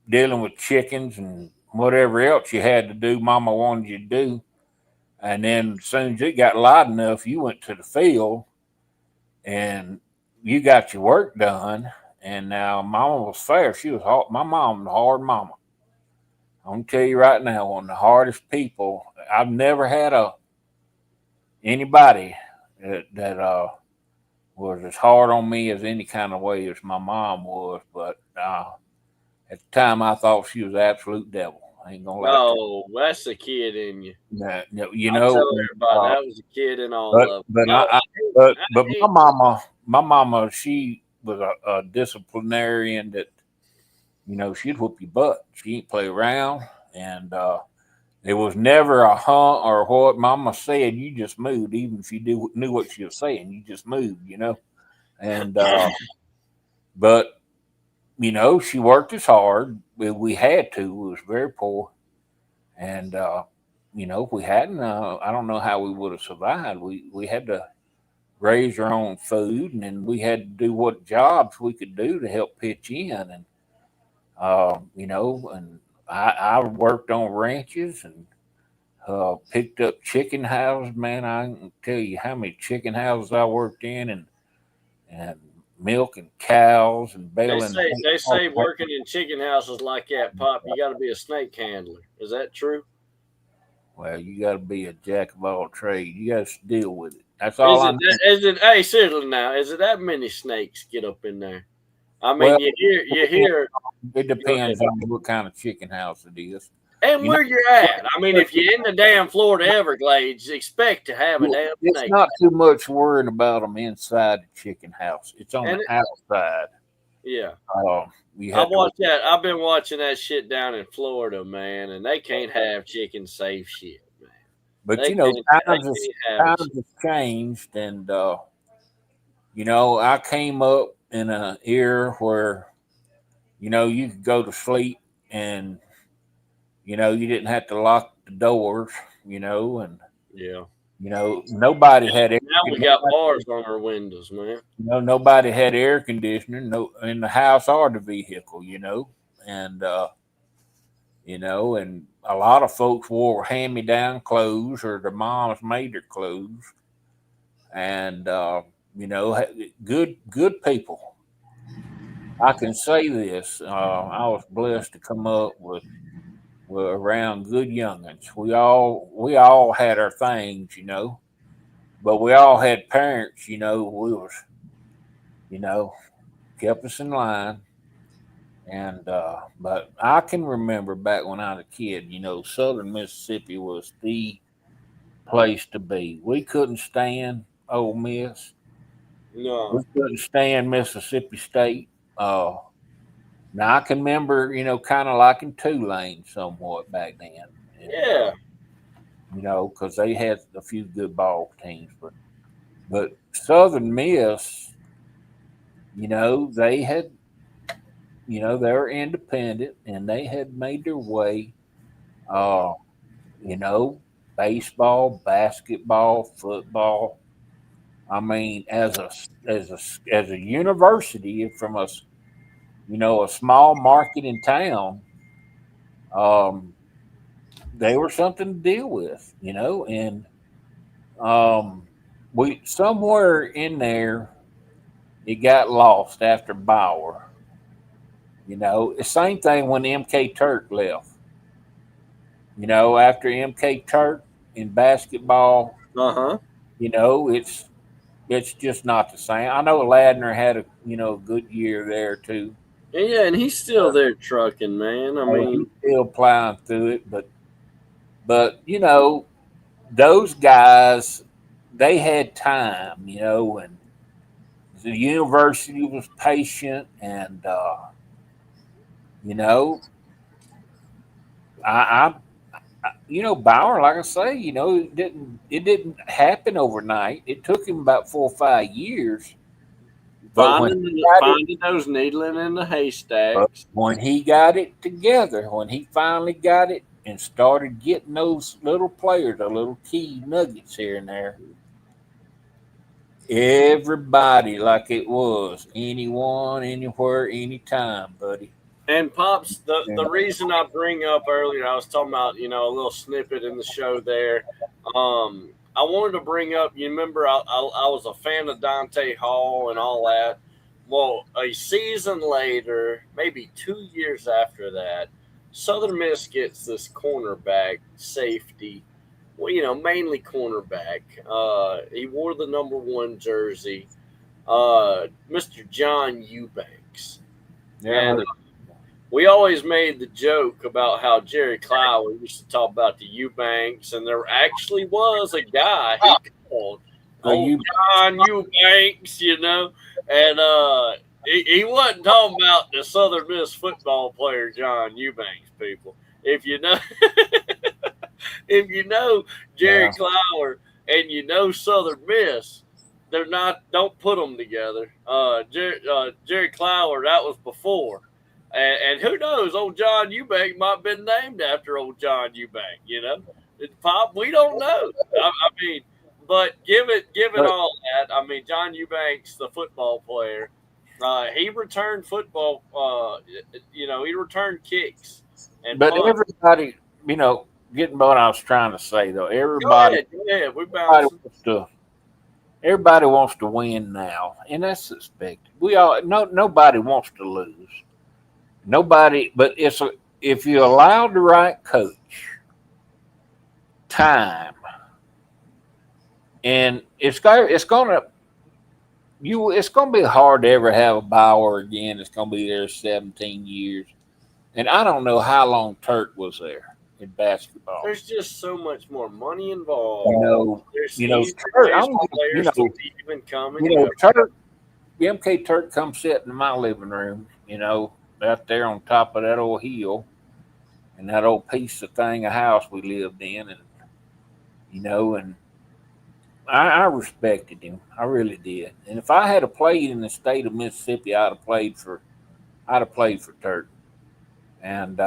dealing with chickens and whatever else you had to do, Mama wanted you to do. And then as soon as it got light enough, you went to the field and you got your work done. And now Mama was fair. She was hard. My mom was a hard mama. I'm going to tell you right now, one of the hardest people. I've never had anybody that was as hard on me as any kind of way as my mom was. But at the time, I thought she was the absolute devil. I ain't gonna lie. Oh, that's a kid in you. That that was a kid in all of them. But my mama, she was a disciplinarian that, she'd whoop your butt. She ain't play around, and there was never a or what Mama said. You just moved, even if you knew what she was saying. You just moved, and but. She worked as hard. We had to. We was very poor. And, if we hadn't, I don't know how we would have survived. We had to raise our own food, and then we had to do what jobs we could do to help pitch in. And, and I worked on ranches and picked up chicken houses. Man, I can tell you how many chicken houses I worked in and milking cows and baling. They say working in chicken houses like that, Pop, you got to be a snake handler. Is that true? Well, you got to be a jack of all trades. You got to deal with it. That's all I know. Hey, seriously now, is it that many snakes get up in there? I mean, you hear. It depends on what kind of chicken house it is. And You where you're at. I mean, if you're in the damn Florida Everglades, expect to have a damn It's snake. not too much worrying about them inside the chicken house. It's on And the outside. yeah. You I have to watched that. I've been watching that shit down in Florida, man, and they can't have chicken safe shit, man. But They you know, can't times have it. have changed, and you know, I came up in an era where you know you could go to sleep, and you know you didn't have to lock the doors, you know, and Yeah. you know nobody had air, Now we got bars on our windows, man. you know nobody had air conditioning no in the house or the vehicle, you know, and you know, and a lot of folks wore hand-me-down clothes or their moms made their clothes, and you know, good people. I can say this: I was blessed to come up with around good youngins. We all had our things, you know, but we all had parents, you know, we was, you know, kept us in line. And but I can remember back when I was a kid, you know, Southern Mississippi was the place to be. We couldn't stand Ole Miss. No. We couldn't stand Mississippi State. Now I can remember, you know, kind of liking Tulane somewhat back then. And, Yeah. you know, because they had a few good ball teams, but Southern Miss, you know, they had, you know, they were independent and they had made their way. Uh, you know, baseball, basketball, football. I mean, as a university from a you know a small market in town, um, they were something to deal with, you know, and we somewhere in there it got lost after Bauer. You know, the same thing when MK Turk left. You know, after MK Turk in basketball, Uh-huh. you know, it's just not the same. I know Ladner had a you know good year there too. Yeah, and he's still there trucking, man. I He's mean, still plowing through it, but you know those guys they had time, you know, and the university was patient, and you know I you know Bauer, like I say, you know it didn't happen overnight. It took him about 4 or 5 years, but finding those needling in the but haystacks. when he got it together, when he finally got it and started getting those little players, the little key nuggets here and there, everybody like it was anyone, anywhere, anytime, buddy. And Pops, the And reason I bring up earlier, I was talking about, you know, a little snippet in the show there. I wanted to bring up, you remember, I was a fan of Dante Hall and all that. Well, a season later, maybe 2 years after that, Southern Miss gets this cornerback safety. Well, you know, mainly cornerback. He wore the #1 jersey. Mr. John Eubanks. never And we always made the joke about how Jerry Clower used to talk about the Eubanks, and there actually was a guy he called old John Eubanks, you know, and he wasn't talking about the Southern Miss football player John Eubanks, people. If you know, if you know Jerry Clower and you know Southern Miss, they're not. Don't put them together. Jerry Clower, that was before. And who knows, old John Eubank might have been named after old John Eubank, you know? Pop, we don't know. I mean, but give it all that. I mean, John Eubanks, the football player, he returned football, you know, he returned kicks. And but punts. everybody, you know, getting what I was trying to say though, Go everybody, ahead. We're bouncing. everybody wants to win now, and that's expected. We all nobody wants to lose. Nobody, but if you allow the right coach time, and it's gonna be hard to ever have a Bauer again. It's gonna be there 17 years, and I don't know how long Turk was there. in basketball. There's just so much more money involved. You know, There's you know, easier Turk, ways I'm, for you players know, to leave and come and you know, go. Turk, MK Turk come sit in my living room, you know, out there on top of that old hill and that old piece of thing, a house we lived in, and you know, and I respected him. I really did. And if I had played in the state of Mississippi, I'd have played for Turk. And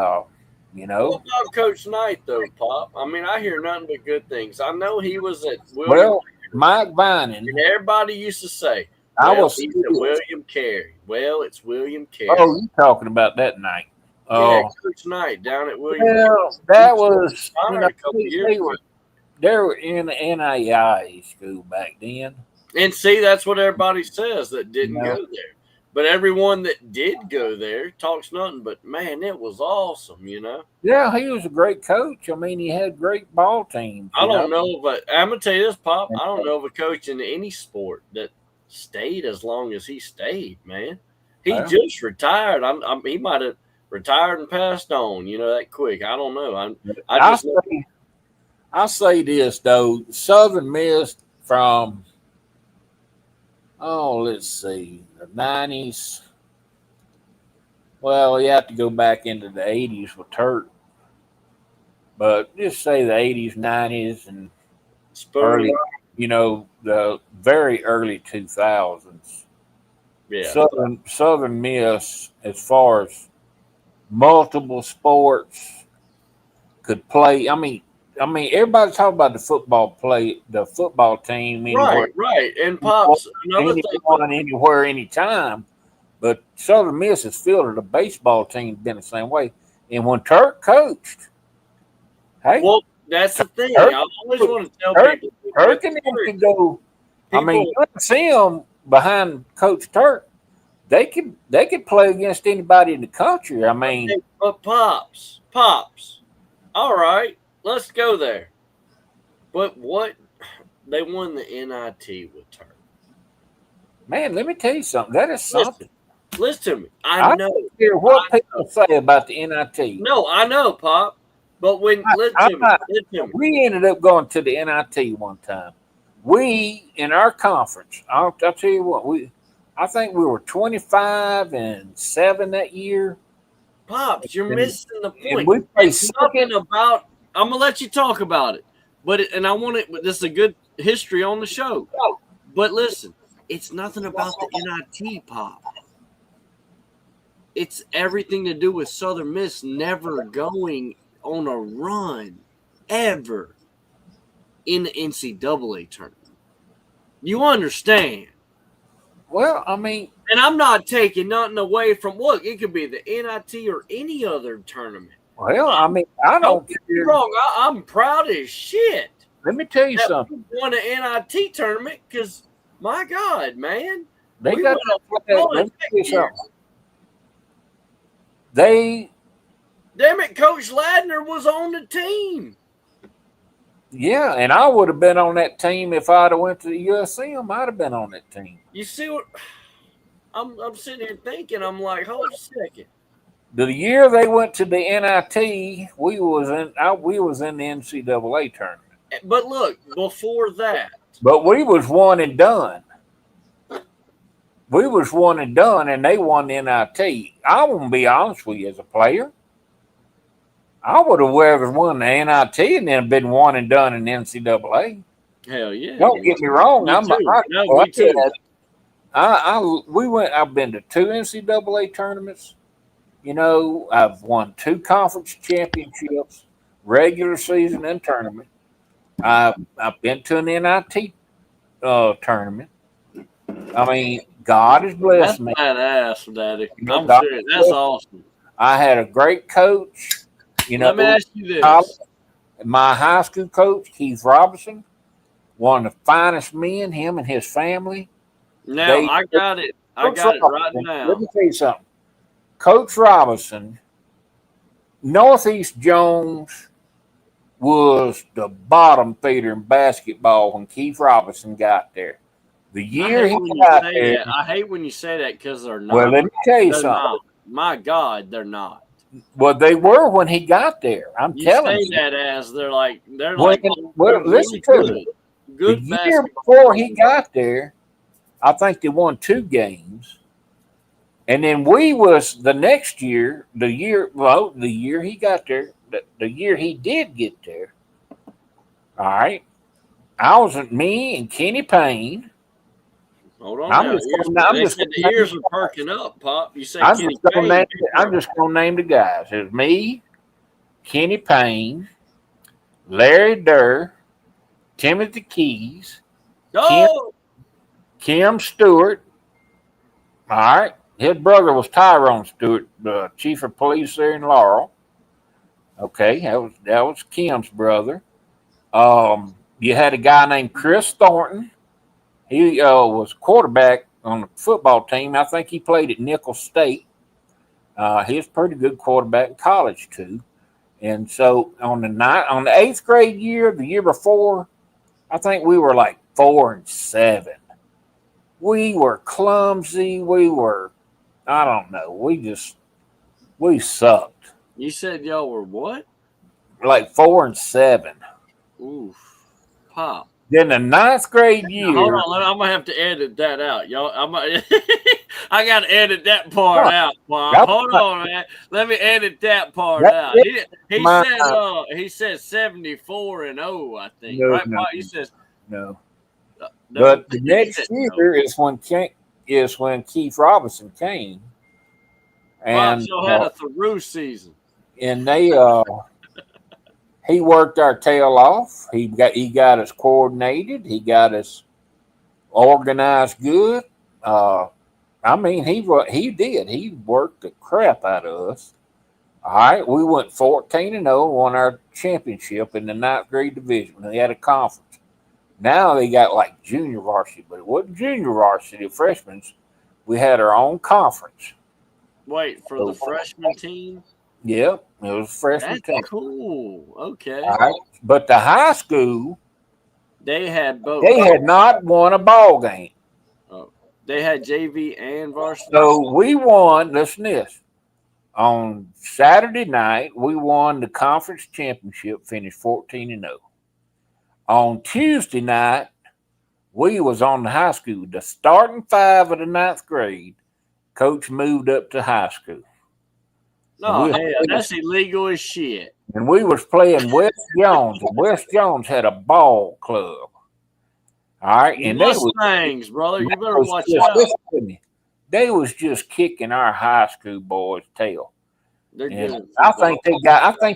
you know, What about Coach Knight, though, Pop? I mean, I hear nothing but good things. I know he was at William, well, Mike Vining, and everybody used to say, I well, was he's at William Carey. Well, it's William Carey. Oh, you talking about that night? Yeah, Coach Knight down at William Carey. Well, that was, you Retired know, a couple years ago. they were in the NAIA school back then. And see, that's what everybody says that didn't No. go there. But everyone that did go there talks nothing but, man, it was awesome, you know? Yeah, he was a great coach. I mean, he had great ball teams. I don't know, but I'm going to tell you this, Pop. I don't know of a coach in any sport that stayed as long as he stayed, man. He Well. just retired. He might have retired and passed on, you know, that quick. I don't know. I'll say this, though. Southern Miss from, let's see, the 90s. Well, you have to go back into the 80s with Turk. But just say the 80s, 90s, and early, you know, the very early 2000s. Yeah. Southern Miss, as far as multiple sports, could play. I mean, everybody's talking about the football team. Anywhere, Right. And Pops, another thing. anyone, anywhere, anytime. But Southern Miss has fielded a baseball team been the same way. And when Turk coached, hey, Well, that's the thing. Turk- I always want to tell Turk- people. Turk and them can go. I mean, you can see them behind Coach Turk. They could play against anybody in the country. I mean, But Pops, all right, let's go there. But what they won the NIT with Turk. man, let me tell you something. That is something. Listen to me. I know. don't care what people say about the NIT. No, I know, Pop. But when listen to me. We ended up going to the NIT one time. We in our conference. I'll tell you what. I think we were 25-7 that year. Pops, you're And- missing the and point. we played It's nothing about. I'm gonna let you talk about it, but I want it. This is a good history on the show. But listen, it's nothing about the NIT, Pop. It's everything to do with Southern Miss never going on a run ever in the NCAA tournament. You understand? Well, I mean, and I'm not taking nothing away from. Look, it could be the NIT or any other tournament. Well, I mean, I don't get me wrong. I'm proud as shit. Let me tell you that something. We won an NIT tournament because, my God, man, They we got. went up Let me that tell you year. something. They, Damn it, Coach Ladner was on the team. yeah, and I would have been on that team if I'd have went to the USM. I'd have been on that team. You see what? I'm sitting here thinking. I'm like, hold a second. The year they went to the NIT, we was in the NCAA tournament. But look, before that, But we was one and done. We was one and done, and they won the NIT. I won't be honest with you as a player. I would have rather won the NIT and then been one and done in the NCAA. hell yeah. Don't get me wrong. Me too. I've been to 2 NCAA tournaments. You know, I've won 2 conference championships, regular season and tournament. I've been to an NIT tournament. I mean, God has blessed me. Badass, Daddy. I'm God serious. has That's blessed awesome. I had a great coach. You know, Let me ask you this. my high school coach, Keith Robinson, one of the finest men, him and his family. Now, I got it. I got it right now. Let me tell you something. Coach Robinson, Northeast Jones was the bottom feeder in basketball when Keith Robinson got there. The year he got there. I hate when you say that because they're not. Well, let me tell you They're something. not. My God, they're not. Well, they were when he got there. I'm You telling say you. that as they're like Well, they're listen really to me. good. Good The year basketball. before he got there, I think they won 2 games. And then we was the next year, the year he got there, the year he did get there. All right. I was me and Kenny Payne. Hold on I'm now. just Ears, gonna, I'm they just said the gonna ears name, are perking up, Pop. You say I'm Kenny just gonna Payne. name I'm just gonna name the guys. It was me, Kenny Payne, Larry Durr, Timothy Keys, Oh, Kim Stewart. All right. His brother was Tyrone Stewart, the chief of police there in Laurel. Okay, that was Kim's brother. You had a guy named Chris Thornton. He was quarterback on the football team. I think he played at Nicholls State. He was a pretty good quarterback in college too. And so on the 8th grade year, the year before, I think we were like 4-7. We were clumsy. I don't know. We sucked. you said y'all were what? Like 4-7. Oof, Pop. Then the 9th grade Now, hold year. on, I'm gonna have to edit that out, y'all. I gotta edit that part No, out, Pop. that Hold was on, man. Let me edit that part that out. was my He said 74-0, I think. no, Right, no, Pop? You said no. no. But the He next said no. year is when Keith Robinson came, Pop, and y'all had a through season. they he worked our tail off. He got us coordinated. He got us organized good. I mean, he did. He worked the crap out of us. All right, we went 14-0, won our championship in the 9th grade division. They had a conference. Now they got like junior varsity, but it wasn't junior varsity. Freshmen, we had our own conference. Wait, for the freshman team? Yep, it was freshman That's team. cool. Okay. All right, but the high school, They had both. they had not won a ball game. Oh, they had JV and varsity. So we won. Listen to this. On Saturday night, we won the conference championship, finished 14-0. On Tuesday night, we was on the high school. The starting 5 of the 9th grade, coach moved up to high school. No, And hell, that's illegal as shit. and we was playing West Jones, and West Jones had a ball club. All right, and Mustangs, brother. You better watch out. listen to me. They was just kicking our high school boys' tail. They're And good. I think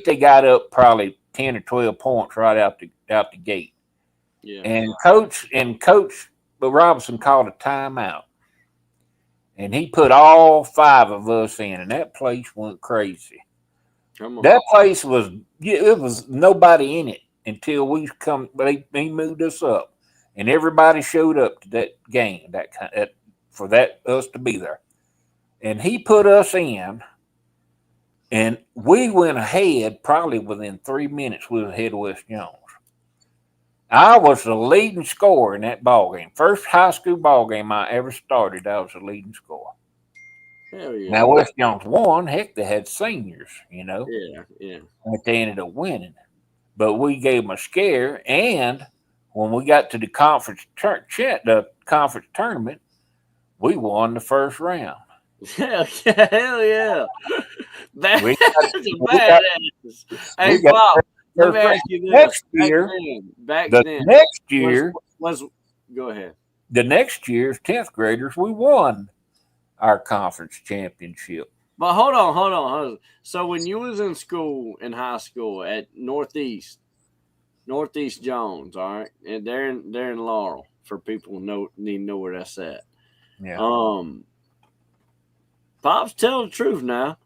they got up probably 10 or 12 points right out the gate. Yeah. And coach Robinson called a timeout. And he put all 5 of us in, and that place went crazy. Come on. That place was nobody in it until we come. But he moved us up, and everybody showed up to that game for us to be there. And he put us in, and we went ahead probably within 3 minutes. We were ahead of West Jones. I was the leading scorer in that ball game. First high school ball game I ever started, I was the leading scorer. Hell yeah. Now West Jones won. Heck, they had seniors, Yeah. but they ended up winning. But we gave them a scare, and when we got to the conference tournament, we won the first round. Hell yeah. That's We a we got- badass. Hey, we got Bob, let first me round. ask you this. Next year, Back the then, next year, go ahead. the next year's 10th graders, we won our conference championship. But hold on. So when you was in high school at Northeast Jones, all right, and they're in Laurel for people who need to know where that's at. Yeah. Pops, tell the truth now.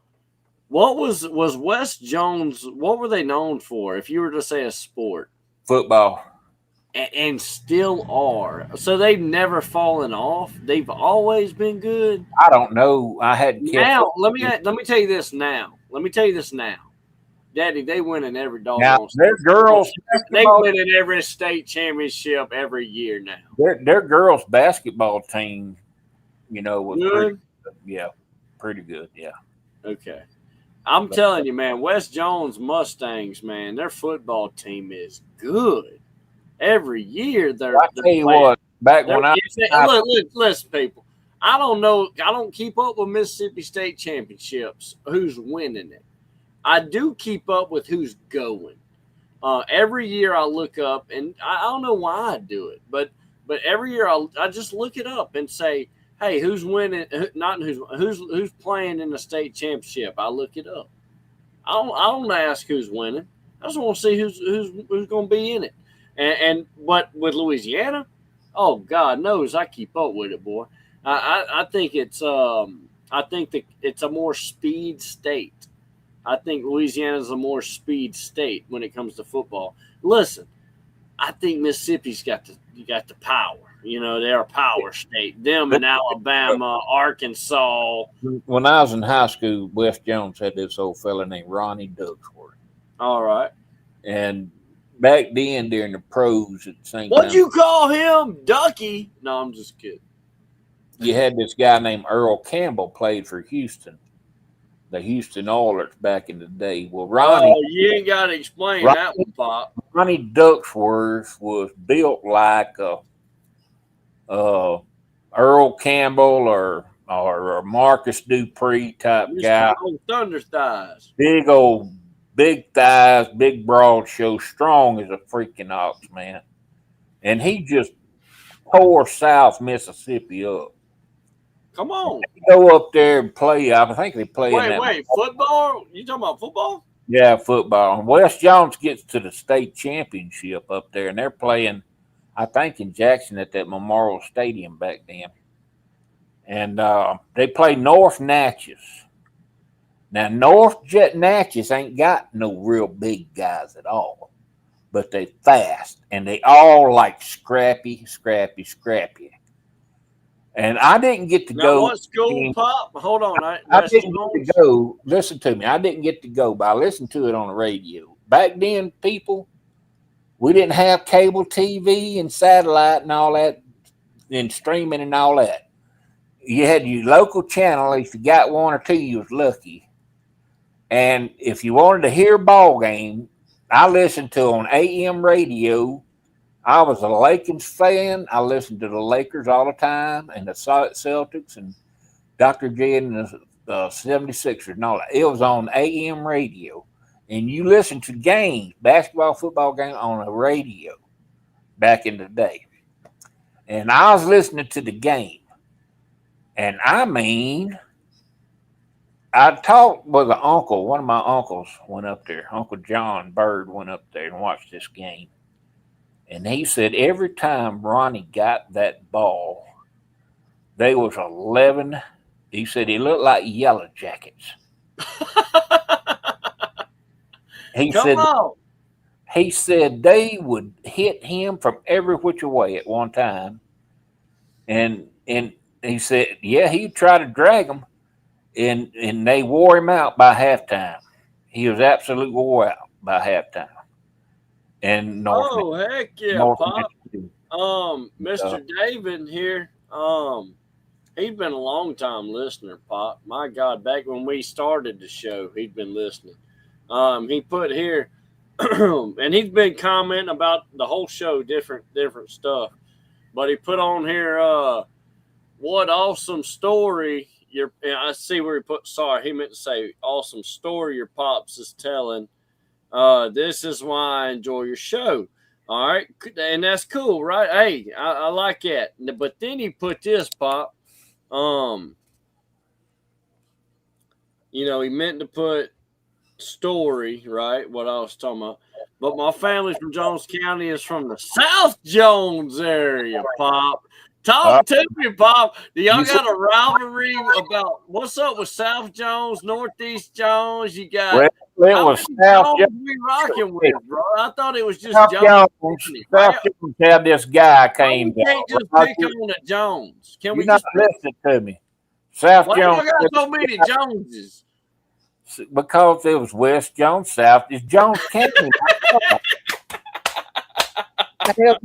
What was West Jones? What were they known for? If you were to say a sport, Football. and still are. So they've never fallen off. They've always been good. I don't know. I hadn't kept Now up. let me tell you this now. Daddy, they win in every Now doggone. their girls They basketball, win in every state championship every year now. their girls basketball team, was Good. pretty good. Yeah. Okay. I'm telling you, man, West Jones Mustangs, man, their football team is good. Every year they're I tell you playing. what, back when Look, listen, people. I don't know. I don't keep up with Mississippi State championships. Who's winning it? I do keep up with who's going. Every year I look up, and I don't know why I do it, but every year I just look it up and say, hey, who's winning? Not who's playing in the state championship. I look it up. I don't ask who's winning. I just want to see who's going to be in it. But with Louisiana, oh God knows I keep up with it, boy. I think it's it's a more speed state. I think Louisiana's a more speed state when it comes to football. Listen, I think Mississippi's got the power. You know, they're a power state. Them and Alabama, Arkansas. When I was in high school, West Jones had this old fella named Ronnie Ducksworth. All right. And back then, during the pros at the same time. What'd you call him? Ducky? No, I'm just kidding. You had this guy named Earl Campbell played for Houston, the Houston Oilers back in the day. Well, Ronnie. Oh, you ain't got to explain that one, Pop. Ronnie Ducksworth was built like a Earl Campbell or Marcus Dupree type guy. Thunder thighs. Big thighs, big broad show, strong as a freaking ox, man. And he just tore South Mississippi up. Come on. Go up there and play. I think they play. Wait, football? You talking about football? Yeah, football. And West Jones gets to the state championship up there, and they're playing, I think, in Jackson at that Memorial Stadium back then. And they play North Natchez. Now, North Natchez ain't got no real big guys at all, but they fast, and they all like scrappy. And I didn't get to go. What school, Pop? Hold on. I didn't get to go. Listen to me. I didn't get to go, but I listened to it on the radio. Back then, people, we didn't have cable TV and satellite and all that, and streaming and all that. You had your local channel. If you got one or two, you was lucky. And if you wanted to hear a ball game, I listened to on AM radio. I was a Lakers fan. I listened to the Lakers all the time and the Celtics and Dr. J and the 76ers and all that. It was on AM radio. And you listened to games, basketball, football games on the radio back in the day. And I was listening to the game. And I mean, I talked with an uncle. One of my uncles went up there. Uncle John Bird went up there and watched this game. And he said every time Ronnie got that ball, they was 11. He said he looked like Yellow Jackets. He said they would hit him from every which way at one time. And he said, yeah, he'd try to drag them. And they wore him out by halftime. He was absolutely wore out by halftime. And heck yeah, Pop. Mr. David here. He's been a long time listener, Pop. My God, back when we started the show, he'd been listening. He put here, and he's been commenting about the whole show, different stuff. But he put on here, what awesome story I see where he put. Sorry, he meant to say awesome story your pops is telling. This is why I enjoy your show. All right. And that's cool, right? Hey, I like that. But then he put this, Pop. He meant to put story, right? What I was talking about. But my family's from Jones County is from the South Jones area, Pop. Talk to me, Bob. Do y'all got a rivalry about what's up with South Jones, Northeast Jones? You got South Jones we rocking with, bro. I thought it was just South Jones. South Jones had this guy came We can't just pick on the Jones. Can we not just listen to me? South Why Jones. you got so many Joneses? Because it was West Jones, South is Jones County. Y'all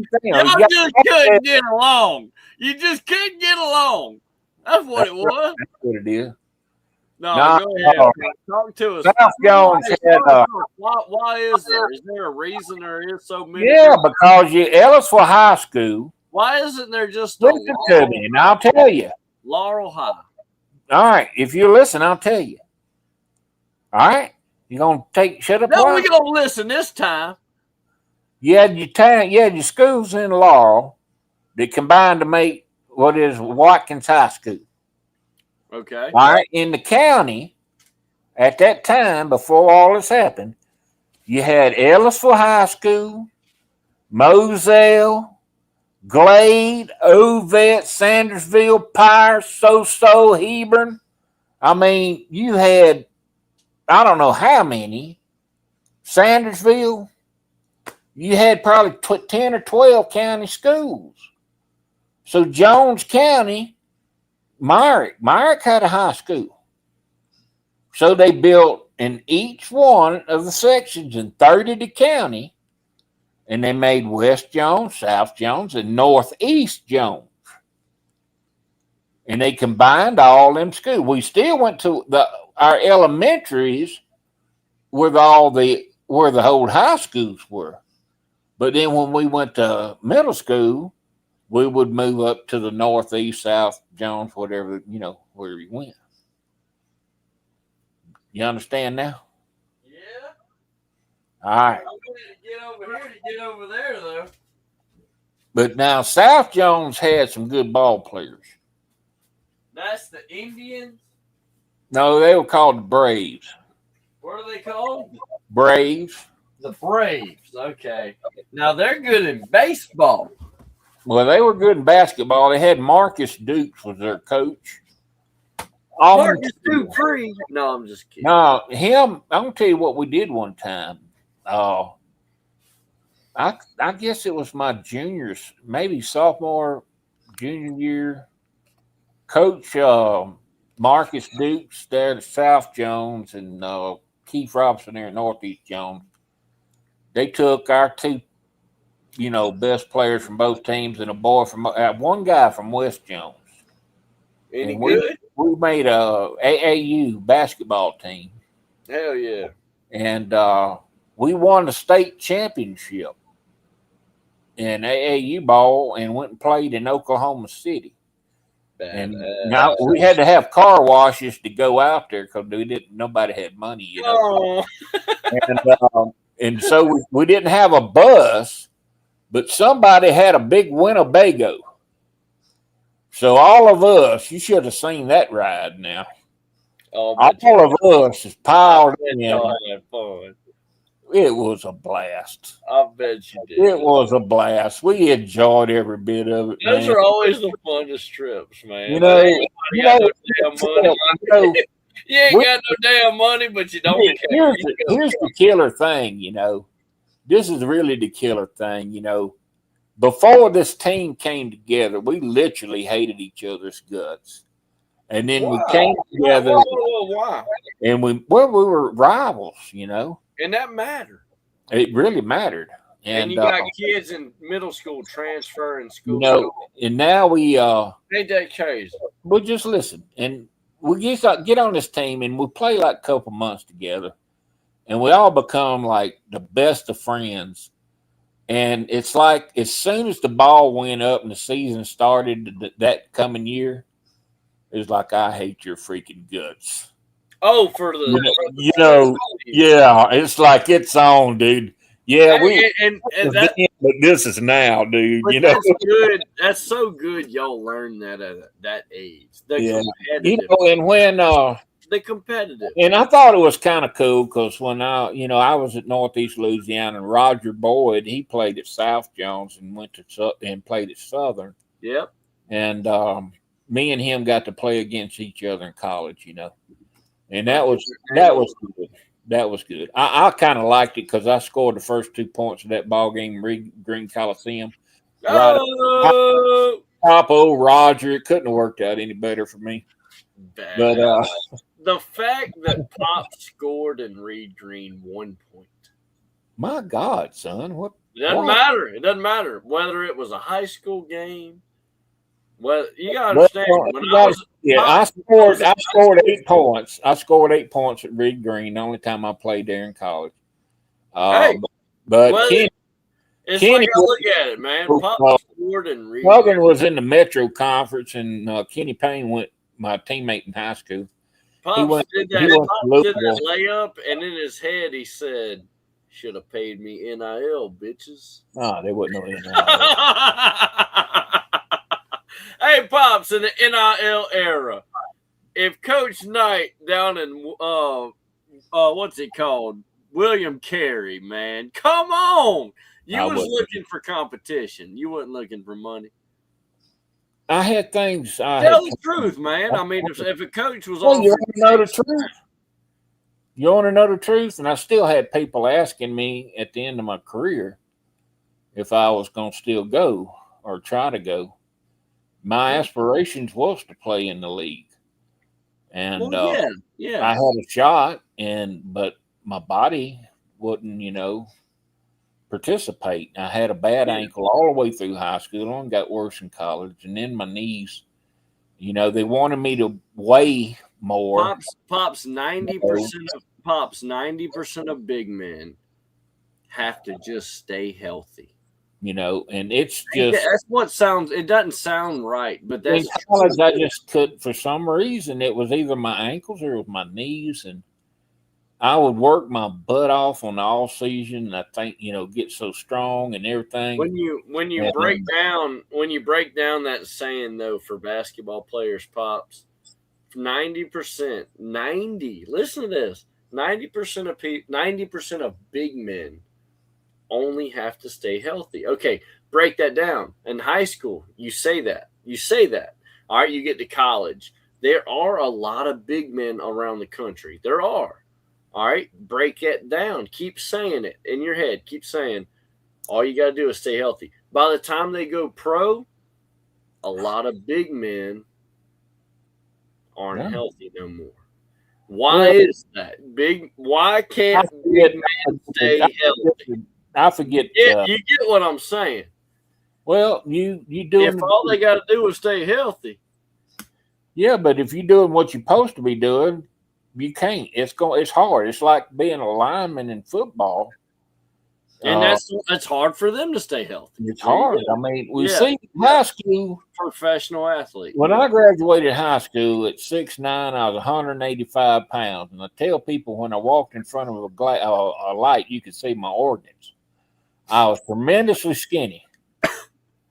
just couldn't get along. You just couldn't get along. That's what it was. That's what it is. No, No, go ahead. no. Talk to us. South Jones had Why is there? Is there a reason there is so many? yeah, because Ellisville High School. Why isn't there just a Listen to me, and I'll tell you. Laurel High? All right, if you listen, I'll tell you. All right, you gonna shut up? No, Quiet? we gonna listen this time. You had your schools in Laurel that combined to make what is Watkins High School. Okay. All right, in the county at that time, before all this happened, you had Ellisville High School, Moselle, Glade, Ovett, Sandersville, Pyre, So-So, Hebron. I mean, you had, I don't know how many. Sandersville, you had probably 10 or 12 county schools. So Jones County, Myrick had a high school. So they built in each one of the sections in 30 the county, and they made West Jones, South Jones, and Northeast Jones. And they combined all them schools. We still went to our elementaries where the old high schools were. But then when we went to middle school, we would move up to the Northeast, South Jones, whatever, where we went. You understand now? Yeah. All right. I'm going to get over here to get over there, though. But now South Jones had some good ball players. That's the Indians? No, they were called the Braves. What are they called? Braves. The Braves. Okay. Now they're good in baseball. Well, they were good in basketball. They had Marcus Dukes was their coach. Marcus Dupree. No, I'm just kidding. No, him. I'm gonna tell you what we did one time. I guess it was my juniors, maybe sophomore, junior year. Coach Marcus Dukes there at South Jones and Keith Robinson there at Northeast Jones. They took our two, best players from both teams and a boy from one guy from West Jones. Any And good? we made a AAU basketball team. Hell yeah. And we won the state championship in AAU ball and went and played in Oklahoma City. And now we had to have car washes to go out there because nobody had money, Oh. And so we didn't have a bus, but somebody had a big Winnebago. So all of us, you should have seen that ride now. Oh, All of us is piled in. y'all had fun. It was a blast. I bet you did. It was a blast. We enjoyed every bit of it. Those man. are always the funnest trips, man. You know, You got no damn money. You ain't we- got no damn money, but you don't care. Here's the killer thing, This is really the killer thing, Before this team came together, we literally hated each other's guts. And then we came together Why? and we were rivals, And that mattered. It really mattered. And you got kids in middle school transferring school. And now we Ain't that crazy? we'll just listen. And we get on this team and we play like a couple months together. And we all become like the best of friends. And it's like as soon as the ball went up and the season started that coming year, it was like, I hate your freaking guts. Oh, for the Yeah, it's like it's on, dude. Yeah, but this is now, dude. That's good. That's so good. Y'all learn that at that age. And when the competitive. And I thought it was kind of cool because when I was at Northeast Louisiana and Roger Boyd, he played at South Jones and went to and played at Southern. Yep. And me and him got to play against each other in college, and that was good. That was good. I kind of liked it because I scored the first 2 points of that ball game, Green Coliseum. Oh! Top old Roger. It couldn't have worked out any better for me. But the fact that Pop scored and Reed Green 1 point. My God, son, what? It doesn't matter. It doesn't matter whether it was a high school game. Well, you gotta understand. Yeah, I scored 8 points. I scored 8 points at Reed Green. The only time I played there in college. Hey, But well, Kenny, it's Kenny like I look at it, man. Pop scored and Reed. Logan was in the Metro Conference, and Kenny Payne went. My teammate in high school. Pops did he went to that layup, and in his head he said, "Should have paid me NIL, bitches." Oh, they wouldn't know NIL. Hey, Pops, in the NIL era, if Coach Knight down in what's he called, William Carey, man, come on, you was looking for competition. You wasn't looking for money. I had things. Tell the truth, man. I mean, if a coach was well, on, you want to know the truth. You want to know the truth, and I still had people asking me at the end of my career if I was going to still go or try to go. My aspirations was to play in the league, and yeah, I had a shot, but my body wouldn't, participate. I had a bad ankle all the way through high school. It only got worse in college, and then my knees. They wanted me to weigh more. Pops 90% of big men have to just stay healthy. And it's just that's what sounds. It doesn't sound right, but that's in college. I just couldn't, for some reason. It was either my ankles or it was my knees, and I would work my butt off on the all season. And I think get so strong and everything. When you break down that saying though for basketball players, Pops, 90%. Listen to this: 90% of big men only have to stay healthy. Okay, break that down. In high school, you say that. All right, you get to college. There are a lot of big men around the country. There are. All right, break it down. Keep saying it in your head. Keep saying, all you got to do is stay healthy. By the time they go pro, a lot of big men aren't healthy no more. Why is that? Why can't big men stay healthy? I forget. You get what I'm saying. Well, you do. If all they got to do is stay healthy. Yeah, but if you're doing what you're supposed to be doing, you can't. It's hard. It's like being a lineman in football. And it's hard for them to stay healthy. It's hard. I mean, we see high school professional athlete. When I graduated high school at 6'9", I was 185 pounds, and I tell people when I walked in front of a light, you could see my organs. I was tremendously skinny.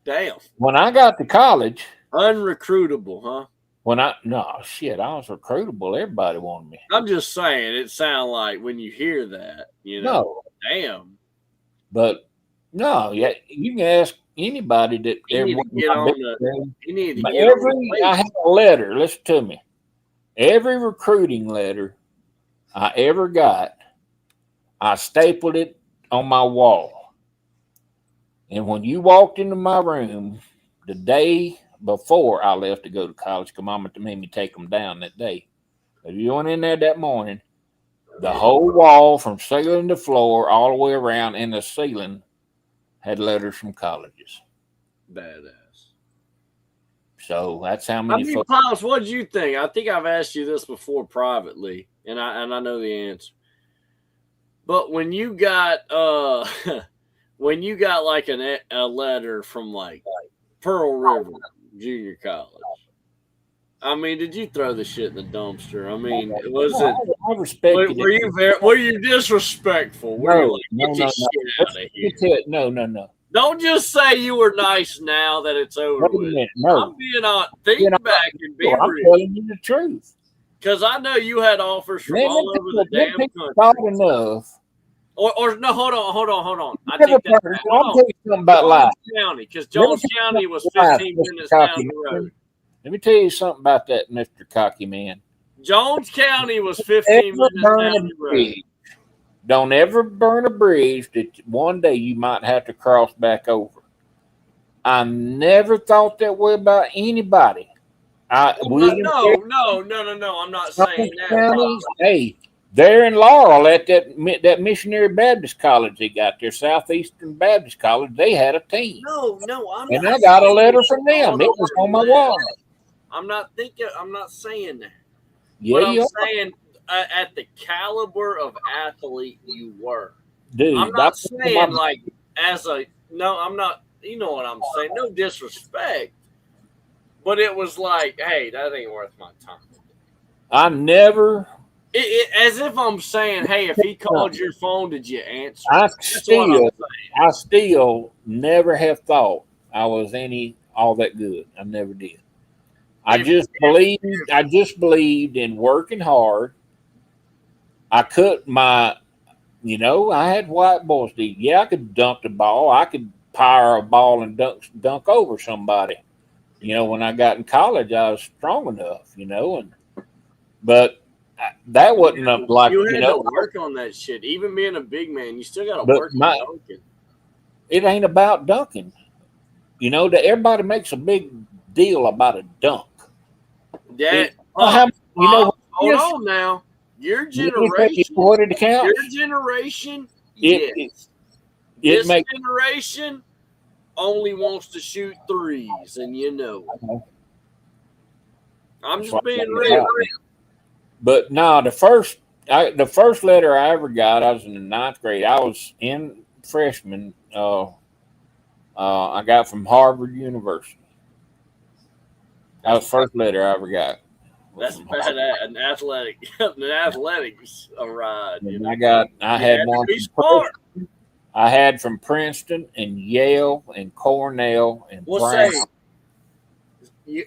Damn. When I got to college, unrecruitable, huh? I was recruitable. Everybody wanted me. I'm just saying, it sounds like when you hear that, No. Damn. But no, yeah, you can ask anybody that I have a letter. Listen to me. Every recruiting letter I ever got, I stapled it on my wall. And when you walked into my room the day before I left to go to college, because Mama made me take them down that day. If you went in there that morning, the whole wall from ceiling to floor, all the way around in the ceiling, had letters from colleges. Badass. So that's how many. Pops, what did you think? I think I've asked you this before privately, and I know the answer. But when you got like a letter from like Pearl River Junior College, I mean, did you throw the shit in the dumpster? I mean, I respected it. Were you disrespectful? No. Don't just say you were nice now that it's over with. No. I'm being on. Think back and be real. I'm telling you the truth. Because I know you had offers from all over the damn country. Enough. Or no, hold on. I'll tell you something about life. County, because Jones County was 15 minutes down the road. Let me tell you something about that, Mr. Cocky Man. Jones County was 15 minutes down the road. Don't ever burn a bridge that one day you might have to cross back over. I never thought that way about anybody. No. I'm not saying that. Hey, there in Laurel at that Missionary Baptist College they got there, Southeastern Baptist College, they had a team. No, and I got a letter from them. It was on my wall. I'm not saying that. Yeah, But I'm you are. saying at the caliber of athlete you were. Dude, I'm not that's saying like I'm not, you know what I'm saying? No disrespect. But it was like, hey, that ain't worth my time. I never. As if I'm saying, hey, if he called your phone, did you answer? I That's what I'm saying. still never have thought I was all that good. I never did. I just believed in working hard. I cut my, I had white boys do. Yeah, I could dunk the ball. I could power a ball and dunk over somebody. When I got in college, I was strong enough. But that wasn't like you had to work on that shit. Even being a big man, you still got to work on dunking. It ain't about dunking. That everybody makes a big deal about a dunk. Hold on now. Your generation. What did it count? Your generation. Yes. This generation only wants to shoot threes, and I'm just being real. But no, the first letter I ever got, I was in the 9th grade. I was in freshman. I got from Harvard University. That was the first letter I ever got. That's bad. An athletics ride. I had from Princeton and Yale and Cornell and Brown.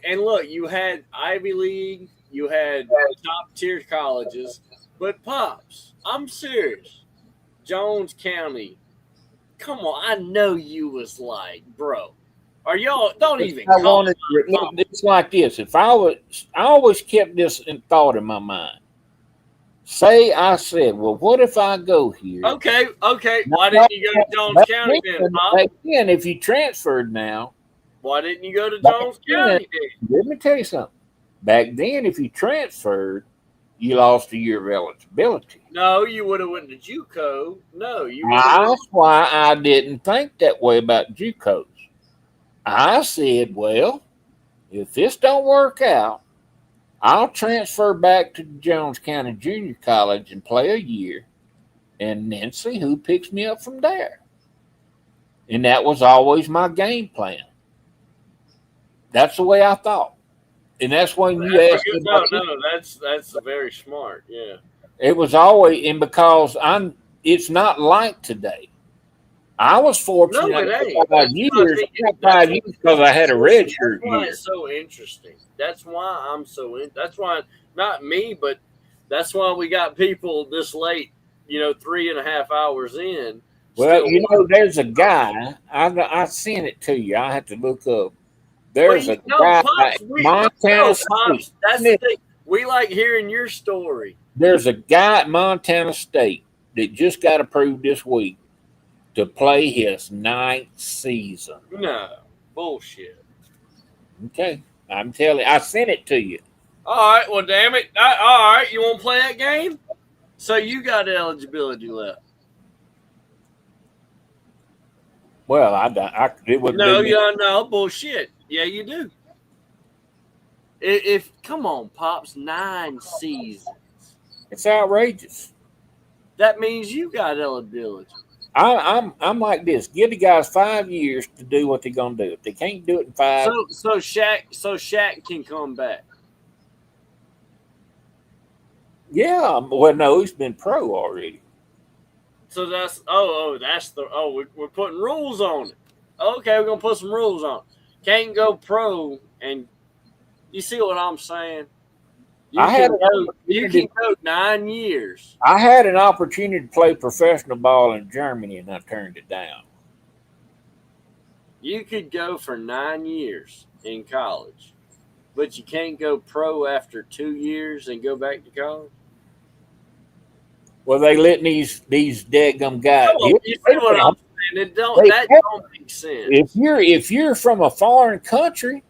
And look, you had Ivy League, you had top tier colleges, but Pops, I'm serious. Jones County, come on, I know you was like, bro. Are y'all don't even call it. It's like this. If I always kept this in thought in my mind. Say I said, well, what if I go here? Okay. Why didn't you go to Jones County then, Pop? Again, if you transferred now. Why didn't you go to Jones County then? Let me tell you something. Back then, if you transferred, you lost a year of eligibility. No, you would have went to JUCO. No, you. That's why I didn't think that way about JUCOs. I said, well, if this don't work out, I'll transfer back to Jones County Junior College and play a year and then see who picks me up from there. And that was always my game plan. That's the way I thought. And that's when you asked me. No, that's very smart. Yeah. It was always, and because it's not like today. I was fortunate. No, it ain't. 5 years. Because I had a red shirt. That's why it's so interesting. That's why I'm so in. That's why not me, but that's why we got people this late. 3.5 hours in. Well, there's a guy. I sent it to you. I have to look up. There's a guy. Montana State. That's the thing. We like hearing your story. There's a guy at Montana State that just got approved this week to play his 9th season. No, bullshit. Okay, I'm telling you, I sent it to you. All right, well, damn it. All right, you want to play that game? So you got eligibility left. Well, it would no, bullshit. Yeah, you do. Come on, Pops, 9 seasons. It's outrageous. That means you got eligibility. I'm like this. Give the guys 5 years to do what they're gonna do. If they can't do it in 5, so Shaq can come back. Yeah, well, no, he's been pro already. So we're putting rules on it. Okay, we're gonna put some rules on it. Can't go pro, and you see what I'm saying? You can go 9 years. I had an opportunity to play professional ball in Germany, and I turned it down. You could go for 9 years in college, but you can't go pro after 2 years and go back to college. Well, they letting these daggum guys. You see what I'm saying? That don't make sense. If you're from a foreign country,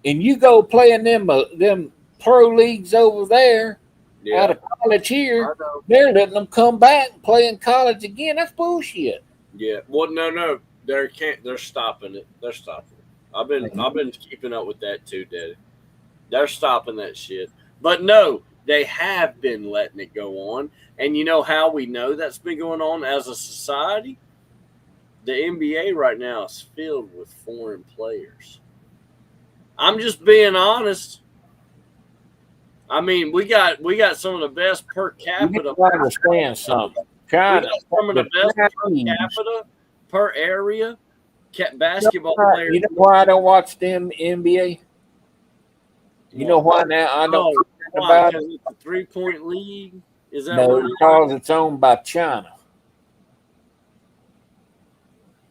and you go play in them pro leagues over there out of college here, they're letting them come back and play in college again. That's bullshit. Yeah. Well, no, they're stopping it. They're stopping it. I've been keeping up with that too, Daddy. They're stopping that shit. But no, they have been letting it go on. And you know how we know that's been going on as a society? The NBA right now is filled with foreign players. I'm just being honest. I mean, we got some of the best per capita. You gotta understand something. China, We got some of the best per capita per area basketball players. You know why I don't watch them NBA? You know why now? I don't Why? Because it's a 3-point league. Is that no, what it is? because it's owned by China.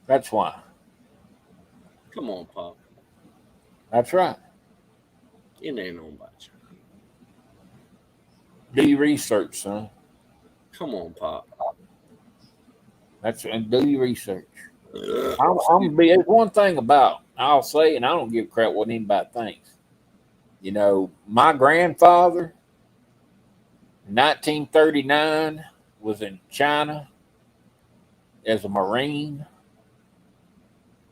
That's why. Come on, Pop. That's right. It ain't owned by China. Do your research, son. Come on, Pop. And do your research. I'm be. There's one thing about I'll say, and I don't give a crap what anybody thinks. You know, my grandfather, 1939, was in China as a Marine,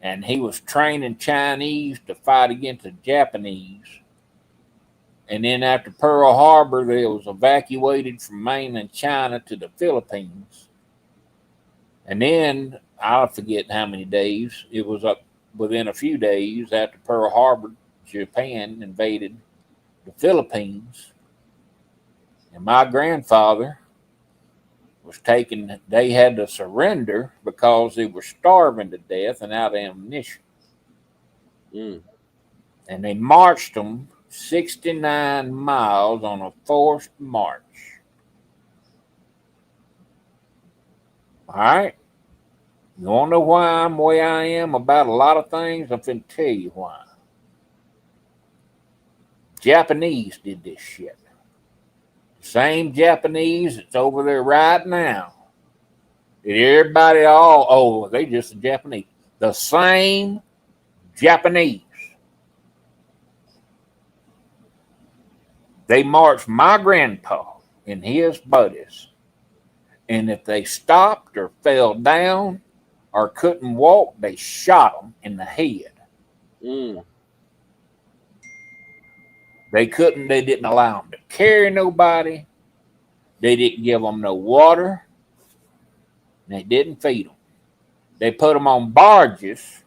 and he was training Chinese to fight against the Japanese. And then after Pearl Harbor, they was evacuated from mainland China to the Philippines. And then, I forget how many days, it was up within a few days after Pearl Harbor, Japan invaded the Philippines. And my grandfather was taken, they had to surrender because they were starving to death and out of ammunition. And they marched them 69 miles on a forced march. All right? You want to know why I'm the way I am about a lot of things? I'm finna tell you why. Japanese did this shit. Same Japanese that's over there right now. Everybody they just the Japanese. The same Japanese. They marched my grandpa and his buddies. And if they stopped or fell down or couldn't walk, they shot them in the head. They didn't allow them to carry nobody. They didn't give them no water. They didn't feed them. They put them on barges.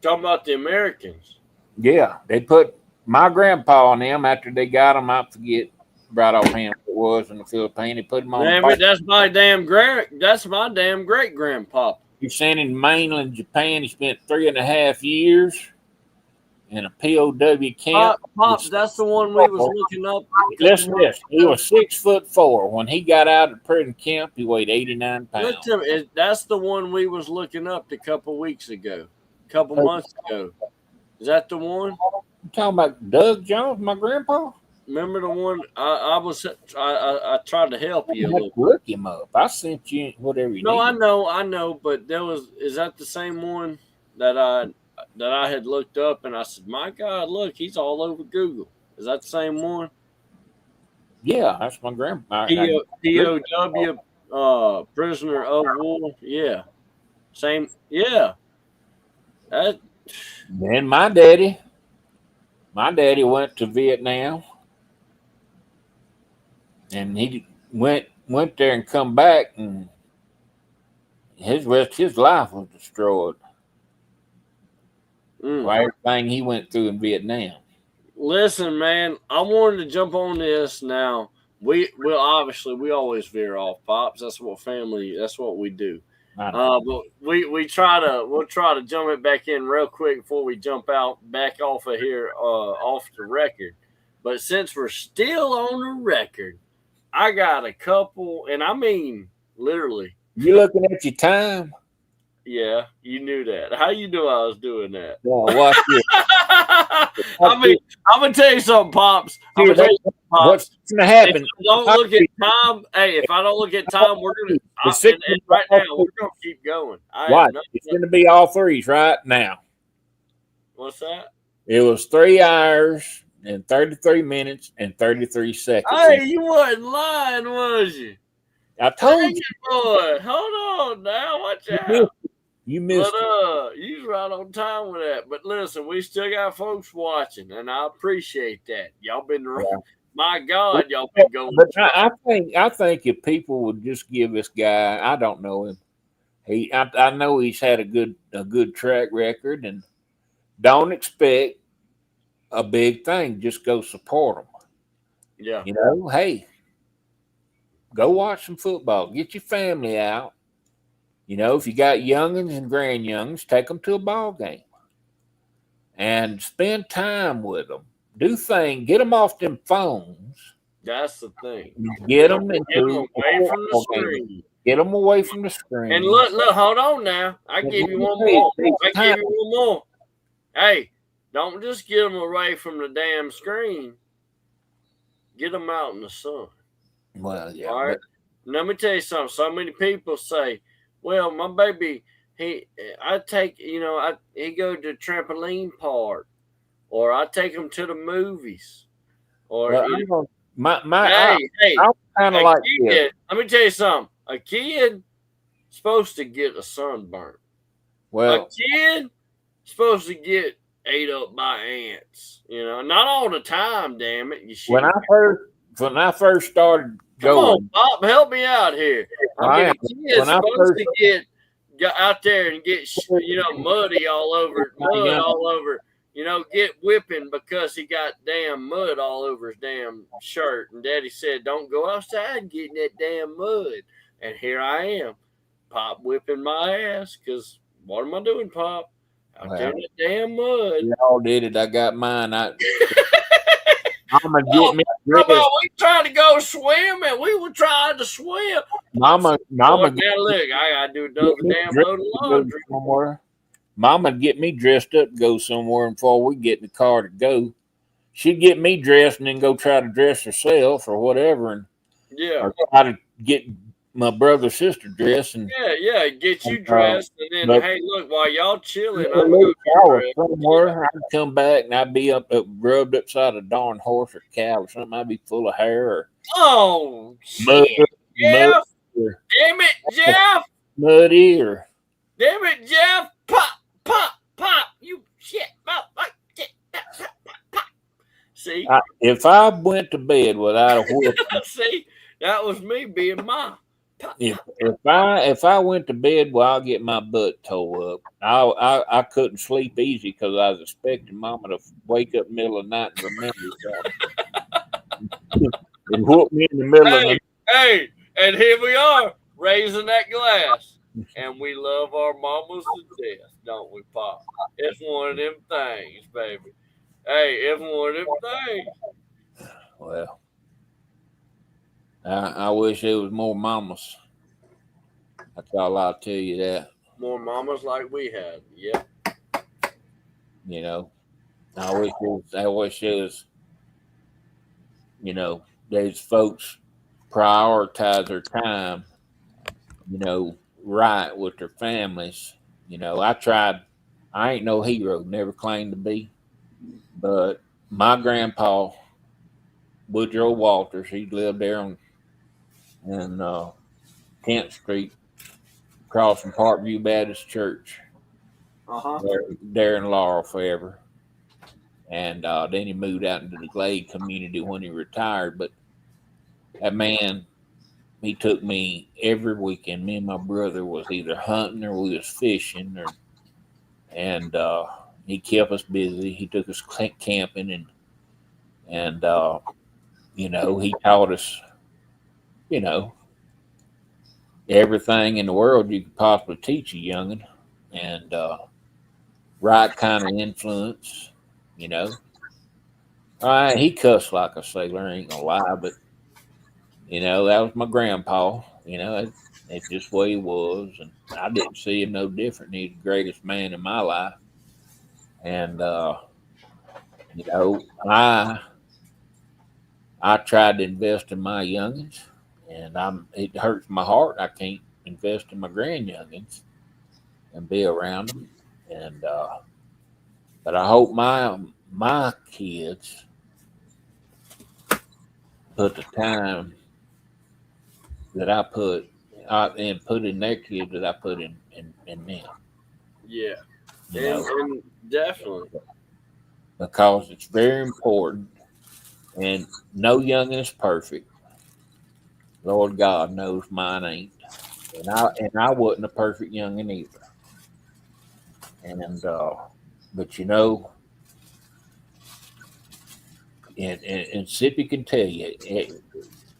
Talking about the Americans. Yeah, they put my grandpa and them after they got them. I forget right offhand what it was in the Philippines. They put them on barges. That's my damn great grandpa. He sent in mainland Japan. He spent 3.5 years in a POW camp. Pops, that's the one we was looking up. Listen to this. He was 6'4". When he got out of prison camp, he weighed 89 pounds. Listen, that's the one we was looking up a couple months ago. Is that the one? You talking about Doug Jones, my grandpa? Remember the one I tried to help you a little. Look him up. I sent you whatever you need. No, I know, but is that the same one that I had looked up and I said, my God, look, he's all over Google. Is that the same one? Yeah, that's my grandpa. POW, prisoner of war. Yeah. Same. Yeah. Then my daddy went to Vietnam. And he went there and come back, and his life was destroyed. By everything he went through in Vietnam. Listen, man, I wanted to jump on this now. We always veer off, Pops. That's what we do. But we'll try to jump it back in real quick before we jump back off of here, off the record. But since we're still on the record, I got a couple, and I mean literally. You looking at your time? Yeah, you knew that. How you knew I was doing that? Well, watch this. I mean, I'm gonna tell you something, Pops. What's gonna happen? If I don't look at time, we're gonna right now we're gonna keep going. Watch. It's gonna be all threes right now. What's that? It was 3 hours and 33 minutes and 33 seconds. Hey, you wasn't lying, was you? I told you. Boy, hold on now. Watch out. You missed it. You're right on time with that. But listen, we still got folks watching, and I appreciate that. Y'all been, my God, y'all been going. But I think if people would just give this guy, I don't know him. I know he's had a good track record, and don't expect a big thing. Just go support him. Yeah. You know, hey, go watch some football. Get your family out. You know, if you got youngins and grandyoungins, take them to a ball game and spend time with them. Do things. Get them off them phones. That's the thing. Get them away from the screen. Get them away from the screen. And look, hold on now. I give you one more. Hey, don't just get them away from the damn screen. Get them out in the sun. Well, yeah. All right. Let me tell you something. So many people say, "Well, my baby, he go to the trampoline park, or I take him to the movies, or well, hey, I'm kind of like kid, let me tell you something. A kid supposed to get a sunburn. Well, a kid supposed to get ate up by ants. You know, not all the time. Damn it! You when I first started Come going, on, Bob, help me out here. I mean, a kid's supposed to get out there and get mud all over. You know, get whipping because he got damn mud all over his damn shirt. And Daddy said, "Don't go outside and get in that damn mud." And here I am, Pop whipping my ass because what am I doing, Pop? Out there in that damn mud. We all did it. I got mine. Mama get me dressed. We tried to go swimming. We were trying to swim. Mama. Now look, I gotta do another damn load of laundry. Somewhere. Mama'd get me dressed up to go somewhere, and before we get in the car to go, she'd get me dressed and then go try to dress herself or whatever, and or try to get my brother or sister dressed. And get you dressed, and then hey, look, while y'all chilling, I'm gonna go somewhere. I'd come back and I'd be rubbed upside a darn horse or cow or something. I'd be full of hair or Jeff. Damn it, Jeff. Muddy or damn it, Jeff. Pop. You shit. Pop. See, if I went to bed without a whooping, see, that was me being mom. If I went to bed while I get my butt tore up, I couldn't sleep easy because I was expecting Mama to wake up in the middle of the night and remember something. And whoop me in the middle of the night. Hey, and here we are raising that glass, and we love our mamas to death, don't we, Pop? It's one of them things, baby. Hey, it's one of them things. Well, I wish there was more mamas. That's all I'll tell you that. More mamas like we had. Yep. You know, I wish there was, there's folks prioritize their time, right with their families. I ain't no hero, never claimed to be, but my grandpa, Woodrow Walters, he lived there on 10th Street, across from Parkview Baptist Church. There in Laurel forever. And then he moved out into the Glade community when he retired. But that man, he took me every weekend. Me and my brother was either hunting or we was fishing, and he kept us busy. He took us camping and he taught us, everything in the world you could possibly teach a youngin', and right kind of influence, he cussed like a sailor, I ain't gonna lie, but that was my grandpa. It's just the way he was, and I didn't see him no different. He's the greatest man in my life, and I tried to invest in my youngins, and it hurts my heart. I can't invest in my grandyoungins and be around them, and but I hope my kids put the time that I put and put in their kids that I put in them. Yeah. You know, and definitely. because it's very important. And no youngin is perfect. Lord God knows mine ain't, and I wasn't a perfect youngin either. And but you know, and Sippy can tell you,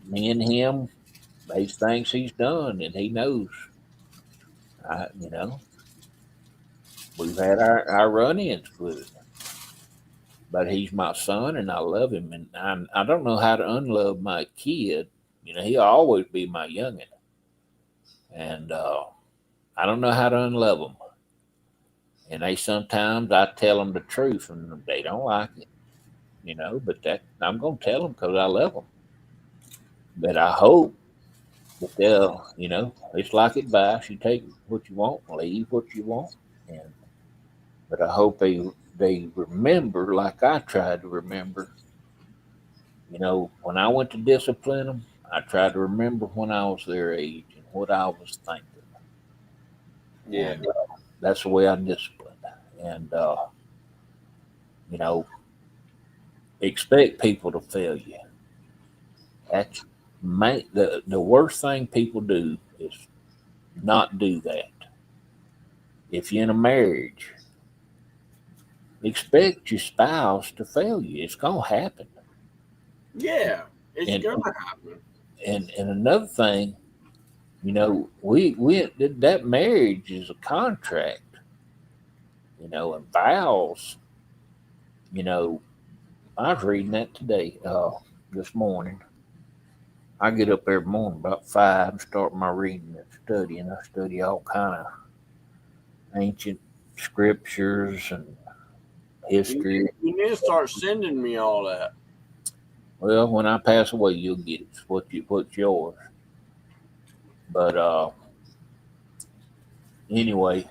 me and him, there's things he's done, and he knows. You know, we've had our run-ins with it, but he's my son, and I love him, and I don't know how to unlove my kid. You know, he'll always be my youngin, and I don't know how to unlove them. And they sometimes I tell them the truth, and they don't like it. You know, but that I'm gonna tell them because I love them. But I hope that they'll, you know, it's like advice. You take what you want, leave what you want, and but I hope they remember like I tried to remember. You know, when I went to discipline them, I tried to remember when I was their age and what I was thinking. Yeah. And that's the way I discipline. And you know, expect people to fail you. That's the worst thing people do is not do that. If you're in a marriage, expect your spouse to fail you. It's gonna happen. Yeah, it's And gonna happen. and another thing, you know, we that marriage is a contract. You know, and vows. You know, I was reading that today, this morning. I get up every morning about 5 and start my reading and studying. I study all kind of ancient scriptures and history. You need to start sending me all that. Well, when I pass away, you'll get it. It's what's yours. But anyway,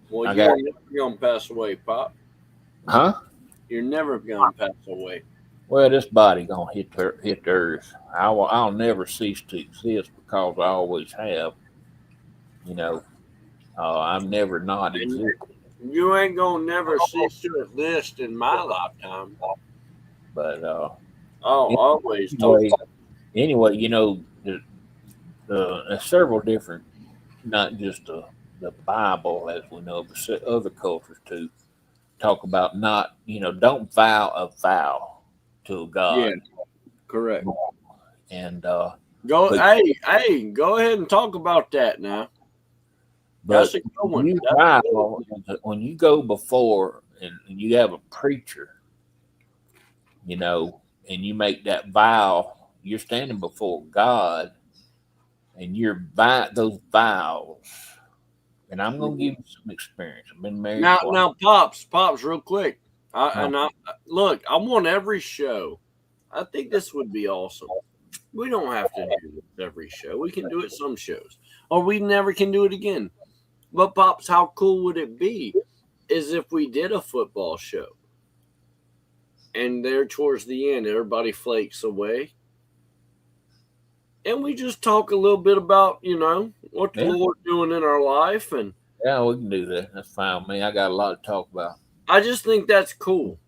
Well, I you're got never gonna pass away, Pop. huh? You're never gonna pass away. Well, this body gonna hit the earth. I'll never cease to exist because I always have. You know, I've never not And existed. you ain't gonna never cease to exist in my lifetime. But Oh, always told anyway, you know, there's several different, not just the Bible as we know, but other cultures too, talk about not, you know, don't vow a vow to a God. Yeah, correct. And Go, but- hey, go ahead and talk about that now. but That's a good one. you That's vow, a good one. when you go before and you have a preacher, you know, and you make that vow, you're standing before God, and those vows. And I'm gonna give you some experience. I've been married twice. Now, pops, real quick. Look, I want every show. I think this would be awesome. We don't have to do this every show. We can do it some shows, or we never can do it again. But pops, how cool would it be, is if we did a football show, and there towards the end, everybody flakes away, and we just talk a little bit about, you know, what the Lord's doing in our life, and Yeah, we can do that. That's fine with me. I got a lot to talk about. I just think that's cool.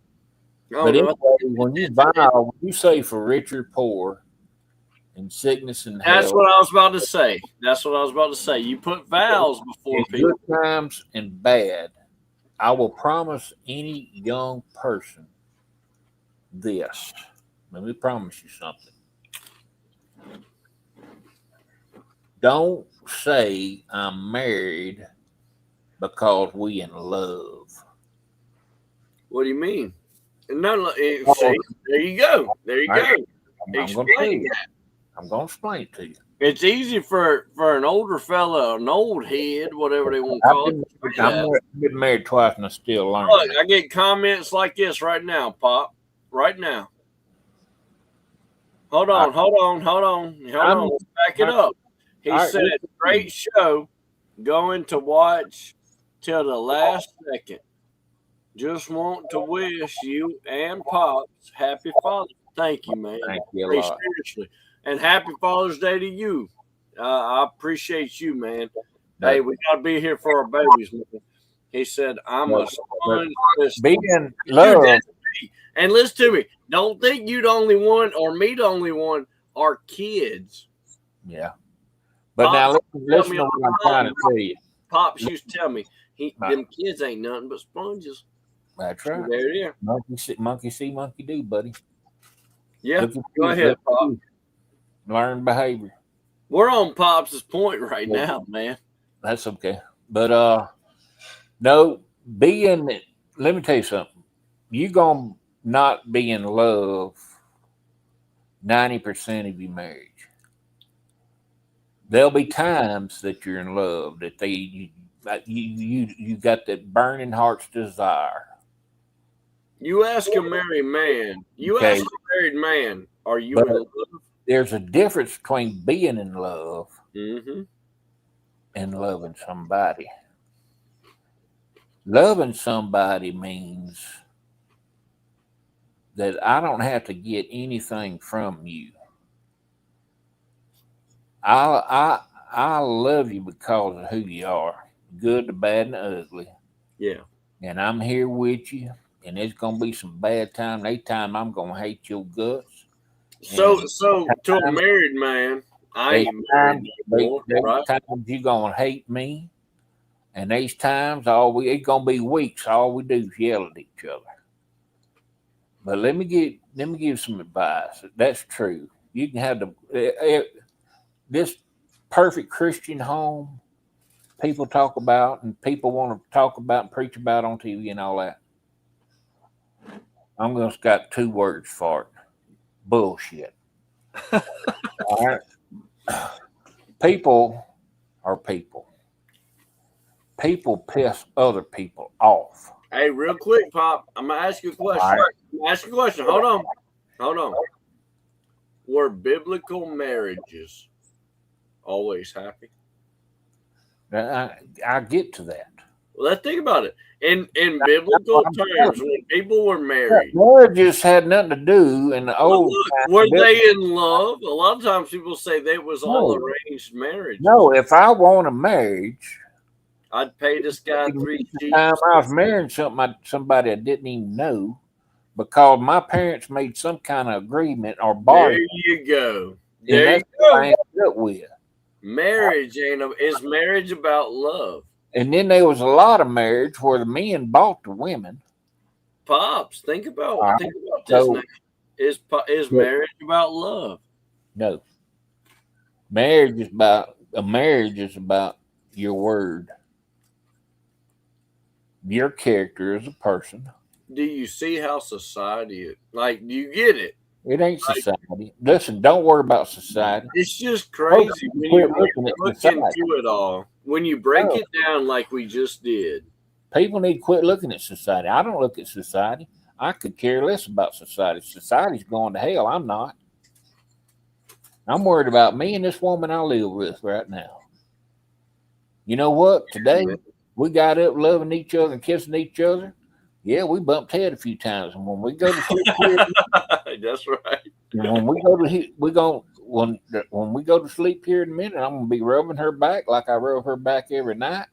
But anyway, when you vow, when you say for rich or poor, in sickness and health, that's what I was about to say. That's what I was about to say. You put vows before in people. good times and bad, I will promise any young person this. Let me promise you something. Don't say I'm married because we in love. What do you mean? No, see, there you go. There you go. I'm going to tell Explain you. that. I'm going to explain it to you. It's easy for an older fella, an old head, whatever they want to call it. I've been married twice and I still learn. Look, I get comments like this right now, Pop. Right now. Hold on. Let's back it up. He said, great show. Going to watch till the last second. Just want to wish you and Pops happy Father's Day. Thank you, man. Thank you a lot. Seriously. And happy Father's Day to you. I appreciate you, man. Hey, we got to be here for our babies, man. He said, "I'm But- a sponge." Being Dude, love, that's me. And listen to me. Don't think you the only one or me the only one. Our kids. yeah. But now Pops listen to tell me what I'm trying to tell you. Pops used to tell me, Right. them kids ain't nothing but sponges. That's So right. there it is. Monkey see, monkey do, buddy. Yeah, Look at go you, ahead, look at Pop. you. Learn behavior. We're on Pops' point right Yeah. now, man. That's okay. But no, let me tell you something. You gonna not be in love 90% of your marriage. There'll be times that you're in love that you got that burning heart's desire. You ask a married man. You Okay. ask a married man, are you But in love? there's a difference between being in love Mm-hmm. and loving somebody. Loving somebody means that I don't have to get anything from you. I love you because of who you are, good, the bad, and the ugly. Yeah. And I'm here with you. And there's gonna be some bad time. They time I'm gonna hate your guts. So And to a married man, I There's ain't married anymore, there's right? times you gonna hate me, and these times it's gonna be weeks. All we do is yell at each other. But let me give you some advice. That's true. You can have this perfect Christian home people talk about, and people want to talk about and preach about on TV and all that. I'm gonna got 2 words for it: bullshit. All right. People are people. People piss other people off. Hey, real quick, Pop, I'm gonna ask you a question. All right. I'm gonna ask you a question. Hold on. Were biblical marriages always happy? I get to that. Well, let's think about it. In biblical terms, when people were married, Marriages had nothing to do in the old time. were they in love? A lot of times people say they was all No. arranged marriage. No, if I want a marriage, I'd pay this guy 3 sheets. time I was marrying somebody I didn't even know, because my parents made some kind of agreement or There bargain. you go. And There that's you what I go. ended up with. Marriage is marriage about love? And then there was a lot of marriage where the men bought the women. Pops, think about All right. this So- now. Is marriage about love? No. Marriage is about your word, your character as a person. Do you see how society is? Like, do you get it? It ain't society. Listen, don't worry about society. It's just crazy when you Quit looking at look society. into it all. When you break No. it down like we just did. People need to quit looking at society. I don't look at society. I could care less about society. Society's going to hell. I'm not. I'm worried about me and this woman I live with right now. You know what? Today we got up loving each other and kissing each other. Yeah, we bumped head a few times, and when we go to sleep here, That's right. and when we go to sleep here in a minute, I'm gonna be rubbing her back like I rub her back every night,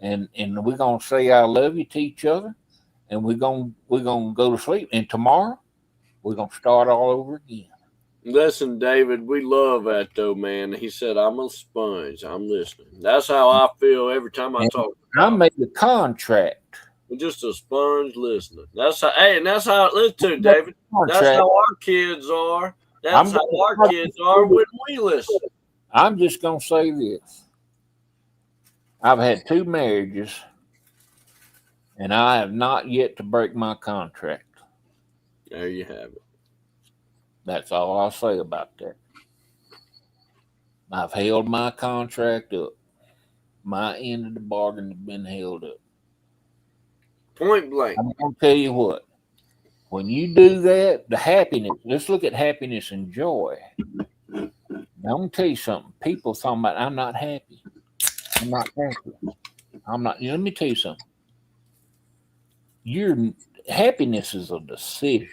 and we're gonna say I love you to each other, and we're gonna go to sleep. And tomorrow we're gonna start all over again. Listen, David, we love that though, man. He said, I'm a sponge. I'm listening. That's how I feel every time I talk. I made a contract. I'm just a sponge listening. That's how. Hey, and that's how. Listen to it, David. That's Contract. how our kids are. That's how our kids are when we listen. I'm just gonna say this. I've had 2 marriages, and I have not yet to break my contract. There you have it. That's all I'll say about that. I've held my contract up. My end of the bargain has been held up. Point blank. I'm gonna tell you what. When you do that, the happiness. Let's look at happiness and joy. Now, I'm gonna tell you something. People talking about I'm not happy. I'm not happy. I'm not. Let me tell you something. Your happiness is a decision.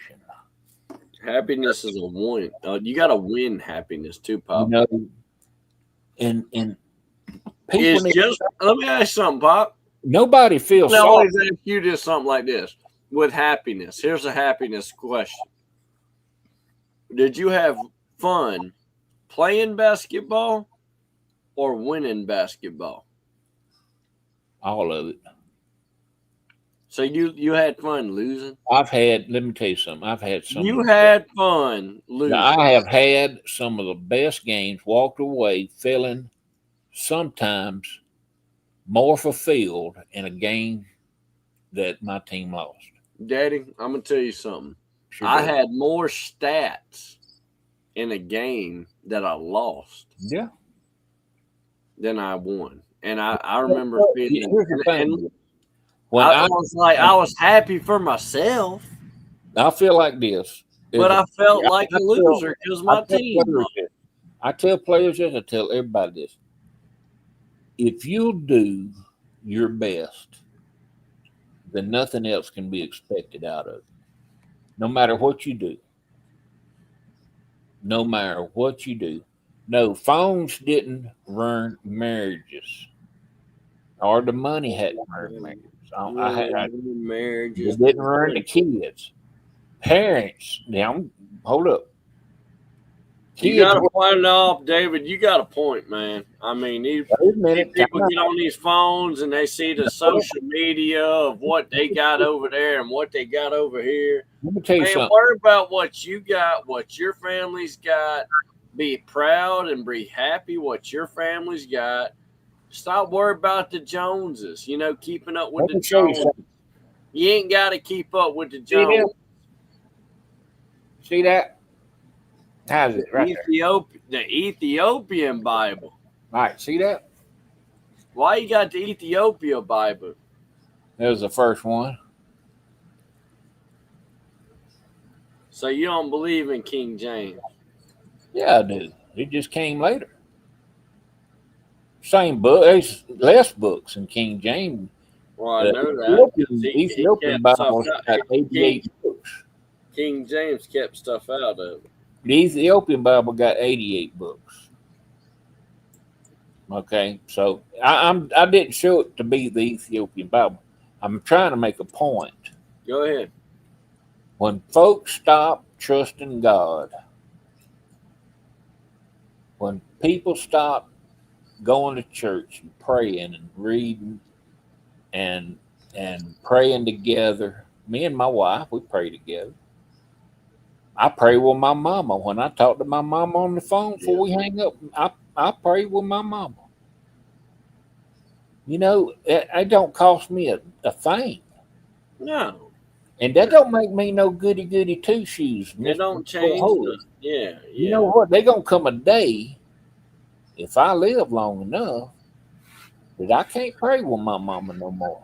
Happiness is a win. You got to win happiness too, Pop. You know, and people It's need just. Let me ask you something, Pop. nobody feels I sorry. always ask you just something like this with happiness. Here's a happiness question. Did you have fun playing basketball or winning basketball? All of it. So you had fun losing? Let me tell you something. I've had some. You had fun losing. I have had some of the best games, walked away feeling sometimes more fulfilled in a game that my team lost. Daddy, I'm going to tell you something. Sure I did. had more stats in a game that I lost Yeah. than I won. And I remember feeling, Here's the thing. and When I was like, I was happy for myself, I feel like this, but I felt like I a tell- loser because my I tell team players won. this. I tell players this, I tell everybody this. If you'll do your best, then nothing else can be expected out of you. No matter what you do. No matter what you do. No, phones didn't run marriages. Or the money hadn't run marriages. It Marriages. didn't run the kids. Parents, now hold up. You got a point off, David. You got a point, man. I mean, these people get on these phones and they see the social media of what they got over there and what they got over here. Let me tell you Man, something. worry about what you got, what your family's got. Be proud and be happy what your family's got. Stop worrying about the Joneses. You know, keeping up with Let the me tell you Joneses. something. You ain't got to keep up with the See that? Joneses. See that? How's it right there? The Ethiopian Bible. All right, see that? Why you got the Ethiopia Bible? That was the first one. So you don't believe in King James? Yeah, I do. It just came later. Same book. There's less books in King James. Well, I know that. Ethiopian Bible got 88 books. King James kept stuff out of it. The Ethiopian Bible got 88 books. Okay, so I didn't show it to be the Ethiopian Bible. I'm trying to make a point. Go ahead. When folks stop trusting God, when people stop going to church and praying and reading and praying together, me and my wife, we pray together. I pray with my mama. When I talk to my mama on the phone before we hang up, I pray with my mama. You know, it don't cost me a thing. No. And that don't make me no goody two shoes. It don't change. Yeah. You know what? They gonna come a day, if I live long enough, that I can't pray with my mama no more.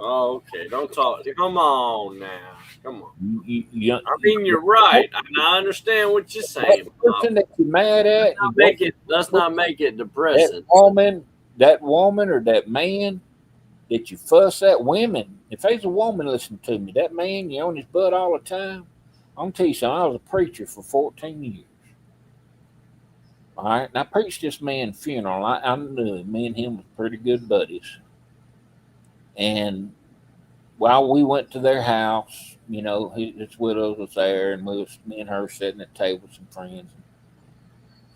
Oh, okay. Don't talk. Come on now. Come on. You, I mean, you're right. I understand what you're saying. That person that you're mad at, Let's not make it depressing. that woman or that man that you fuss at, women. If there's a woman listening to me, that man, you on his butt all the time. I'm gonna tell you something. I was a preacher for 14 years. All right, and I preached this man's funeral. I knew him. Me and him was pretty good buddies. And while we went to their house, you know, his widow was there, and me and her sitting at the table with some friends.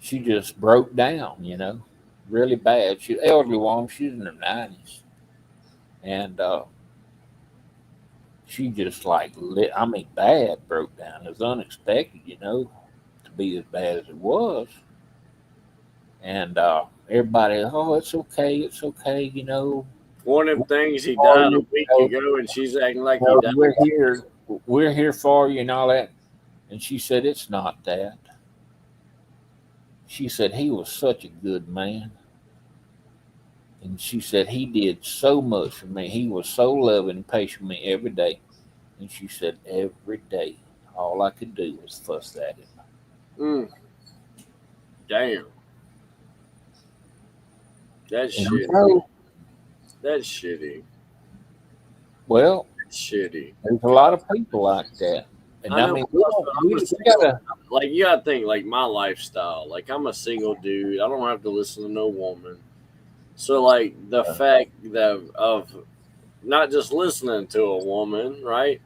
She just broke down, you know, really bad. She's an elderly woman. She's in her 90s. And she just bad broke down. It was unexpected, you know, to be as bad as it was. And everybody, oh, it's okay, you know. One of them things he died a week ago, and she's acting like he died. We're here for you and all that. And she said, it's not that. She said, he was such a good man. And she said, he did so much for me. He was so loving and patient with me every day. And she said, every day, all I could do was fuss at him. Damn. That's And shitty. you know, That's shitty. well, That's shitty. there's a lot of people like that. And I mean, we gotta, like, you gotta think, like, my lifestyle. Like, I'm a single dude. I don't have to listen to no woman. So, like, the fact that of not just listening to a woman, right?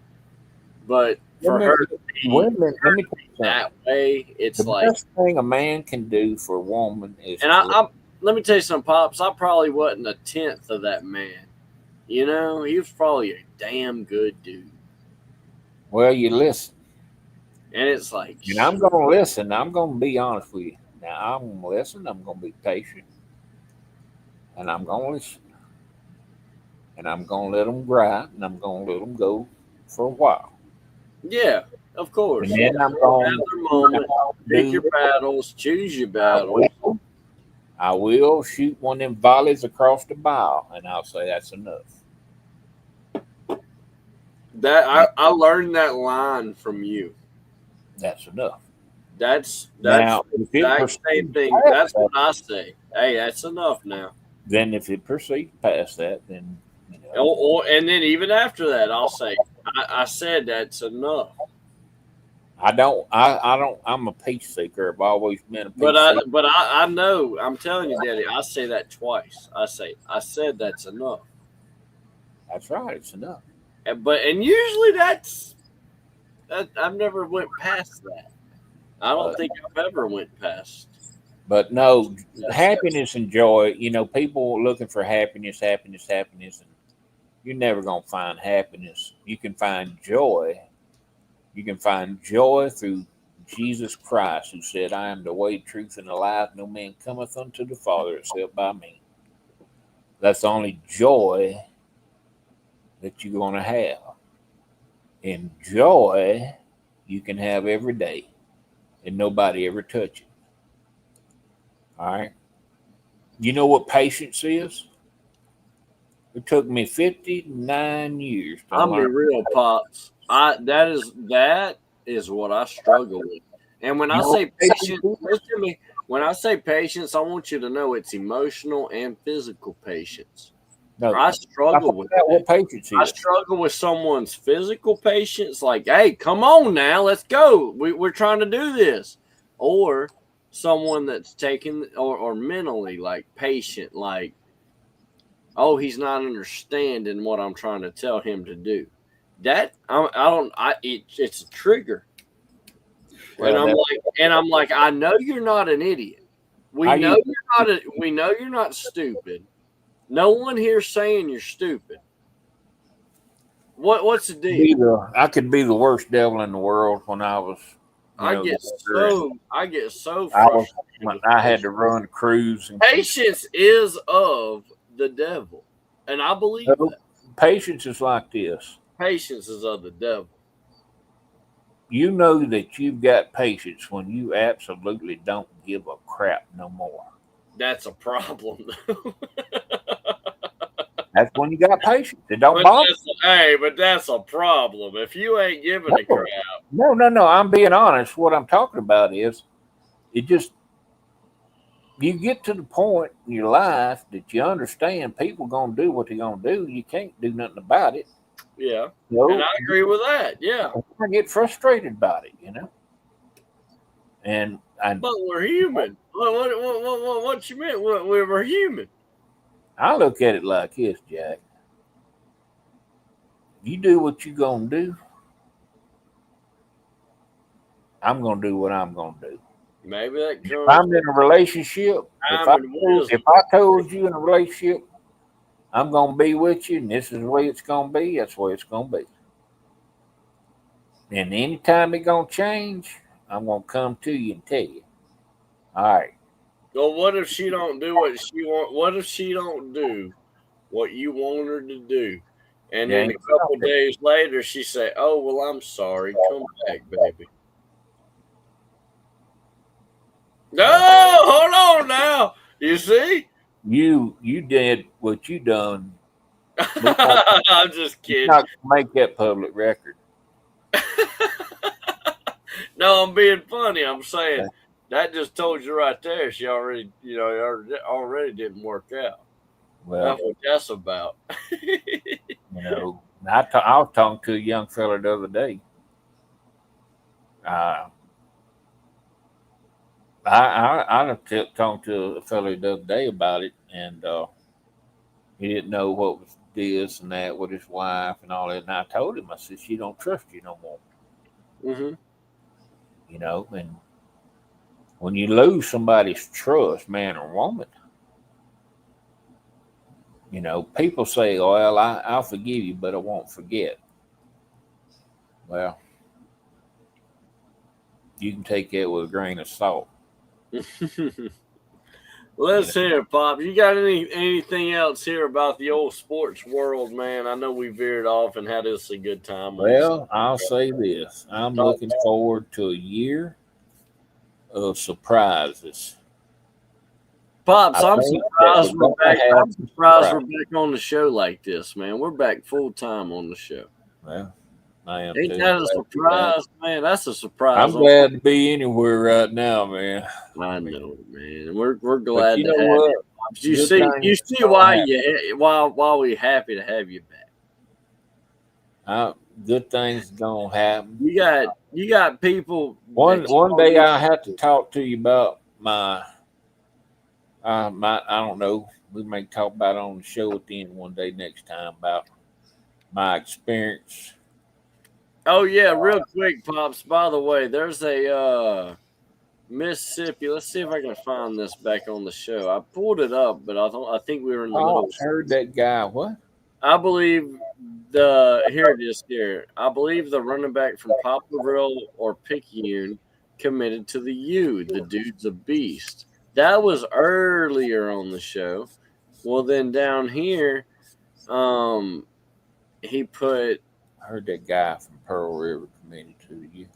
But for Women, her to be women, let me tell you something. that way, it's The like, best thing a man can do for a woman is and I'm let me tell you something, Pops. I probably wasn't a tenth of that man. You know, he was probably a damn good dude. well, you listen. And it's like, And I'm going to listen. I'm going to be honest with you. Now, I'm going to listen. I'm going to be patient. And I'm going to listen. And I'm going to let them grind. And I'm going to let them go for a while. yeah, of course. And then I'm Have going their moment. Pick to your battles. Choose your battles. I will shoot one of them volleys across the bow. And I'll say that's enough. That I learned that line from you. That's enough. That's Now, the if it exact proceeds same thing. past That's that, what I say. Hey, that's enough now. then if it proceeds past that, then you know, And then even after that, I'll say, I said that's enough. I don't. I'm a peace seeker. I've always been a peace seeker. But I know. I'm telling you, Daddy. I say that twice. I said that's enough. That's right. It's enough. And usually that I've never went past that. I don't think I've ever went past. But no, happiness and joy. You know, people looking for happiness, and you're never gonna find happiness. You can find joy. You can find joy through Jesus Christ, who said, "I am the way, truth, and the life. No man cometh unto the Father except by me." That's the only joy that you're gonna have. And joy you can have every day, and nobody ever touch it. All right. You know what patience is? It took me 59 years to I'm be learn. real, Pops. That is what I struggle with. And when I say patience, listen to me. When I say patience, I want you to know it's emotional and physical patience. No, I struggle with that. What patience I is. struggle with someone's physical patience, like, hey, come on now, let's go. We're trying to do this. Or someone that's taken or mentally like patient, like, oh, he's not understanding what I'm trying to tell him to do. That it's a trigger. Well, And I'm like, I know you're not an idiot. We know you're not stupid. No one here's saying you're stupid. What's the deal? I could be the worst devil in the world when I was. I get so frustrated. I had to run a cruise. Patience is of the devil, and I believe that. Patience is like this. Patience is of the devil. You know that you've got patience when you absolutely don't give a crap no more. That's a problem. That's when you got patience. It don't bother. But that's a problem. If you ain't giving a crap. No. I'm being honest. What I'm talking about is, you get to the point in your life that you understand people gonna do what they're gonna do. You can't do nothing about it. Yeah, and I agree with that. Yeah, I get frustrated about it, you know. But we're human. What you meant? We're human. I look at it like this, Jack. You do what you gonna do. I'm gonna do what I'm gonna do. Maybe that comes. If I'm in a relationship, if I told you in a relationship, I'm gonna be with you, and this is the way it's gonna be, that's the way it's gonna be. And anytime it's gonna change, I'm gonna come to you and tell you. All right. Well, what if she don't do what she want? What if she don't do what you want her to do? And then a couple days later, she say, "Oh, well, I'm sorry. Come back, baby." No, hold on now. You see? You did what you done. I'm just kidding. Not make that public record. No, I'm being funny. I'm saying that just told you right there. She already, already didn't work out. Well, that's what that's about. I was talking to a young fella the other day. I was talking to a fella the other day about it, and He didn't know what was this and that with his wife and all that. And I told him, I said, she don't trust you no more. Mm-hmm. You know, and when you lose somebody's trust, man or woman, you know, people say, oh, well, I'll forgive you, but I won't forget. Well, you can take that with a grain of salt. Let's hear it, Pop. You got anything else here about the old sports world, man? I know we veered off and had us a good time. Well, I'll say this. I'm looking forward to a year of surprises. Pops, I'm surprised we're back. I'm surprised we're back on the show like this, man. We're back full time on the show. Well, I am. Ain't that a surprise, man? That's a surprise. I'm glad to be anywhere right now, man. I know, man. We're glad you to know have what? you. You see why we're happy to have you back. Good things gonna happen. You got people. One day I have to talk to you about my I don't know. We may talk about it on the show at the end one day next time about my experience. Oh yeah, real quick, Pops. By the way, there's a Mississippi. Let's see if I can find this back on the show. I pulled it up, but I think we were in the middle. I heard that guy. What? I believe here it is. Here, I believe the running back from Poplarville or Picayune committed to the U. The dude's a beast. That was earlier on the show. Well, then down here, he put. I heard that guy from Pearl River committed to the U.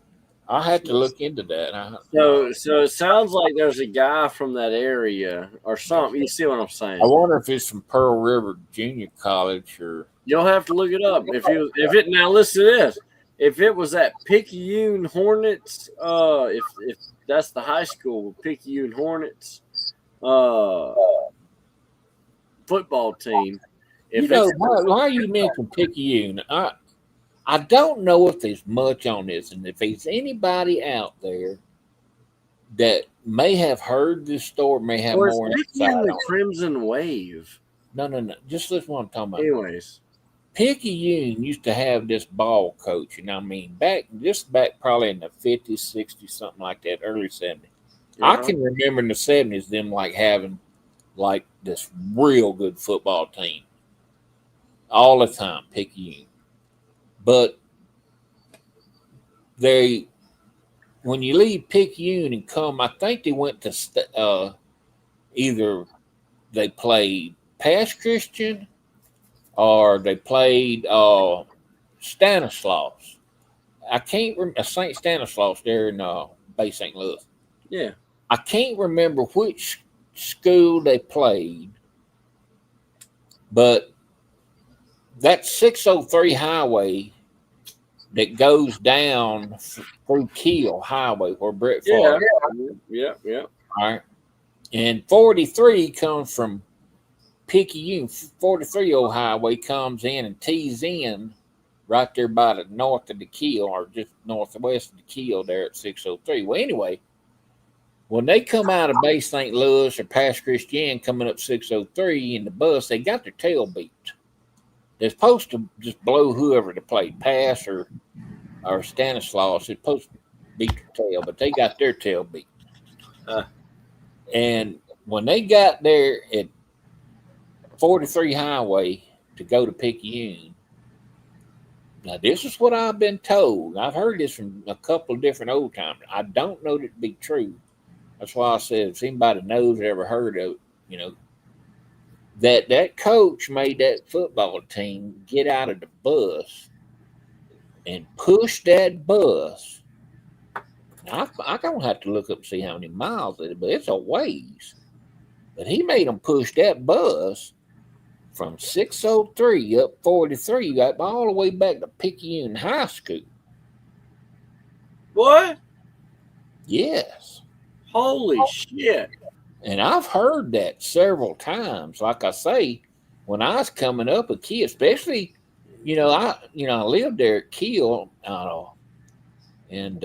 I had to look into that. So it sounds like there's a guy from that area or something. You see what I'm saying? I wonder if it's from Pearl River Junior College or. You'll have to look it up. Now listen to this. If it was at Picayune Hornets, if that's the high school, Picayune Hornets football team. Why you mention Picayune? I don't know if there's much on this, and if there's anybody out there that may have heard this story, may have more insight on the Crimson Wave. No. Just listen to what I'm talking about. Anyways, Picayune used to have this ball coach, and I mean back probably in the 50s, 60s, something like that, early 70s. I can remember in the 70s them like having like this real good football team all the time, Picayune. But when you leave Picayune and come, I think they went to either they played Pass Christian or they played Stanislaus. I can't remember St. Stanislaus there in Bay St. Louis. Yeah. I can't remember which school they played, but that 603 highway that goes down through Keel Highway where Brett Favre. Yeah. All right. And 43 comes from Picayune. 43 old highway comes in and tees in right there by the north of the Keel or just northwest of the Keel there at 603. Well, anyway, when they come out of Bay St. Louis or Pass Christian coming up 603 in the bus, they got their tail beat. They're supposed to just blow whoever to play Pass or Stanislaus. They're supposed to beat their tail, but they got their tail beat. And when they got there at 43 Highway to go to Picayune, now this is what I've been told. I've heard this from a couple of different old timers. I don't know that to be true. That's why I said if anybody knows or ever heard of it, that coach made that football team get out of the bus and push that bus. Now, I don't have to look up and see how many miles it is, but it's a ways. But he made them push that bus from 603 up 43 up all the way back to Picayune High School. What? Yes. Holy shit. And I've heard that several times. Like I say, when I was coming up a kid, especially, I lived there at Keel, and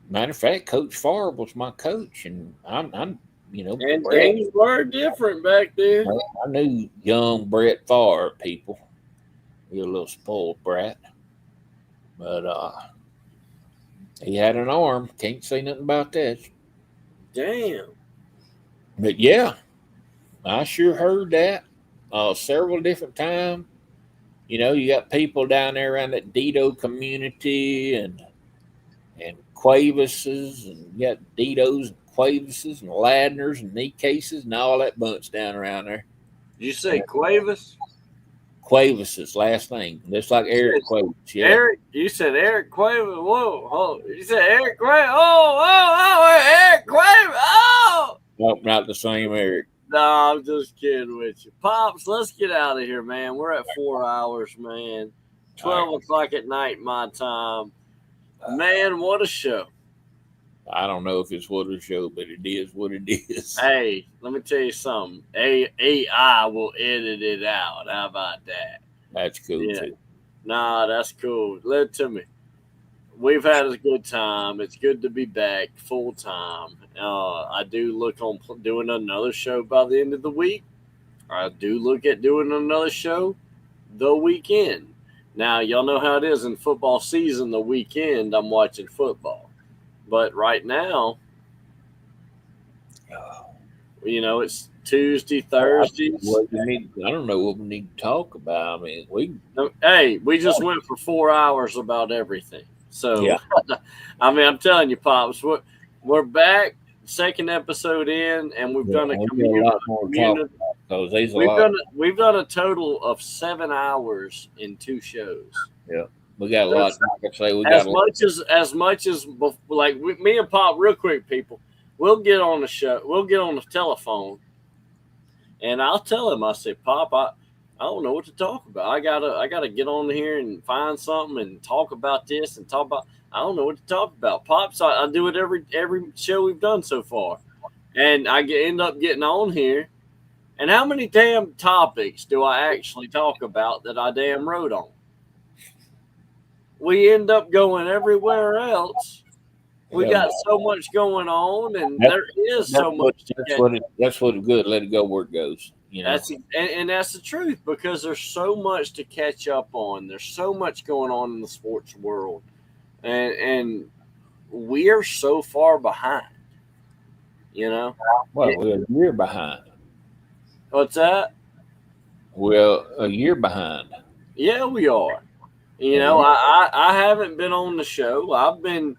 matter of fact, Coach Favre was my coach, and I You know, And Brett, things were different back then. I knew young Brett Favre, people. He was a little spoiled brat. But he had an arm. Can't say nothing about that. Damn. But yeah, I sure heard that several different times. You know, you got people down there around that Dido community and Quavises, and you got Didos and Quavises and Ladners and knee cases and all that bunch down around there. Did you say Cuevas? Quavises, last name, just like Eric Quavis. Yeah, Eric, you said Eric Cuevas. Whoa, you said Eric Cuevas. Oh, Eric Cuevas. Oh. nope, not the same Eric. No, I'm just kidding with you. Pops, let's get out of here, man. We're at 4 hours, man. 12 o'clock at night, my time. Man, what a show. I don't know if it's what a show, but it is what it is. Hey, let me tell you something. AI will edit it out. How about that? That's cool, Yeah. too. Nah, that's cool. Let it to me. We've had a good time. It's good to be back full time. I do look on doing another show by the end of the week. I do look at doing another show the weekend. Now, y'all know how it is in football season. The weekend, I'm watching football. But right now, you know, it's Tuesday, Thursdays. I don't know what we need to talk about. I mean, we just went for 4 hours about everything. So, Yeah. I mean, I'm telling you, Pops, we're back, second episode in, and we've done a we got a community. lot more to talk about because there's a lot. We've done a total of 7 hours in 2 shows. Yeah, we got a lot. Like I say, we As got a lot. much as like me and Pop, real quick, people, we'll get on the show. We'll get on the telephone, and I'll tell him. I say, Pop, I don't know what to talk about. I gotta get on here and find something and talk about this and talk about. I don't know what to talk about. Pops, I do it every show we've done so far, and I end up getting on here. And how many damn topics do I actually talk about that I damn wrote on? We end up going everywhere else. We got so much going on, and there is so much. That's what it's good. Let it go where it goes. You know, That's the truth, because there's so much to catch up on. There's so much going on in the sports world, and we are so far behind. You know, well, we're a year behind. What's that? Well, a year behind. Yeah, we are. You know, I haven't been on the show. I've been,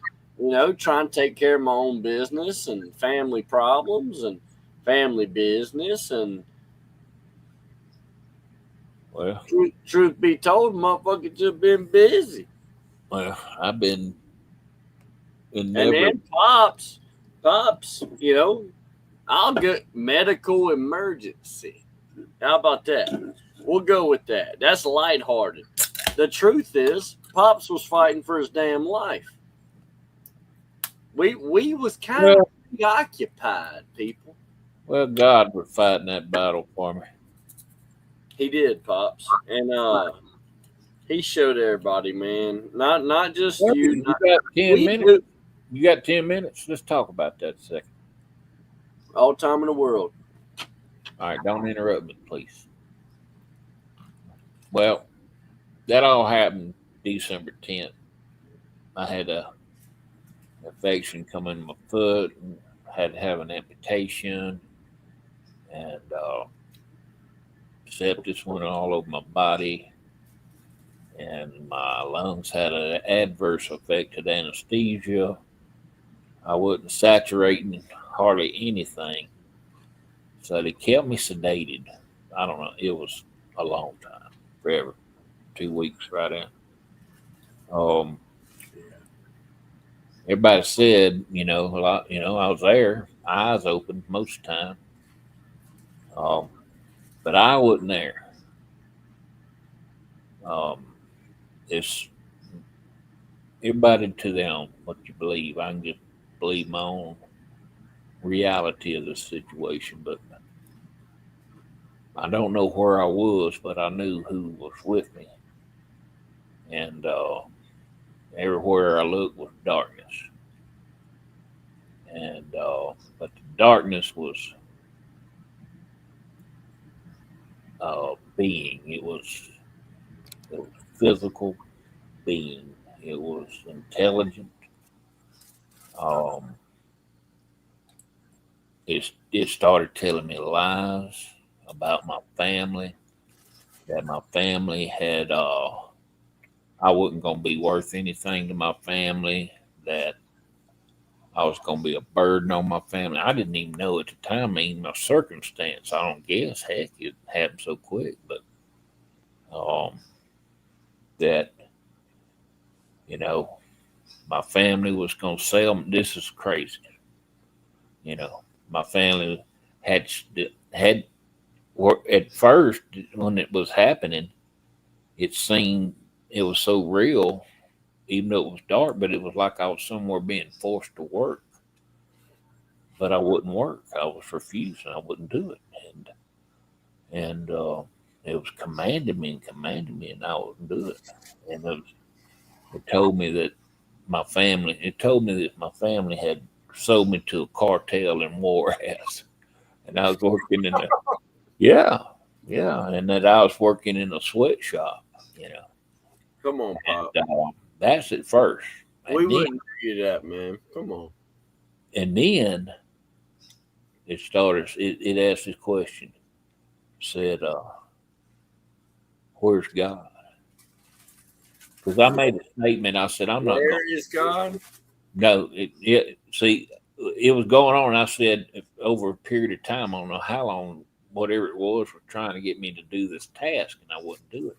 trying to take care of my own business and family problems and family business. And well, truth be told, motherfucker just been busy. Well, I've been. And then Pops, I'll get medical emergency. How about that? We'll go with that. That's lighthearted. The truth is, Pops was fighting for his damn life. We was kind of preoccupied, people. Well, God was fighting that battle for me. He did, Pops, and he showed everybody, man. Not just you. You got 10 minutes. You got 10 minutes. Let's talk about that a second. All time in the world. All right, don't interrupt me, please. Well, that all happened December 10th. I had a infection come in my foot and had to have an amputation, and sepsis went all over my body, and my lungs had an adverse effect to the anesthesia. I wasn't saturating hardly anything, so they kept me sedated. I don't know, it was a long time, forever, 2 weeks right in. Everybody said, a lot, I was there, eyes open most of the time. But I wasn't there. It's everybody to their own, what you believe. I can just believe my own reality of the situation, but I don't know where I was, but I knew who was with me. And everywhere I looked was darkness. and but the darkness was being. It was physical being. It was intelligent. Um, it started telling me lies about my family. That my family had I wasn't gonna be worth anything to my family. That I was gonna be a burden on my family. I didn't even know at the time, even my circumstance. I don't guess. Heck, it happened so quick, but that you know my family was gonna sell me. This is crazy. My family had at first when it was happening, it seemed it was so real, even though it was dark. But it was like I was somewhere being forced to work, but I wouldn't work. I was refusing. I wouldn't do it, and it was commanding me, and I wouldn't do it. And it told me that my family. It told me that my family had sold me to a cartel in Juarez, and I was working in a yeah, and that I was working in a sweatshop. Come on, Pop. And, that's at first. We And then, wouldn't do you that, man. Come on. and then it started. It asked this question. Said, "Where's God?" Because I made a statement. I said, "I'm not going." Where is God? No, see, it was going on. And I said, over a period of time, I don't know how long, whatever it was trying to get me to do this task, and I wouldn't do it.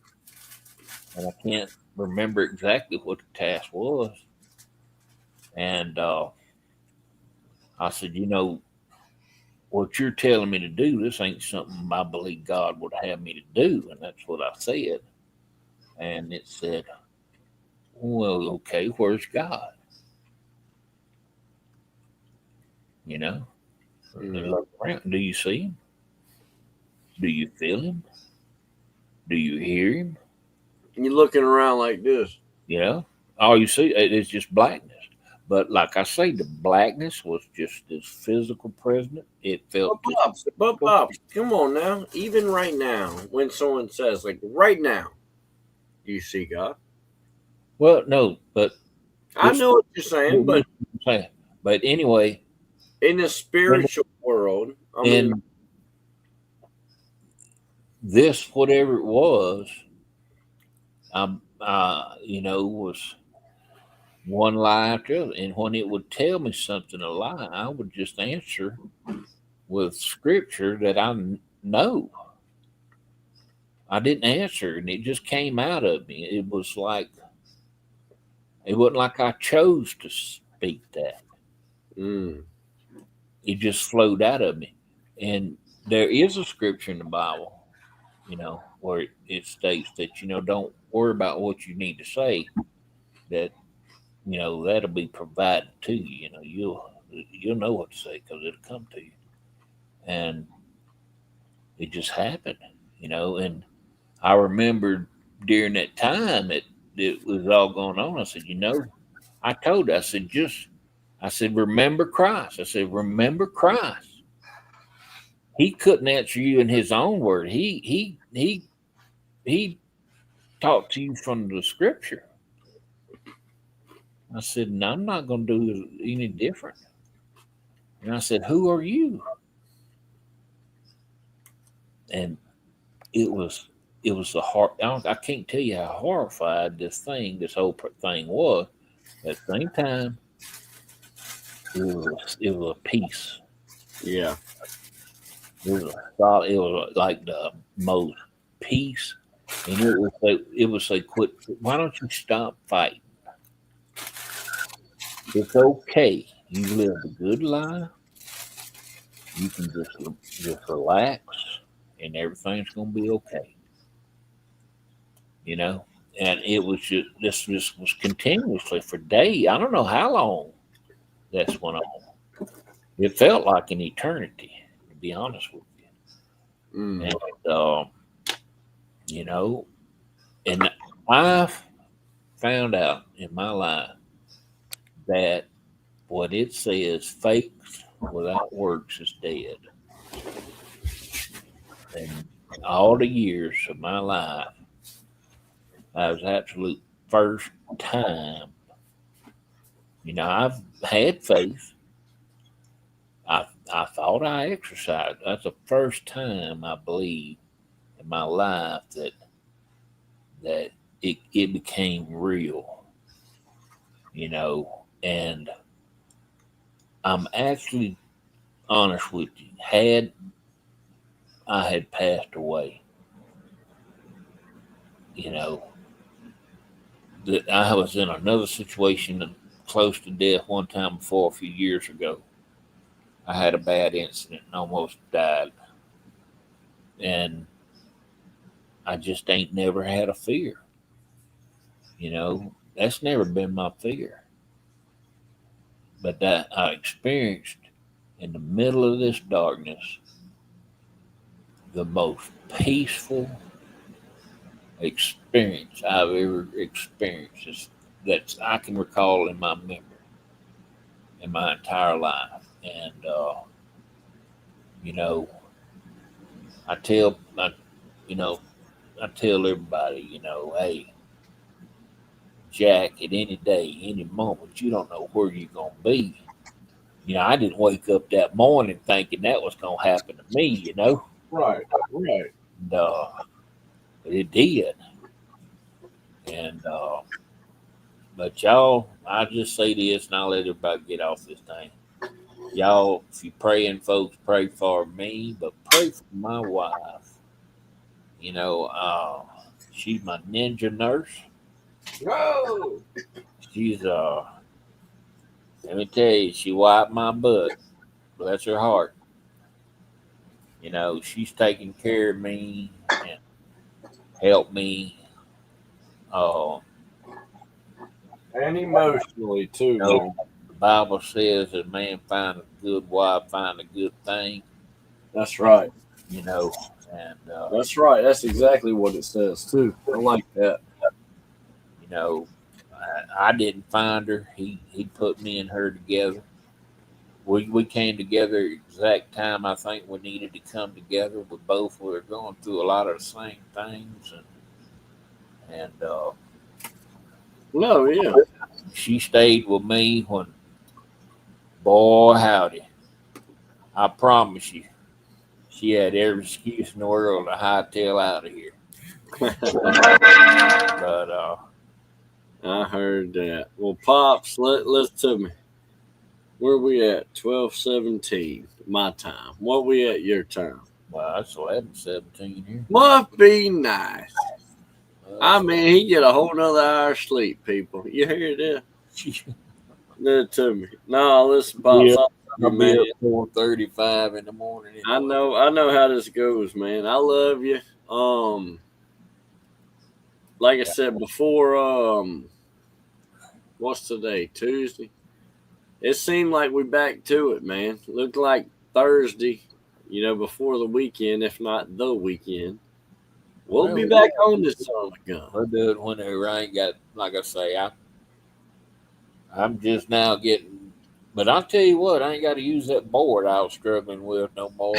And I can't remember exactly what the task was. And I said, what you're telling me to do, this ain't something I believe God would have me to do. And that's what I said. And it said, well, okay, where's God? And look around. Do you see him? Do you feel him? Do you hear him? You're looking around like this. All you see is just blackness. But like I say, the blackness was just this physical presence. It felt. But Bob, come on now. Even right now, when someone says, like, right now, do you see God? Well, no, but I know what you're saying, but anyway, in the spiritual world, I mean, and this whatever it was, was one lie after the other. And when it would tell me something a lie, I would just answer with scripture that I know. I didn't answer, and it just came out of me. It was like it wasn't like I chose to speak that. It just flowed out of me. And there is a scripture in the Bible, where it states that, don't worry about what you need to say, that, that'll be provided to you. You'll know what to say because it'll come to you. And it just happened, and I remembered during that time that it was all going on. I said, I told her, I said, remember Christ. I said, remember Christ. He couldn't answer you in his own word. He talked to you from the scripture. I said, no, I'm not going to do any different. And I said, who are you? And it was a heart. I can't tell you how horrified this whole thing was. At the same time, it was a peace. Yeah. It was like the most peace, and it would say, "Quit! Why don't you stop fighting? It's okay. You live a good life. You can just relax, and everything's gonna be okay." And it was this was continuously for days. I don't know how long that's went on. It felt like an eternity, to be honest with you. And and I found out in my life that what it says, faith without works is dead. And all the years of my life, I was absolute first time. You know, I've had faith. I thought I exercised. That's the first time I believe in my life that it became real. You know, and I'm actually honest with you. Had I had passed away, you know, that I was in another situation close to death one time before a few years ago. I had a bad incident and almost died. And I just ain't never had a fear. You know, that's never been my fear. But that I experienced in the middle of this darkness the most peaceful experience I've ever experienced that I can recall in my memory in my entire life. And you know, I tell everybody, you know, hey, Jack, at any day, any moment, you don't know where you're gonna be. You know, I didn't wake up that morning thinking that was gonna happen to me, you know. Right. And, but it did. And but y'all, I just say this and I'll let everybody get off this thing. Y'all, if you're praying, folks, pray for me, but pray for my wife. You know, she's my ninja nurse. Whoa. She's let me tell you, she wiped my butt. Bless her heart. You know, she's taking care of me and helped me. And emotionally too, You know, man. the Bible says a man find a good wife, find a good thing. That's right. You know, and That's right. That's exactly what it says too. I like that. you know, I didn't find her. He put me and her together. We came together exact time I think we needed to come together. We both were going through a lot of the same things, and No, yeah. she stayed with me when, boy howdy, I promise you, she had every excuse in the world to hightail out of here. But I heard that. Well, Pops, listen to me. Where we at? 12:17 my time. What we at your time? well, it's 11:17 here. Must be nice. I Well, mean, he get a whole nother hour of sleep, people. You hear that? Listen to me. No, listen, Pops. Yeah. I love you, I'll man. be up 4:35 in the morning. I know how this goes, man. I love you. Like I said before, what's today? Tuesday. It seemed like we back to it, man. Looked like Thursday, before the weekend, if not the weekend. We'll be back on this son of a gun. We'll do it whenever. I ain't got, like I say, I'm just now getting, but I'll tell you what, I ain't got to use that board I was struggling with no more.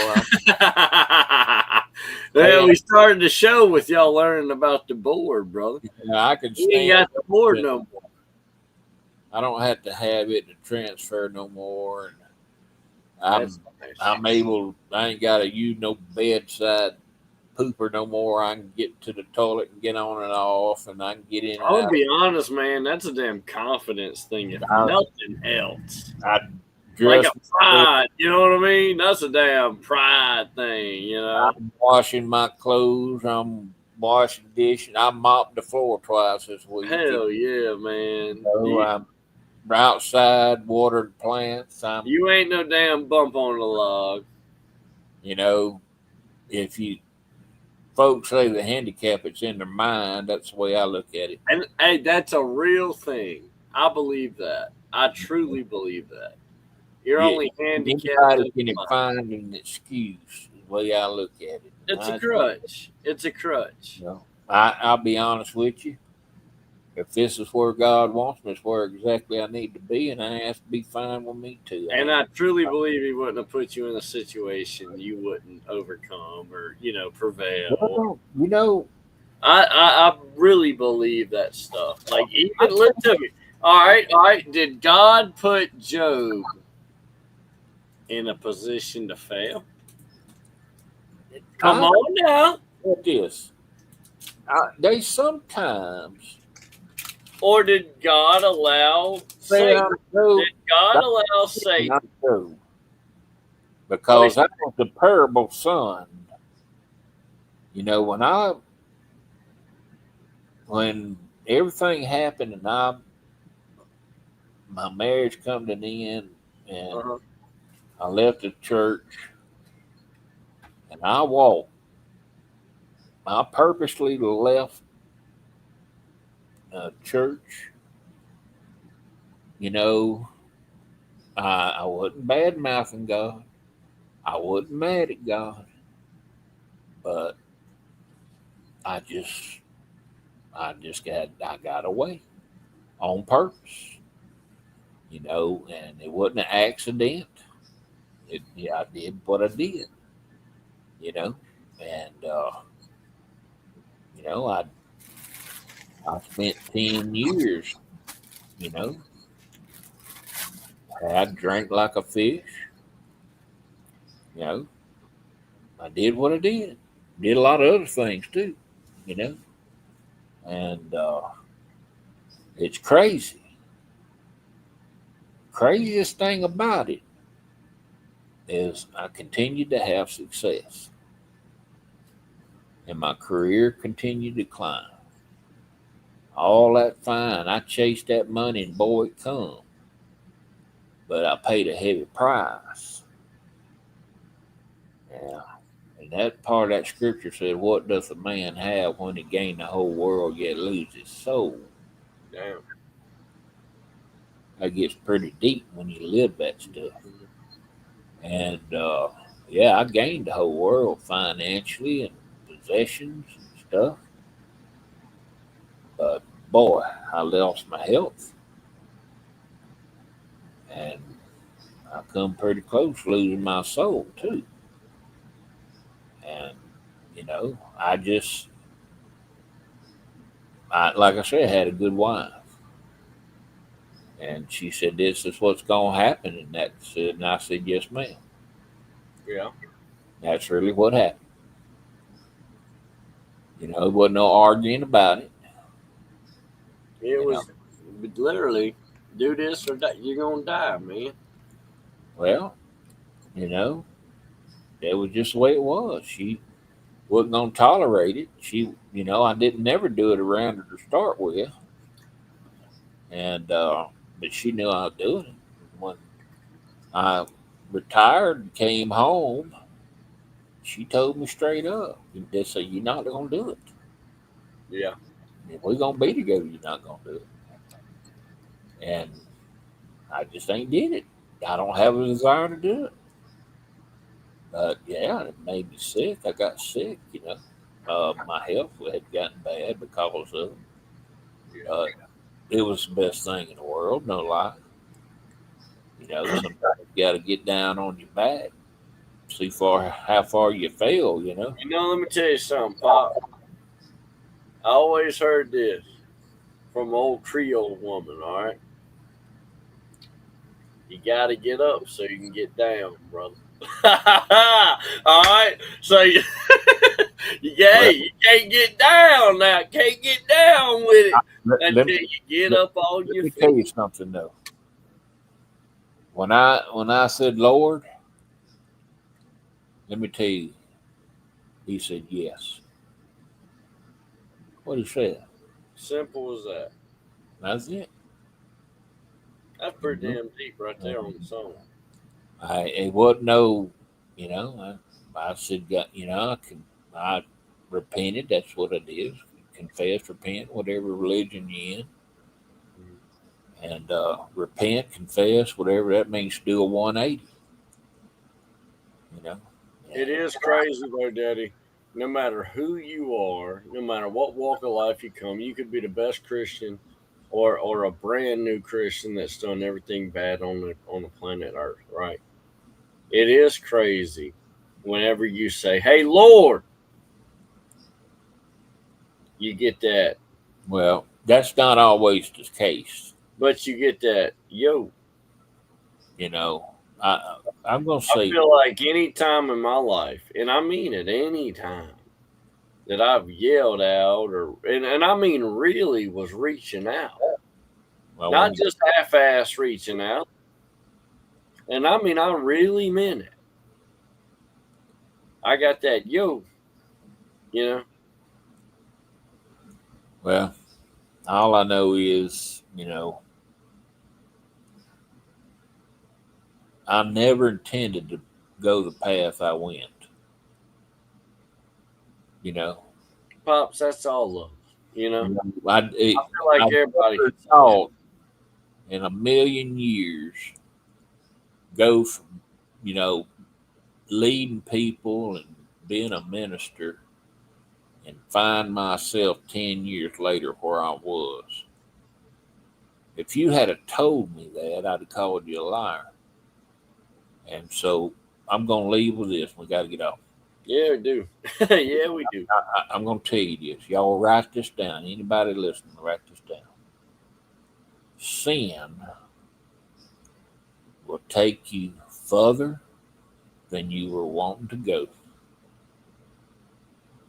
Well, we started the show with y'all learning about the board, brother. I can You ain't got the board no more. I don't have to have it to transfer no more. And That's nice. I'm able, I ain't got to use no bedside pooper no more. I can get to the toilet and get on and off, and I can get in and I'll out. be honest, man. That's a damn confidence thing, if nothing else. I Like dress a pride, you know what I mean? That's a damn pride thing, I'm washing my clothes. I'm washing dishes. I mopped the floor twice this week. Hell yeah, man. I'm outside watering plants. You ain't no damn bump on the log. You know, if you folks say the handicap, it's in their mind. That's the way I look at it. And hey, that's a real thing. I believe that. I truly believe that. You're only handicapped. Anybody can find an excuse. The way I look at it. It's a crutch. It's a crutch. You know, I'll be honest with you. if this is where God wants me, it's where exactly I need to be, and it has to be fine with me too. And I truly believe he wouldn't have put you in a situation you wouldn't overcome or, prevail. Well, you know, I really believe that stuff. Like, even, let's tell me. All right. Did God put Job in a position to fail? Come on now. What this? They sometimes. Or did God allow Satan? Did God allow Satan? Because I was the parable son. When everything happened and my marriage come to an end and I left the church and I walked. I purposely left church. I wasn't bad mouthing God. I wasn't mad at God. But I got away on purpose. And it wasn't an accident. I did what I did. And I spent 10 years, I drank like a fish. I did what I did. Did a lot of other things too, and it's crazy. Craziest thing about it is I continued to have success and my career continued to climb. All that fine. I chased that money and boy, it come. But I paid a heavy price. Yeah. And that part of that scripture said, what doth a man have when he gain the whole world yet lose his soul? Damn. That gets pretty deep when you live that stuff. And I gained the whole world financially and possessions and stuff. But boy, I lost my health. And I come pretty close losing my soul too. And, like I said, I had a good wife. And she said, this is what's going to happen. And I said, yes, ma'am. Yeah. That's really what happened. There wasn't no arguing about it. It was literally, do this or die. You're going to die, man. Well, that was just the way it was. She wasn't going to tolerate it. I didn't never do it around her to start with. And, but she knew I was doing it. When I retired and came home, she told me straight up, they said, you're not going to do it. Yeah. If we're going to be together, you're not going to do it. And I just ain't did it. I don't have a desire to do it. But yeah, it made me sick. I got sick, my health had gotten bad because of it. It was the best thing in the world, no lie. Sometimes you got to get down on your back, see how far you fail, Let me tell you something, Pop. I always heard this from an old Creole woman, all right? You got to get up so you can get down, brother. All right? So, you can't get down now. Can't get down with it until you get up on your feet. Let me tell you something, though. When I said, Lord, let me tell you, he said, yes. What he said? Simple as that. That's it. That's pretty damn deep right there on the song. It wasn't no, I said, I repented. That's what it is. Confess, repent, whatever religion you're in. And repent, confess, whatever that means, do a 180. It is crazy though, Daddy. no matter who you are, no matter what walk of life you come, you could be the best Christian or a brand new Christian that's done everything bad on the planet Earth, right? It is crazy whenever you say, "Hey, Lord," you get that, Well, that's not always the case. but you get that, yo. You know, I'm going to I say, feel like any time in my life, and I mean it, any time that I've yelled out and I mean really was reaching out, well, not just half-ass reaching out, and I mean I really meant it. I got that, yo, you know. well, all I know is, I never intended to go the path I went. You know, Pops, that's all love, you know. I I feel like everybody never could say that. thought in a million years go from, leading people and being a minister and find myself 10 years later where I was. If you had have told me that, I'd have called you a liar. And so I'm going to leave with this. We got to get off. Yeah, we do. Yeah, we do. I'm going to tell you this. Y'all write this down. Anybody listening, write this down. Sin will take you further than you were wanting to go.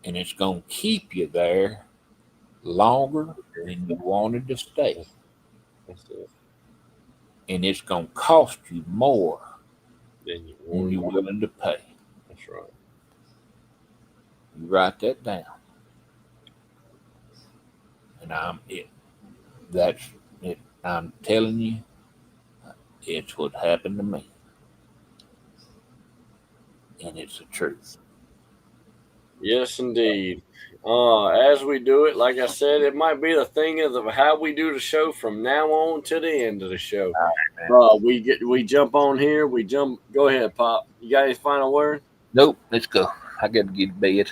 And it's going to keep you there longer than you wanted to stay. That's it. And it's going to cost you more Then you than you're willing to pay. That's right. You write that down. And that's it. I'm telling you, it's what happened to me. And it's the truth. Yes, indeed. As we do it, like I said, it might be the thing of how we do the show from now on to the end of the show. We jump on here. Go ahead, Pop. You got any final word? Nope. Let's go. I got to get to bed.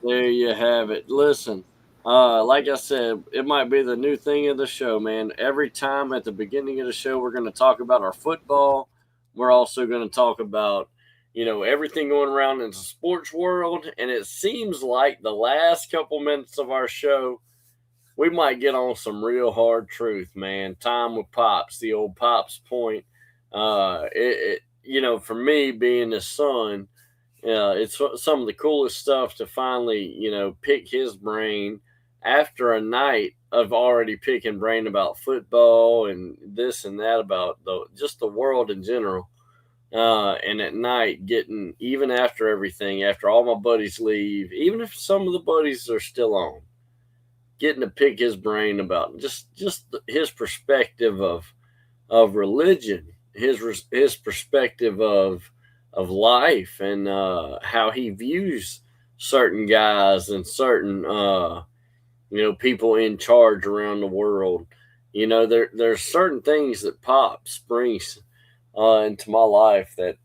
There you have it. Listen, like I said, it might be the new thing of the show, man. Every time at the beginning of the show, we're going to talk about our football. We're also going to talk about everything going around in the sports world. And it seems like the last couple minutes of our show, we might get on some real hard truth, man. Time with Pops, the old Pops point. For me being his son, it's some of the coolest stuff to finally, pick his brain after a night of already picking brain about football and this and that about just the world in general. And at night, getting, even after everything, after all my buddies leave, even if some of the buddies are still on, getting to pick his brain about just his perspective of religion, his perspective of life, and how he views certain guys and certain people in charge around the world. There's certain things that Pops brings into my life that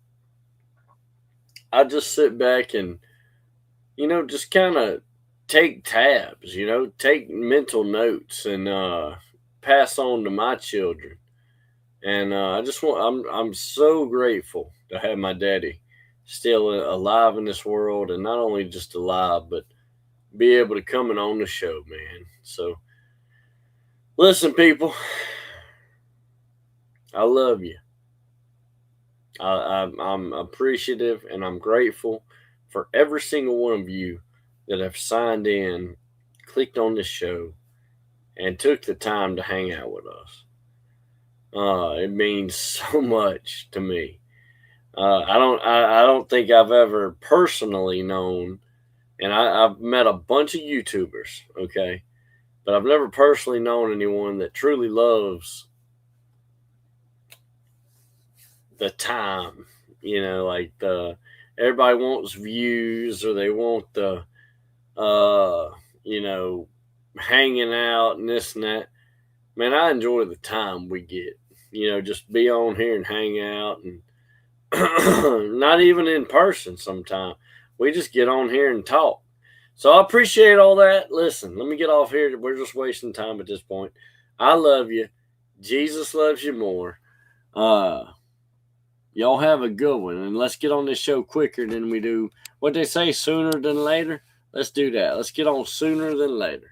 I just sit back and just kind of take tabs, take mental notes and pass on to my children. And I'm so grateful to have my daddy still alive in this world, and not only just alive, but be able to come and on the show, man. So listen, people, I love you. I'm appreciative and I'm grateful for every single one of you that have signed in, clicked on this show, and took the time to hang out with us. It means so much to me. I don't think I've ever personally known, and I've met a bunch of YouTubers, okay, but I've never personally known anyone that truly loves the time, like everybody wants views, or they want the hanging out and this and that. Man, I enjoy the time we get, just be on here and hang out, and not even in person sometimes. We just get on here and talk. So I appreciate all that. Listen, let me get off here. We're just wasting time at this point. I love you. Jesus loves you more. Y'all have a good one. And let's get on this show quicker than we do. What they say, sooner than later? Let's do that. Let's get on sooner than later.